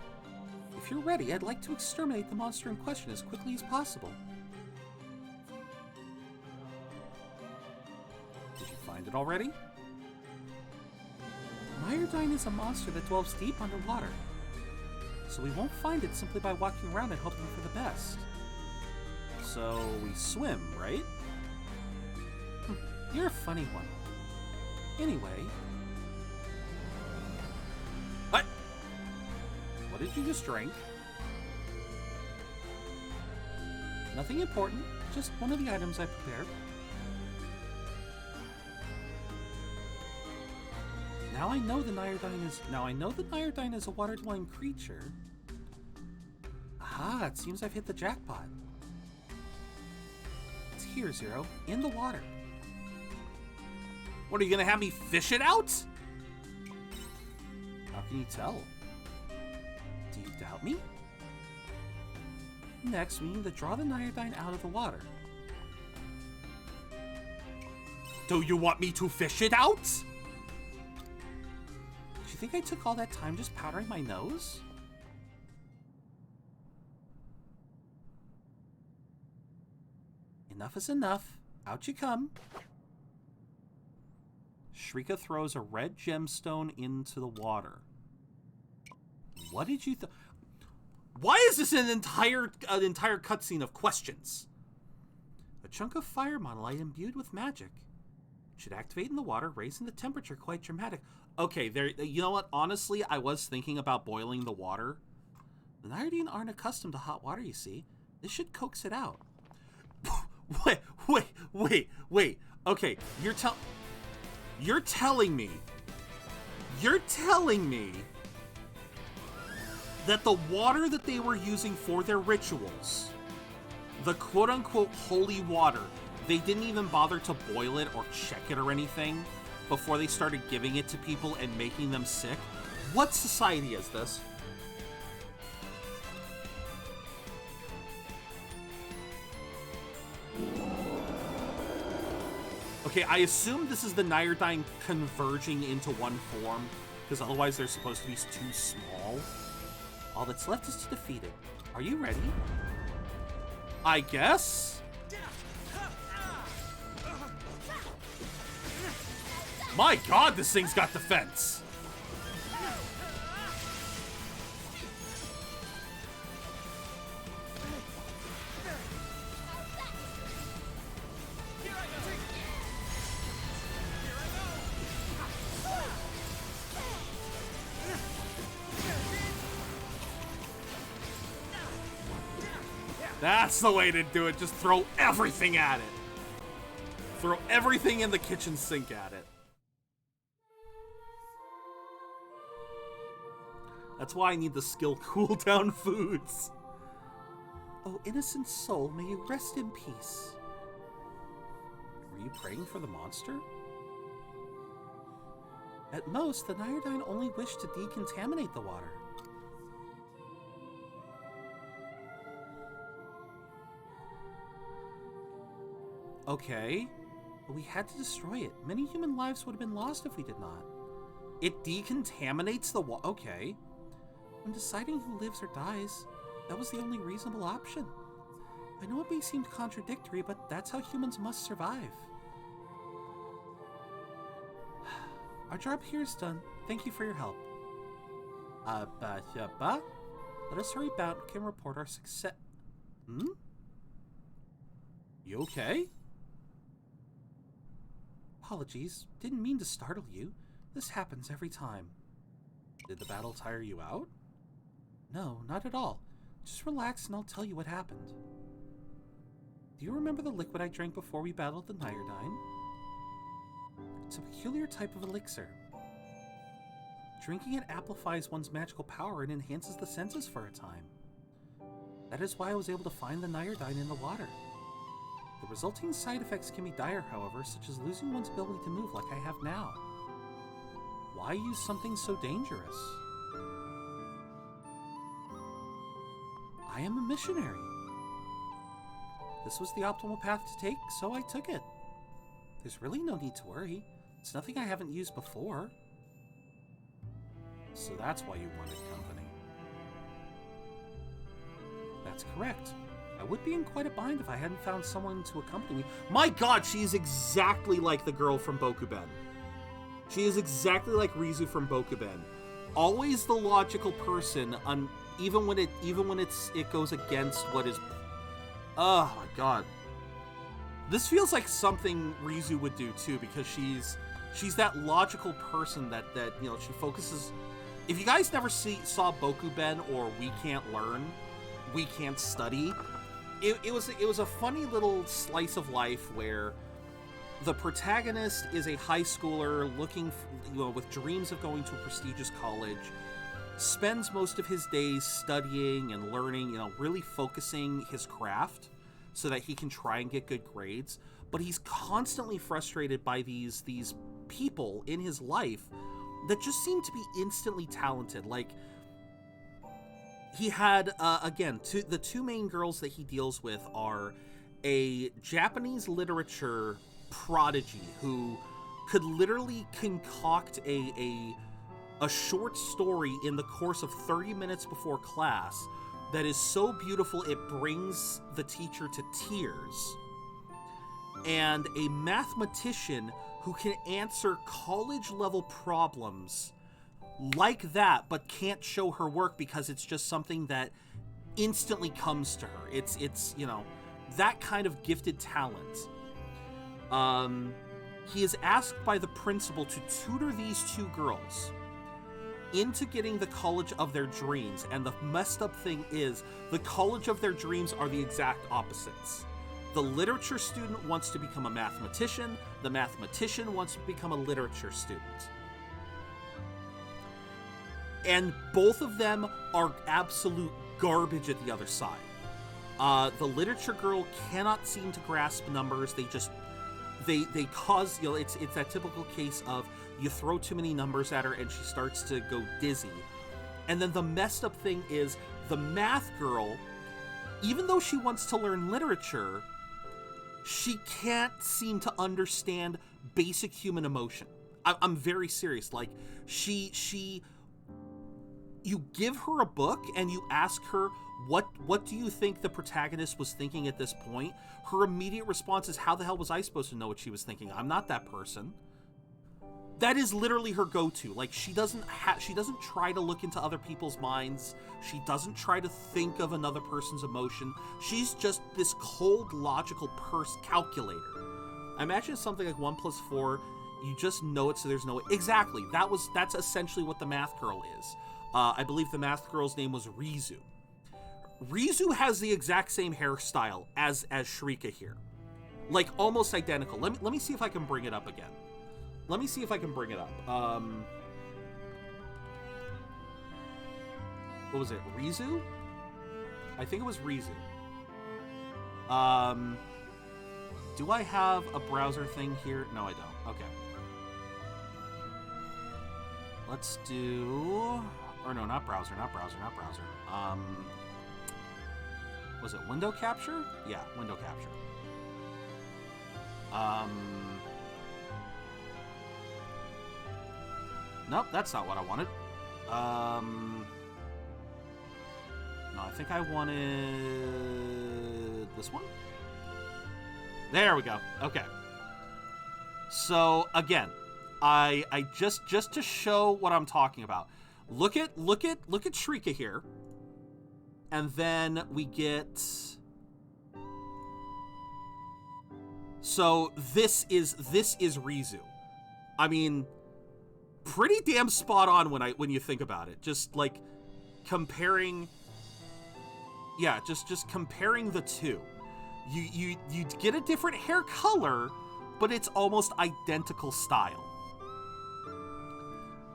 If you're ready, I'd like to exterminate the monster in question as quickly as possible. Did you find it already? NerdorDie is a monster that dwells deep underwater, so we won't find it simply by walking around and hoping for the best. So we swim, right? You're a funny one. Anyway... What? What did you just drink? Nothing important, just one of the items I prepared. Now I know the NerdorDie is a water-dwelling creature. Aha, it seems I've hit the jackpot. It's here, Zero, in the water. What, are you gonna have me fish it out? How can you tell? Do you doubt me? Next, we need to draw the NerdorDie out of the water. Do you want me to fish it out? Do you think I took all that time just powdering my nose? Enough is enough. Out you come. Shrika throws a red gemstone into the water. What did you Why is this an entire cutscene of questions? A chunk of fire monolite imbued with magic. Should activate in the water, raising the temperature quite dramatic. Okay, there. You know what? Honestly, I was thinking about boiling the water. The NerdorDie aren't accustomed to hot water, you see. This should coax it out. Wait. Okay, you're telling me that the water that they were using for their rituals, the quote-unquote holy water, they didn't even bother to boil it or check it or anything before they started giving it to people and making them sick? What society is this? Okay, I assume this is the NerdorDie converging into one form, because otherwise they're supposed to be too small. All that's left is to defeat it. Are you ready? I guess? My god, this thing's got defense! That's the way to do it. Just throw everything at it. Throw everything in the kitchen sink at it. That's why I need the skill cooldown foods. Oh, innocent soul, may you rest in peace. Were you praying for the monster? At most, the NerdorDie only wished to decontaminate the water. Okay, but we had to destroy it. Many human lives would have been lost if we did not. It decontaminates the water? Okay. When deciding who lives or dies, that was the only reasonable option. I know it may seem contradictory, but that's how humans must survive. Our job here is done. Thank you for your help. Let us hurry back and report our success. You okay? Apologies. Didn't mean to startle you. This happens every time. Did the battle tire you out? No, not at all. Just relax and I'll tell you what happened. Do you remember the liquid I drank before we battled the NerdorDie? It's a peculiar type of elixir. Drinking it amplifies one's magical power and enhances the senses for a time. That is why I was able to find the NerdorDie in the water. The resulting side effects can be dire, however, such as losing one's ability to move like I have now. Why use something so dangerous? I am a missionary. This was the optimal path to take, so I took it. There's really no need to worry. It's nothing I haven't used before. So that's why you wanted company. That's correct. I would be in quite a bind if I hadn't found someone to accompany me. My god, she is exactly like the girl from Bokuben. She is exactly like Rizu from Bokuben. Always the logical person, even when it goes against what is... Oh my god. This feels like something Rizu would do too, because she's that logical person that you know, she focuses. If you guys never saw Bokuben or We Can't Learn, We Can't Study, it was a funny little slice of life where the protagonist is a high schooler looking for, you know, with dreams of going to a prestigious college, spends most of his days studying and learning, you know, really focusing his craft so that he can try and get good grades, but he's constantly frustrated by these people in his life that just seem to be instantly talented. Like, he had, again, the two main girls that he deals with are a Japanese literature prodigy who could literally concoct a short story in the course of 30 minutes before class that is so beautiful it brings the teacher to tears, and a mathematician who can answer college-level problems like that but can't show her work because it's just something that instantly comes to her. It's you know, that kind of gifted talent. He is asked by the principal to tutor these two girls into getting the college of their dreams, and the messed up thing is the college of their dreams are the exact opposites. The literature student wants to become a mathematician, the mathematician wants to become a literature student. And both of them are absolute garbage at the other side. The literature girl cannot seem to grasp numbers. They cause, you know, it's that typical case of you throw too many numbers at her and she starts to go dizzy. And then the messed up thing is the math girl, even though she wants to learn literature, she can't seem to understand basic human emotion. I'm very serious. Like, you give her a book and you ask her, what do you think the protagonist was thinking at this point? Her immediate response is, how the hell was I supposed to know what she was thinking? I'm not that person. That is literally her go-to. Like, she doesn't try to look into other people's minds. She doesn't try to think of another person's emotion. She's just this cold, logical calculator. I imagine something like 1 + 4, you just know it, so there's no way. Exactly. That's essentially what the math girl is. I believe the math girl's name was Rizu. Rizu has the exact same hairstyle as Shrika here. Like, almost identical. Let me see if I can bring it up again. Let me see if I can bring it up. What was it? Rizu? I think it was Rizu. Do I have a browser thing here? No, I don't. Okay. Let's do... Or no, not browser. Was it window capture? Yeah, window capture. Nope, that's not what I wanted. No, I think I wanted this one. There we go. Okay. So again, I just to show what I'm talking about. Look at Shrika here. And then we get... So this is Rizu. I mean, pretty damn spot on when you think about it. Just like comparing... Yeah, just comparing the two. You get a different hair color, but it's almost identical style.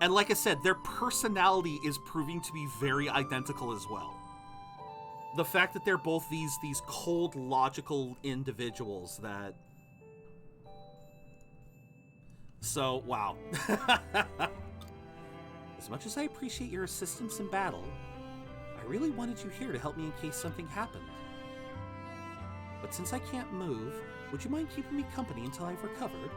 And like I said, their personality is proving to be very identical as well. The fact that they're both these cold, logical individuals that... So, wow. As much as I appreciate your assistance in battle, I really wanted you here to help me in case something happened. But since I can't move, would you mind keeping me company until I've recovered?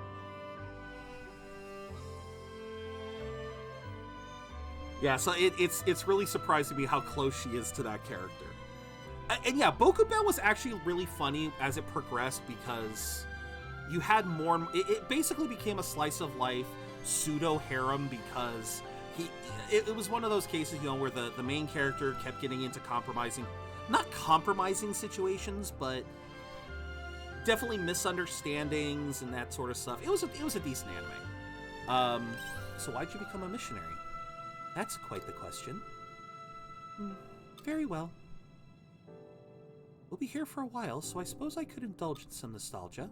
Yeah, so it's really surprising me how close she is to that character. And yeah, Bokuben was actually really funny as it progressed because you had more... It basically became a slice of life pseudo-harem because it was one of those cases, you know, where the main character kept getting into not compromising situations, but definitely misunderstandings and that sort of stuff. It was a decent anime. So why'd you become a missionary? That's quite the question. Very well. We'll be here for a while, so I suppose I could indulge in some nostalgia.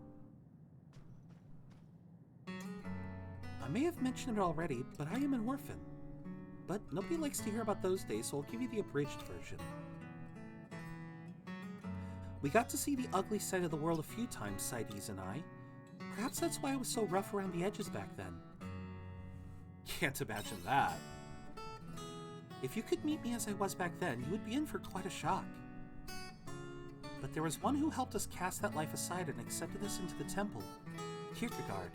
I may have mentioned it already, but I am an orphan. But nobody likes to hear about those days, so I'll give you the abridged version. We got to see the ugly side of the world a few times, Saidees and I. Perhaps that's why I was so rough around the edges back then. Can't imagine that. If you could meet me as I was back then, you would be in for quite a shock. But there was one who helped us cast that life aside and accepted us into the temple, Kierkegaard.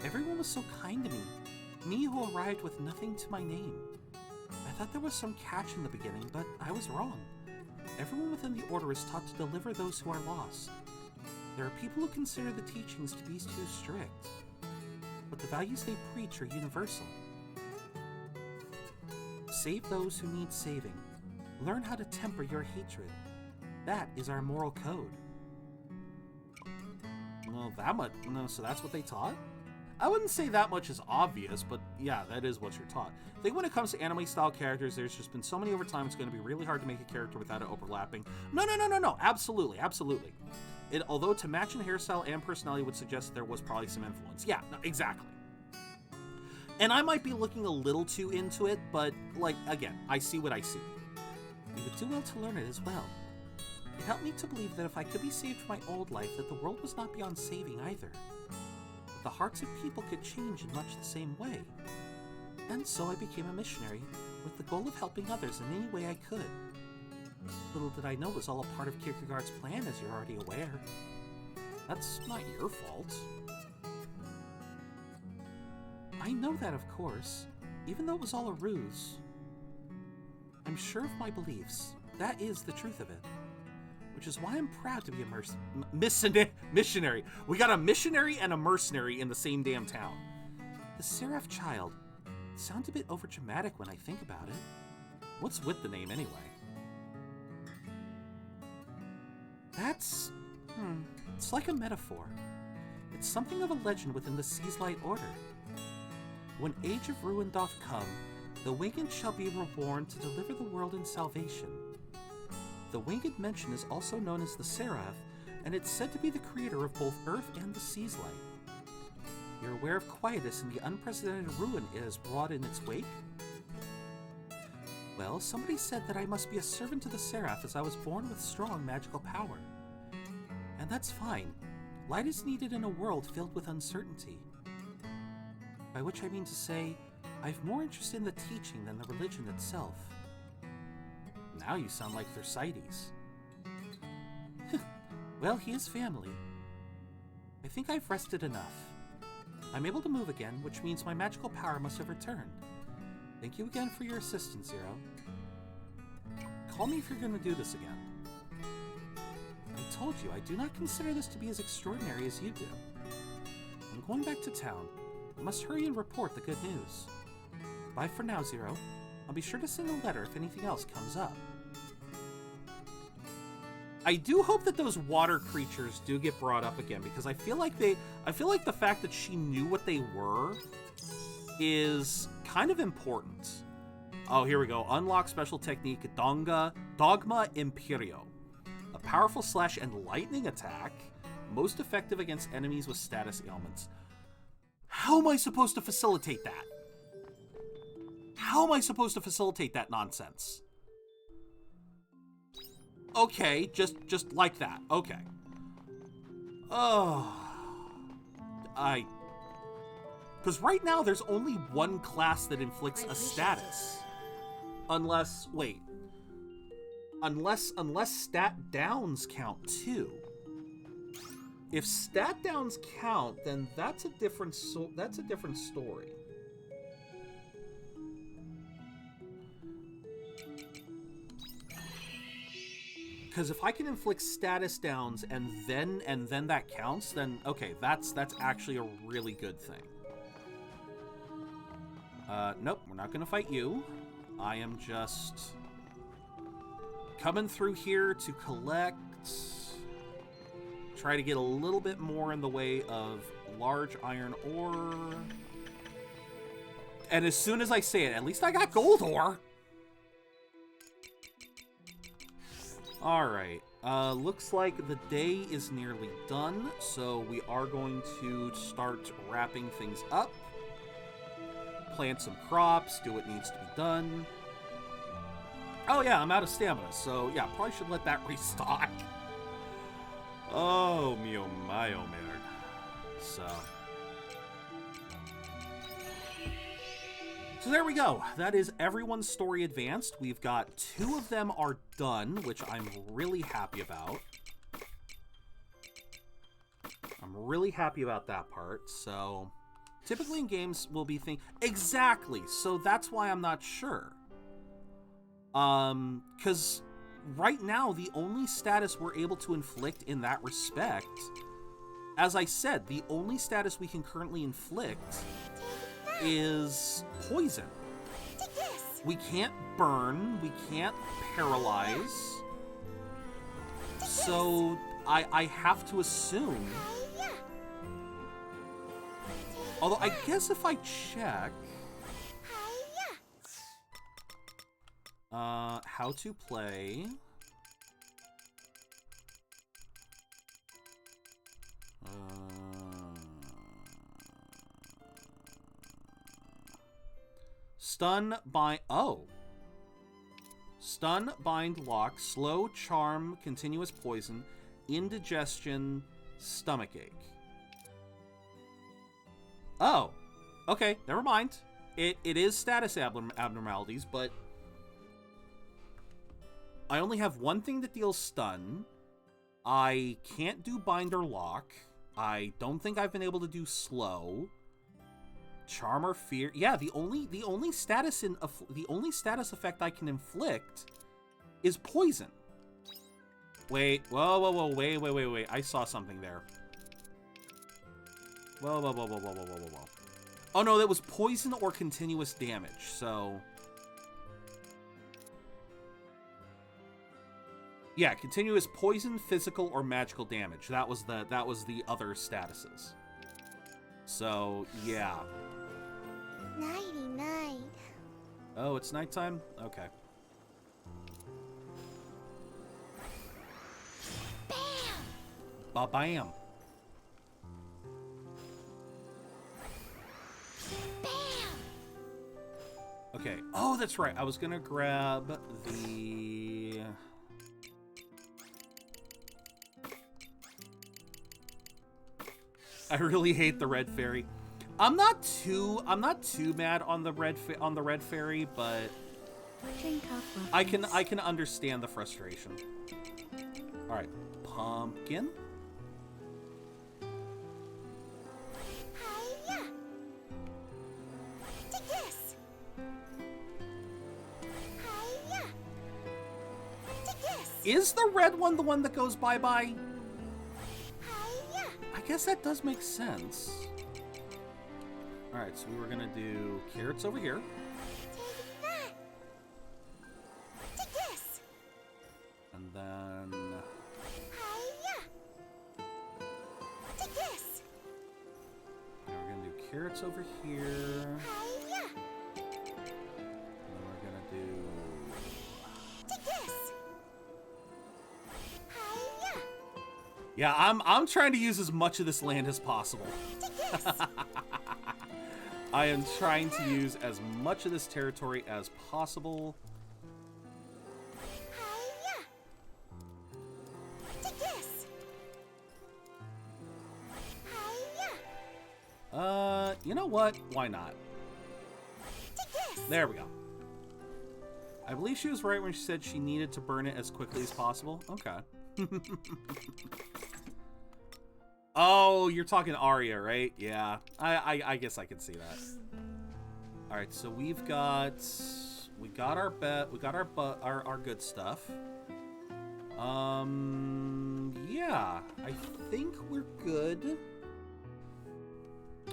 Everyone was so kind to me who arrived with nothing to my name. I thought there was some catch in the beginning, but I was wrong. Everyone within the order is taught to deliver those who are lost. There are people who consider the teachings to be too strict, but the values they preach are universal. Save those who need saving. Learn how to temper your hatred. That is our moral code. Well, that much. No, so that's what they taught? I wouldn't say that much is obvious, but yeah, that is what you're taught. I think when it comes to anime-style characters, there's just been so many over time, it's going to be really hard to make a character without it overlapping. No. Absolutely. Although to match in hairstyle and personality would suggest that there was probably some influence. Yeah, no, exactly. And I might be looking a little too into it, but, like, again, I see what I see. You would do well to learn it as well. It helped me to believe that if I could be saved from my old life, that the world was not beyond saving either. But the hearts of people could change in much the same way. And so I became a missionary, with the goal of helping others in any way I could. Little did I know it was all a part of Kierkegaard's plan, as you're already aware. That's not your fault. I know that, of course, even though it was all a ruse. I'm sure of my beliefs. That is the truth of it. Which is why I'm proud to be a missionary. We got a missionary and a mercenary in the same damn town. The Seraph Child. It sounds a bit overdramatic when I think about it. What's with the name anyway? That's... it's like a metaphor. It's something of a legend within the Sea's Light Order. When Age of Ruin doth come, the Winged shall be reborn to deliver the world in salvation. The Winged Mention is also known as the Seraph, and it's said to be the creator of both Earth and the Sea's Light. You're aware of Quietus and the unprecedented ruin it has brought in its wake? Well, somebody said that I must be a servant to the Seraph as I was born with strong magical power. And that's fine. Light is needed in a world filled with uncertainty. By which I mean to say, I've more interest in the teaching than the religion itself. Now you sound like Thersites. Well, he is family. I think I've rested enough. I'm able to move again, which means my magical power must have returned. Thank you again for your assistance, Zero. Call me if you're going to do this again. I told you, I do not consider this to be as extraordinary as you do. I'm going back to town. I must hurry and report the good news. Bye for now, Zero. I'll be sure to send a letter if anything else comes up. I do hope that those water creatures do get brought up again, because I feel like the fact that she knew what they were is kind of important. Oh, here we go. Unlock special technique Dogma Imperio. A powerful slash enlightening attack, most effective against enemies with status ailments. How am I supposed to facilitate that? How am I supposed to facilitate that nonsense? Okay, just like that. Okay. Oh. Because right now there's only one class that inflicts a status. Unless stat downs count too. If stat downs count, then that's a different story. Because if I can inflict status downs and then that counts, then okay, that's actually a really good thing. Nope, we're not gonna fight you. I am just coming through here to collect, try to get a little bit more in the way of large iron ore. And as soon as I say it, at least I got gold ore. Alright, looks like the day is nearly done, so we are going to start wrapping things up. Plant some crops, do what needs to be done. Oh yeah, I'm out of stamina, so yeah, probably should let that restock. Oh, mio mio merd. So there we go. That is everyone's story advanced. We've got 2 of them are done, which I'm really happy about. I'm really happy about that part. So typically in games we'll be thinking exactly. So that's why I'm not sure. Because right now the only status we're able to inflict in that respect, as I said, the only status we can currently inflict is poison. We can't burn, we can't paralyze. So I have to assume. Although I guess if I check how to play stun, bind, lock, slow, charm, continuous poison, indigestion, stomachache. Oh, okay, never mind. It is status abnormalities, but I only have one thing that deals stun. I can't do bind or lock. I don't think I've been able to do slow. Charm or fear. Yeah, the only status effect I can inflict is poison. Wait, whoa, wait. I saw something there. Whoa. Oh no, that was poison or continuous damage. So yeah, continuous poison, physical, or magical damage. That was the other statuses. So yeah. Nighty-night. Oh, it's nighttime? Okay. Bam! Ba-bam. Bam! Okay. Oh, that's right. I was gonna grab the... I really hate the red fairy. I'm not too mad on the red fairy, but I can understand the frustration. All right, pumpkin. Is the red one the one that goes bye-bye? I guess that does make sense. Alright, so we were gonna do carrots over here. And then... Now we're gonna do carrots over here. And then we're gonna do... Yeah, I'm trying to use as much of this land as possible. I am trying to use as much of this territory as possible. You know what? Why not? There we go. I believe she was right when she said she needed to burn it as quickly as possible. Okay. Oh, you're talking Arya, right? Yeah, I guess I can see that. All right, so we got our good stuff. Yeah, I think we're good.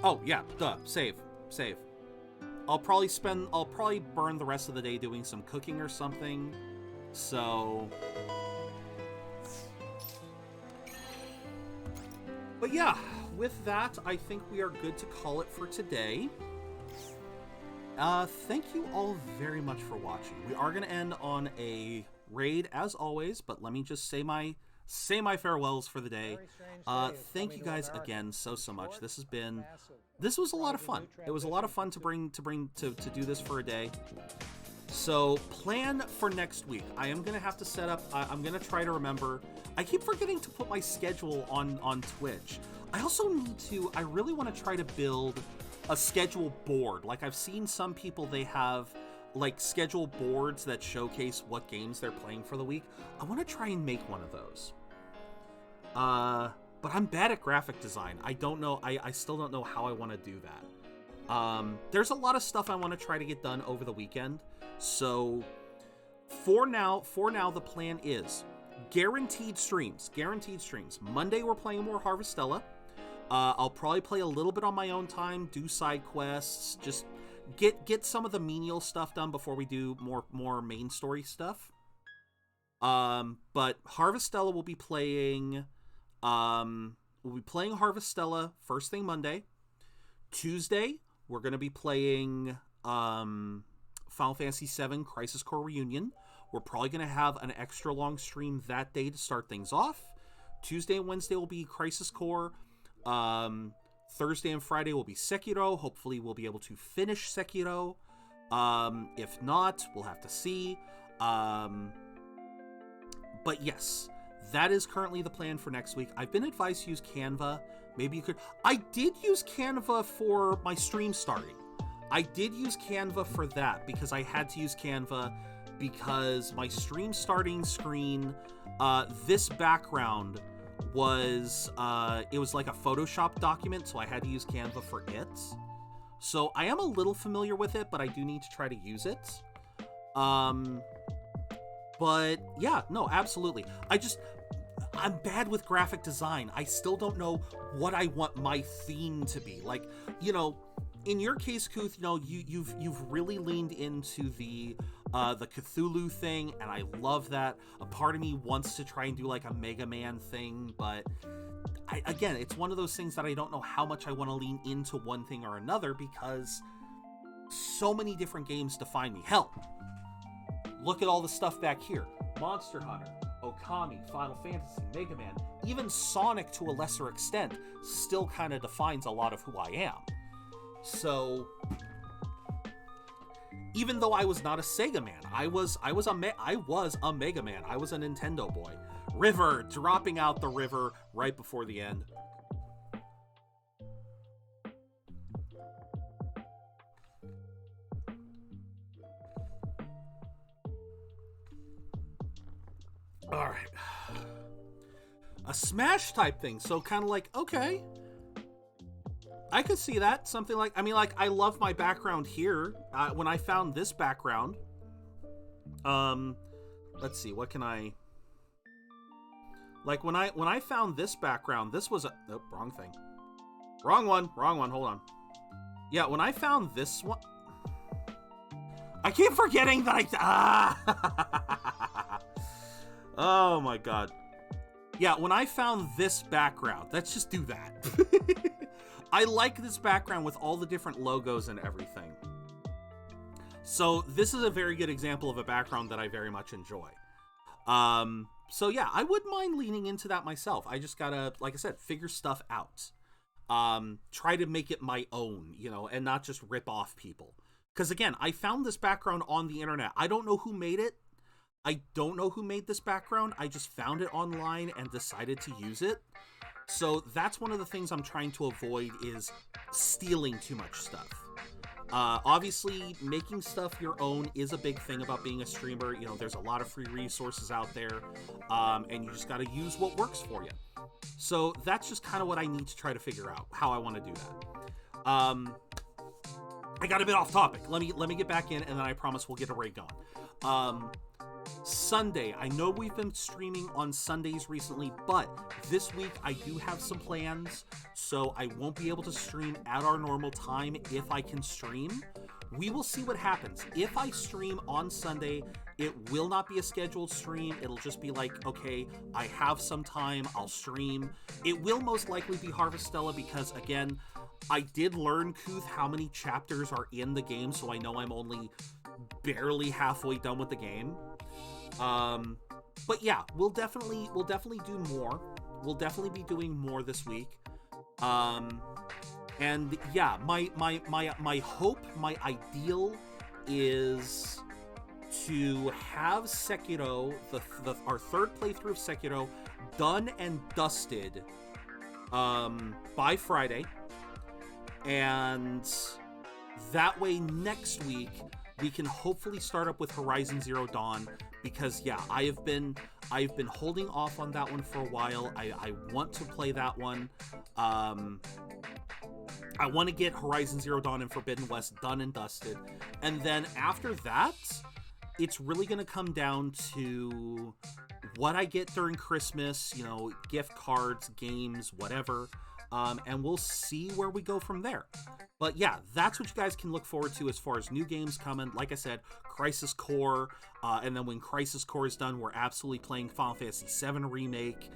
Oh yeah, duh. Save. I'll probably burn the rest of the day doing some cooking or something. So. But yeah, with that, I think we are good to call it for today. Thank you all very much for watching. We are going to end on a raid as always, but let me just say my farewells for the day. Thank you guys again so much. This was a lot of fun. It was a lot of fun to do this for a day. So plan for next week. I am going to have to set up, I'm going to try to remember. I keep forgetting to put my schedule on Twitch. I really want to try to build a schedule board. Like I've seen some people, they have like schedule boards that showcase what games they're playing for the week. I want to try and make one of those. But I'm bad at graphic design. I don't know, I still don't know how I want to do that. There's a lot of stuff I want to try to get done over the weekend. So for now, the plan is guaranteed streams. Monday, we're playing more Harvestella. I'll probably play a little bit on my own time, do side quests, just get some of the menial stuff done before we do more main story stuff. But Harvestella will be playing. We'll be playing Harvestella first thing Monday. Tuesday, we're gonna be playing Final Fantasy VII Crisis Core Reunion. We're probably going to have an extra long stream that day to start things off. Tuesday and Wednesday will be Crisis Core. Thursday and Friday will be Sekiro. Hopefully we'll be able to finish Sekiro. If not, we'll have to see. But yes, that is currently the plan for next week. I've been advised to use Canva. Maybe you could... I did use Canva for my stream starting. I did use Canva for that because I had to use Canva because my stream starting screen, this background was, it was like a Photoshop document, so I had to use Canva for it. So I am a little familiar with it, but I do need to try to use it. But yeah, no, absolutely. I'm bad with graphic design. I still don't know what I want my theme to be. Like, you know, in your case, Kuth, you know, you've really leaned into the Cthulhu thing, and I love that. A part of me wants to try and do like a Mega Man thing, but again, it's one of those things that I don't know how much I want to lean into one thing or another because so many different games define me. Hell, look at all the stuff back here. Monster Hunter, Okami, Final Fantasy, Mega Man, even Sonic to a lesser extent still kind of defines a lot of who I am. So even though I was not a Sega man. I was a Mega Man. I was a Nintendo boy. River, dropping out the river right before the end. All right. A Smash type thing. So kind of like, okay. I could see that. Something like, I mean, like, I love my background here. When I found this background, let's see, what can I, like, when I found this background, this was a, nope, wrong thing. Wrong one, hold on. Yeah, when I found this one, I keep forgetting that oh my god. Yeah, when I found this background, let's just do that. I like this background with all the different logos and everything. So this is a very good example of a background that I very much enjoy. So yeah, I wouldn't mind leaning into that myself. I just gotta, like I said, figure stuff out. Try to make it my own, you know, and not just rip off people. Because again, I found this background on the internet. I don't know who made it. I don't know who made this background. I just found it online and decided to use it. So that's one of the things I'm trying to avoid, is stealing too much stuff. Obviously, making stuff your own is a big thing about being a streamer. You know, there's a lot of free resources out there, and you just got to use what works for you. So that's just kind of what I need to try to figure out, how I want to do that. I got a bit off topic. Let me get back in, and then I promise we'll get a raid going. Sunday, I know we've been streaming on Sundays recently, but this week I do have some plans, so I won't be able to stream at our normal time if I can stream. We will see what happens. If I stream on Sunday, it will not be a scheduled stream. It'll just be like, okay, I have some time, I'll stream. It will most likely be Harvestella because, again, I did learn, Kuth, how many chapters are in the game, so I know I'm only barely halfway done with the game. But yeah, we'll definitely do more. We'll definitely be doing more this week. And yeah, my hope, my ideal is to have Sekiro, our third playthrough of Sekiro, done and dusted by Friday. And that way next week we can hopefully start up with Horizon Zero Dawn, because yeah, I've been holding off on that one for a while. I want to play that one. I want to get Horizon Zero Dawn and Forbidden West done and dusted, and then after that, it's really going to come down to what I get during Christmas, you know, gift cards, games, whatever, and we'll see where we go from there. But yeah, that's what you guys can look forward to as far as new games coming. Like I said, Crisis Core, and then when Crisis Core is done, we're absolutely playing Final Fantasy VII Remake.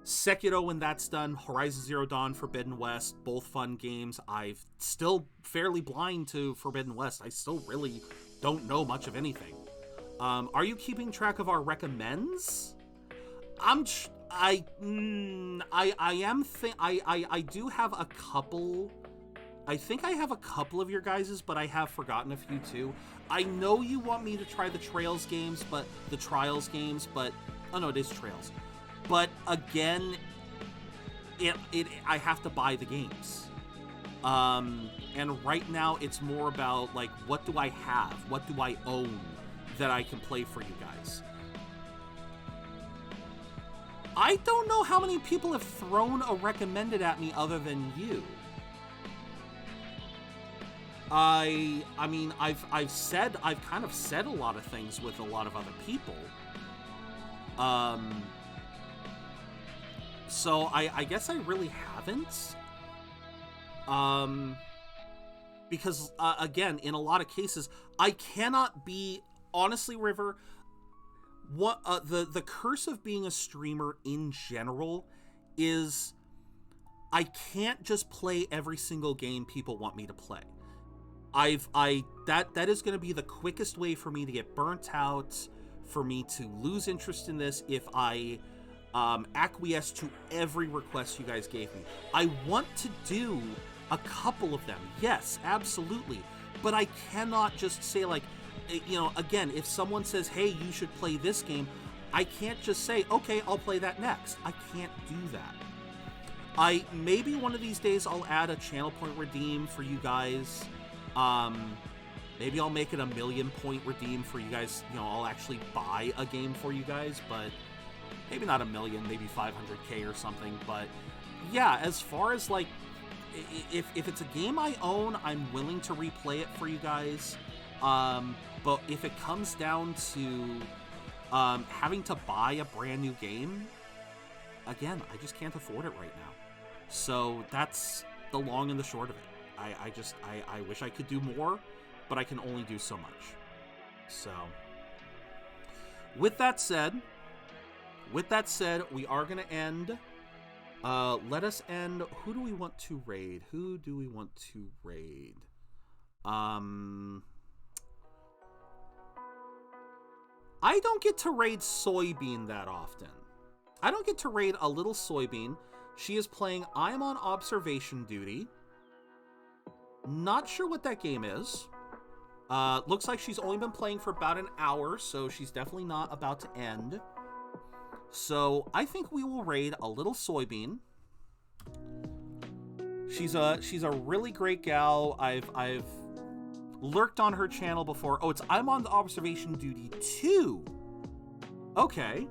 Sekiro, when that's done, Horizon Zero Dawn, Forbidden West, both fun games. I'm still fairly blind to Forbidden West. I still really don't know much of anything. Are you keeping track of our recommends? I do have a couple. I think I have a couple of your guys's, but I have forgotten a few too. I know you want me to try the Trials games, but oh no, it is Trails. But again, I have to buy the games. And right now it's more about like, what do I have? What do I own that I can play for you guys? I don't know how many people have thrown a recommended at me other than you. I mean, I've kind of said a lot of things with a lot of other people. So I guess I really haven't. Because again, in a lot of cases, I cannot be, honestly, River, what the curse of being a streamer in general is I can't just play every single game people want me to play. That is going to be the quickest way for me to get burnt out, for me to lose interest in this, if I acquiesce to every request you guys gave me. I want to do A couple of them, yes, absolutely. But I cannot just say, like, you know, again, if someone says, hey, you should play this game, I can't just say, okay, I'll play that next. I can't do that. Maybe one of these days I'll add a channel point redeem for you guys. Maybe I'll make it a 1,000,000 point redeem for you guys. You know, I'll actually buy a game for you guys, but maybe not 1,000,000, maybe 500K or something. But yeah, as far as like, if it's a game I own, I'm willing to replay it for you guys. But if it comes down to having to buy a brand new game, again, I just can't afford it right now. So that's the long and the short of it. I wish I could do more, but I can only do so much. So with that said, we are going to end. Let us end. Who do we want to raid? I don't get to raid Soybean that often. I don't get to raid a little Soybean. She is playing I'm on Observation Duty. Not sure what that game is. Looks like she's only been playing for about an hour, so she's definitely not about to end. So I think we will raid a little Soybean. She's a really great gal. I've lurked on her channel before. Oh, it's I'm on the Observation Duty 2. Okay.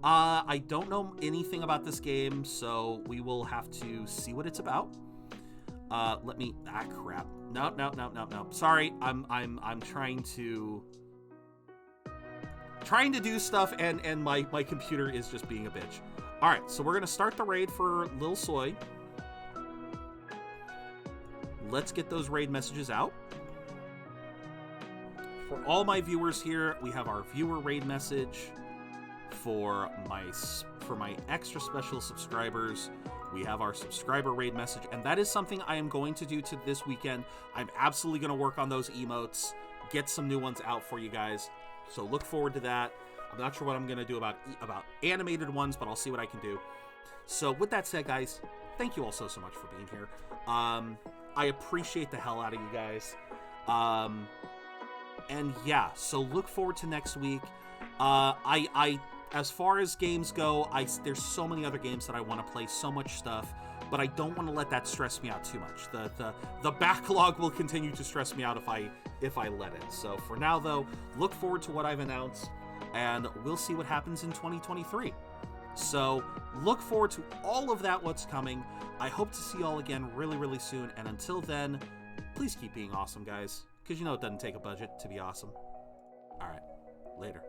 I don't know anything about this game, so we will have to see what it's about. Crap. No. Sorry, I'm trying to do stuff, and my computer is just being a bitch. All right, so we're gonna start the raid for Lil Soy. Let's get those raid messages out. For all my viewers here, we have our viewer raid message. For my extra special subscribers, we have our subscriber raid message, and that is something I am going to do this weekend. I'm absolutely going to work on those emotes, get some new ones out for you guys. So look forward to that. I'm not sure what I'm going to do about animated ones, but I'll see what I can do. So with that said, guys, thank you all so much for being here. I appreciate the hell out of you guys. And yeah, so look forward to next week. As far as games go, there's so many other games that I want to play, so much stuff, but I don't want to let that stress me out too much. The backlog will continue to stress me out if I let it. So for now, though, look forward to what I've announced, and we'll see what happens in 2023. So look forward to all of that, what's coming. I hope to see you all again really, really soon, and until then, please keep being awesome, guys, because you know it doesn't take a budget to be awesome. All right, later.